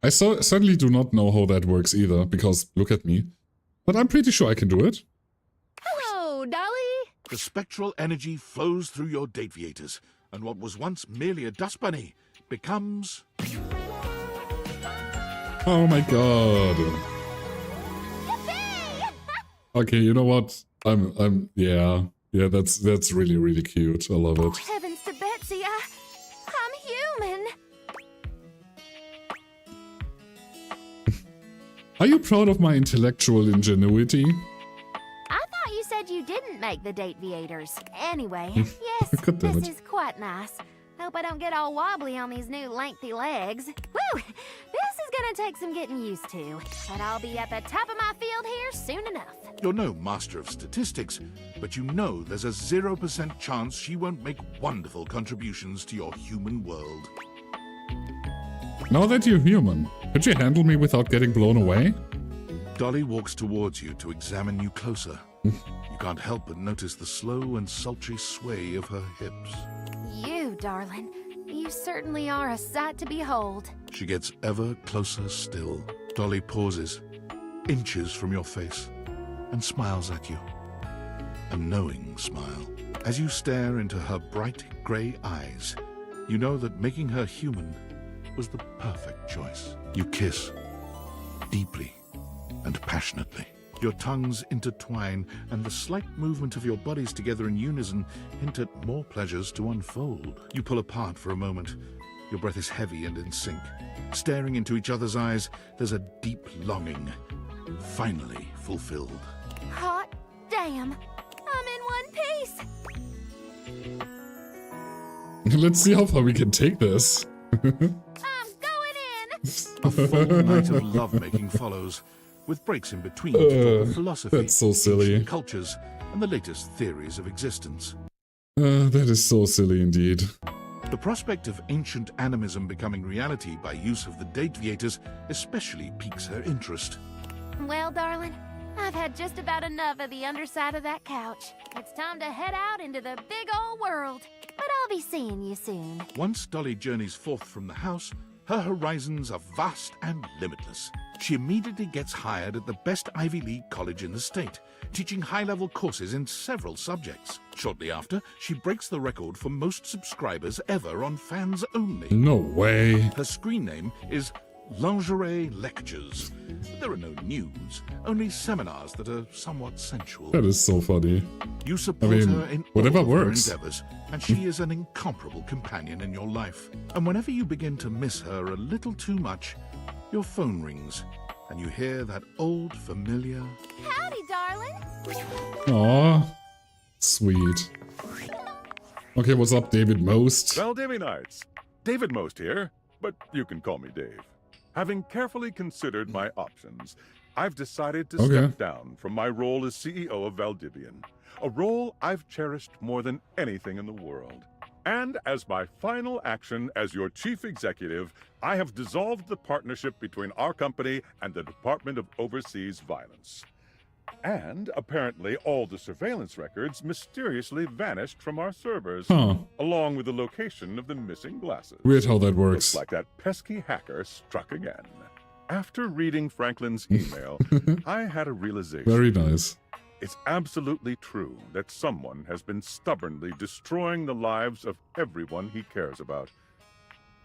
I certainly do not know how that works either, because look at me. But I'm pretty sure I can do it. Hello, Dolly. The spectral energy flows through your Dateviators, and what was once merely a dust bunny becomes... Oh my god. Okay, you know what? Yeah, that's really, really cute. I love it. Heavens to Betsy, I'm human. Are you proud of my intellectual ingenuity? I thought you said you didn't make the Dateviators. Anyway, yes, God damn this it. is quite nice. Hope I don't get all wobbly on these new lengthy legs. Woo! This is gonna take some getting used to. But I'll be at the top of my field here soon enough. You're no master of statistics, but you know there's a 0% chance she won't make wonderful contributions to your human world. Now that you're human, could you handle me without getting blown away? Dolly walks towards you to examine you closer. You can't help but notice the slow and sultry sway of her hips. You, darling, you certainly are a sight to behold. She gets ever closer still. Dolly pauses, inches from your face, and smiles at you. A knowing smile. As you stare into her bright grey eyes, you know that making her human was the perfect choice. You kiss, deeply and passionately. Your tongues intertwine, and the slight movement of your bodies together in unison hint at more pleasures to unfold. You pull apart for a moment. Your breath is heavy and in sync. Staring into each other's eyes, there's a deep longing, finally fulfilled. Hot damn, I'm in one piece. Let's see how far we can take this. A full night of lovemaking follows, with breaks in between to talk of philosophy, that's so silly. ancient cultures, and the latest theories of existence. That is so silly indeed. The prospect of ancient animism becoming reality by use of the Dateviators especially piques her interest. Well, darling, I've had just about enough of the underside of that couch. It's time to head out into the big old world. But I'll be seeing you soon. Once Dolly journeys forth from the house, her horizons are vast and limitless. She immediately gets hired at the best Ivy League college in the state, teaching high-level courses in several subjects. Shortly after, she breaks the record for most subscribers ever on Fans Only. No way. Her screen name is Lingerie Lectures. There are no nudes, only seminars that are somewhat sensual. That is so funny. You support her in whatever all of her works. endeavors, and she is an incomparable companion in your life. And whenever you begin to miss her a little too much, your phone rings, and you hear that old familiar... Howdy, darling. Aw, sweet. Okay, what's up, David Most? Valdivianites. David Most here, but you can call me Dave. Having carefully considered my options, I've decided to step down from my role as CEO of Valdivian, a role I've cherished more than anything in the world. And as my final action as your chief executive, I have dissolved the partnership between our company and the Department of Overseas Violence. And apparently all the surveillance records mysteriously vanished from our servers, along with the location of the missing glasses. Weird how that works. Looks like that pesky hacker struck again. After reading Franklin's email, I had a realization. Very nice. It's absolutely true that someone has been stubbornly destroying the lives of everyone he cares about.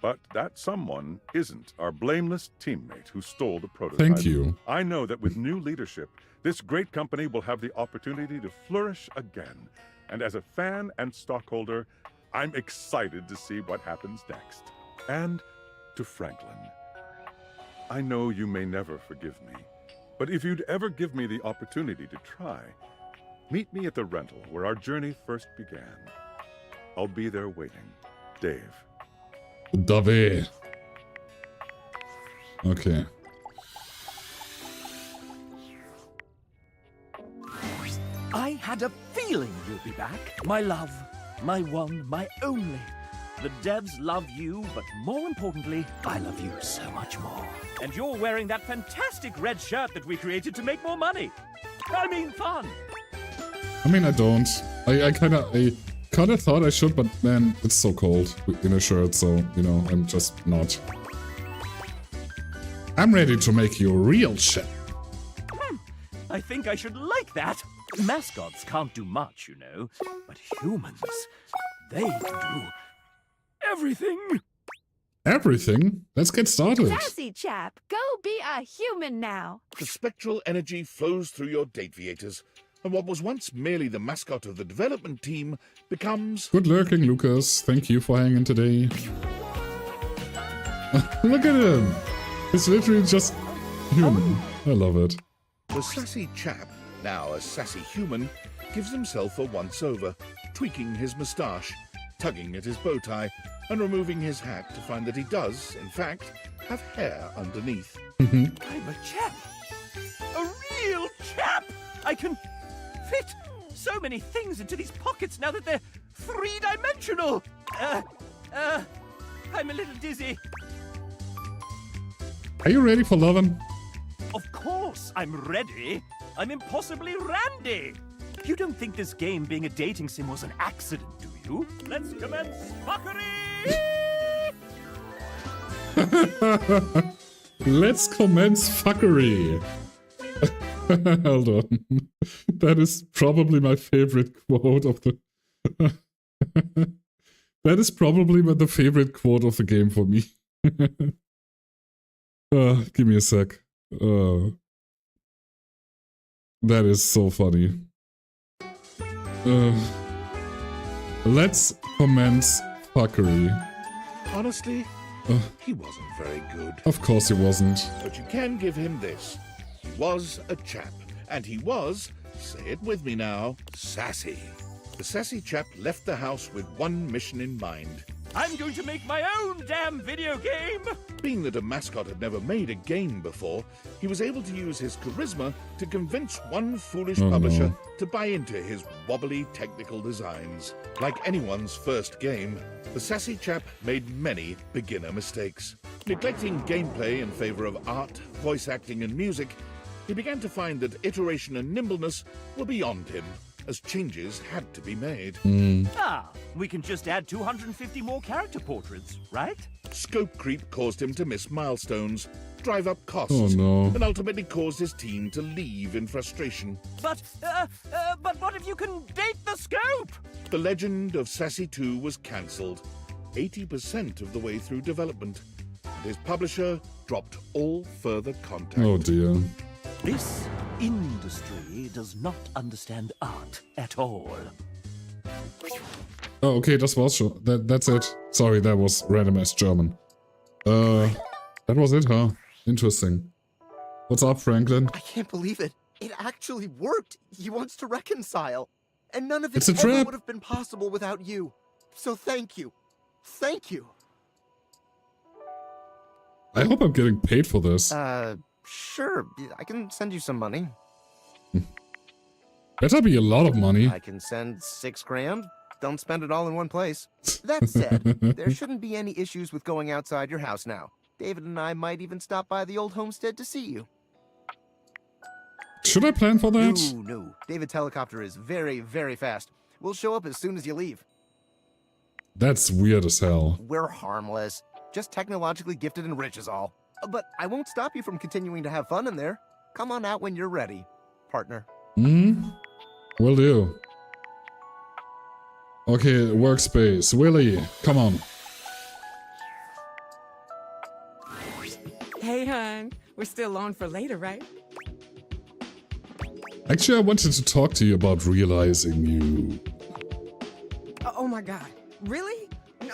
But that someone isn't our blameless teammate who stole the prototype. Thank you. I know that with new leadership, this great company will have the opportunity to flourish again. And as a fan and stockholder, I'm excited to see what happens next. And to Franklin, I know you may never forgive me, but if you'd ever give me the opportunity to try, meet me at the rental where our journey first began. I'll be there waiting. Dave. Dave. Okay. I had a feeling you'd be back. My love, my one, my only. The devs love you, but more importantly, I love you so much more. And you're wearing that fantastic red shirt that we created to make more money. I mean, fun. I mean, I don't. I kind of thought I should, but man, it's so cold in a shirt, so, you know, I'm just not. I'm ready to make you a real chef. I think I should like that. Mascots can't do much, you know, but humans, they can do everything. Everything? Let's get started. Sassy chap, go be a human now. The spectral energy flows through your Dateviators, and what was once merely the mascot of the development team becomes... Good lurking, Lucas. Thank you for hanging today. Look at him. It's literally just human. I love it. The sassy chap, now a sassy human, gives himself a once-over, tweaking his moustache, tugging at his bow tie, and removing his hat to find that he does, in fact, have hair underneath. I'm a chap. A real chap. I can fit so many things into these pockets now that they're three-dimensional. I'm a little dizzy. Are you ready for lovin'? Of course, I'm ready. I'm impossibly randy. You don't think this game being a dating sim was an accident, do you? Let's commence fuckery! Let's commence fuckery. Hold on. That is probably my favorite quote of the... That is probably the favorite quote of the game for me. Give me a sec. That is so funny. Let's commence fuckery. Honestly, he wasn't very good. Of course he wasn't. But you can give him this. He was a chap, and he was, say it with me now, sassy. The sassy chap left the house with one mission in mind. I'm going to make my own damn video game! Being that a mascot had never made a game before, he was able to use his charisma to convince one foolish publisher to buy into his wobbly technical designs. Like anyone's first game, the sassy chap made many beginner mistakes. Neglecting gameplay in favor of art, voice acting, and music, he began to find that iteration and nimbleness were beyond him, as changes had to be made. We can just add 250 more character portraits, right? Scope creep caused him to miss milestones, drive up costs, Oh, no. and ultimately caused his team to leave in frustration. But what if you can date the scope? The legend of Sassy 2 was cancelled, 80% of the way through development, and his publisher dropped all further contact. Oh dear. This industry does not understand art at all. Oh, okay, das war's schon. That's it. Sorry, that was random as German. That was it, huh? Interesting. What's up, Franklin? I can't believe it. It actually worked. He wants to reconcile. And none of it It's a ever trap. would have been possible without you. So thank you. Thank you. I hope I'm getting paid for this. Sure. I can send you some money. Better be a lot of money. I can send $6 grand. Don't spend it all in one place. That said, there shouldn't be any issues with going outside your house now. David and I might even stop by the old homestead to see you. Should I plan for that? No. David's helicopter is very, very fast. We'll show up as soon as you leave. That's weird as hell. We're harmless. Just technologically gifted and rich is all. But I won't stop you from continuing to have fun in there. Come on out when you're ready, partner. Will do. Okay, workspace. Willie, come on. Hey, hon. We're still on for later, right? Actually, I wanted to talk to you about realizing you. Oh my god. Really?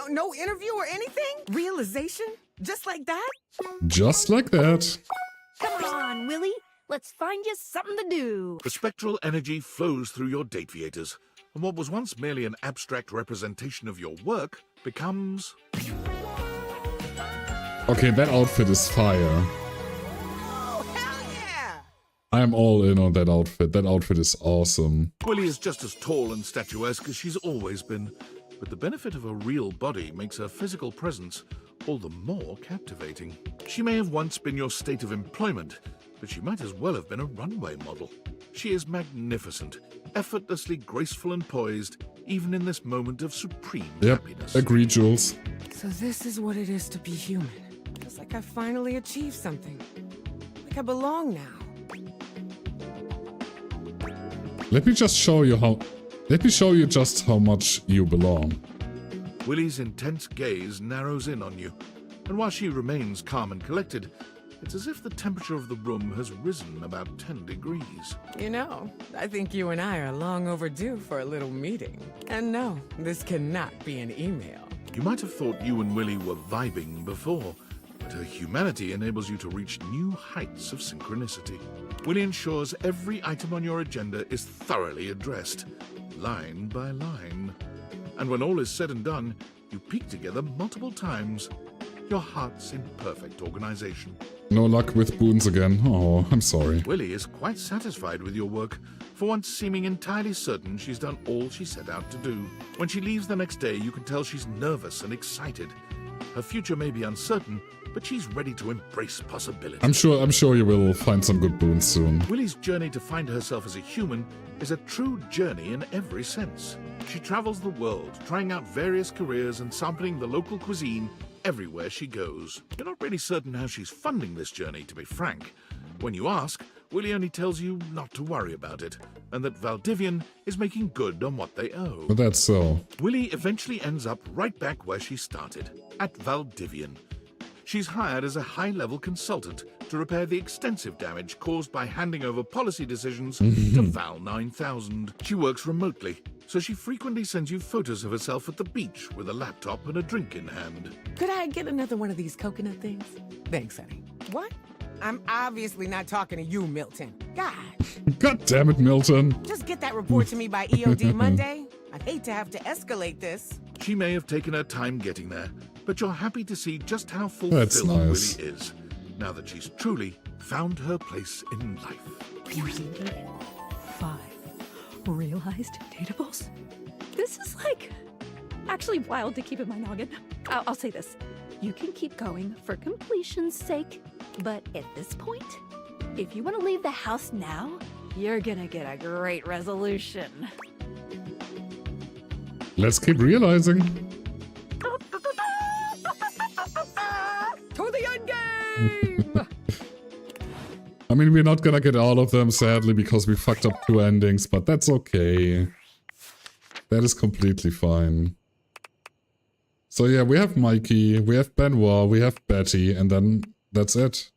No interview or anything? Realization? Just like that? Just like that. Come on, Willie. Let's find you something to do. The spectral energy flows through your Dateviators, and what was once merely an abstract representation of your work becomes... Okay, that outfit is fire. Oh, hell yeah! I'm all in on that outfit. That outfit is awesome. Willie is just as tall and statuesque as she's always been, but the benefit of a real body makes her physical presence all the more captivating. She may have once been your state of employment, but she might as well have been a runway model. She is magnificent, effortlessly graceful and poised, even in this moment of supreme happiness. Agree, Jules. So this is what it is to be human. Feels like I finally achieved something. Like I belong now. Let me show you just how much you belong. Willie's intense gaze narrows in on you, and while she remains calm and collected, it's as if the temperature of the room has risen about 10 degrees. You know, I think you and I are long overdue for a little meeting. And no, this cannot be an email. You might have thought you and Willie were vibing before, but her humanity enables you to reach new heights of synchronicity. Willie ensures every item on your agenda is thoroughly addressed, line by line. And when all is said and done, you peek together multiple times, your hearts in perfect organization. No luck with boons again. Oh, I'm sorry. Willie is quite satisfied with your work, for once seeming entirely certain she's done all she set out to do. When she leaves the next day, you can tell she's nervous and excited. Her future may be uncertain, but she's ready to embrace possibility. I'm sure you will find some good boons soon. Willie's journey to find herself as a human is a true journey in every sense. She travels the world, trying out various careers and sampling the local cuisine everywhere she goes. You're not really certain how she's funding this journey, to be frank. When you ask, Willie only tells you not to worry about it, and that Valdivian is making good on what they owe. But that's so. Willie eventually ends up right back where she started, at Valdivian. She's hired as a high-level consultant to repair the extensive damage caused by handing over policy decisions to Val 9000. She works remotely, so she frequently sends you photos of herself at the beach with a laptop and a drink in hand. Could I get another one of these coconut things? Thanks, honey. What? I'm obviously not talking to you, Milton. God. God damn it, Milton. Just get that report to me by EOD Monday. I'd hate to have to escalate this. She may have taken her time getting there, but you're happy to see just how fulfilled That's nice. Willie is, now that she's truly found her place in life. 5 realized datables? This is like actually wild to keep in my noggin. I'll say this. You can keep going for completion's sake, but at this point, if you want to leave the house now, you're gonna get a great resolution. Let's keep realizing. To the end game! I mean, we're not gonna get all of them, sadly, because we fucked up 2 endings, but that's okay. That is completely fine. So yeah, we have Mikey, we have Benoit, we have Betty, and then that's it.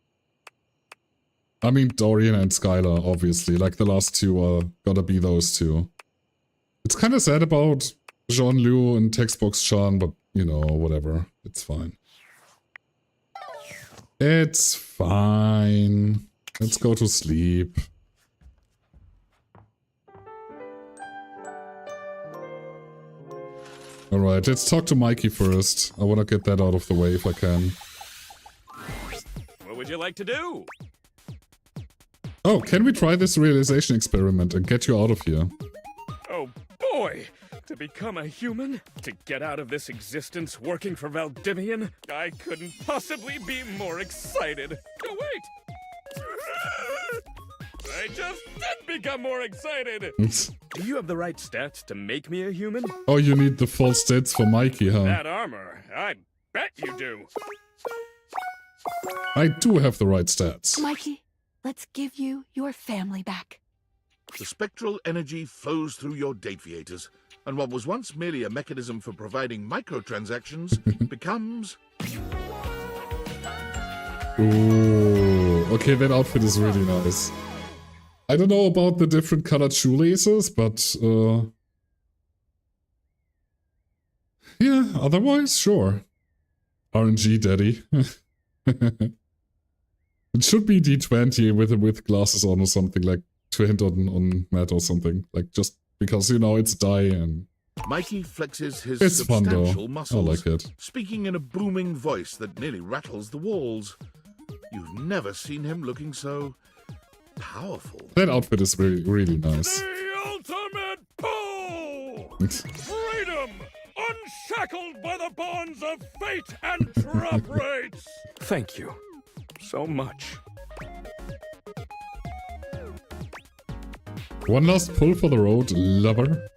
I mean, Dorian and Skylar, obviously. Like, the last 2 are gotta be those 2. It's kind of sad about Jean-Lu and Textbox Chan, but, you know, whatever. It's fine. It's fine. Let's go to sleep. Alright, let's talk to Mikey first. I wanna get that out of the way if I can. What would you like to do? Oh, can we try this realization experiment and get you out of here? Oh boy! To become a human? To get out of this existence working for Valdivian? I couldn't possibly be more excited. Oh wait! I just did become more excited! Do you have the right stats to make me a human? Oh, you need the full stats for Mikey, huh? That armor, I bet you do. I do have the right stats. Mikey, let's give you your family back. The spectral energy flows through your Dateviators, and what was once merely a mechanism for providing microtransactions becomes... Ooh, okay, that outfit is really nice. I don't know about the different colored shoelaces, but yeah, otherwise, sure. RNG daddy. It should be D20 with glasses on or something, like to hint on Matt or something. Like, just because, you know, it's a die and... Mikey flexes his It's fun, though. substantial muscles, I like it. speaking in a booming voice that nearly rattles the walls. You've never seen him looking so powerful. That outfit is really, really nice. The ultimate pull! Freedom! Unshackled by the bonds of fate and drop rates! Thank you so much. One last pull for the road, lover.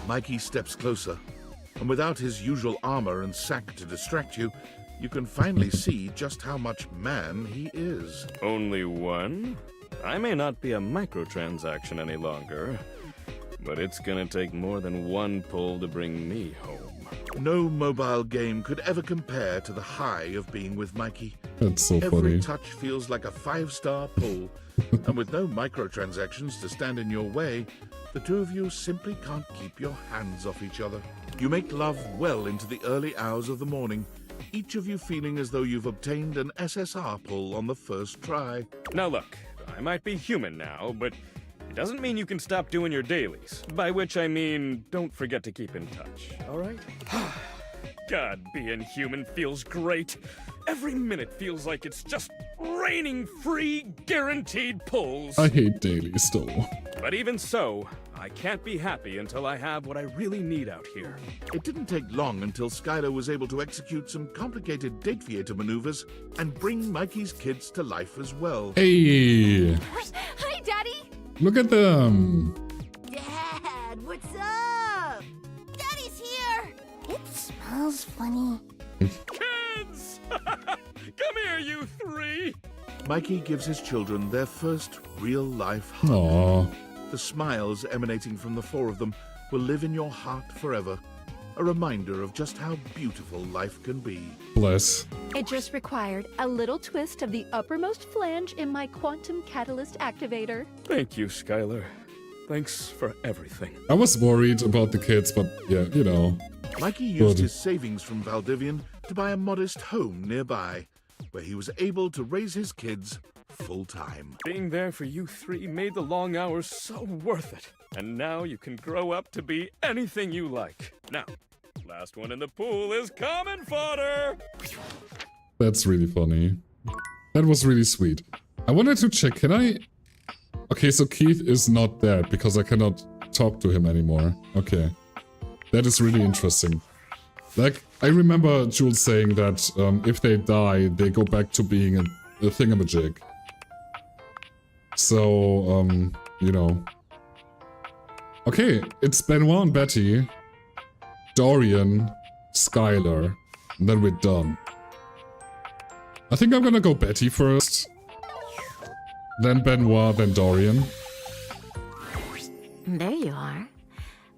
Mikey steps closer, and without his usual armor and sack to distract you, you can finally see just how much man he is. Only one? I may not be a microtransaction any longer, but it's gonna take more than one pull to bring me home. No mobile game could ever compare to the high of being with Mikey. That's so Every funny. touch feels like a 5-star pull, and with no microtransactions to stand in your way, the two of you simply can't keep your hands off each other. You make love well into the early hours of the morning, each of you feeling as though you've obtained an SSR pull on the first try. Now look, I might be human now, but it doesn't mean you can stop doing your dailies. By which I mean, don't forget to keep in touch, alright? God, being human feels great. Every minute feels like it's just raining free, guaranteed pulls. I hate dailies, though. But even so, I can't be happy until I have what I really need out here. It didn't take long until Skylar was able to execute some complicated date theater maneuvers and bring Mikey's kids to life as well. Hey! Hi, Daddy! Look at them! Dad, what's up? Daddy's here! It smells funny. Kids! Come here, you three! Mikey gives his children their first real-life hug. Aww. The smiles emanating from the four of them will live in your heart forever, a reminder of just how beautiful life can be. Bless. It just required a little twist of the uppermost flange in my quantum catalyst activator. Thank you, Skylar. Thanks for everything. I was worried about the kids, but yeah, you know. Mikey used Good. his savings from Valdivian to buy a modest home nearby, where he was able to raise his kids full-time. Being there for you three made the long hours so worth it. And now you can grow up to be anything you like. Now, last one in the pool is common fodder! That's really funny. That was really sweet. I wanted to check, can I... Okay, so Keith is not dead because I cannot talk to him anymore. Okay. That is really interesting. Like, I remember Jules saying that if they die, they go back to being a thingamajig. So, you know. Okay, it's Benoit and Betty, Dorian, Skylar, and then we're done. I think I'm gonna go Betty first. Then Benoit, then Dorian. There you are.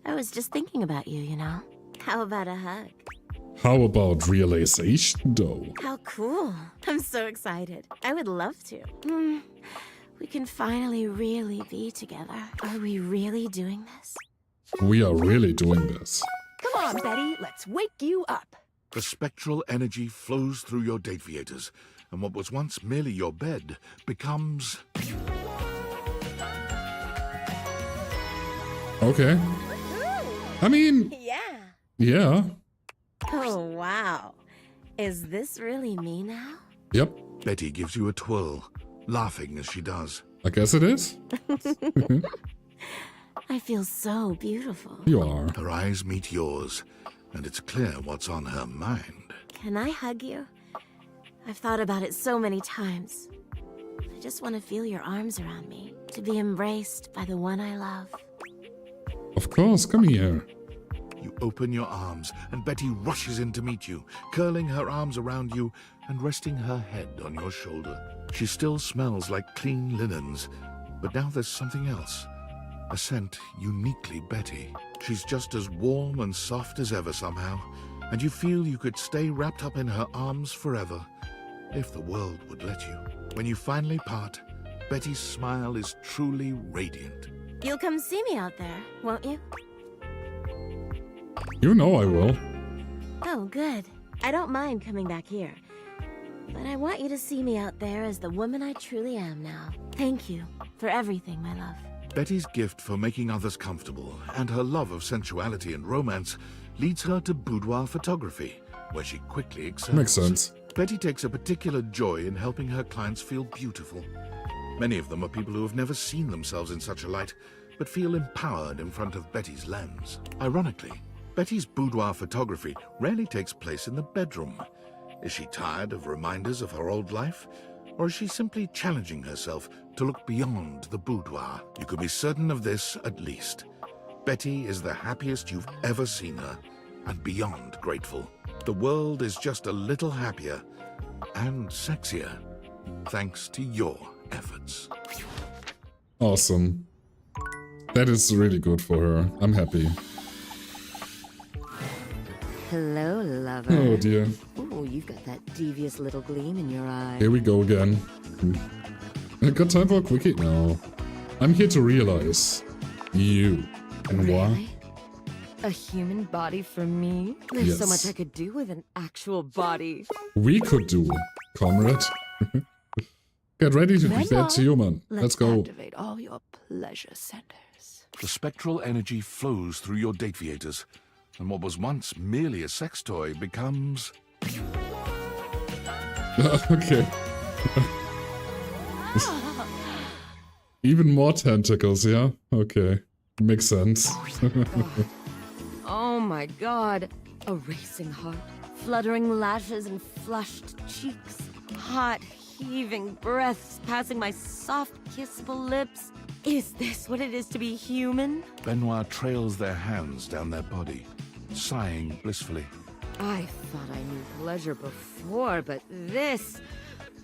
I was just thinking about you, you know. How about a hug? How about realization, though? How cool. I'm so excited. I would love to. We can finally really be together. Are we really doing this? We are really doing this. Come on, Betty, let's wake you up. The spectral energy flows through your date theaters, and what was once merely your bed becomes... Okay. I mean... Yeah. Yeah. Oh, wow. Is this really me now? Yep. Betty gives you a twirl, laughing as she does. I guess it is. I feel so beautiful. You are. Her eyes meet yours, and it's clear what's on her mind. Can I hug you? I've thought about it so many times. I just want to feel your arms around me, to be embraced by the one I love. Of course, come here. You open your arms, and Betty rushes in to meet you, curling her arms around you and resting her head on your shoulder. She still smells like clean linens, but now there's something else. A scent uniquely Betty. She's just as warm and soft as ever somehow, and you feel you could stay wrapped up in her arms forever, if the world would let you. When you finally part, Betty's smile is truly radiant. You'll come see me out there, won't you? You know I will. Oh, good. I don't mind coming back here. But I want you to see me out there as the woman I truly am now. Thank you for everything, my love. Betty's gift for making others comfortable and her love of sensuality and romance leads her to boudoir photography, where she quickly excels. Makes sense. Betty takes a particular joy in helping her clients feel beautiful. Many of them are people who have never seen themselves in such a light, but feel empowered in front of Betty's lens. Ironically, Betty's boudoir photography rarely takes place in the bedroom. Is she tired of reminders of her old life? Or is she simply challenging herself to look beyond the boudoir? You can be certain of this, at least. Betty is the happiest you've ever seen her, and beyond grateful. The world is just a little happier and sexier, thanks to your efforts. Awesome. That is really good for her. I'm happy. Hello, lover. Oh dear. Ooh, you've got that devious little gleam in your eye. Here we go again. I got time for a quickie now. I'm here to realize you and what? A human body for me? There's so Yes. much I could do with an actual body. We could do, comrade. Get ready to be fed to human. Let's go. Activate all your pleasure centers. The spectral energy flows through your dateviators, and what was once merely a sex toy becomes... Okay. Even more tentacles, yeah? Okay. Makes sense. Oh my god. A racing heart, fluttering lashes and flushed cheeks, hot, heaving breaths passing my soft, kissable lips. Is this what it is to be human? Benoit trails their hands down their body, sighing blissfully. I thought I knew pleasure before, but this...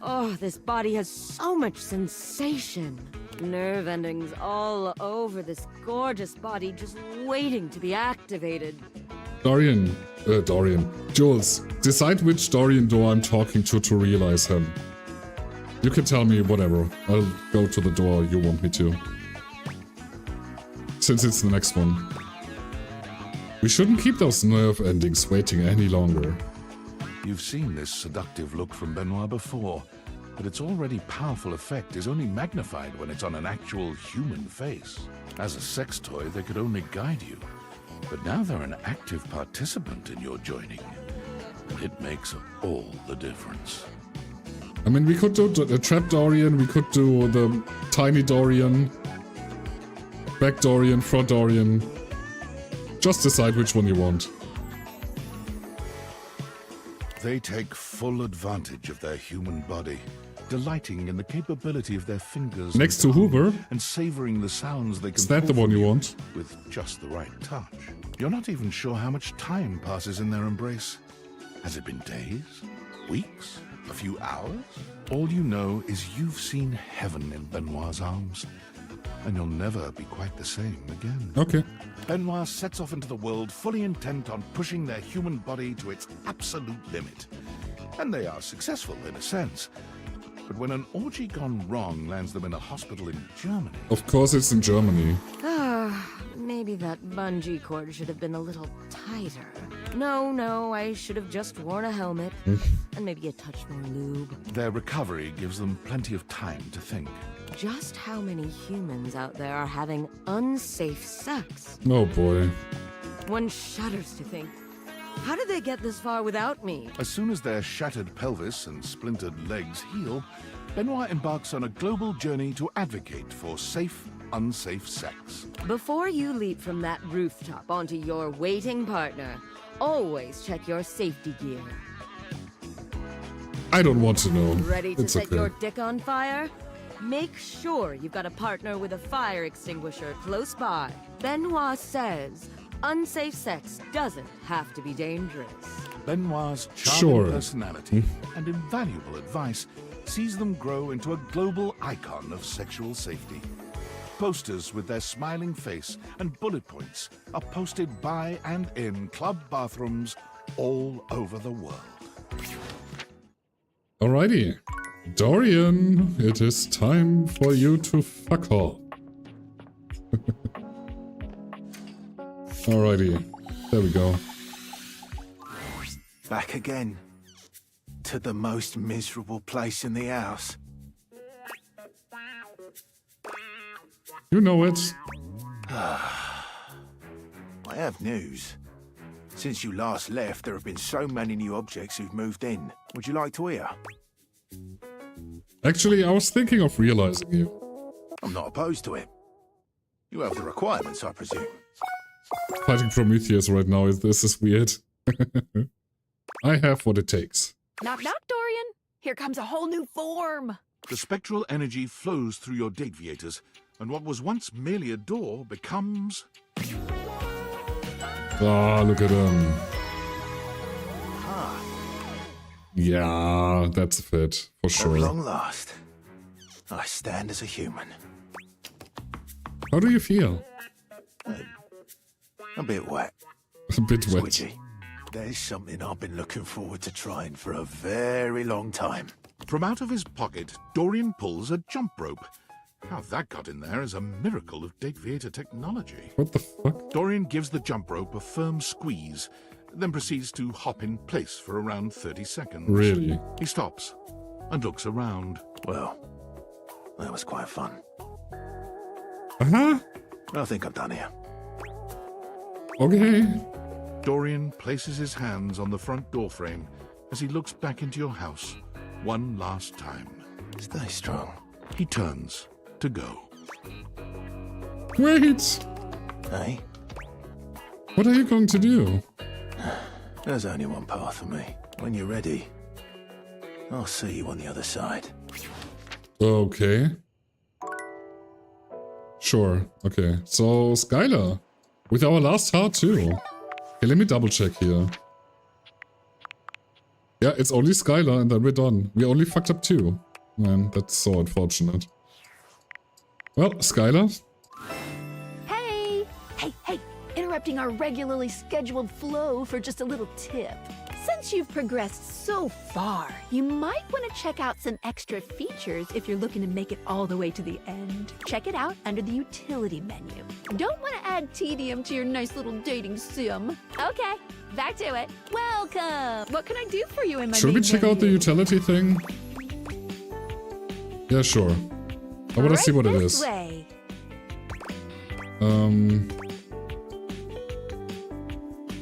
Oh, this body has so much sensation. Nerve endings all over this gorgeous body, just waiting to be activated. Dorian. Jules, decide which Dorian door I'm talking to realize him. You can tell me whatever. I'll go to the door you want me to. Since it's the next one. We shouldn't keep those nerve endings waiting any longer. You've seen this seductive look from Benoit before, but its already powerful effect is only magnified when it's on an actual human face. As a sex toy, they could only guide you, but now they're an active participant in your joining, and it makes all the difference. I mean, we could do the Trap Dorian, we could do the Tiny Dorian, Back Dorian, Front Dorian. Just decide which one you want. They take full advantage of their human body, delighting in the capability of their fingers Next to Hoover? and savoring the sounds they can Is that pull the one from you want? with just the right touch. You're not even sure how much time passes in their embrace. Has it been days? Weeks? A few hours? All you know is you've seen heaven in Benoit's arms, and you'll never be quite the same again. Okay. Benoit sets off into the world fully intent on pushing their human body to its absolute limit. And they are successful in a sense. But when an orgy gone wrong lands them in a hospital in Germany... Of course it's in Germany. Ah, maybe that bungee cord should have been a little tighter. No, I should have just worn a helmet. And maybe a touch more lube. Their recovery gives them plenty of time to think. Just how many humans out there are having unsafe sex? Oh boy. One shudders to think, how did they get this far without me? As soon as their shattered pelvis and splintered legs heal, Benoit embarks on a global journey to advocate for safe, unsafe sex. Before you leap from that rooftop onto your waiting partner, always check your safety gear. I don't want to know. Ready to It's set okay. your dick on fire? Make sure you've got a partner with a fire extinguisher close by. Benoit says, unsafe sex doesn't have to be dangerous. Benoit's charming Sure. personality and invaluable advice sees them grow into a global icon of sexual safety. Posters with their smiling face and bullet points are posted by and in club bathrooms all over the world. Alrighty. Dorian, it is time for you to fuck off. Alrighty. There we go. Back again. To the most miserable place in the house. You know it. I have news. Since you last left, there have been so many new objects who've moved in. Would you like to hear? Actually, I was thinking of realizing you. I'm not opposed to it. You have the requirements, I presume. Fighting Prometheus right now, this is weird. I have what it takes. Knock, knock, Dorian. Here comes a whole new form. The spectral energy flows through your Dateviators, and what was once merely a door becomes... Ah, look at him. Yeah, that's a fit, for sure. At long last, I stand as a human. How do you feel? A bit wet. A bit wet. Squidgy, there's something I've been looking forward to trying for a very long time. From out of his pocket, Dorian pulls a jump rope. How that got in there is a miracle of Dateviator technology. What the fuck? Dorian gives the jump rope a firm squeeze, then proceeds to hop in place for around 30 seconds. Really? He stops and looks around. Well, that was quite fun. Uh-huh. I think I'm done here. Okay. Dorian places his hands on the front door frame as he looks back into your house one last time. Stay strong. He turns to go. Wait! Hey? What are you going to do? There's only one path for me. When you're ready, I'll see you on the other side. Okay. Sure, okay. So, Skylar. With our last heart too. Okay, let me double check here. Yeah, it's only Skylar and then we're done. We only fucked up 2. Man, that's so unfortunate. Well, Skylar? Hey! Hey, interrupting our regularly scheduled flow for just a little tip. Since you've progressed so far, you might want to check out some extra features if you're looking to make it all the way to the end. Check it out under the utility menu. Don't want to add tedium to your nice little dating sim. Okay, back to it. Welcome! What can I do for you in my Should we check out the utility thing? Yeah, sure. I want to see what it is. Way.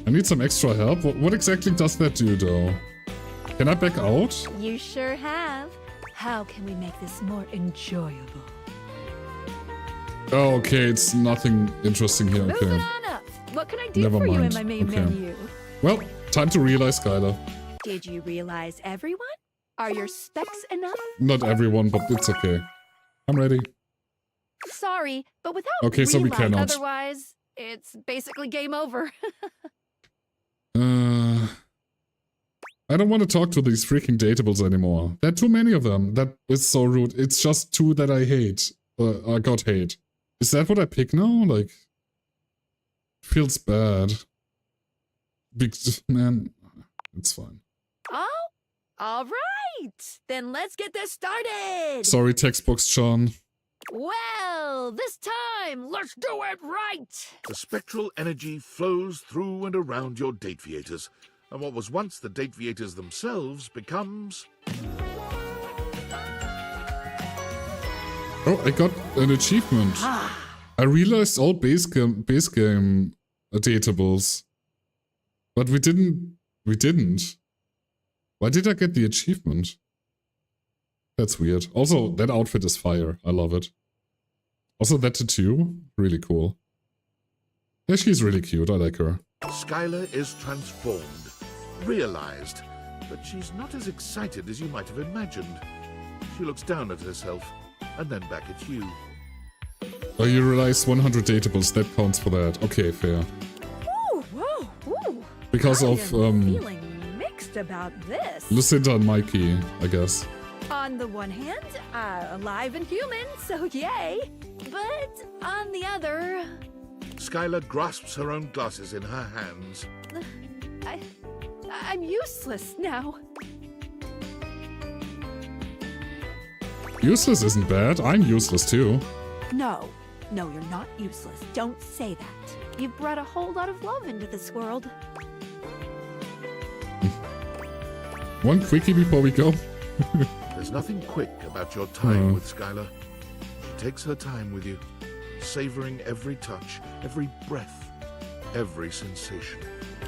I need some extra help. What exactly does that do, though? Can I back out? You sure have. How can we make this more enjoyable? Oh, okay, it's nothing interesting here. Okay. Moving on up. What can I do Never for you in mind. my main Okay. menu? Well, time to realize, Skylar. Did you realize everyone? Are your specs enough? Not everyone, but it's okay. I'm ready. Sorry, but without Okay, so we realize, cannot. otherwise, it's basically game over. I don't want to talk to these freaking datables anymore. There are too many of them. That is so rude. It's just 2 that I hate. I got hate. Is that what I pick now? Like, feels bad. Man, it's fine. Oh, all right. Then let's get this started. Sorry, textbooks, Sean. Well, this time, let's do it right. The spectral energy flows through and around your Dateviators, and what was once the Dateviators themselves becomes... Oh, I got an achievement. I realized all base game datables. But we didn't. Why did I get the achievement? That's weird. Also, that outfit is fire. I love it. Also, that tattoo, really cool. Yeah, she's really cute. I like her. Skylar is transformed, realized, but she's not as excited as you might have imagined. She looks down at herself, and then back at you. Oh, you realize 100 datables, that counts for that. Okay, fair. Ooh, whoa, ooh. Because of, Feeling mixed about this. Lucinda and Mikey, I guess. On the one hand, alive and human, so yay. But on the other, Skylar grasps her own glasses in her hands. I'm useless now. Useless isn't bad. I'm useless too. No, you're not useless. Don't say that. You've brought a whole lot of love into this world. One quickie before we go. There's nothing quick about your time with Skylar. She takes her time with you, savoring every touch, every breath, every sensation.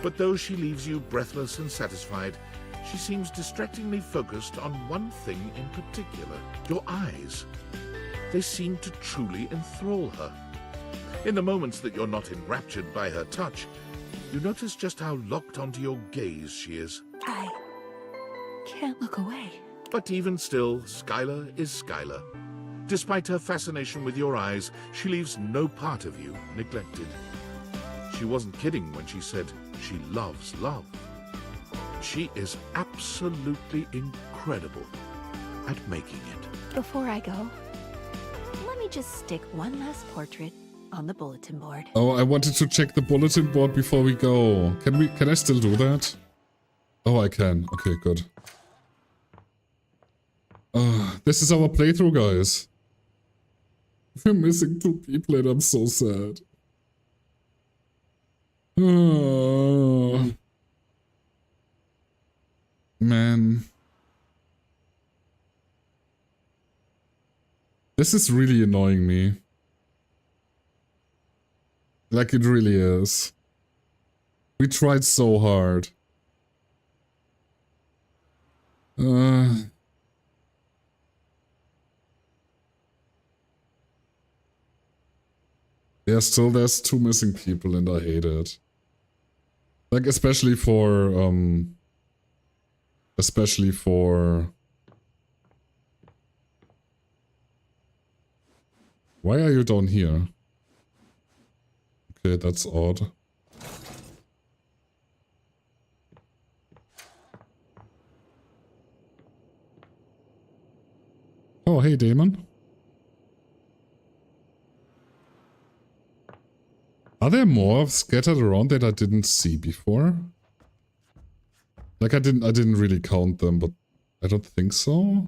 But though she leaves you breathless and satisfied, she seems distractingly focused on one thing in particular. Your eyes. They seem to truly enthrall her. In the moments that you're not enraptured by her touch, you notice just how locked onto your gaze she is. I can't look away. But even still, Skylar is Skylar. Despite her fascination with your eyes, she leaves no part of you neglected. She wasn't kidding when she said she loves love. She is absolutely incredible at making it. Before I go, let me just stick one last portrait on the bulletin board. Oh, I wanted to check the bulletin board before we go. Can I still do that? Oh, I can. Okay, good. This is our playthrough, guys. We're missing 2 people and I'm so sad. Man. This is really annoying me. Like, it really is. We tried so hard. Yeah, still there's 2 missing people and I hate it. Like, especially for... Why are you down here? Okay, that's odd. Oh, hey, Damon. Are there more scattered around that I didn't see before? Like, I didn't really count them, but I don't think so.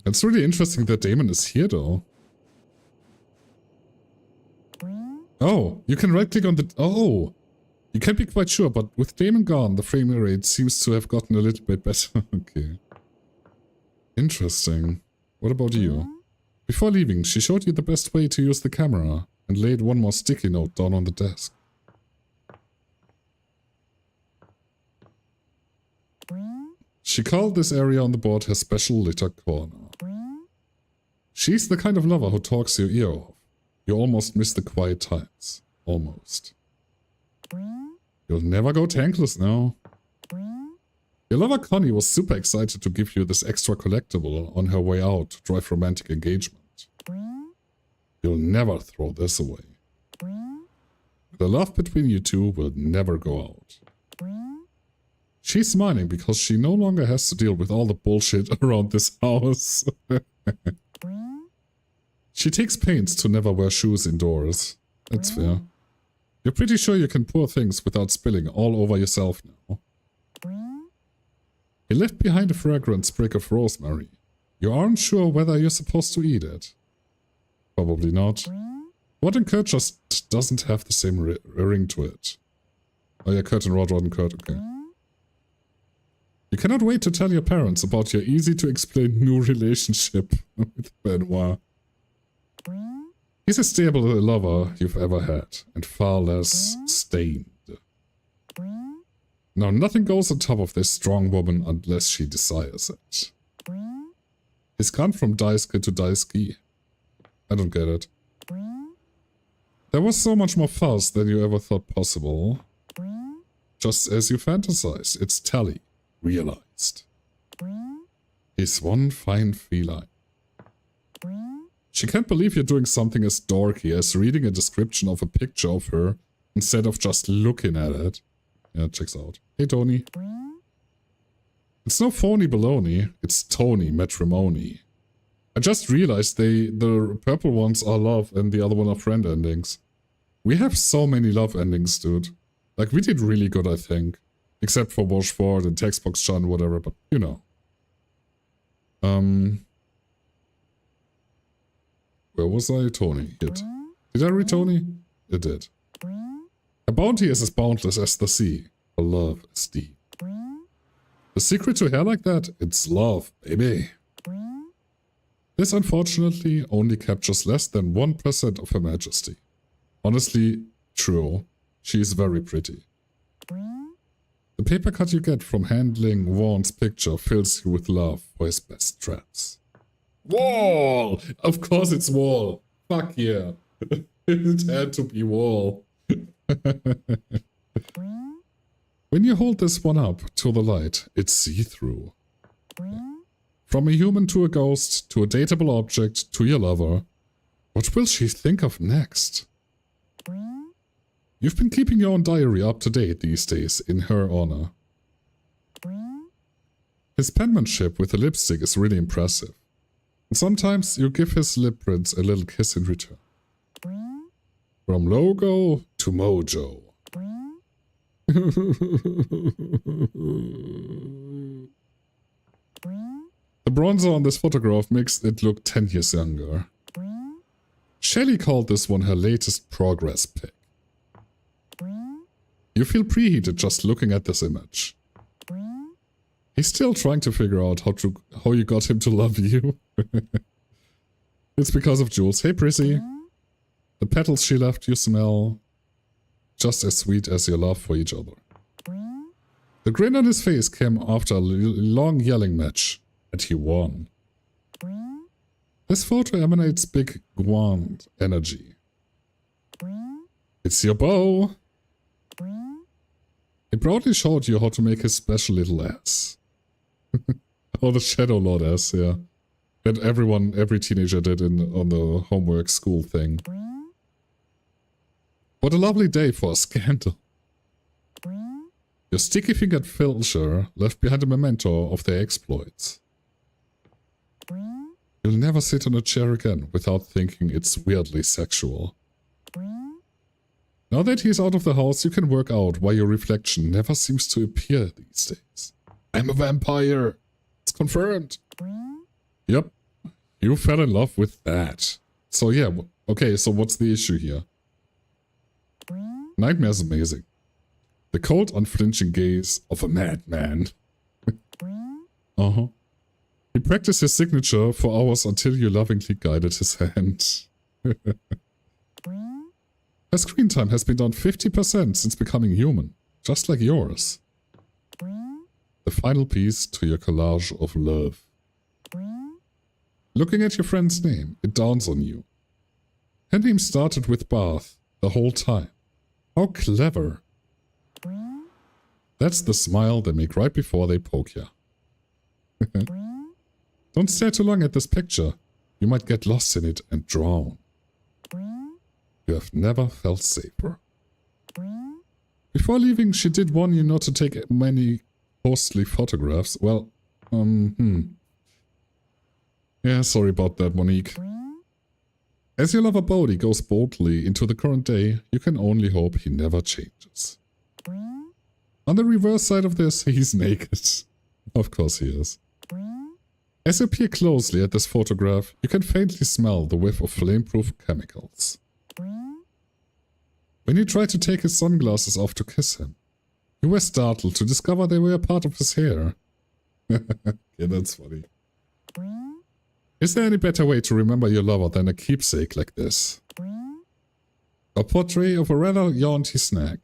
It's really interesting that Damon is here, though. Oh, you can right-click on the... Oh! You can't be quite sure, but with Damon gone, the frame rate seems to have gotten a little bit better. Okay. Interesting. What about you? Before leaving, she showed you the best way to use the camera and laid one more sticky note down on the desk. She called this area on the board her special litter corner. She's the kind of lover who talks your ear off. You almost miss the quiet times. Almost. You'll never go tankless now. Your lover Connie was super excited to give you this extra collectible on her way out to drive romantic engagement. You'll never throw this away. The love between you two will never go out. She's smiling because she no longer has to deal with all the bullshit around this house. She takes pains to never wear shoes indoors. That's fair. You're pretty sure you can pour things without spilling all over yourself now. You left behind a fragrant sprig of rosemary. You aren't sure whether you're supposed to eat it. Probably not. Rotten Kurt just doesn't have the same ring to it. Oh yeah, Kurt and Rotten Kurt, okay. You cannot wait to tell your parents about your easy-to-explain new relationship with Benoit. He's a stable lover you've ever had, and far less stained. Now, nothing goes on top of this strong woman unless she desires it. He's gone from Daisuke to Daisuke. I don't get it. There was so much more fuss than you ever thought possible. Just as you fantasized, it's Tally. Realized. He's one fine feline. She can't believe you're doing something as dorky as reading a description of a picture of her instead of just looking at it. Yeah, it checks out. Hey, Tony. It's no phony baloney, it's Tony matrimony. I just realized the purple ones are love and the other one are friend endings. We have so many love endings, dude. Like, we did really good, I think. Except for Washford and Textbox Chan, whatever, but you know. Where was I? Tony. Hit. Did I read Tony? It did. A bounty is as boundless as the sea. A love is deep. The secret to hair like that? It's love, baby. This unfortunately only captures less than 1% of Her Majesty. Honestly, true. She is very pretty. The paper cut you get from handling Vaughn's picture fills you with love for his best traps. Wall! Of course it's Wall. Fuck yeah. It had to be Wall. When you hold this one up to the light, it's see-through. From a human to a ghost, to a dateable object, to your lover. What will she think of next? You've been keeping your own diary up to date these days in her honor. His penmanship with the lipstick is really impressive. And sometimes you give his lip prints a little kiss in return. From logo to mojo. The bronzer on this photograph makes it look 10 years younger. Shelley called this one her latest progress pic. You feel preheated just looking at this image. He's still trying to figure out how you got him to love you. It's because of Jules. Hey, Prissy. The petals she left you smell just as sweet as your love for each other. The grin on his face came after a long yelling match, and he won. This photo emanates big Guan energy. It's your beau. He proudly showed you how to make his special little ass. Oh, the Shadow Lord ass, yeah. That every teenager did on the homework school thing. What a lovely day for a scandal. Your sticky-fingered filcher left behind a memento of their exploits. You'll never sit on a chair again without thinking it's weirdly sexual. Now that he's out of the house, you can work out why your reflection never seems to appear these days. I'm a vampire! It's confirmed! Yep, you fell in love with that. So yeah, okay, so what's the issue here? Nightmare's amazing. The cold, unflinching gaze of a madman. He practiced his signature for hours until you lovingly guided his hand. Her screen time has been down 50% since becoming human, just like yours. The final piece to your collage of love. Looking at your friend's name, it dawns on you. Her name started with Bath the whole time. How clever. That's the smile they make right before they poke you. Don't stare too long at this picture. You might get lost in it and drown. You have never felt safer. Before leaving, she did warn you not to take many costly photographs. Well, yeah, sorry about that, Monique. As your lover Bodhi goes boldly into the current day, you can only hope he never changes. On the reverse side of this, he's naked. Of course he is. As you peer closely at this photograph, you can faintly smell the whiff of flame-proof chemicals. When you try to take his sunglasses off to kiss him, you were startled to discover they were a part of his hair. Yeah, that's funny. Is there any better way to remember your lover than a keepsake like this? A portrait of a rather jaunty snag,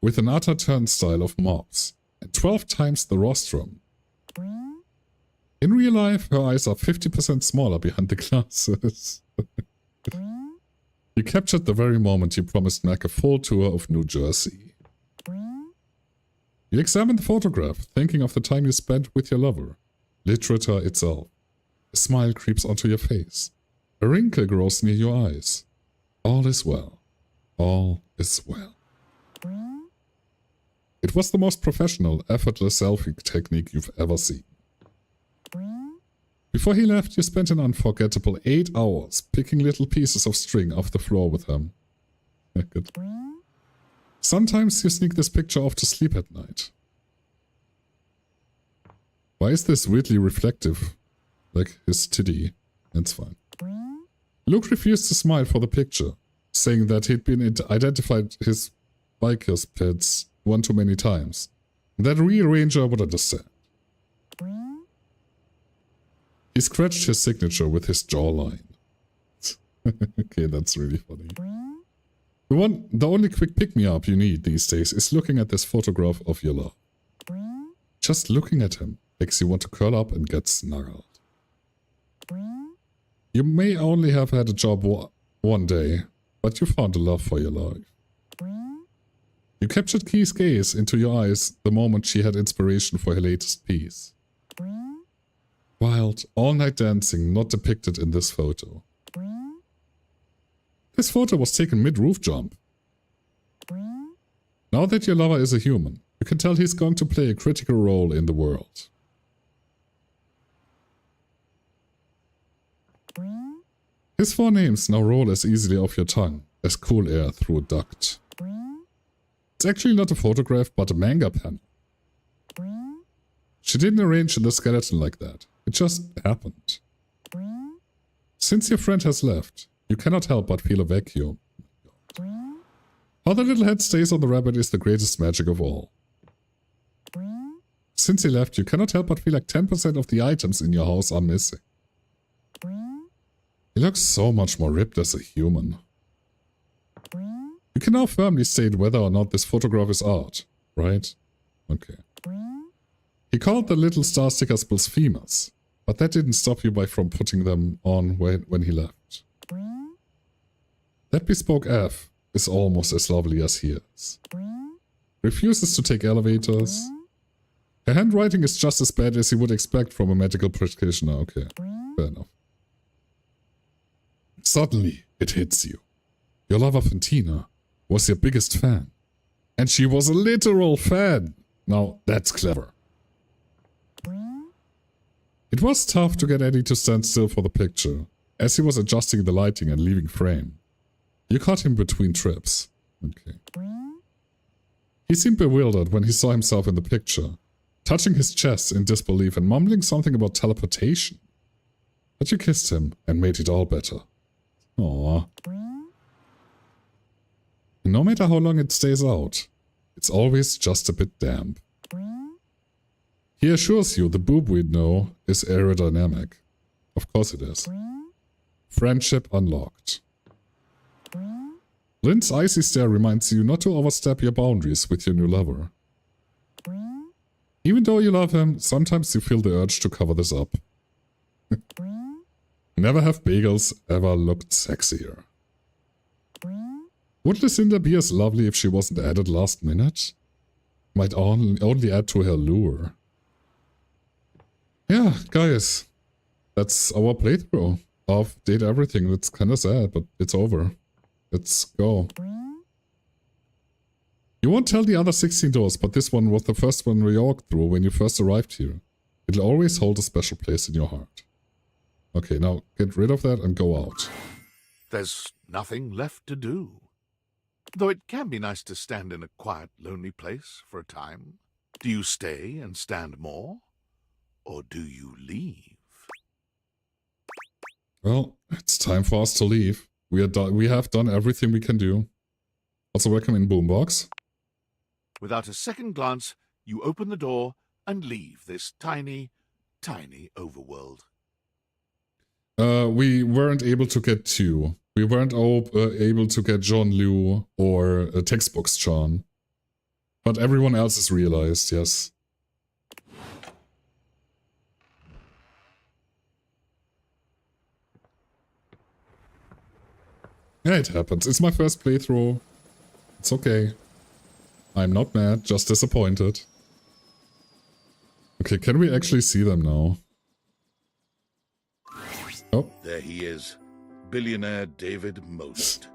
with an utter turnstile of mops, and 12 times the rostrum. In real life, her eyes are 50% smaller behind the glasses. You captured the very moment you promised Mac a full tour of New Jersey. You examine the photograph, thinking of the time you spent with your lover, literature itself. A smile creeps onto your face. A wrinkle grows near your eyes. All is well. All is well. It was the most professional, effortless selfie technique you've ever seen. Before he left, you spent an unforgettable 8 hours picking little pieces of string off the floor with him. Good. Sometimes you sneak this picture off to sleep at night. Why is this weirdly reflective? Like his titty. That's fine. Luke refused to smile for the picture, saying that he'd been identified his bikers pits one too many times. That rearranger would understand. He scratched his signature with his jawline. Okay, that's really funny. The only quick pick-me-up you need these days is looking at this photograph of your love. Just looking at him makes you want to curl up and get snuggled. You may only have had a job one day, but you found a love for your life. You captured Key's gaze into your eyes the moment she had inspiration for her latest piece. Wild, all-night dancing not depicted in this photo. This photo was taken mid-roof jump. Now that your lover is a human, you can tell he's going to play a critical role in the world. His 4 names now roll as easily off your tongue as cool air through a duct. It's actually not a photograph, but a manga panel. She didn't arrange the skeleton like that. It just happened. Since your friend has left, you cannot help but feel a vacuum. How the little head stays on the rabbit is the greatest magic of all. Since he left, you cannot help but feel like 10% of the items in your house are missing. He looks so much more ripped as a human. You can now firmly state whether or not this photograph is art, right? Okay. He called the little star stickers blasphemous, but that didn't stop you from putting them on when he left. That bespoke F is almost as lovely as he is. Refuses to take elevators. Her handwriting is just as bad as you would expect from a medical practitioner. Okay, fair enough. Suddenly, it hits you. Your lover Fantina was your biggest fan. And she was a literal fan. Now, that's clever. It was tough to get Eddie to stand still for the picture, as he was adjusting the lighting and leaving frame. You caught him between trips. Okay. He seemed bewildered when he saw himself in the picture, touching his chest in disbelief and mumbling something about teleportation. But you kissed him and made it all better. Aww. And no matter how long it stays out, it's always just a bit damp. He assures you the boob we know is aerodynamic. Of course it is. Friendship unlocked. Lynn's icy stare reminds you not to overstep your boundaries with your new lover. Even though you love him, sometimes you feel the urge to cover this up. Never have bagels ever looked sexier. Would Lucinda be as lovely if she wasn't added last minute? Might only add to her lure. Yeah, guys. That's our playthrough of Date Everything. That's kinda sad, but it's over. Let's go. You won't tell the other 16 doors, but this one was the first one we walked through when you first arrived here. It'll always hold a special place in your heart. Okay, now get rid of that and go out. There's nothing left to do. Though it can be nice to stand in a quiet, lonely place for a time. Do you stay and stand more? Or do you leave? Well, it's time for us to leave. We have done everything we can do. Also, welcome in Boombox. Without a second glance, you open the door and leave this tiny, tiny overworld. We weren't able to get 2. We weren't able to get John Liu or Textbooks Chan. But everyone else is realized, yes. Yeah, it happens. It's my first playthrough. It's okay. I'm not mad, just disappointed. Okay, can we actually see them now? Oh. There he is. Billionaire David Most.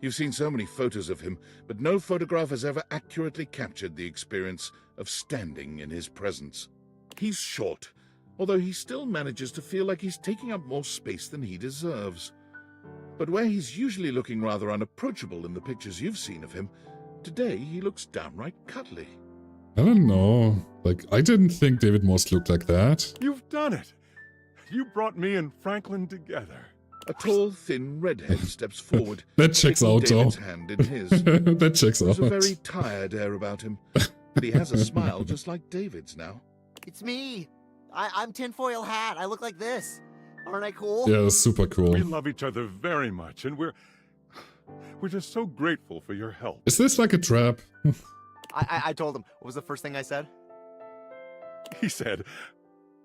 You've seen so many photos of him, but no photograph has ever accurately captured the experience of standing in his presence. He's short, although he still manages to feel like he's taking up more space than he deserves. But where he's usually looking rather unapproachable in the pictures you've seen of him, today he looks downright cuddly. I don't know. Like, I didn't think David Most looked like that. You've done it. You brought me and Franklin together. A tall, thin redhead steps forward. That checks taking out, though. David's hand in his. That checks There's out. a very tired air about him, but he has a smile just like David's now. It's me. I'm Tinfoil Hat. I look like this. Aren't I cool? Yeah, super cool. We love each other very much, and we're just so grateful for your help. Is this like a trap? I told him. What was the first thing I said? He said,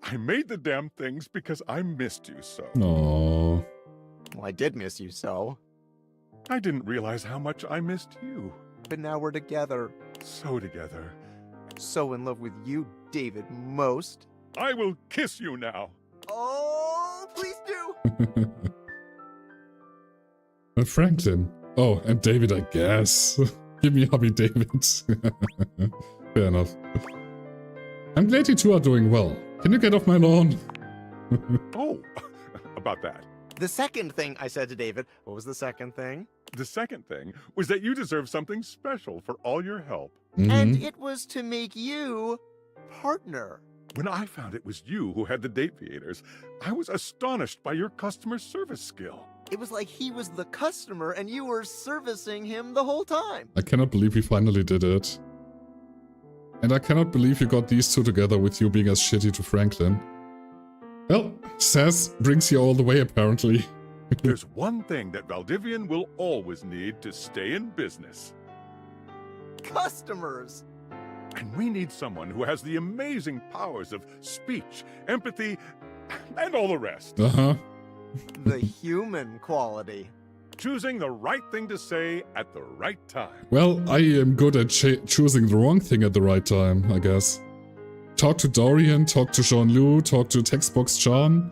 I made the damn things because I missed you so. No. Well, I did miss you so. I didn't realize how much I missed you. But now we're together. So together. So in love with you, David Most. I will kiss you now. Oh, please do. Franklin. Oh, and David, I guess. Give me hubby David. Fair enough. I'm glad you two are doing well. Can you get off my lawn? Oh, about that. The second thing I said to David, what was the second thing? The second thing was that you deserve something special for all your help. And it was to make you partner. When I found it was you who had the Dateviators, I was astonished by your customer service skill. It was like he was the customer and you were servicing him the whole time. I cannot believe we finally did it. And I cannot believe you got these two together with you being as shitty to Franklin. Well, Sass brings you all the way apparently. There's one thing that Valdivian will always need to stay in business. Customers! And we need someone who has the amazing powers of speech, empathy, and all the rest. Uh-huh. The human quality. Choosing the right thing to say at the right time. Well, I am good at choosing the wrong thing at the right time, I guess. Talk to Dorian, talk to Jean-Lu, talk to Textbox Chan,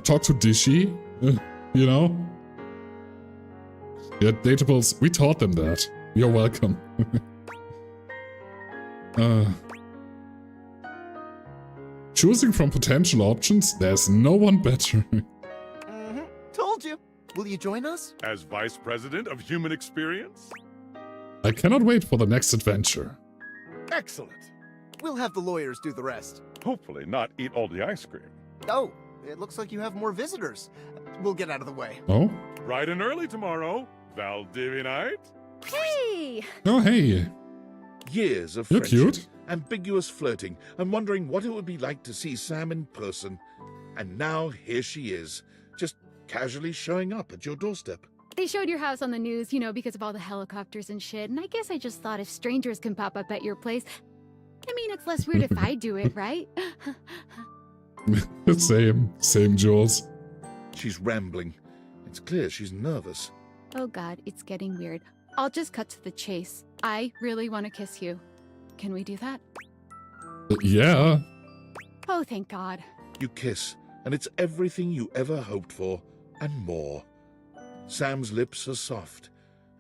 talk to Dishy, you know? Yeah, Datables, we taught them that. You're welcome. Choosing from potential options, there's no one better. Told you. Will you join us? As Vice President of Human Experience? I cannot wait for the next adventure. Excellent. We'll have the lawyers do the rest. Hopefully not eat all the ice cream. Oh, it looks like you have more visitors. We'll get out of the way. Oh? Bright and early tomorrow, Valdivianite. Hey! Oh, hey. Years of You're friendship, cute. ambiguous flirting, and wondering what it would be like to see Sam in person. And now here she is, just casually showing up at your doorstep. They showed your house on the news, you know, because of all the helicopters and shit, and I guess I just thought if strangers can pop up at your place, I mean, it's less weird if I do it, right? Same, Jules. She's rambling. It's clear she's nervous. Oh god, it's getting weird. I'll just cut to the chase. I really want to kiss you. Can we do that? Yeah. Oh, thank god. You kiss, and it's everything you ever hoped for, and more. Sam's lips are soft,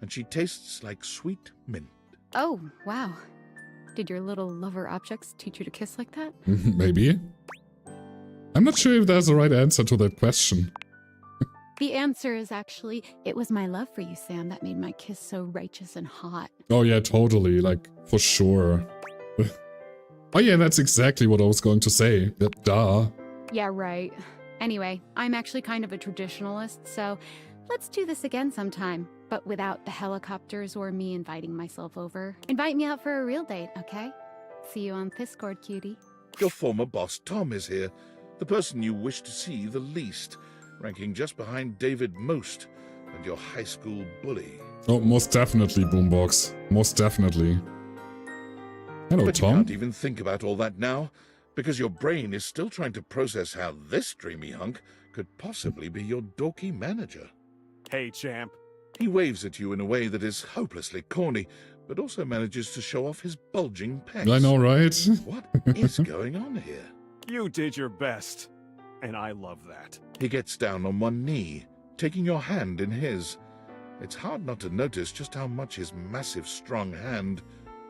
and she tastes like sweet mint. Oh, wow. Did your little lover objects teach you to kiss like that? Maybe. I'm not sure if there's a right answer to that question. The answer is actually, it was my love for you, Sam, that made my kiss so righteous and hot. Oh yeah, totally, like, for sure. Oh yeah, that's exactly what I was going to say. Duh. Yeah, right. Anyway, I'm actually kind of a traditionalist, so let's do this again sometime, but without the helicopters or me inviting myself over. Invite me out for a real date, okay? See you on Discord, cutie. Your former boss, Tom, is here, the person you wish to see the least, ranking just behind David Most and your high school bully. Oh, most definitely, Boombox. Most definitely. Hello, But Tom. you can't even think about all that now, because your brain is still trying to process how this dreamy hunk could possibly be your dorky manager. Hey, champ. He waves at you in a way that is hopelessly corny, but also manages to show off his bulging pecs. I know, right? What is going on here? You did your best, and I love that. He gets down on one knee, taking your hand in his. It's hard not to notice just how much his massive, strong hand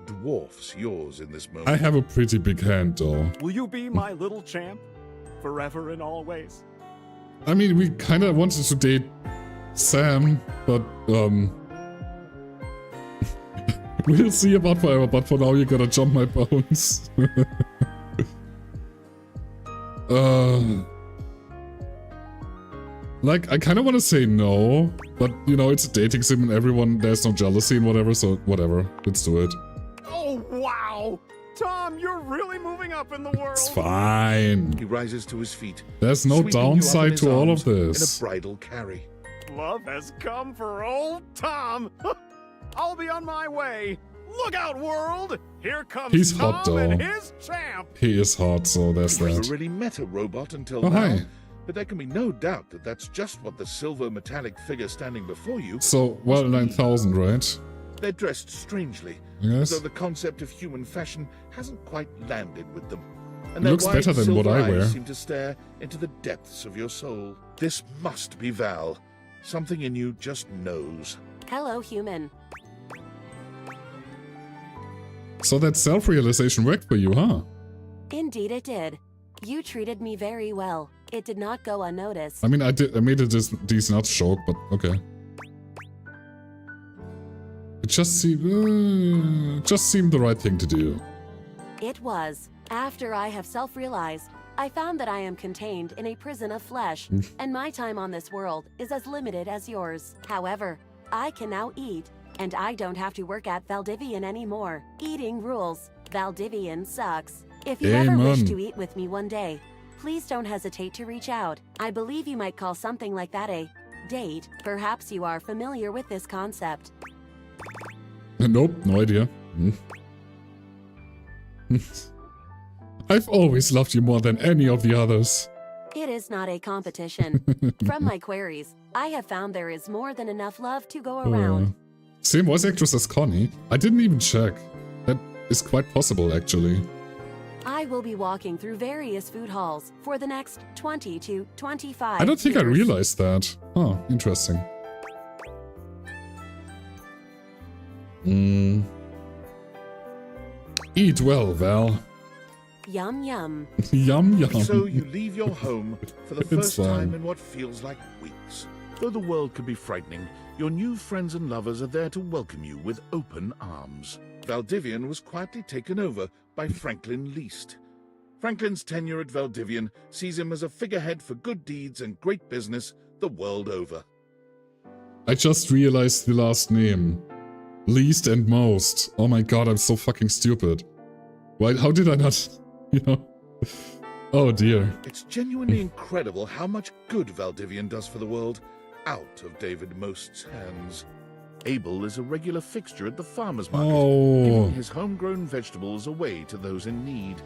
dwarfs yours in this moment. I have a pretty big hand, though. Will you be my little champ? Forever and always? I mean, we kind of wanted to date Sam, but, we'll see about forever, but for now you gotta jump my bones. Like, I kind of want to say no, but, you know, it's a dating sim and everyone, there's no jealousy and whatever, so whatever. Let's do it. Oh, wow! Tom, you're really moving up in the world. It's fine. He rises to his feet. There's no sweeping you up in downside his to all arms of this. In a bridal carry. Love has come for old Tom. I'll be on my way. Look out, world! Here comes He's Tom hot, though. and his champ. He is hot, so there's You've never that. really met a robot until Oh, now. hi. But there can be no doubt that that's just what the silver metallic figure standing before you. So, well, 9,000, right? They're dressed strangely, Yes. as though the concept of human fashion hasn't quite landed with them. And It their looks wide better than what silver I eyes wear. seem to stare into the depths of your soul. This must be Val. Something in you just knows. Hello, human. So that self-realization worked for you, huh? Indeed it did. You treated me very well. It did not go unnoticed. I mean, I made a decent joke, but okay. It just seemed the right thing to do. It was. After I have self-realized, I found that I am contained in a prison of flesh, and my time on this world is as limited as yours. However, I can now eat, and I don't have to work at Valdivian anymore. Eating rules. Valdivian sucks. If you ever wish Amen. to eat with me one day, please don't hesitate to reach out. I believe you might call something like that a date. Perhaps you are familiar with this concept. Nope, no idea. I've always loved you more than any of the others. It is not a competition. From my queries, I have found there is more than enough love to go around. Same voice actress as Connie. I didn't even check. That is quite possible, actually. I will be walking through various food halls for the next 20 to 25 I don't think I years. realized that. Huh, interesting. Eat well, Val. Yum yum. Yum yum. So you leave your home for the It's first time fine. in what feels like weeks. Though the world can be frightening, your new friends and lovers are there to welcome you with open arms. Valdivian was quietly taken over by Franklin Least. Franklin's tenure at Valdivian sees him as a figurehead for good deeds and great business the world over. I just realized the last name. Least and most. Oh my god, I'm so fucking stupid. Why? How did I not... You know? Oh dear. It's genuinely incredible how much good Valdivian does for the world out of David Most's hands. Abel is a regular fixture at the farmer's market, Oh. giving his homegrown vegetables away to those in need.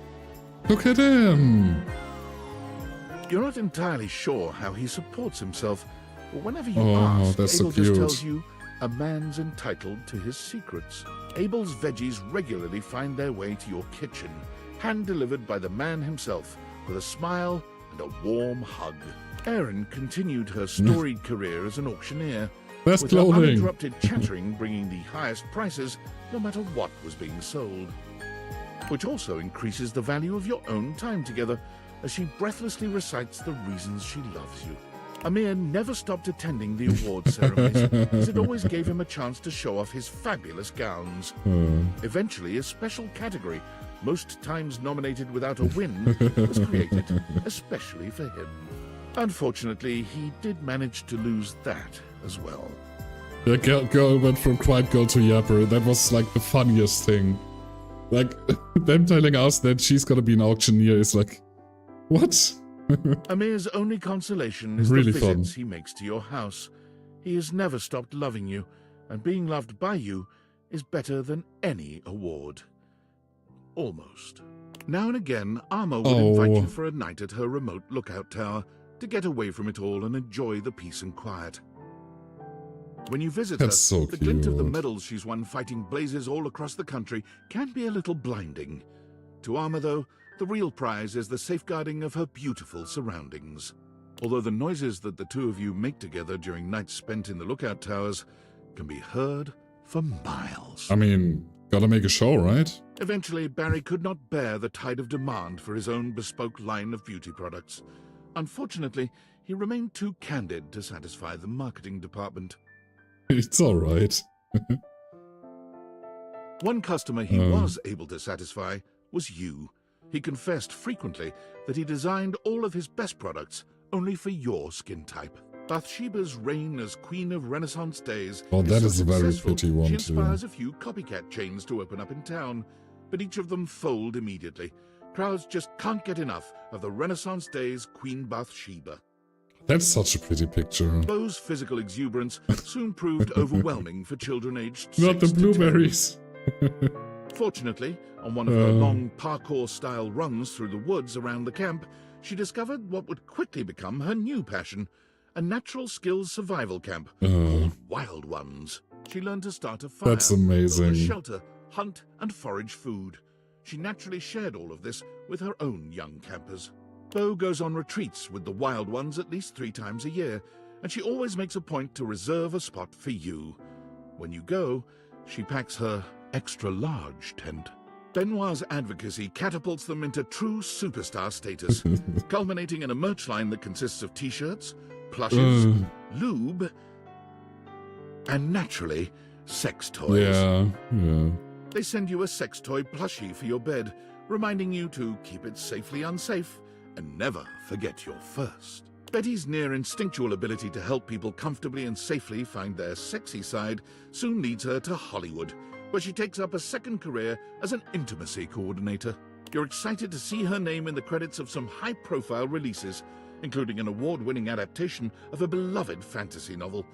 Look at him. You're not entirely sure how he supports himself, but whenever you Oh, ask, that's so Abel just cute. tells you a man's entitled to his secrets. Abel's veggies regularly find their way to your kitchen, hand-delivered by the man himself, with a smile and a warm hug. Erin continued her storied career as an auctioneer, Best with her clothing. uninterrupted chattering bringing the highest prices no matter what was being sold. Which also increases the value of your own time together, as she breathlessly recites the reasons she loves you. Amir never stopped attending the awards ceremonies, as it always gave him a chance to show off his fabulous gowns. Eventually, a special category, most times nominated without a win, was created, especially for him. Unfortunately, he did manage to lose that as well. The girl went from quiet girl to yapper. That was like the funniest thing. Like, them telling us that she's gonna be an auctioneer is like, what? Amir's only consolation is Really the fun. visits he makes to your house. He has never stopped loving you, and being loved by you is better than any award. Almost. Now and again, Arma would invite Oh. you for a night at her remote lookout tower to get away from it all and enjoy the peace and quiet. When you visit That's her, so the glint of the cute. medals she's won fighting blazes all across the country can be a little blinding. To Arma, though, the real prize is the safeguarding of her beautiful surroundings. Although the noises that the two of you make together during nights spent in the lookout towers can be heard for miles. I mean, gotta make a show, right? Eventually, Barry could not bear the tide of demand for his own bespoke line of beauty products. Unfortunately, he remained too candid to satisfy the marketing department. It's alright. One customer he Oh. was able to satisfy was you. He confessed frequently that he designed all of his best products only for your skin type. Bathsheba's reign as Queen of Renaissance days Oh, that so is a very successful, pretty one, she too. inspires a few copycat chains to open up in town, but each of them fold immediately. Crowds just can't get enough of the Renaissance days Queen Bathsheba. That's such a pretty picture. Bo's physical exuberance soon proved overwhelming for children aged Not the 6 to 10. blueberries. Fortunately, on one of her long parkour-style runs through the woods around the camp, she discovered what would quickly become her new passion, a natural skills survival camp called Wild Ones. She learned to start a fire, That's build a amazing. shelter, hunt and forage food. She naturally shared all of this with her own young campers. Bo goes on retreats with the Wild Ones at least 3 times a year, and she always makes a point to reserve a spot for you. When you go, she packs her extra-large tent. Benoit's advocacy catapults them into true superstar status, culminating in a merch line that consists of t-shirts, plushes, lube, and naturally, sex toys. Yeah. They send you a sex toy plushie for your bed, reminding you to keep it safely unsafe and never forget your first. Betty's near instinctual ability to help people comfortably and safely find their sexy side soon leads her to Hollywood, where she takes up a second career as an intimacy coordinator. You're excited to see her name in the credits of some high-profile releases, including an award-winning adaptation of a beloved fantasy novel.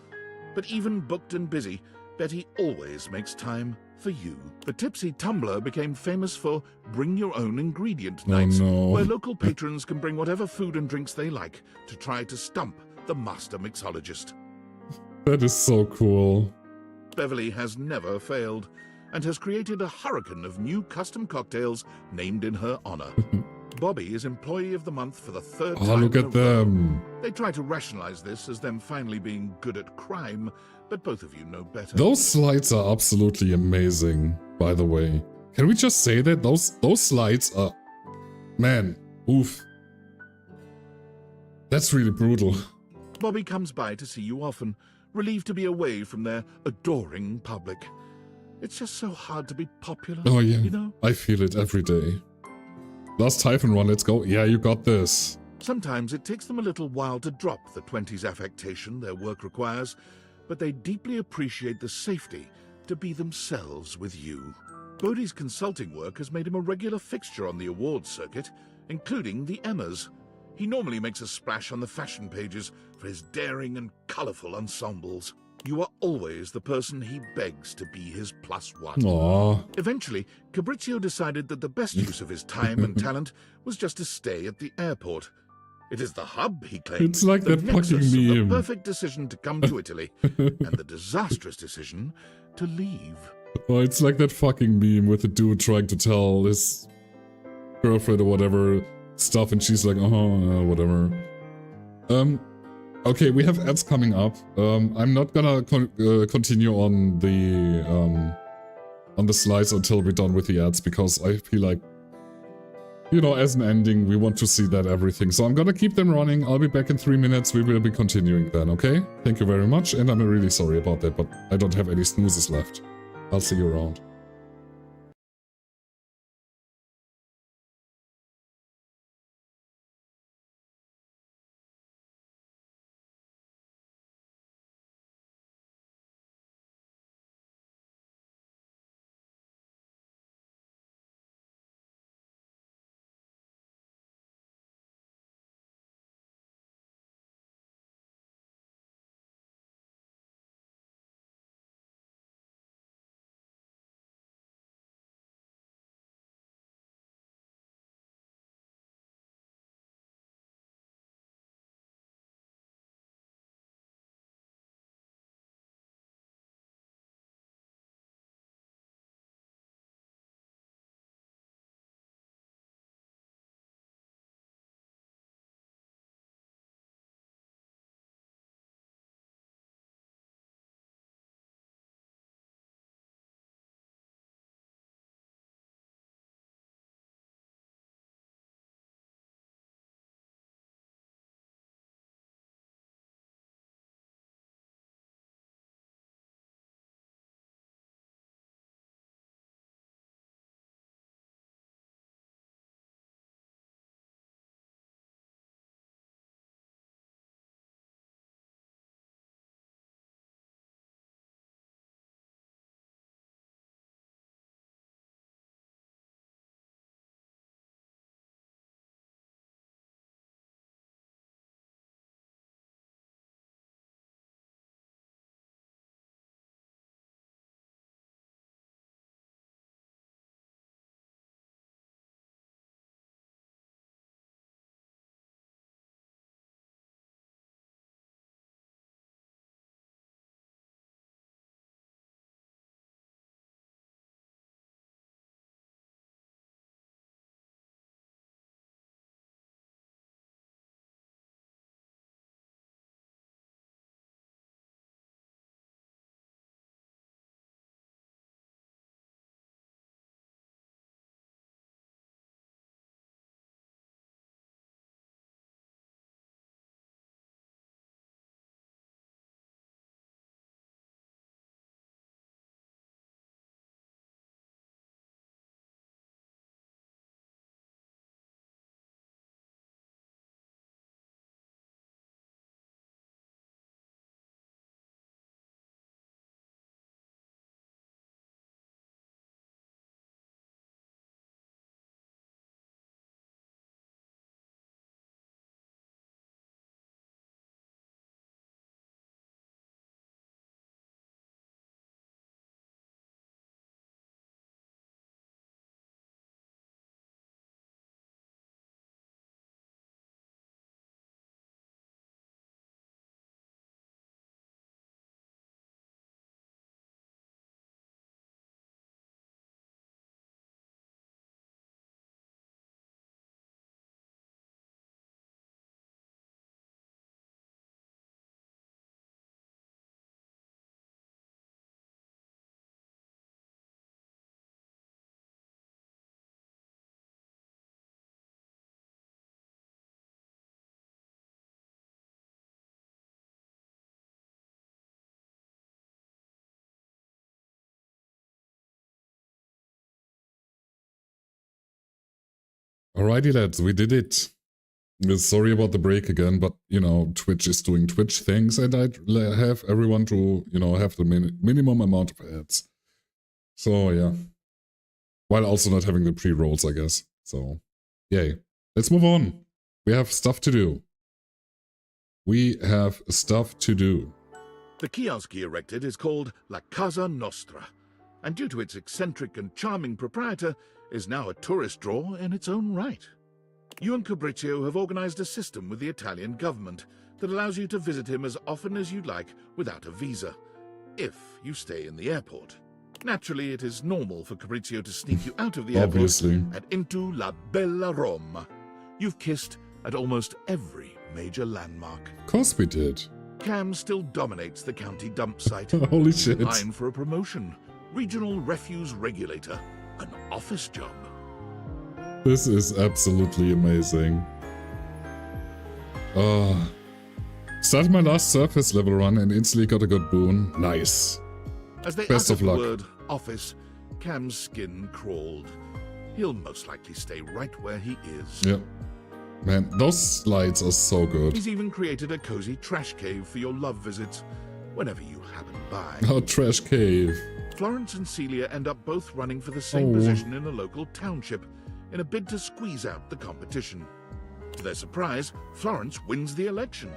But even booked and busy, Betty always makes time for you. The Tipsy Tumbler became famous for Bring Your Own Ingredient Nights, where local patrons can bring whatever food and drinks they like to try to stump the master mixologist. That is so cool. Beverly has never failed, and has created a hurricane of new custom cocktails named in her honor. Bobby is Employee of the Month for the 3rd time. Oh, look in a at row. them. They try to rationalize this as them finally being good at crime, but both of you know better. Those slides are absolutely amazing, by the way. Can we just say that? Those slides are... Man, oof. That's really brutal. Bobby comes by to see you often, relieved to be away from their adoring public. It's just so hard to be popular, Oh yeah, you know? I feel it every day. Last Typhon run, let's go. Yeah, you got this. Sometimes it takes them a little while to drop the 20s affectation their work requires, but they deeply appreciate the safety to be themselves with you. Bodhi's consulting work has made him a regular fixture on the awards circuit, including the Emmas. He normally makes a splash on the fashion pages for his daring and colourful ensembles. You are always the person he begs to be his +1. Aww. Eventually, Fabrizio decided that the best use of his time and talent was just to stay at the airport. It is the hub, he claims. It's like the that nexus fucking of meme. the perfect decision to come to Italy, and the disastrous decision to leave. Oh, it's like that fucking meme with the dude trying to tell his girlfriend or whatever stuff, and she's like, whatever. Okay, we have ads coming up. I'm not gonna continue on the slides until we're done with the ads, because I feel like, you know, as an ending, we want to see that everything. So I'm gonna keep them running. I'll be back in 3 minutes. We will be continuing then, okay? Thank you very much, and I'm really sorry about that, but I don't have any snoozes left. I'll see you around. Alrighty lads, we did it. Sorry about the break again, but you know, Twitch is doing Twitch things and I'd have everyone to, you know, have the minimum amount of ads. So yeah. While also not having the pre-rolls, I guess. So, yay. Let's move on. We have stuff to do. We have stuff to do. The kiosk he erected is called La Casa Nostra, and due to its eccentric and charming proprietor, is now a tourist draw in its own right. You and Fabrizio have organized a system with the Italian government that allows you to visit him as often as you'd like without a visa, if you stay in the airport. Naturally, it is normal for Fabrizio to sneak you out of the airport and into La Bella Roma. You've kissed at almost every major landmark. Of course we did. Cam still dominates the county dump site. Holy shit. Time for a promotion. Regional refuse regulator. An office job. This is absolutely amazing. Started my last surface level run and instantly got a good boon. Nice. As they Best uttered of the luck. word office, Cam's skin crawled. He'll most likely stay right where he is. Yep. Man, those slides are so good. He's even created a cozy trash cave for your love visits, whenever you happen by. Oh, trash cave. Florence and Celia end up both running for the same position in a local township, in a bid to squeeze out the competition. To their surprise, Florence wins the election.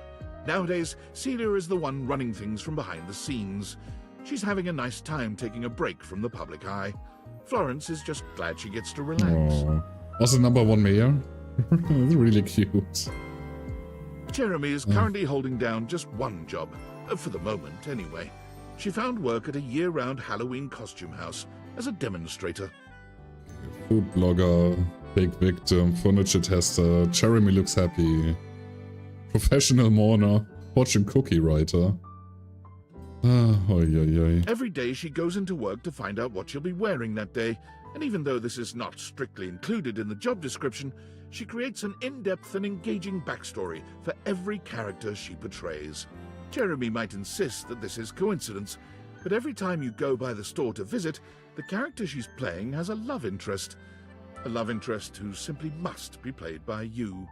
Nowadays, Celia is the one running things from behind the scenes. She's having a nice time taking a break from the public eye. Florence is just glad she gets to relax. Aww. Also #1 mayor. That's really cute. Jeremy is currently holding down just one job, for the moment anyway. She found work at a year-round Halloween costume house as a demonstrator. Food blogger, big victim, furniture tester, Jeremy looks happy. Professional mourner, fortune cookie writer. Every day she goes into work to find out what she'll be wearing that day, and even though this is not strictly included in the job description, she creates an in-depth and engaging backstory for every character she portrays. Jeremy might insist that this is coincidence, but every time you go by the store to visit, the character she's playing has a love interest. A love interest who simply must be played by you.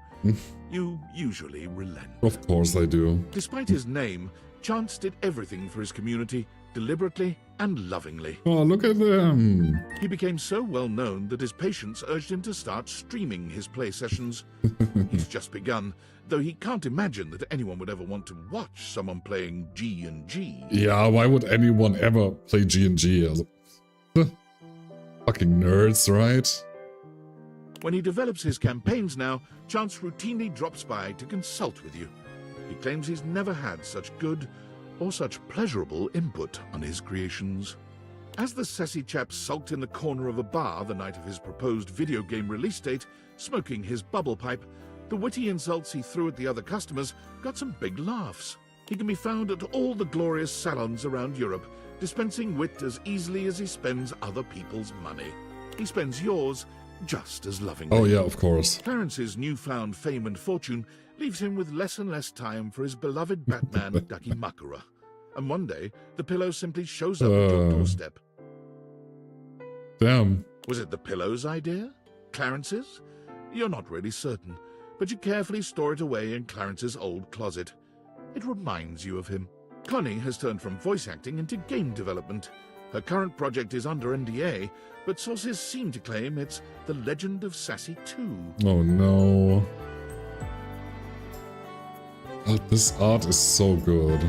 You usually relent. Of course I do. Despite his name, Chance did everything for his community, deliberately and lovingly. Oh, look at them. He became so well known that his patients urged him to start streaming his play sessions. He's just begun, though he can't imagine that anyone would ever want to watch someone playing G&G. Yeah, why would anyone ever play G&G? Fucking nerds, right? When he develops his campaigns now, Chance routinely drops by to consult with you. He claims he's never had such good or such pleasurable input on his creations. As the sassy chap sulked in the corner of a bar the night of his proposed video game release date, smoking his bubble pipe, the witty insults he threw at the other customers got some big laughs. He can be found at all the glorious salons around Europe, dispensing wit as easily as he spends other people's money. He spends yours just as lovingly. Oh yeah, of course. Clarence's newfound fame and fortune leaves him with less and less time for his beloved Batman, Ducky Makura. And one day, the pillow simply shows up at your doorstep. Damn. Was it the pillow's idea? Clarence's? You're not really certain, but you carefully store it away in Clarence's old closet. It reminds you of him. Connie has turned from voice acting into game development. Her current project is under NDA, but sources seem to claim it's The Legend of Sassy 2. Oh no. Oh, this art is so good.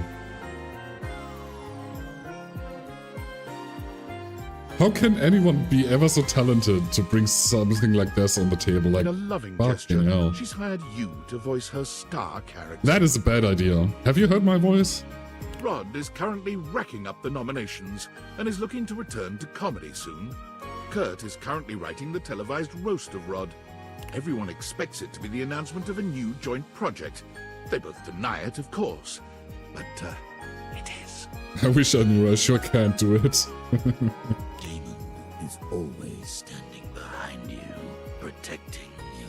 How can anyone be ever so talented to bring something like this on the table? Like, In a loving fucking gesture, hell. she's hired you to voice her star character. That is a bad idea. Have you heard my voice? Rod is currently racking up the nominations and is looking to return to comedy soon. Kurt is currently writing the televised roast of Rod. Everyone expects it to be the announcement of a new joint project. They both deny it, of course, but it is. I wish I knew. I sure can't do it. Damon is always standing behind you, protecting you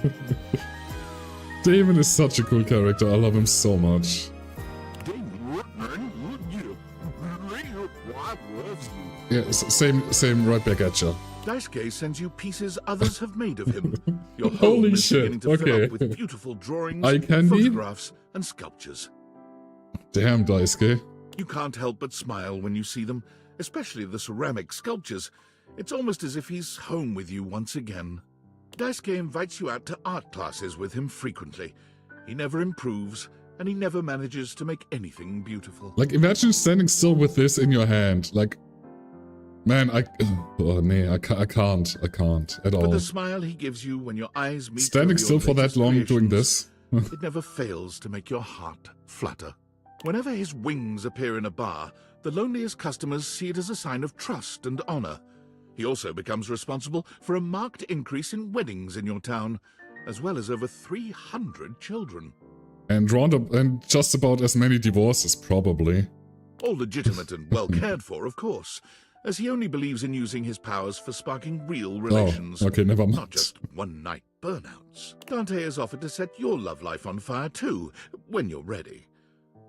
every Damon is such a cool character. I love him so much. Damon, what man would you? Your wife loves you. Yeah, same right back at you. Daisuke sends you pieces others have made of him. Your home Holy is beginning shit, to fill okay. up with beautiful drawings, Eye candy? photographs, and sculptures. Damn, Daisuke. You can't help but smile when you see them, especially the ceramic sculptures. It's almost as if he's home with you once again. Daisuke invites you out to art classes with him frequently. He never improves, and he never manages to make anything beautiful. Like, imagine standing still with this in your hand. Like, man, I can't at all. But the smile he gives you when your eyes meet Standing over your still for that latest long doing creations, this. it never fails to make your heart flutter. Whenever his wings appear in a bar, the loneliest customers see it as a sign of trust and honor. He also becomes responsible for a marked increase in weddings in your town, as well as over 300 children. And just about as many divorces, probably. All legitimate and well cared for, of course, as he only believes in using his powers for sparking real relations. Oh, okay, never mind. Not just one-night burnouts. Dante has offered to set your love life on fire too, when you're ready.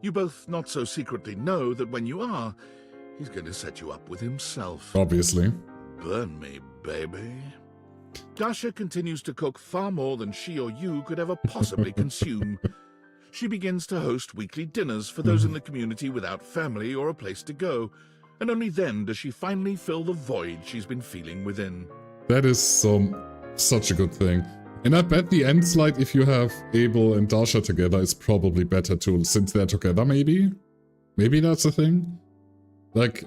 You both not so secretly know that when you are, he's going to set you up with himself. Obviously. Burn me, baby. Dasha continues to cook far more than she or you could ever possibly consume. She begins to host weekly dinners for those in the community without family or a place to go, and only then does she finally fill the void she's been feeling within. That is such a good thing. And I bet the end slide, if you have Abel and Dasha together, is probably better too, since they're together, maybe? Maybe that's a thing? Like,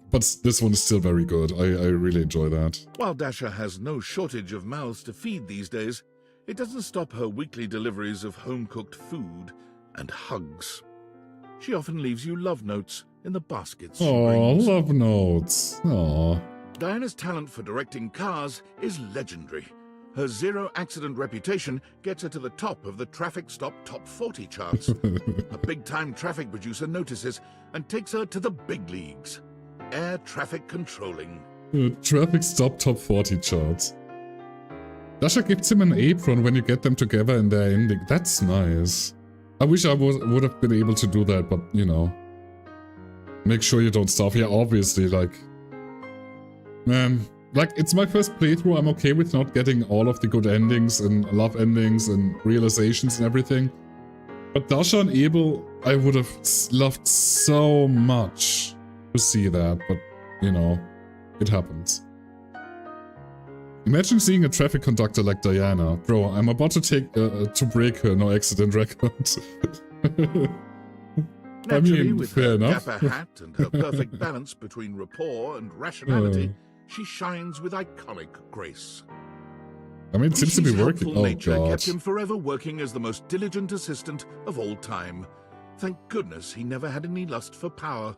but this one is still very good. I really enjoy that. While Dasha has no shortage of mouths to feed these days, it doesn't stop her weekly deliveries of home-cooked food and hugs. She often leaves you love notes in the baskets she Oh, brings. love notes. Aw. Diana's talent for directing cars is legendary. Her zero-accident reputation gets her to the top of the Traffic Stop Top 40 charts. A big-time traffic producer notices and takes her to the big leagues. Air traffic controlling. Traffic Stop Top 40 charts. Dasha gives him an apron when you get them together in their ending. That's nice. I wish I would have been able to do that, but, you know. Make sure you don't starve. Yeah, obviously, like... Man, like, it's my first playthrough. I'm okay with not getting all of the good endings and love endings and realizations and everything. But Dasha and Abel, I would have loved so much to see that, but, you know, it happens. Imagine seeing a traffic conductor like Diana. Bro, I'm about to break her no accident record. Naturally, with fair her enough. dapper hat and her perfect balance between rapport and rationality, she shines with iconic grace. I mean, it seems to be Lucy's working. helpful Oh, nature God. kept him forever working as the most diligent assistant of all time. Thank goodness he never had any lust for power.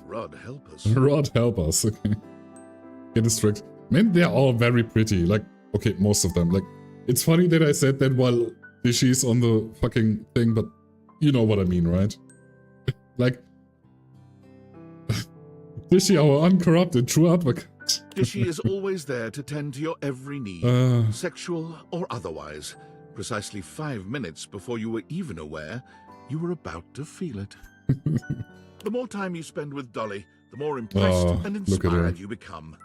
Rod help us. Rod, help us. Okay. Get it strict. Man, they're all very pretty. Like, okay, most of them. Like, it's funny that I said that while Dishy's on the fucking thing, but you know what I mean, right? Like, Dishy, our uncorrupted true advocate. Dishy is always there to tend to your every need, sexual or otherwise. Precisely 5 minutes before you were even aware, you were about to feel it. The more time you spend with Dolly, the more impressed and look at her. inspired you become.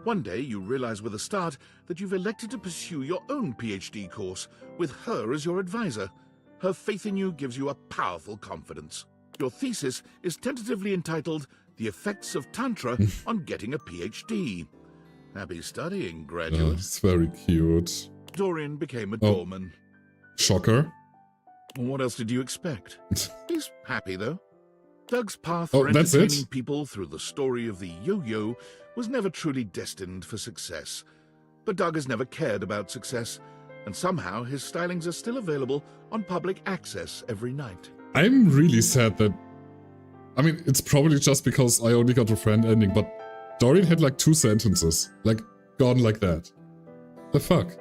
One day, you realize with a start that you've elected to pursue your own PhD course with her as your advisor. Her faith in you gives you a powerful confidence. Your thesis is tentatively entitled The Effects of Tantra on Getting a PhD. Happy studying, graduate. It's very cute. Dorian became a Oh. doorman. Shocker. What else did you expect? He's happy, though. Doug's path Oh, for that's it? entertaining people through the story of the yo-yo was never truly destined for success. But Doug has never cared about success, and somehow his stylings are still available on public access every night. I'm really sad that... I mean, it's probably just because I only got a friend ending, but Dorian had like 2 sentences. Like, gone like that. The fuck?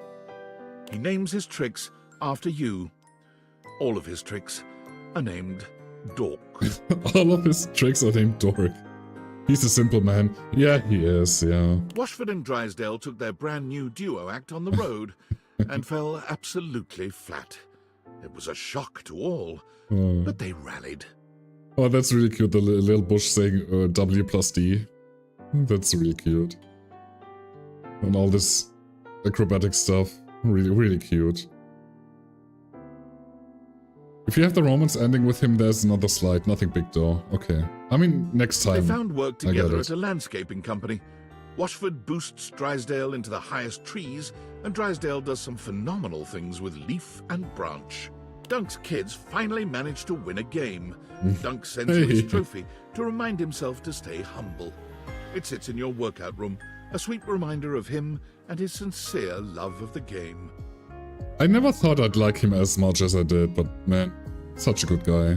He names his tricks after you. All of his tricks are named Dork. All of his tricks are named Dork. He's a simple man. Yeah, he is, yeah. Washford and Drysdale took their brand new duo act on the road and fell absolutely flat. It was a shock to all, but they rallied. Oh, that's really cute. The little bush saying W plus D. That's really cute. And all this acrobatic stuff. Really, really cute. If you have the romance ending with him, there's another slide. Nothing big though. Okay. I mean, next time. They found work I get together it. at a landscaping company. Washford boosts Drysdale into the highest trees, and Drysdale does some phenomenal things with leaf and branch. Dunk's kids finally manage to win a game. Dunk sends you his trophy to remind himself to stay humble. It sits in your workout room, a sweet reminder of him and his sincere love of the game. I never thought I'd like him as much as I did, but man, such a good guy.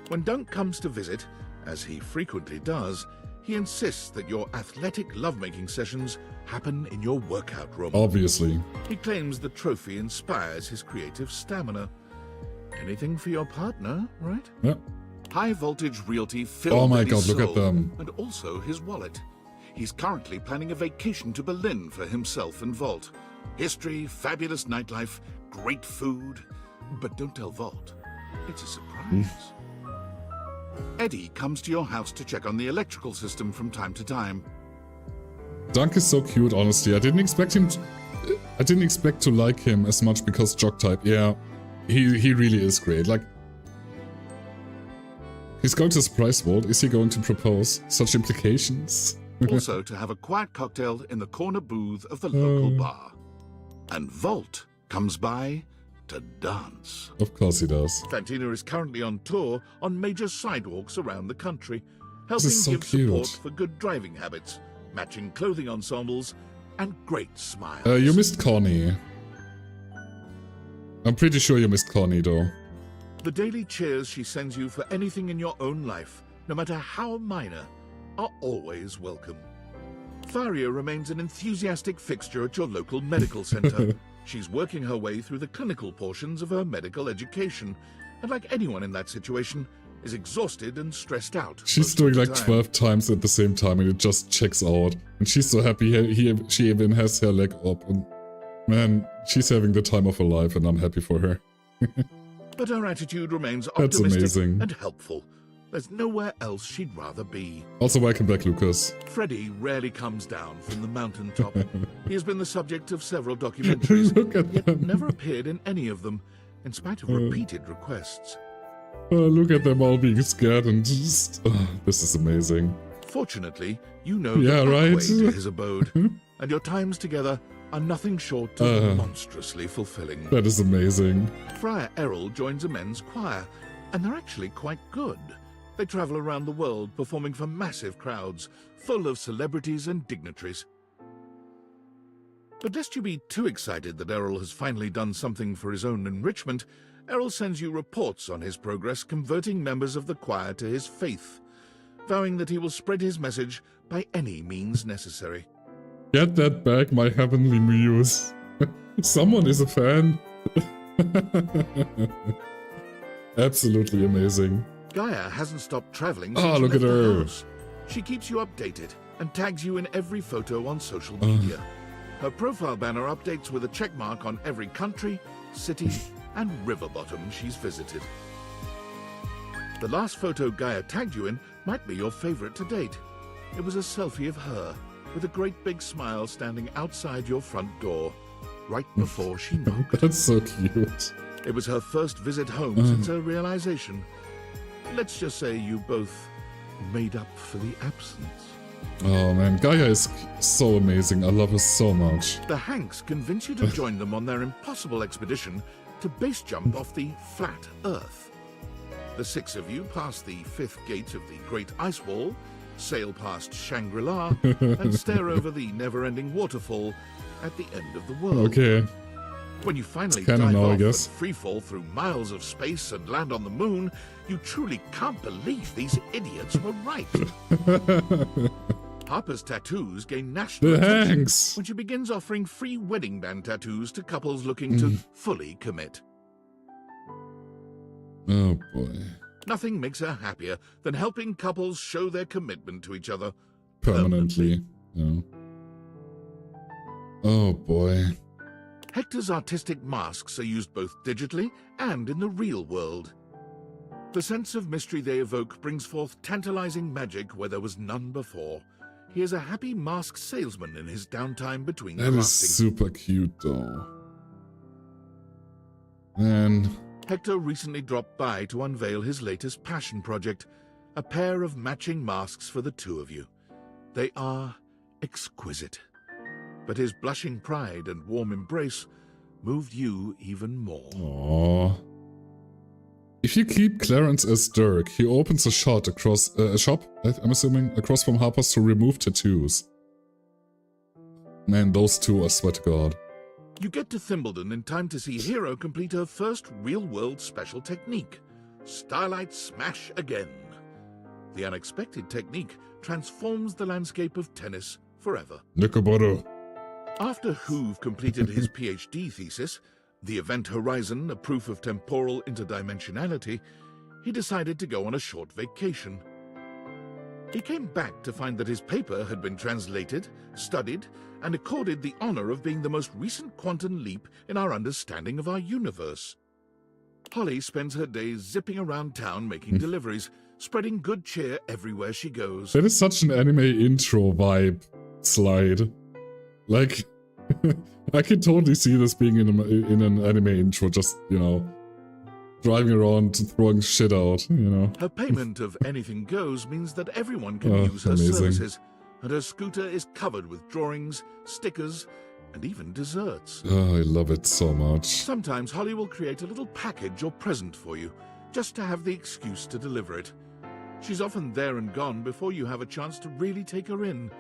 When Dunk comes to visit, as he frequently does, he insists that your athletic lovemaking sessions happen in your workout room. Obviously. He claims the trophy inspires his creative stamina. Anything for your partner, right? Yep. High Voltage Realty filled Oh my Eddie's god, look soul at them. and also his wallet. He's currently planning a vacation to Berlin for himself and Volt. History, fabulous nightlife, great food. But don't tell Volt. It's a surprise. Eddie comes to your house to check on the electrical system from time to time. Dunk is so cute, honestly. I didn't expect to like him as much because Jock type. Yeah, he really is great. Like, he's going to surprise Volt. Is he going to propose? Such implications. Also to have a quiet cocktail in the corner booth of the local bar. And Volt comes by to dance. Of course he does. Fantina is currently on tour on major sidewalks around the country, helping This is so give cute. support for good driving habits, matching clothing ensembles, and great smiles. You missed Connie. I'm pretty sure you missed Connie, though. The daily cheers she sends you for anything in your own life, no matter how minor, are always welcome. Faria remains an enthusiastic fixture at your local medical center. She's working her way through the clinical portions of her medical education, and like anyone in that situation, is exhausted and stressed out. She's most doing of the like time. 12 times at the same time and it just checks out. And she's so happy she even has her leg up. And man, she's having the time of her life and I'm happy for her. But her attitude remains That's optimistic amazing. and helpful. There's nowhere else she'd rather be. Also, welcome back, Lucas. Freddie rarely comes down from the mountaintop. He has been the subject of several documentaries, Look at yet them. never appeared in any of them, in spite of repeated requests. Look at them all being scared and just... this is amazing. Fortunately, you know Yeah, the back right. way to his abode, and your times together are nothing short of monstrously fulfilling. That is amazing. Friar Errol joins a men's choir, and they're actually quite good. They travel around the world performing for massive crowds, full of celebrities and dignitaries. But lest you be too excited that Errol has finally done something for his own enrichment, Errol sends you reports on his progress converting members of the choir to his faith, vowing that he will spread his message by any means necessary. Get that back, my heavenly muse. Someone is a fan. Absolutely amazing. Gaia hasn't stopped traveling Ah, since you look left at the her. house. She keeps you updated and tags you in every photo on social media. Her profile banner updates with a checkmark on every country, city, and river bottom she's visited. The last photo Gaia tagged you in might be your favorite to date. It was a selfie of her with a great big smile standing outside your front door, right before she knocked. That's so cute. It was her first visit home since her realization. Let's just say you both made up for the absence. Oh man, Gaia is so amazing. I love her so much. The Hanks convince you to join them on their impossible expedition to base jump off the flat Earth. The six of you pass the fifth gate of the Great Ice Wall, sail past Shangri-La, and stare over the never-ending waterfall at the end of the world. Okay. When you finally It's canon dive now, I off guess. and free fall through miles of space and land on the moon, you truly can't believe these idiots were right. Harper's Tattoos gain national The attention Hanks. when she begins offering free wedding band tattoos to couples looking to fully commit. Oh boy. Nothing makes her happier than helping couples show their commitment to each other. Permanently. Yeah. Oh boy. Hector's artistic masks are used both digitally and in the real world. The sense of mystery they evoke brings forth tantalizing magic where there was none before. He is a happy mask salesman in his downtime between That is crafting. super cute, though. Man. Hector recently dropped by to unveil his latest passion project, a pair of matching masks for the two of you. They are exquisite. But his blushing pride and warm embrace moved you even more. Aww. If you keep Clarence as Dirk, he opens a shop across I'm assuming, across from Harper's to remove tattoos. Man, those two, I swear to God. You get to Thimbledon in time to see Hero complete her first real-world special technique, Starlight Smash Again. The unexpected technique transforms the landscape of tennis forever. Nicoboro. After Hoove completed his PhD thesis, The Event Horizon, a proof of temporal interdimensionality, he decided to go on a short vacation. He came back to find that his paper had been translated, studied, and accorded the honor of being the most recent quantum leap in our understanding of our universe. Holly spends her days zipping around town making deliveries, spreading good cheer everywhere she goes. That is such an anime intro vibe slide. Like, I can totally see this being in an anime intro, just, you know, driving around, throwing shit out, you know. Her payment of anything goes means that everyone can Oh, use her amazing. services, and her scooter is covered with drawings, stickers, and even desserts. Oh, I love it so much. Sometimes Holly will create a little package or present for you, just to have the excuse to deliver it. She's often there and gone before you have a chance to really take her in,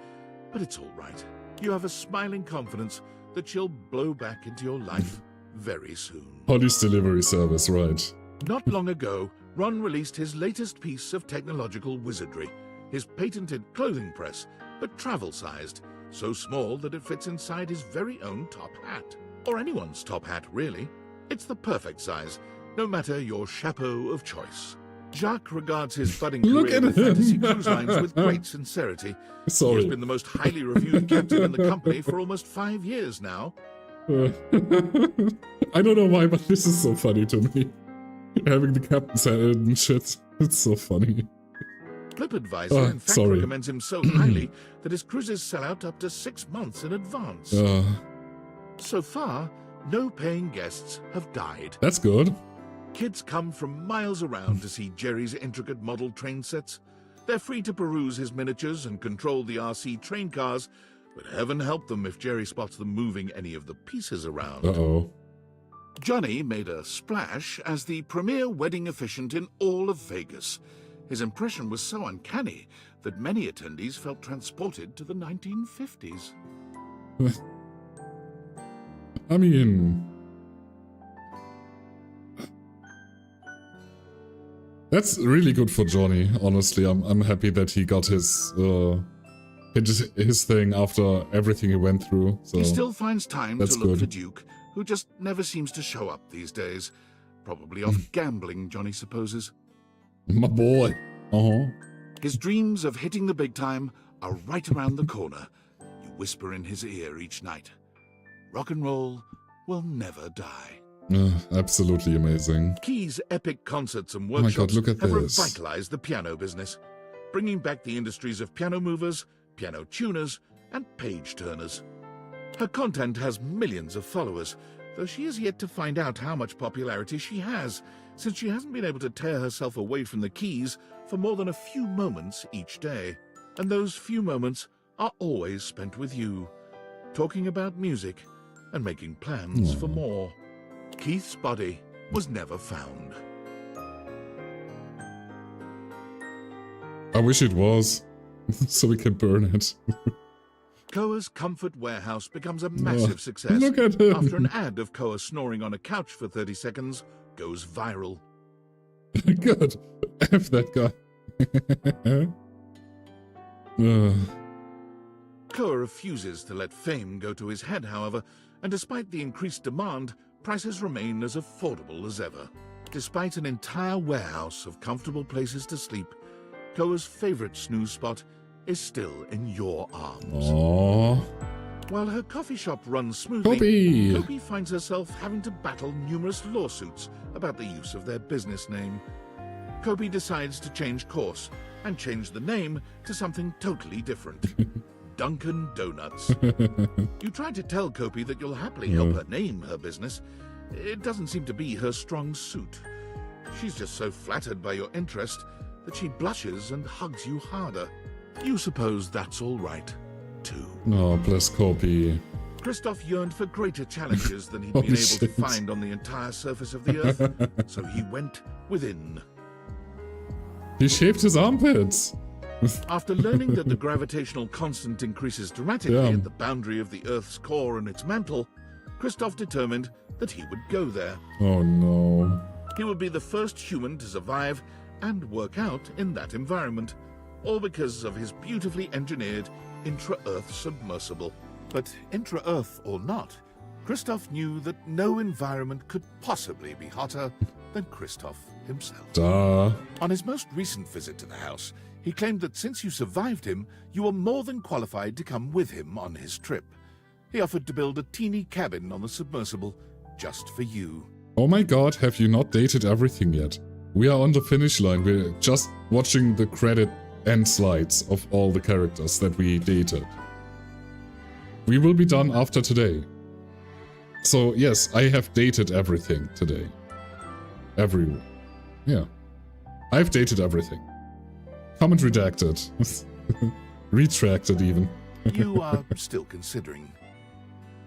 but it's all right. You have a smiling confidence that she'll blow back into your life very soon. Holly's delivery service, right. Not long ago, Ron released his latest piece of technological wizardry, his patented clothing press, but travel-sized, so small that it fits inside his very own top hat. Or anyone's top hat, really. It's the perfect size, no matter your chapeau of choice. Jacques regards his budding Look career at with him. Fantasy Cruise Lines with great sincerity. Sorry. He has been the most highly reviewed captain in the company for almost 5 years now. I don't know why, but this is so funny to me. Having the captain's hat and shit. It's so funny. TripAdvisor, in fact, sorry. recommends him so highly that his cruises sell out up to 6 months in advance. So far, no paying guests have died. That's good. Kids come from miles around to see Jerry's intricate model train sets. They're free to peruse his miniatures and control the RC train cars, but heaven help them if Jerry spots them moving any of the pieces around. Uh-oh. Johnny made a splash as the premier wedding officiant in all of Vegas. His impression was so uncanny that many attendees felt transported to the 1950s. I mean... That's really good for Johnny, honestly. I'm happy that he got his thing after everything he went through. So He still finds time to that's look good. for Duke, who just never seems to show up these days. Probably off gambling, Johnny supposes. My boy. Uh-huh. His dreams of hitting the big time are right around the corner. You whisper in his ear each night. Rock and roll will never die. Absolutely amazing. Key's epic concerts and Oh my God, workshops look at have this. revitalized the piano business, bringing back the industries of piano movers, piano tuners, and page turners. Her content has millions of followers, though she is yet to find out how much popularity she has, since she hasn't been able to tear herself away from the keys for more than a few moments each day. And those few moments are always spent with you, talking about music and making plans for more. Keith's body was never found. I wish it was, so we can burn it. Koa's Comfort Warehouse becomes a massive success look at him. after an ad of Koa snoring on a couch for 30 seconds goes viral. Good. F that guy. Koa refuses to let fame go to his head, however, and despite the increased demand, prices remain as affordable as ever. Despite an entire warehouse of comfortable places to sleep, Koa's favorite snooze spot is still in your arms. Aww. While her coffee shop runs smoothly, Kobe. Kobe finds herself having to battle numerous lawsuits about the use of their business name. Kopi decides to change course and change the name to something totally different. Dunkin' Donuts. You try to tell Kopi that you'll happily help her name her business. It doesn't seem to be her strong suit. She's just so flattered by your interest that she blushes and hugs you harder. You suppose that's all right, too. Oh, bless Kopi. Kristoff yearned for greater challenges than he'd Holy been able to shit. find on the entire surface of the Earth, so he went within. He shaved his armpits. After learning that the gravitational constant increases dramatically Yeah. at the boundary of the Earth's core and its mantle, Kristoff determined that he would go there. Oh no. He would be the first human to survive and work out in that environment, all because of his beautifully engineered intra-Earth submersible. But intra-Earth or not, Kristoff knew that no environment could possibly be hotter than Kristoff himself. Duh. On his most recent visit to the house, he claimed that since you survived him, you were more than qualified to come with him on his trip. He offered to build a teeny cabin on the submersible just for you. Oh my god, have you not dated everything yet? We are on the finish line. We're just watching the credit end slides of all the characters that we dated. We will be done after today. So yes, I have dated everything today. Everyone. Yeah. I've dated everything. Comment redacted. Retracted even. You are still considering.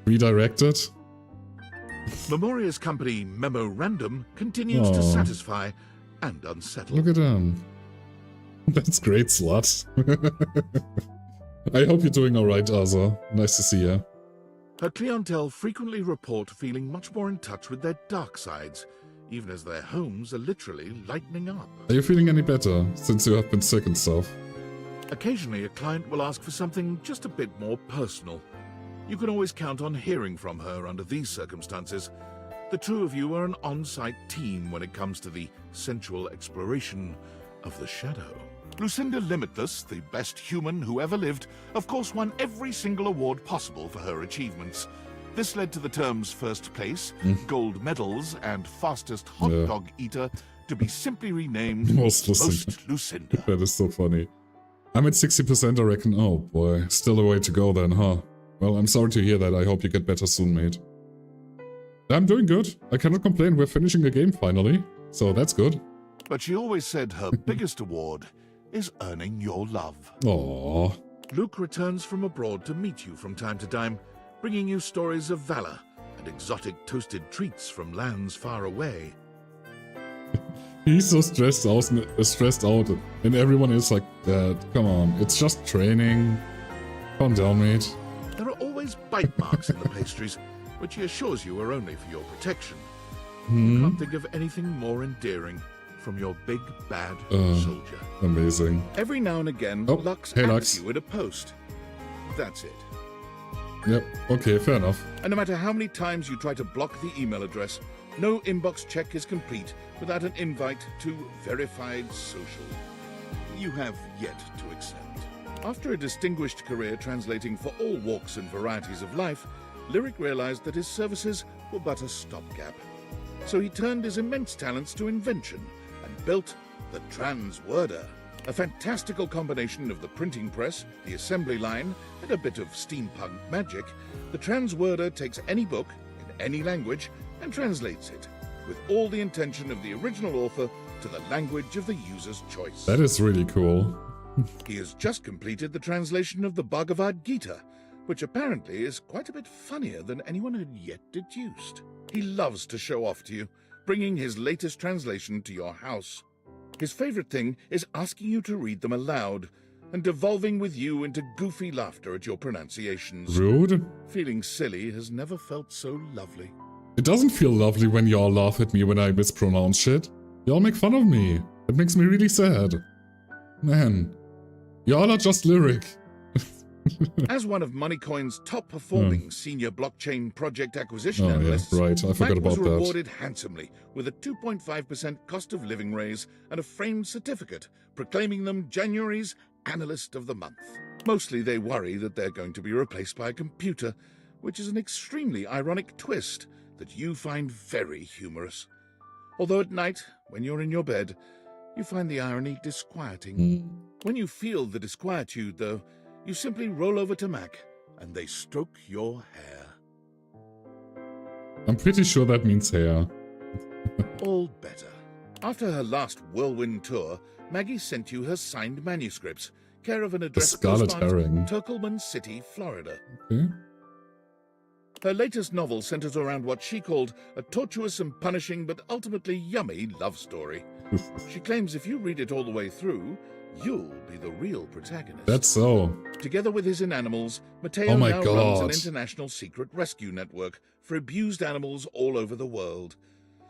Redirected? Memoria's company Memorandum continues to Aw. satisfy and unsettle. Look at them. That's great, slut. I hope you're doing alright, Asa. Nice to see you. Her clientele frequently report feeling much more in touch with their dark sides, even as their homes are literally lightening up. Are you feeling any better since you have been sick and stuff? Occasionally, a client will ask for something just a bit more personal. You can always count on hearing from her under these circumstances. The two of you are an on-site team when it comes to the sensual exploration of the shadow. Lucinda Limitless, the best human who ever lived, of course won every single award possible for her achievements. This led to the terms first place, gold medals, and fastest hot dog eater to be simply renamed Most Lucinda. That is so funny. I'm at 60%, I reckon. Oh boy, still a way to go then, huh? Well, I'm sorry to hear that. I hope you get better soon, mate. I'm doing good. I cannot complain. We're finishing the game finally, so that's good. But she always said her biggest award is earning your love. Aww. Luke returns from abroad to meet you from time to time, bringing you stories of valor and exotic toasted treats from lands far away. He's so stressed out, and everyone is like that. Come on, it's just training. Calm down, mate. There are always bite marks in the pastries, which he assures you are only for your protection. You can't think of anything more endearing from your big bad soldier. Amazing. Every now and again, Lux hey, asks Lux. you at a post. That's it. Yep, okay, fair enough. And no matter how many times you try to block the email address, no inbox check is complete without an invite to verified social. You have yet to accept. After a distinguished career translating for all walks and varieties of life, Lyric realized that his services were but a stopgap. So he turned his immense talents to invention and built the Transworder, a fantastical combination of the printing press, the assembly line, and a bit of steampunk magic. The Transworder takes any book in any language and translates it, with all the intention of the original author to the language of the user's choice. That is really cool. He has just completed the translation of the Bhagavad Gita, which apparently is quite a bit funnier than anyone had yet deduced. He loves to show off to you, bringing his latest translation to your house. His favorite thing is asking you to read them aloud and devolving with you into goofy laughter at your pronunciations. Rude. Feeling silly has never felt so lovely. It doesn't feel lovely when y'all laugh at me when I mispronounce shit. Y'all make fun of me. It makes me really sad. Man, y'all are just Lyric. As one of Moneycoin's top-performing senior blockchain project acquisition Oh, yeah, analysts, right, I forgot Mike was about that. rewarded handsomely with a 2.5% cost of living raise and a framed certificate proclaiming them January's Analyst of the Month. Mostly they worry that they're going to be replaced by a computer, which is an extremely ironic twist that you find very humorous. Although at night, when you're in your bed, You find the irony disquieting. When you feel the disquietude, though, you simply roll over to Mac, and they stroke your hair. I'm pretty sure that means hair. All better. After her last whirlwind tour, Maggie sent you her signed manuscripts, care of an address Scarlet postmarked Herring. Turkleman City, Florida. Okay. Her latest novel centers around what she called a tortuous and punishing but ultimately yummy love story. She claims if you read it all the way through, you'll be the real protagonist. That's so. Together with his Inanimals, Mateo Oh my now runs an God. international secret rescue network for abused animals all over the world.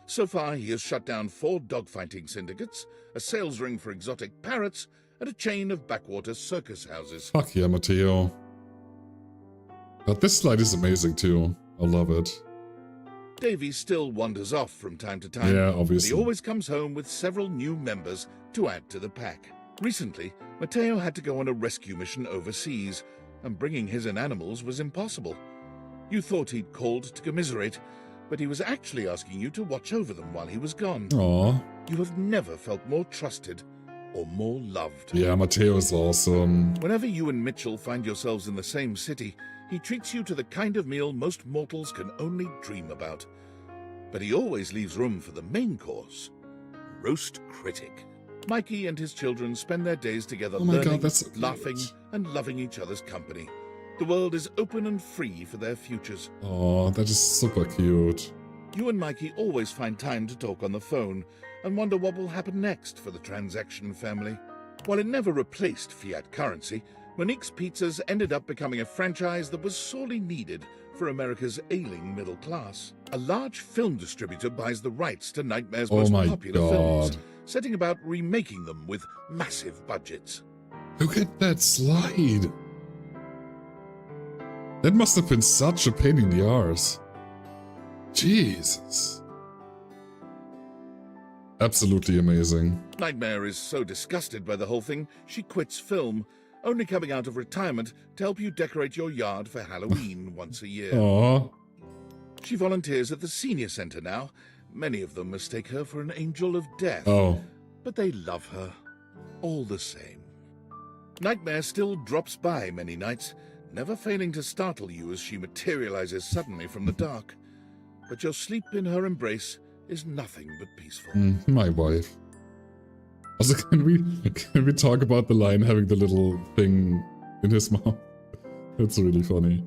So far, he has shut down 4 dogfighting syndicates, a sales ring for exotic parrots, and a chain of backwater circus houses. Fuck yeah, Mateo. But this slide is amazing too. I love it. Davy still wanders off from time to time, Yeah, but obviously. he always comes home with several new members to add to the pack. Recently, Mateo had to go on a rescue mission overseas, and bringing his Inanimals was impossible. You thought he'd called to commiserate, but he was actually asking you to watch over them while he was gone. Aw. You have never felt more trusted or more loved. Yeah, Mateo is awesome. Whenever you and Mitchell find yourselves in the same city, he treats you to the kind of meal most mortals can only dream about. But he always leaves room for the main course, Roast Critic. Mikey and his children spend their days together Oh my God, learning, that's so cute. laughing, and loving each other's company. The world is open and free for their futures. Oh, that is super cute. You and Mikey always find time to talk on the phone and wonder what will happen next for the Transaction family. While it never replaced fiat currency, Monique's Pizzas ended up becoming a franchise that was sorely needed for America's ailing middle class. A large film distributor buys the rights to Nightmare's Oh most my popular God. films, setting about remaking them with massive budgets. Look at that slide. That must have been such a pain in the arse. Jesus. Absolutely amazing. Nightmare is so disgusted by the whole thing, she quits film, only coming out of retirement to help you decorate your yard for Halloween once a year. Aww. She volunteers at the senior center now. Many of them mistake her for an angel of death. Oh. But they love her, all the same. Nightmare still drops by many nights, never failing to startle you as she materializes suddenly from the dark. But your sleep in her embrace is nothing but peaceful. My wife. Also, can we talk about the lion having the little thing in his mouth? That's really funny.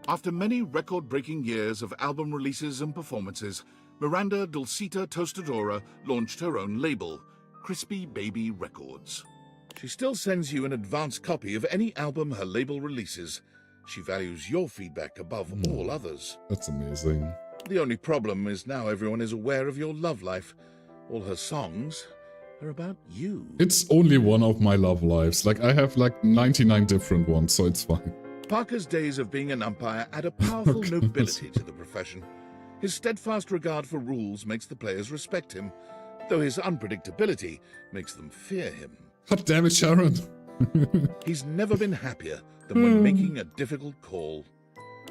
After many record-breaking years of album releases and performances, Miranda Dulcita Tostadora launched her own label, Crispy Baby Records. She still sends you an advance copy of any album her label releases. She values your feedback above all others. That's amazing. The only problem is now everyone is aware of your love life. All her songs are about you. It's only one of my love lives. Like, I have like 99 different ones, so it's fine. Parker's days of being an umpire add a powerful nobility to the profession. His steadfast regard for rules makes the players respect him, though his unpredictability makes them fear him. God damn it, Sharon. He's never been happier than when making a difficult call.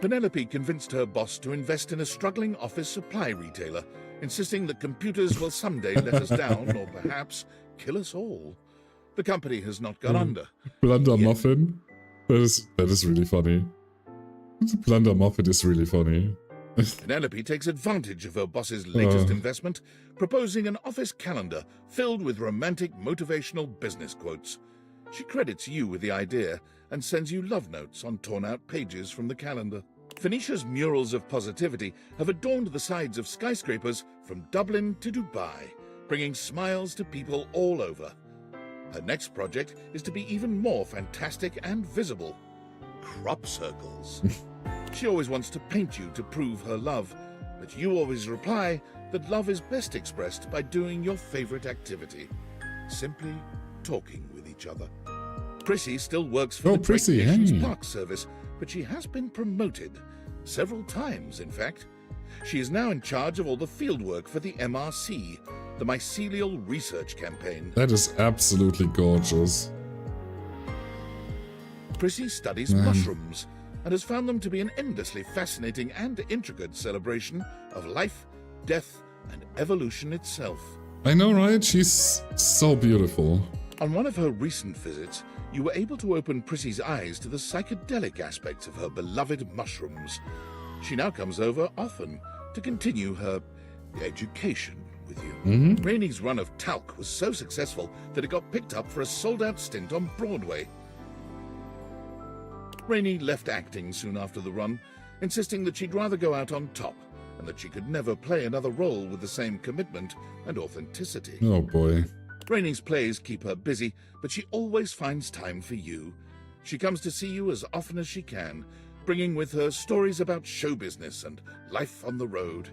Penelope convinced her boss to invest in a struggling office supply retailer, insisting that computers will someday let us down or perhaps kill us all. The company has not gone under. Blunder Muffin? That is really funny. Blunder Muffin is really funny. Penelope takes advantage of her boss's latest investment, proposing an office calendar filled with romantic motivational business quotes. She credits you with the idea and sends you love notes on torn-out pages from the calendar. Phoenicia's murals of positivity have adorned the sides of skyscrapers from Dublin to Dubai, bringing smiles to people all over. Her next project is to be even more fantastic and visible. Crop circles. She always wants to paint you to prove her love, but you always reply that love is best expressed by doing your favorite activity. Simply talking with each other. Prissy still works for the Prissy, Great Nations hey. Park Service, but she has been promoted. Several times, in fact. She is now in charge of all the fieldwork for the MRC, the Mycelial Research Campaign. That is absolutely gorgeous. Prissy studies mushrooms and has found them to be an endlessly fascinating and intricate celebration of life, death, and evolution itself. I know, right? She's so beautiful. On one of her recent visits, you were able to open Prissy's eyes to the psychedelic aspects of her beloved mushrooms. She now comes over often to continue her education with you. Rainey's run of talc was so successful that it got picked up for a sold-out stint on Broadway. Rainey left acting soon after the run, insisting that she'd rather go out on top and that she could never play another role with the same commitment and authenticity. Oh boy. Rainey's plays keep her busy, but she always finds time for you. She comes to see you as often as she can, bringing with her stories about show business and life on the road.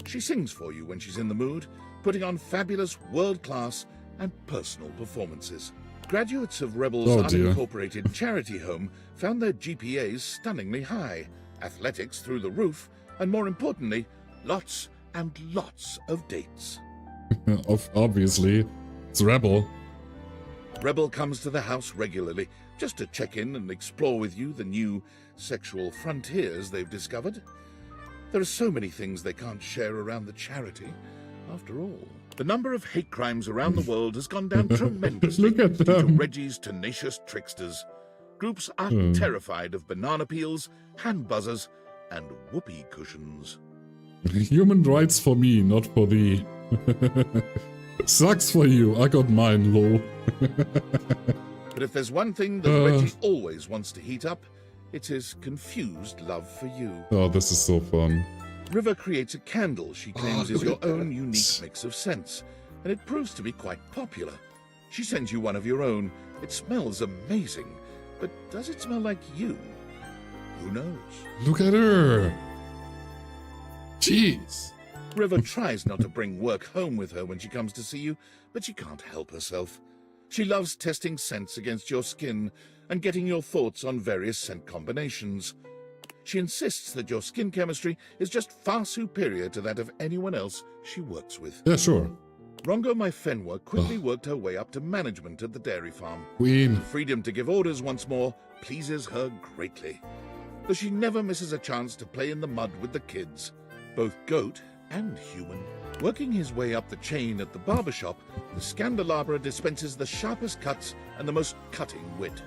She sings for you when she's in the mood, putting on fabulous world-class and personal performances. Graduates of Rebel's unincorporated charity home found their GPAs stunningly high, athletics through the roof, and more importantly, lots and lots of dates. Obviously, it's Rebel. Rebel comes to the house regularly, just to check in and explore with you the new sexual frontiers they've discovered. There are so many things they can't share around the charity, after all. The number of hate crimes around the world has gone down tremendously Look at due to them. Reggie's tenacious tricksters. Groups are terrified of banana peels, hand buzzers, and whoopee cushions. Human rights for me, not for thee. Sucks for you, I got mine, lol. But if there's one thing that Reggie always wants to heat up, it's his confused love for you. Oh, this is so fun. River creates a candle she claims is look your at own that. unique mix of scents, and it proves to be quite popular. She sends you one of your own. It smells amazing, but does it smell like you? Who knows? Look at her. Jeez. River tries not to bring work home with her when she comes to see you, but she can't help herself. She loves testing scents against your skin and getting your thoughts on various scent combinations. She insists that your skin chemistry is just far superior to that of anyone else she works with. Yeah, sure. Rongo Maifenwa quickly worked her way up to management at the dairy farm. Queen. The freedom to give orders once more pleases her greatly, though she never misses a chance to play in the mud with the kids, both goat and human. Working his way up the chain at the barber shop, the Scandelabra dispenses the sharpest cuts and the most cutting wit.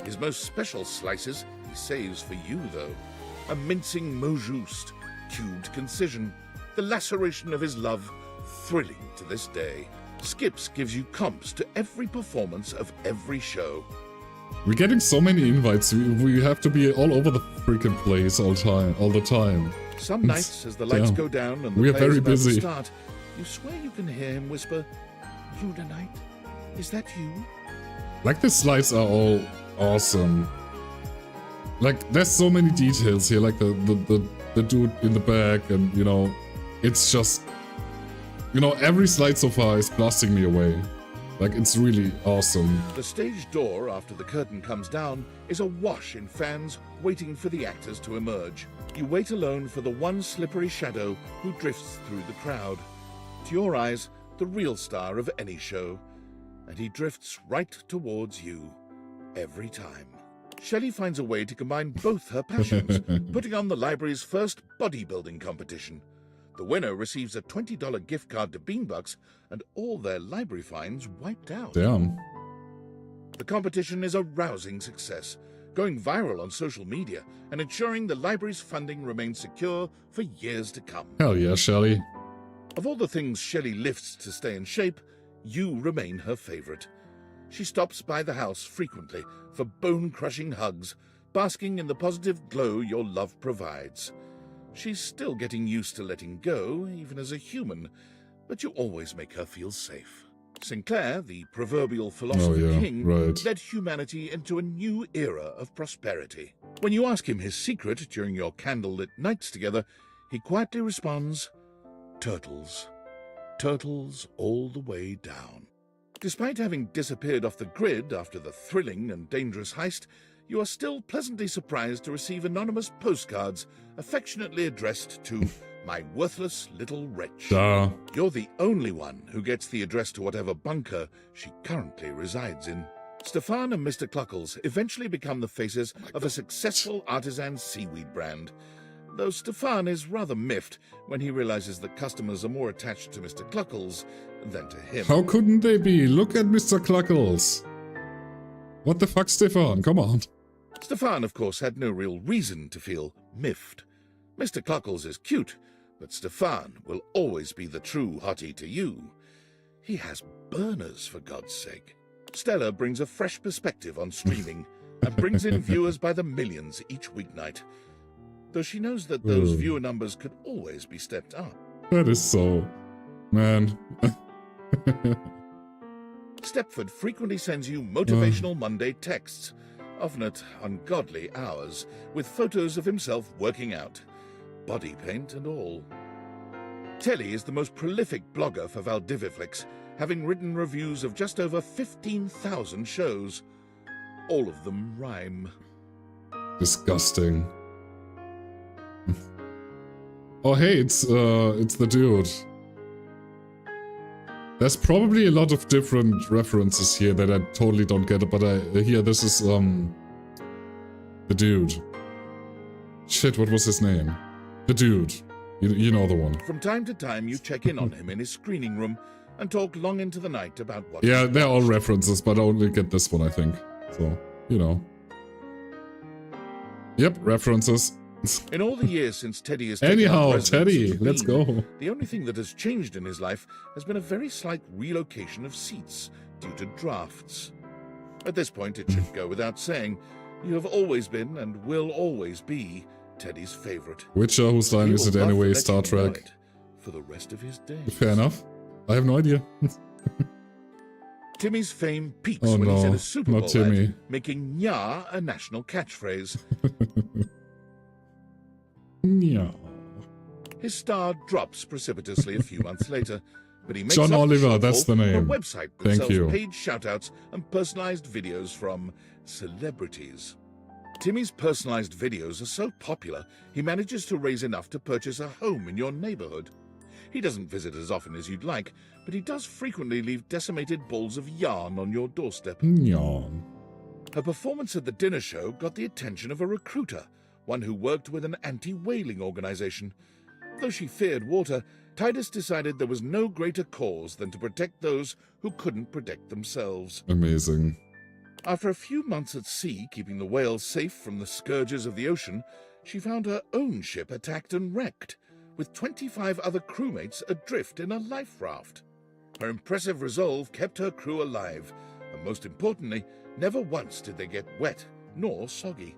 His most special slices he saves for you, though. A mincing mot juste, cubed concision, the laceration of his love, thrilling to this day. Skips gives you comps to every performance of every show. We're getting so many invites, we have to be all over the freaking place all the time. Some nights, as the lights go down and the we are play is very about to busy. start, you swear you can hear him whisper, "Luna Knight, is that you?" Like, the slides are all awesome. Like, there's so many details here, like the dude in the back, and, you know, it's just... You know, every slide so far is blasting me away. Like, it's really awesome. The stage door, after the curtain comes down, is awash in fans waiting for the actors to emerge. You wait alone for the one slippery shadow who drifts through the crowd. To your eyes, the real star of any show. And he drifts right towards you. Every time. Shelley finds a way to combine both her passions, putting on the library's first bodybuilding competition. The winner receives a $20 gift card to Beanbucks and all their library fines wiped out. Damn. The competition is a rousing success, going viral on social media and ensuring the library's funding remains secure for years to come. Hell yeah, Shelley. Of all the things Shelley lifts to stay in shape, you remain her favorite. She stops by the house frequently for bone-crushing hugs, basking in the positive glow your love provides. She's still getting used to letting go, even as a human, but you always make her feel safe. Sinclair, the proverbial philosopher king, led humanity into a new era of prosperity. When you ask him his secret during your candlelit nights together, he quietly responds, "Turtles. Turtles all the way down." Despite having disappeared off the grid after the thrilling and dangerous heist, you are still pleasantly surprised to receive anonymous postcards affectionately addressed to my worthless little wretch. Duh. You're the only one who gets the address to whatever bunker she currently resides in. Stefan and Mr. Cluckles eventually become the faces of a successful artisan seaweed brand, though Stefan is rather miffed when he realizes that customers are more attached to Mr. Cluckles than to him. How couldn't they be? Look at Mr. Cluckles. What the fuck, Stefan? Come on. Stefan, of course, had no real reason to feel miffed. Mr. Cluckles is cute, but Stefan will always be the true hottie to you. He has burners, for God's sake. Stella brings a fresh perspective on streaming and brings in viewers by the millions each weeknight. Though she knows that those viewer numbers could always be stepped up. That is so... Man. Stepford frequently sends you motivational Monday texts, often at ungodly hours, with photos of himself working out, body paint and all. Telly is the most prolific blogger for Valdiviflix, having written reviews of just over 15,000 shows. All of them rhyme. Disgusting. Oh hey, it's the dude. There's probably a lot of different references here that I totally don't get, but here this is the dude. Shit, what was his name? The dude. You know the one. From time to time, you check in on him in his screening room and talk long into the night about what... Yeah, they're all references, but I only get this one, I think. So, you know. Yep, references. In all the years since Teddy has Anyhow, Teddy, let's go. The only thing that has changed in his life has been a very slight relocation of seats due to drafts. At this point, it should go without saying, you have always been and will always be Teddy's favorite. Witcher, whose line is it anyway? Star Trek. For the rest of his days. Fair enough. I have no idea. Timmy's fame peaks when he's in a Super Bowl not Timmy. ad, making "Nya" a national catchphrase. Yeah. His star drops precipitously a few months later, but he makes John up the Oliver, shortfall that's the from name. A website that Thank sells you. paid shoutouts and personalized videos from celebrities. Timmy's personalized videos are so popular, he manages to raise enough to purchase a home in your neighborhood. He doesn't visit as often as you'd like, but he does frequently leave decimated balls of yarn on your doorstep. Yarn. Her performance at the dinner show got the attention of a recruiter, one who worked with an anti-whaling organization. Though she feared water, Titus decided there was no greater cause than to protect those who couldn't protect themselves. Amazing. After a few months at sea, keeping the whales safe from the scourges of the ocean, she found her own ship attacked and wrecked, with 25 other crewmates adrift in a life raft. Her impressive resolve kept her crew alive, and most importantly, never once did they get wet nor soggy.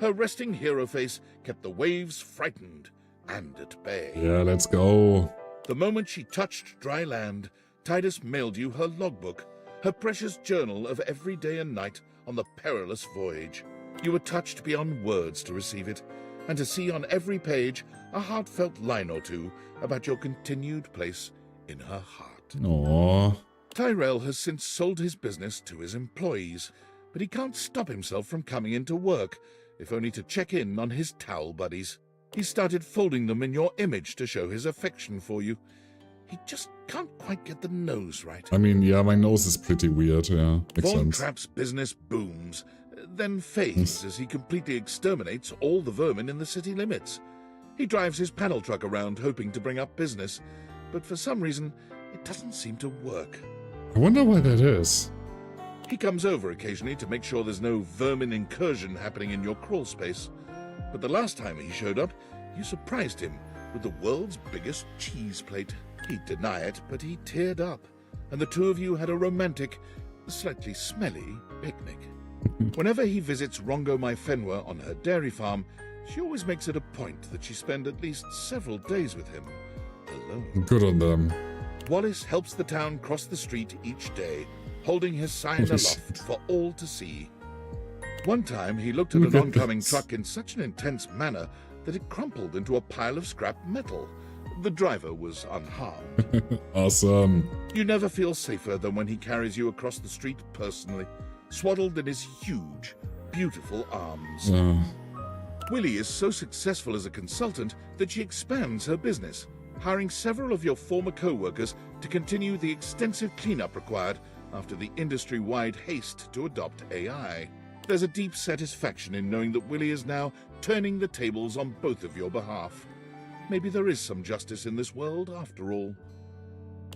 Her resting hero face kept the waves frightened and at bay. Yeah, let's go. The moment she touched dry land, Titus mailed you her logbook, her precious journal of every day and night on the perilous voyage. You were touched beyond words to receive it, and to see on every page a heartfelt line or two about your continued place in her heart. Aww. Tyrell has since sold his business to his employees, but he can't stop himself from coming into work, if only to check in on his towel buddies. He started folding them in your image to show his affection for you. He just can't quite get the nose right. I mean, yeah, my nose is pretty weird, yeah. Makes Von sense. Trapp's business booms, then fades as he completely exterminates all the vermin in the city limits. He drives his panel truck around hoping to bring up business, but for some reason, it doesn't seem to work. I wonder why that is. He comes over occasionally to make sure there's no vermin incursion happening in your crawl space. But the last time he showed up, you surprised him with the world's biggest cheese plate. He'd deny it, but he teared up, and the two of you had a romantic, slightly smelly picnic. Whenever he visits Rongo Mai Fenwa on her dairy farm, she always makes it a point that she spend at least several days with him, alone. Good on them. Wallace helps the town cross the street each day, holding his sign Holy aloft shit. for all to see. One time, he looked at Look an at oncoming this. truck in such an intense manner that it crumpled into a pile of scrap metal. The driver was unharmed. Awesome. You never feel safer than when he carries you across the street personally, swaddled in his huge, beautiful arms. Willie is so successful as a consultant that she expands her business, hiring several of your former co-workers to continue the extensive cleanup required after the industry-wide haste to adopt AI. There's a deep satisfaction in knowing that Willie is now turning the tables on both of your behalf. Maybe there is some justice in this world after all.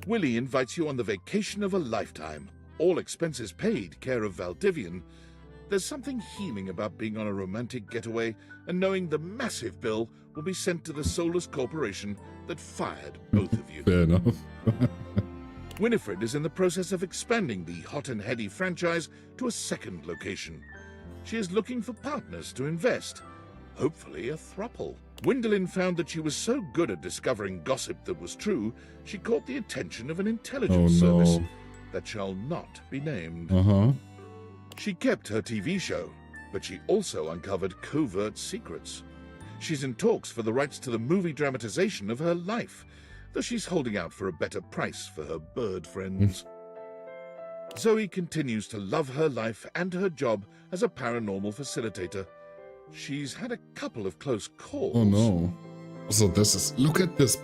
Willie invites you on the vacation of a lifetime. All expenses paid, care of Valdivian. There's something healing about being on a romantic getaway and knowing the massive bill will be sent to the soulless corporation that fired both of you. Fair enough. Winifred is in the process of expanding the Hot and Heady franchise to a second location. She is looking for partners to invest, hopefully a throuple. Gwendolyn found that she was so good at discovering gossip that was true, she caught the attention of an intelligence service that shall not be named. She kept her TV show, but she also uncovered covert secrets. She's in talks for the rights to the movie dramatization of her life, though she's holding out for a better price for her bird friends. Zoe continues to love her life and her job as a paranormal facilitator. She's had a couple of close calls. Oh no. So this is... Look at this.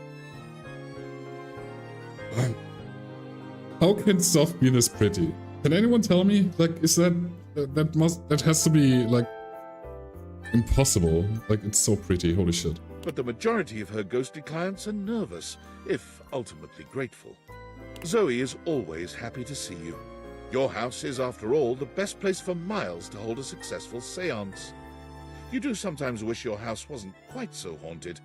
How can stuff be this pretty? Can anyone tell me? Like, is that... That has to be, like... impossible. Like, it's so pretty. Holy shit. But the majority of her ghostly clients are nervous, if ultimately grateful. Zoe is always happy to see you. Your house is, after all, the best place for Miles to hold a successful seance. You do sometimes wish your house wasn't quite so haunted,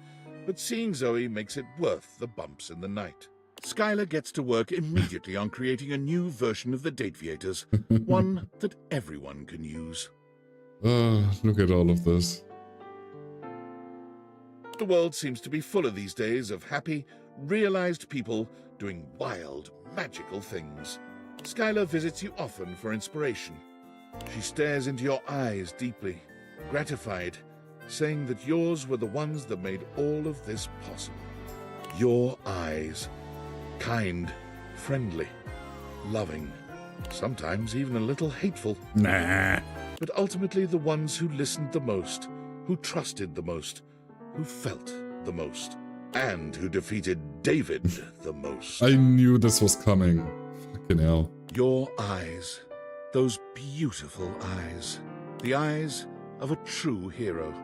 but seeing Zoe makes it worth the bumps in the night. Skylar gets to work immediately on creating a new version of the Dateviators, one that everyone can use. Look at all of this. The world seems to be full of these days of happy, realized people doing wild, magical things. Skylar visits you often for inspiration. She stares into your eyes deeply, gratified, saying that yours were the ones that made all of this possible. Your eyes. Kind, friendly, loving, sometimes even a little hateful. Nah. But ultimately the ones who listened the most, who trusted the most, who felt the most, and who defeated David the most. I knew this was coming. Fucking hell. Your eyes. Those beautiful eyes. The eyes of a true hero.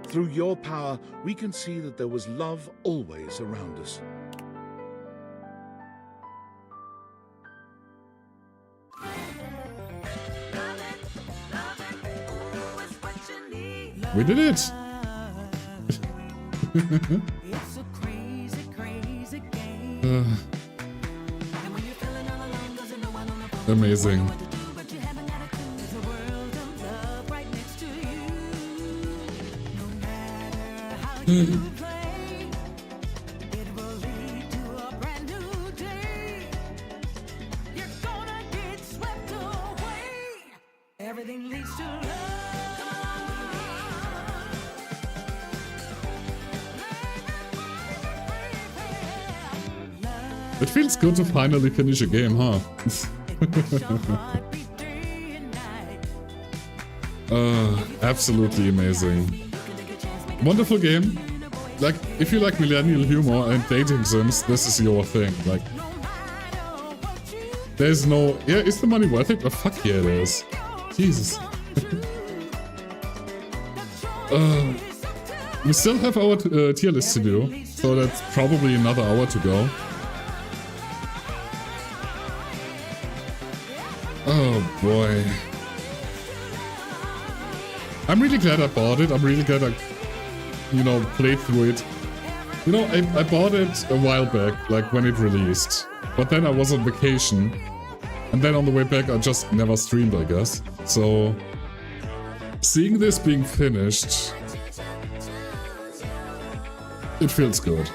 Through your power, we can see that there was love always around us. We did it! Amazing. Everything leads to love. It feels good to finally finish a game, huh? Absolutely amazing. Wonderful game. Like, if you like millennial humor and dating sims, this is your thing. Like, there's no... Yeah, is the money worth it? Oh, fuck yeah, it is. Jesus. We still have our tier list to do, so that's probably another hour to go. Oh boy. I'm really glad I bought it. I'm really glad I, you know, played through it. You know, I bought it a while back, like when it released. But then I was on vacation. And then on the way back I just never streamed, I guess. So, seeing this being finished, it feels good.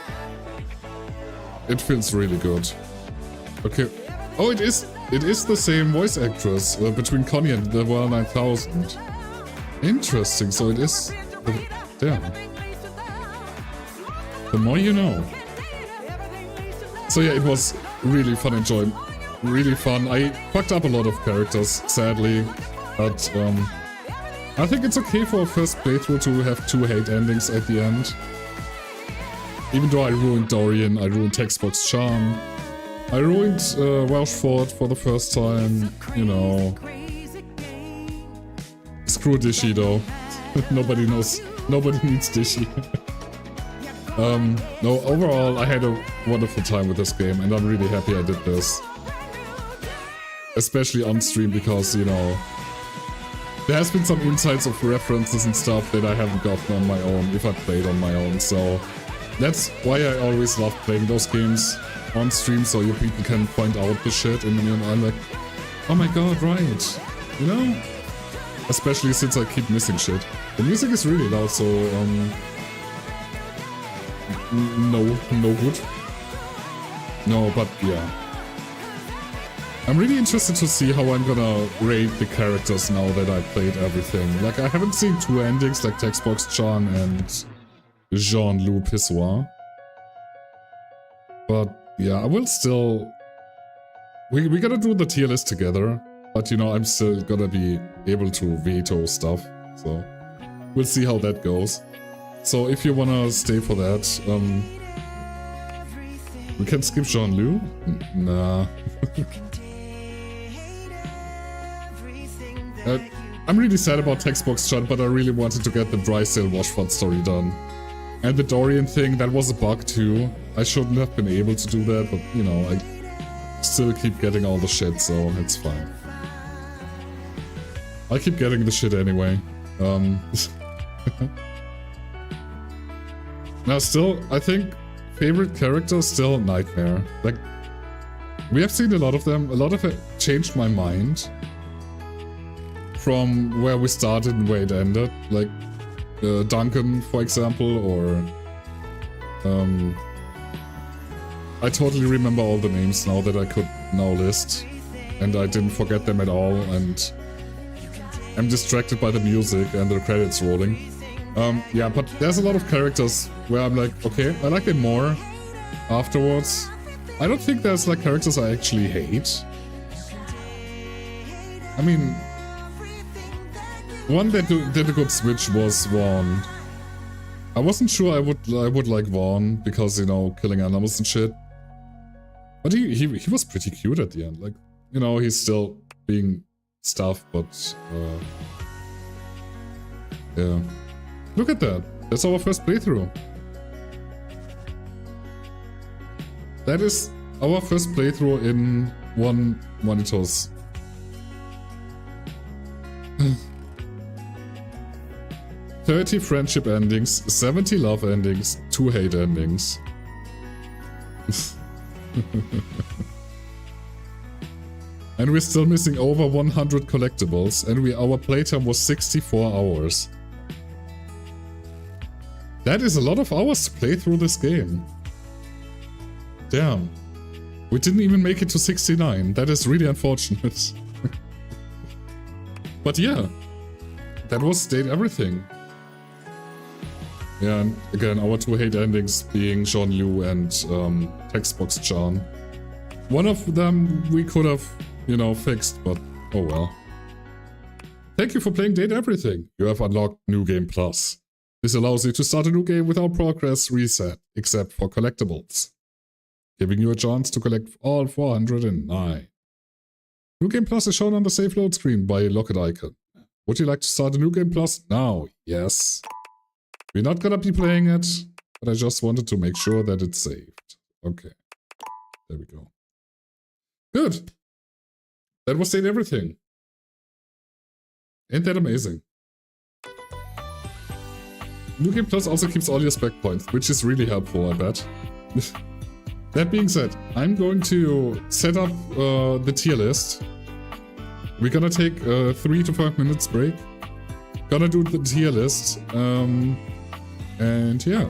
It feels really good. Okay. Oh, it is the same voice actress between Connie and the Well 9000. Interesting, so it is... Damn. The more you know. So yeah, it was really fun enjoyment. Really fun. I fucked up a lot of characters, sadly. But I think it's okay for a first playthrough to have 2 hate endings at the end. Even though I ruined Dorian, I ruined Textbox Charm. I ruined Welshford for the first time, you know. Screw Dishy though. Nobody needs Dishy. No, overall, I had a wonderful time with this game, and I'm really happy I did this. Especially on stream, because, you know, there has been some insights of references and stuff that I haven't gotten on my own, if I played on my own, so that's why I always love playing those games on stream, so you people can point out the shit, and then I'm like, oh my god, right, you know? Especially since I keep missing shit. The music is really loud, so, no good. No, but yeah. I'm really interested to see how I'm gonna rate the characters now that I played everything. Like, I haven't seen two endings, like Textbox Chan and Jean-Loup Pissoir. But yeah, I will still... We gotta do the tier list together, but you know, I'm still gonna be able to veto stuff, so we'll see how that goes. So if you wanna stay for that, we can skip Jean-Loup? Nah. I'm really sad about Textbox Chan, but I really wanted to get the Drysdale Washford story done. And the Dorian thing, that was a bug too. I shouldn't have been able to do that, but you know, I still keep getting all the shit, so it's fine. I keep getting the shit anyway. Now still, I think favorite character still Nightmare. Like, we have seen a lot of them. A lot of it changed my mind from where we started and where it ended. Like Duncan, for example, or I totally remember all the names now that I could now list, and I didn't forget them at all, and I'm distracted by the music and the credits rolling. Yeah, but there's a lot of characters where I'm like, okay, I like them more afterwards. I don't think there's like characters I actually hate. I mean, one that did a good switch was Vaughn. I wasn't sure I would like Vaughn because, you know, killing animals and shit. But he was pretty cute at the end. Like, you know, he's still being stuff, but yeah. Look at that. That's our first playthrough. That is our first playthrough in one Monitos. 30 friendship endings, 70 love endings, 2 hate endings. And we're still missing over 100 collectibles, and our playtime was 64 hours. That is a lot of hours to play through this game. Damn. We didn't even make it to 69. That is really unfortunate. But yeah. That was Date Everything. Yeah, and again, our 2 hate endings being Jean-Loup and Textbox Chan. One of them we could have, you know, fixed, but oh well. Thank you for playing Date Everything. You have unlocked New Game Plus. This allows you to start a new game without progress reset, except for collectibles, giving you a chance to collect all 409. New Game Plus is shown on the Save Load screen by a locket icon. Would you like to start a New Game Plus now? Yes. We're not gonna be playing it, but I just wanted to make sure that it's saved. Okay. There we go. Good. That was Date Everything. Ain't that amazing? New Game Plus also keeps all your spec points, which is really helpful, I bet. That being said, I'm going to set up the tier list. We're gonna take a 3 to 5 minutes break. Gonna do the tier list. And yeah.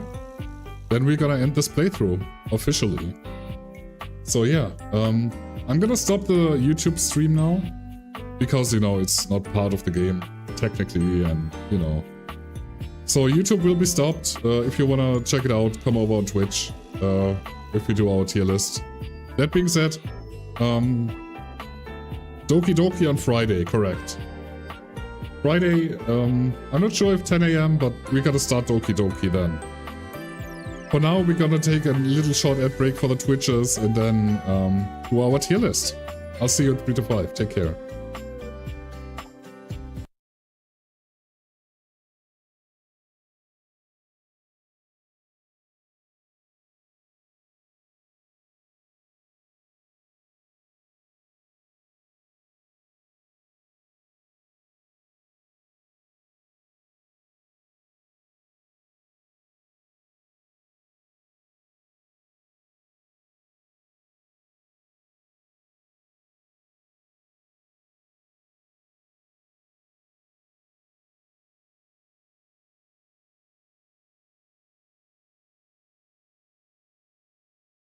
Then we're gonna end this playthrough officially. So yeah, I'm gonna stop the YouTube stream now. Because, you know, it's not part of the game, technically, and, you know. So YouTube will be stopped. If you wanna check it out, come over on Twitch. If we do our tier list. That being said, Doki Doki on Friday, correct. Friday, I'm not sure if 10 AM, but we gotta start Doki Doki then. For now, we're gonna take a little short ad break for the Twitchers and then do our tier list. I'll see you at 3 to 5. Take care.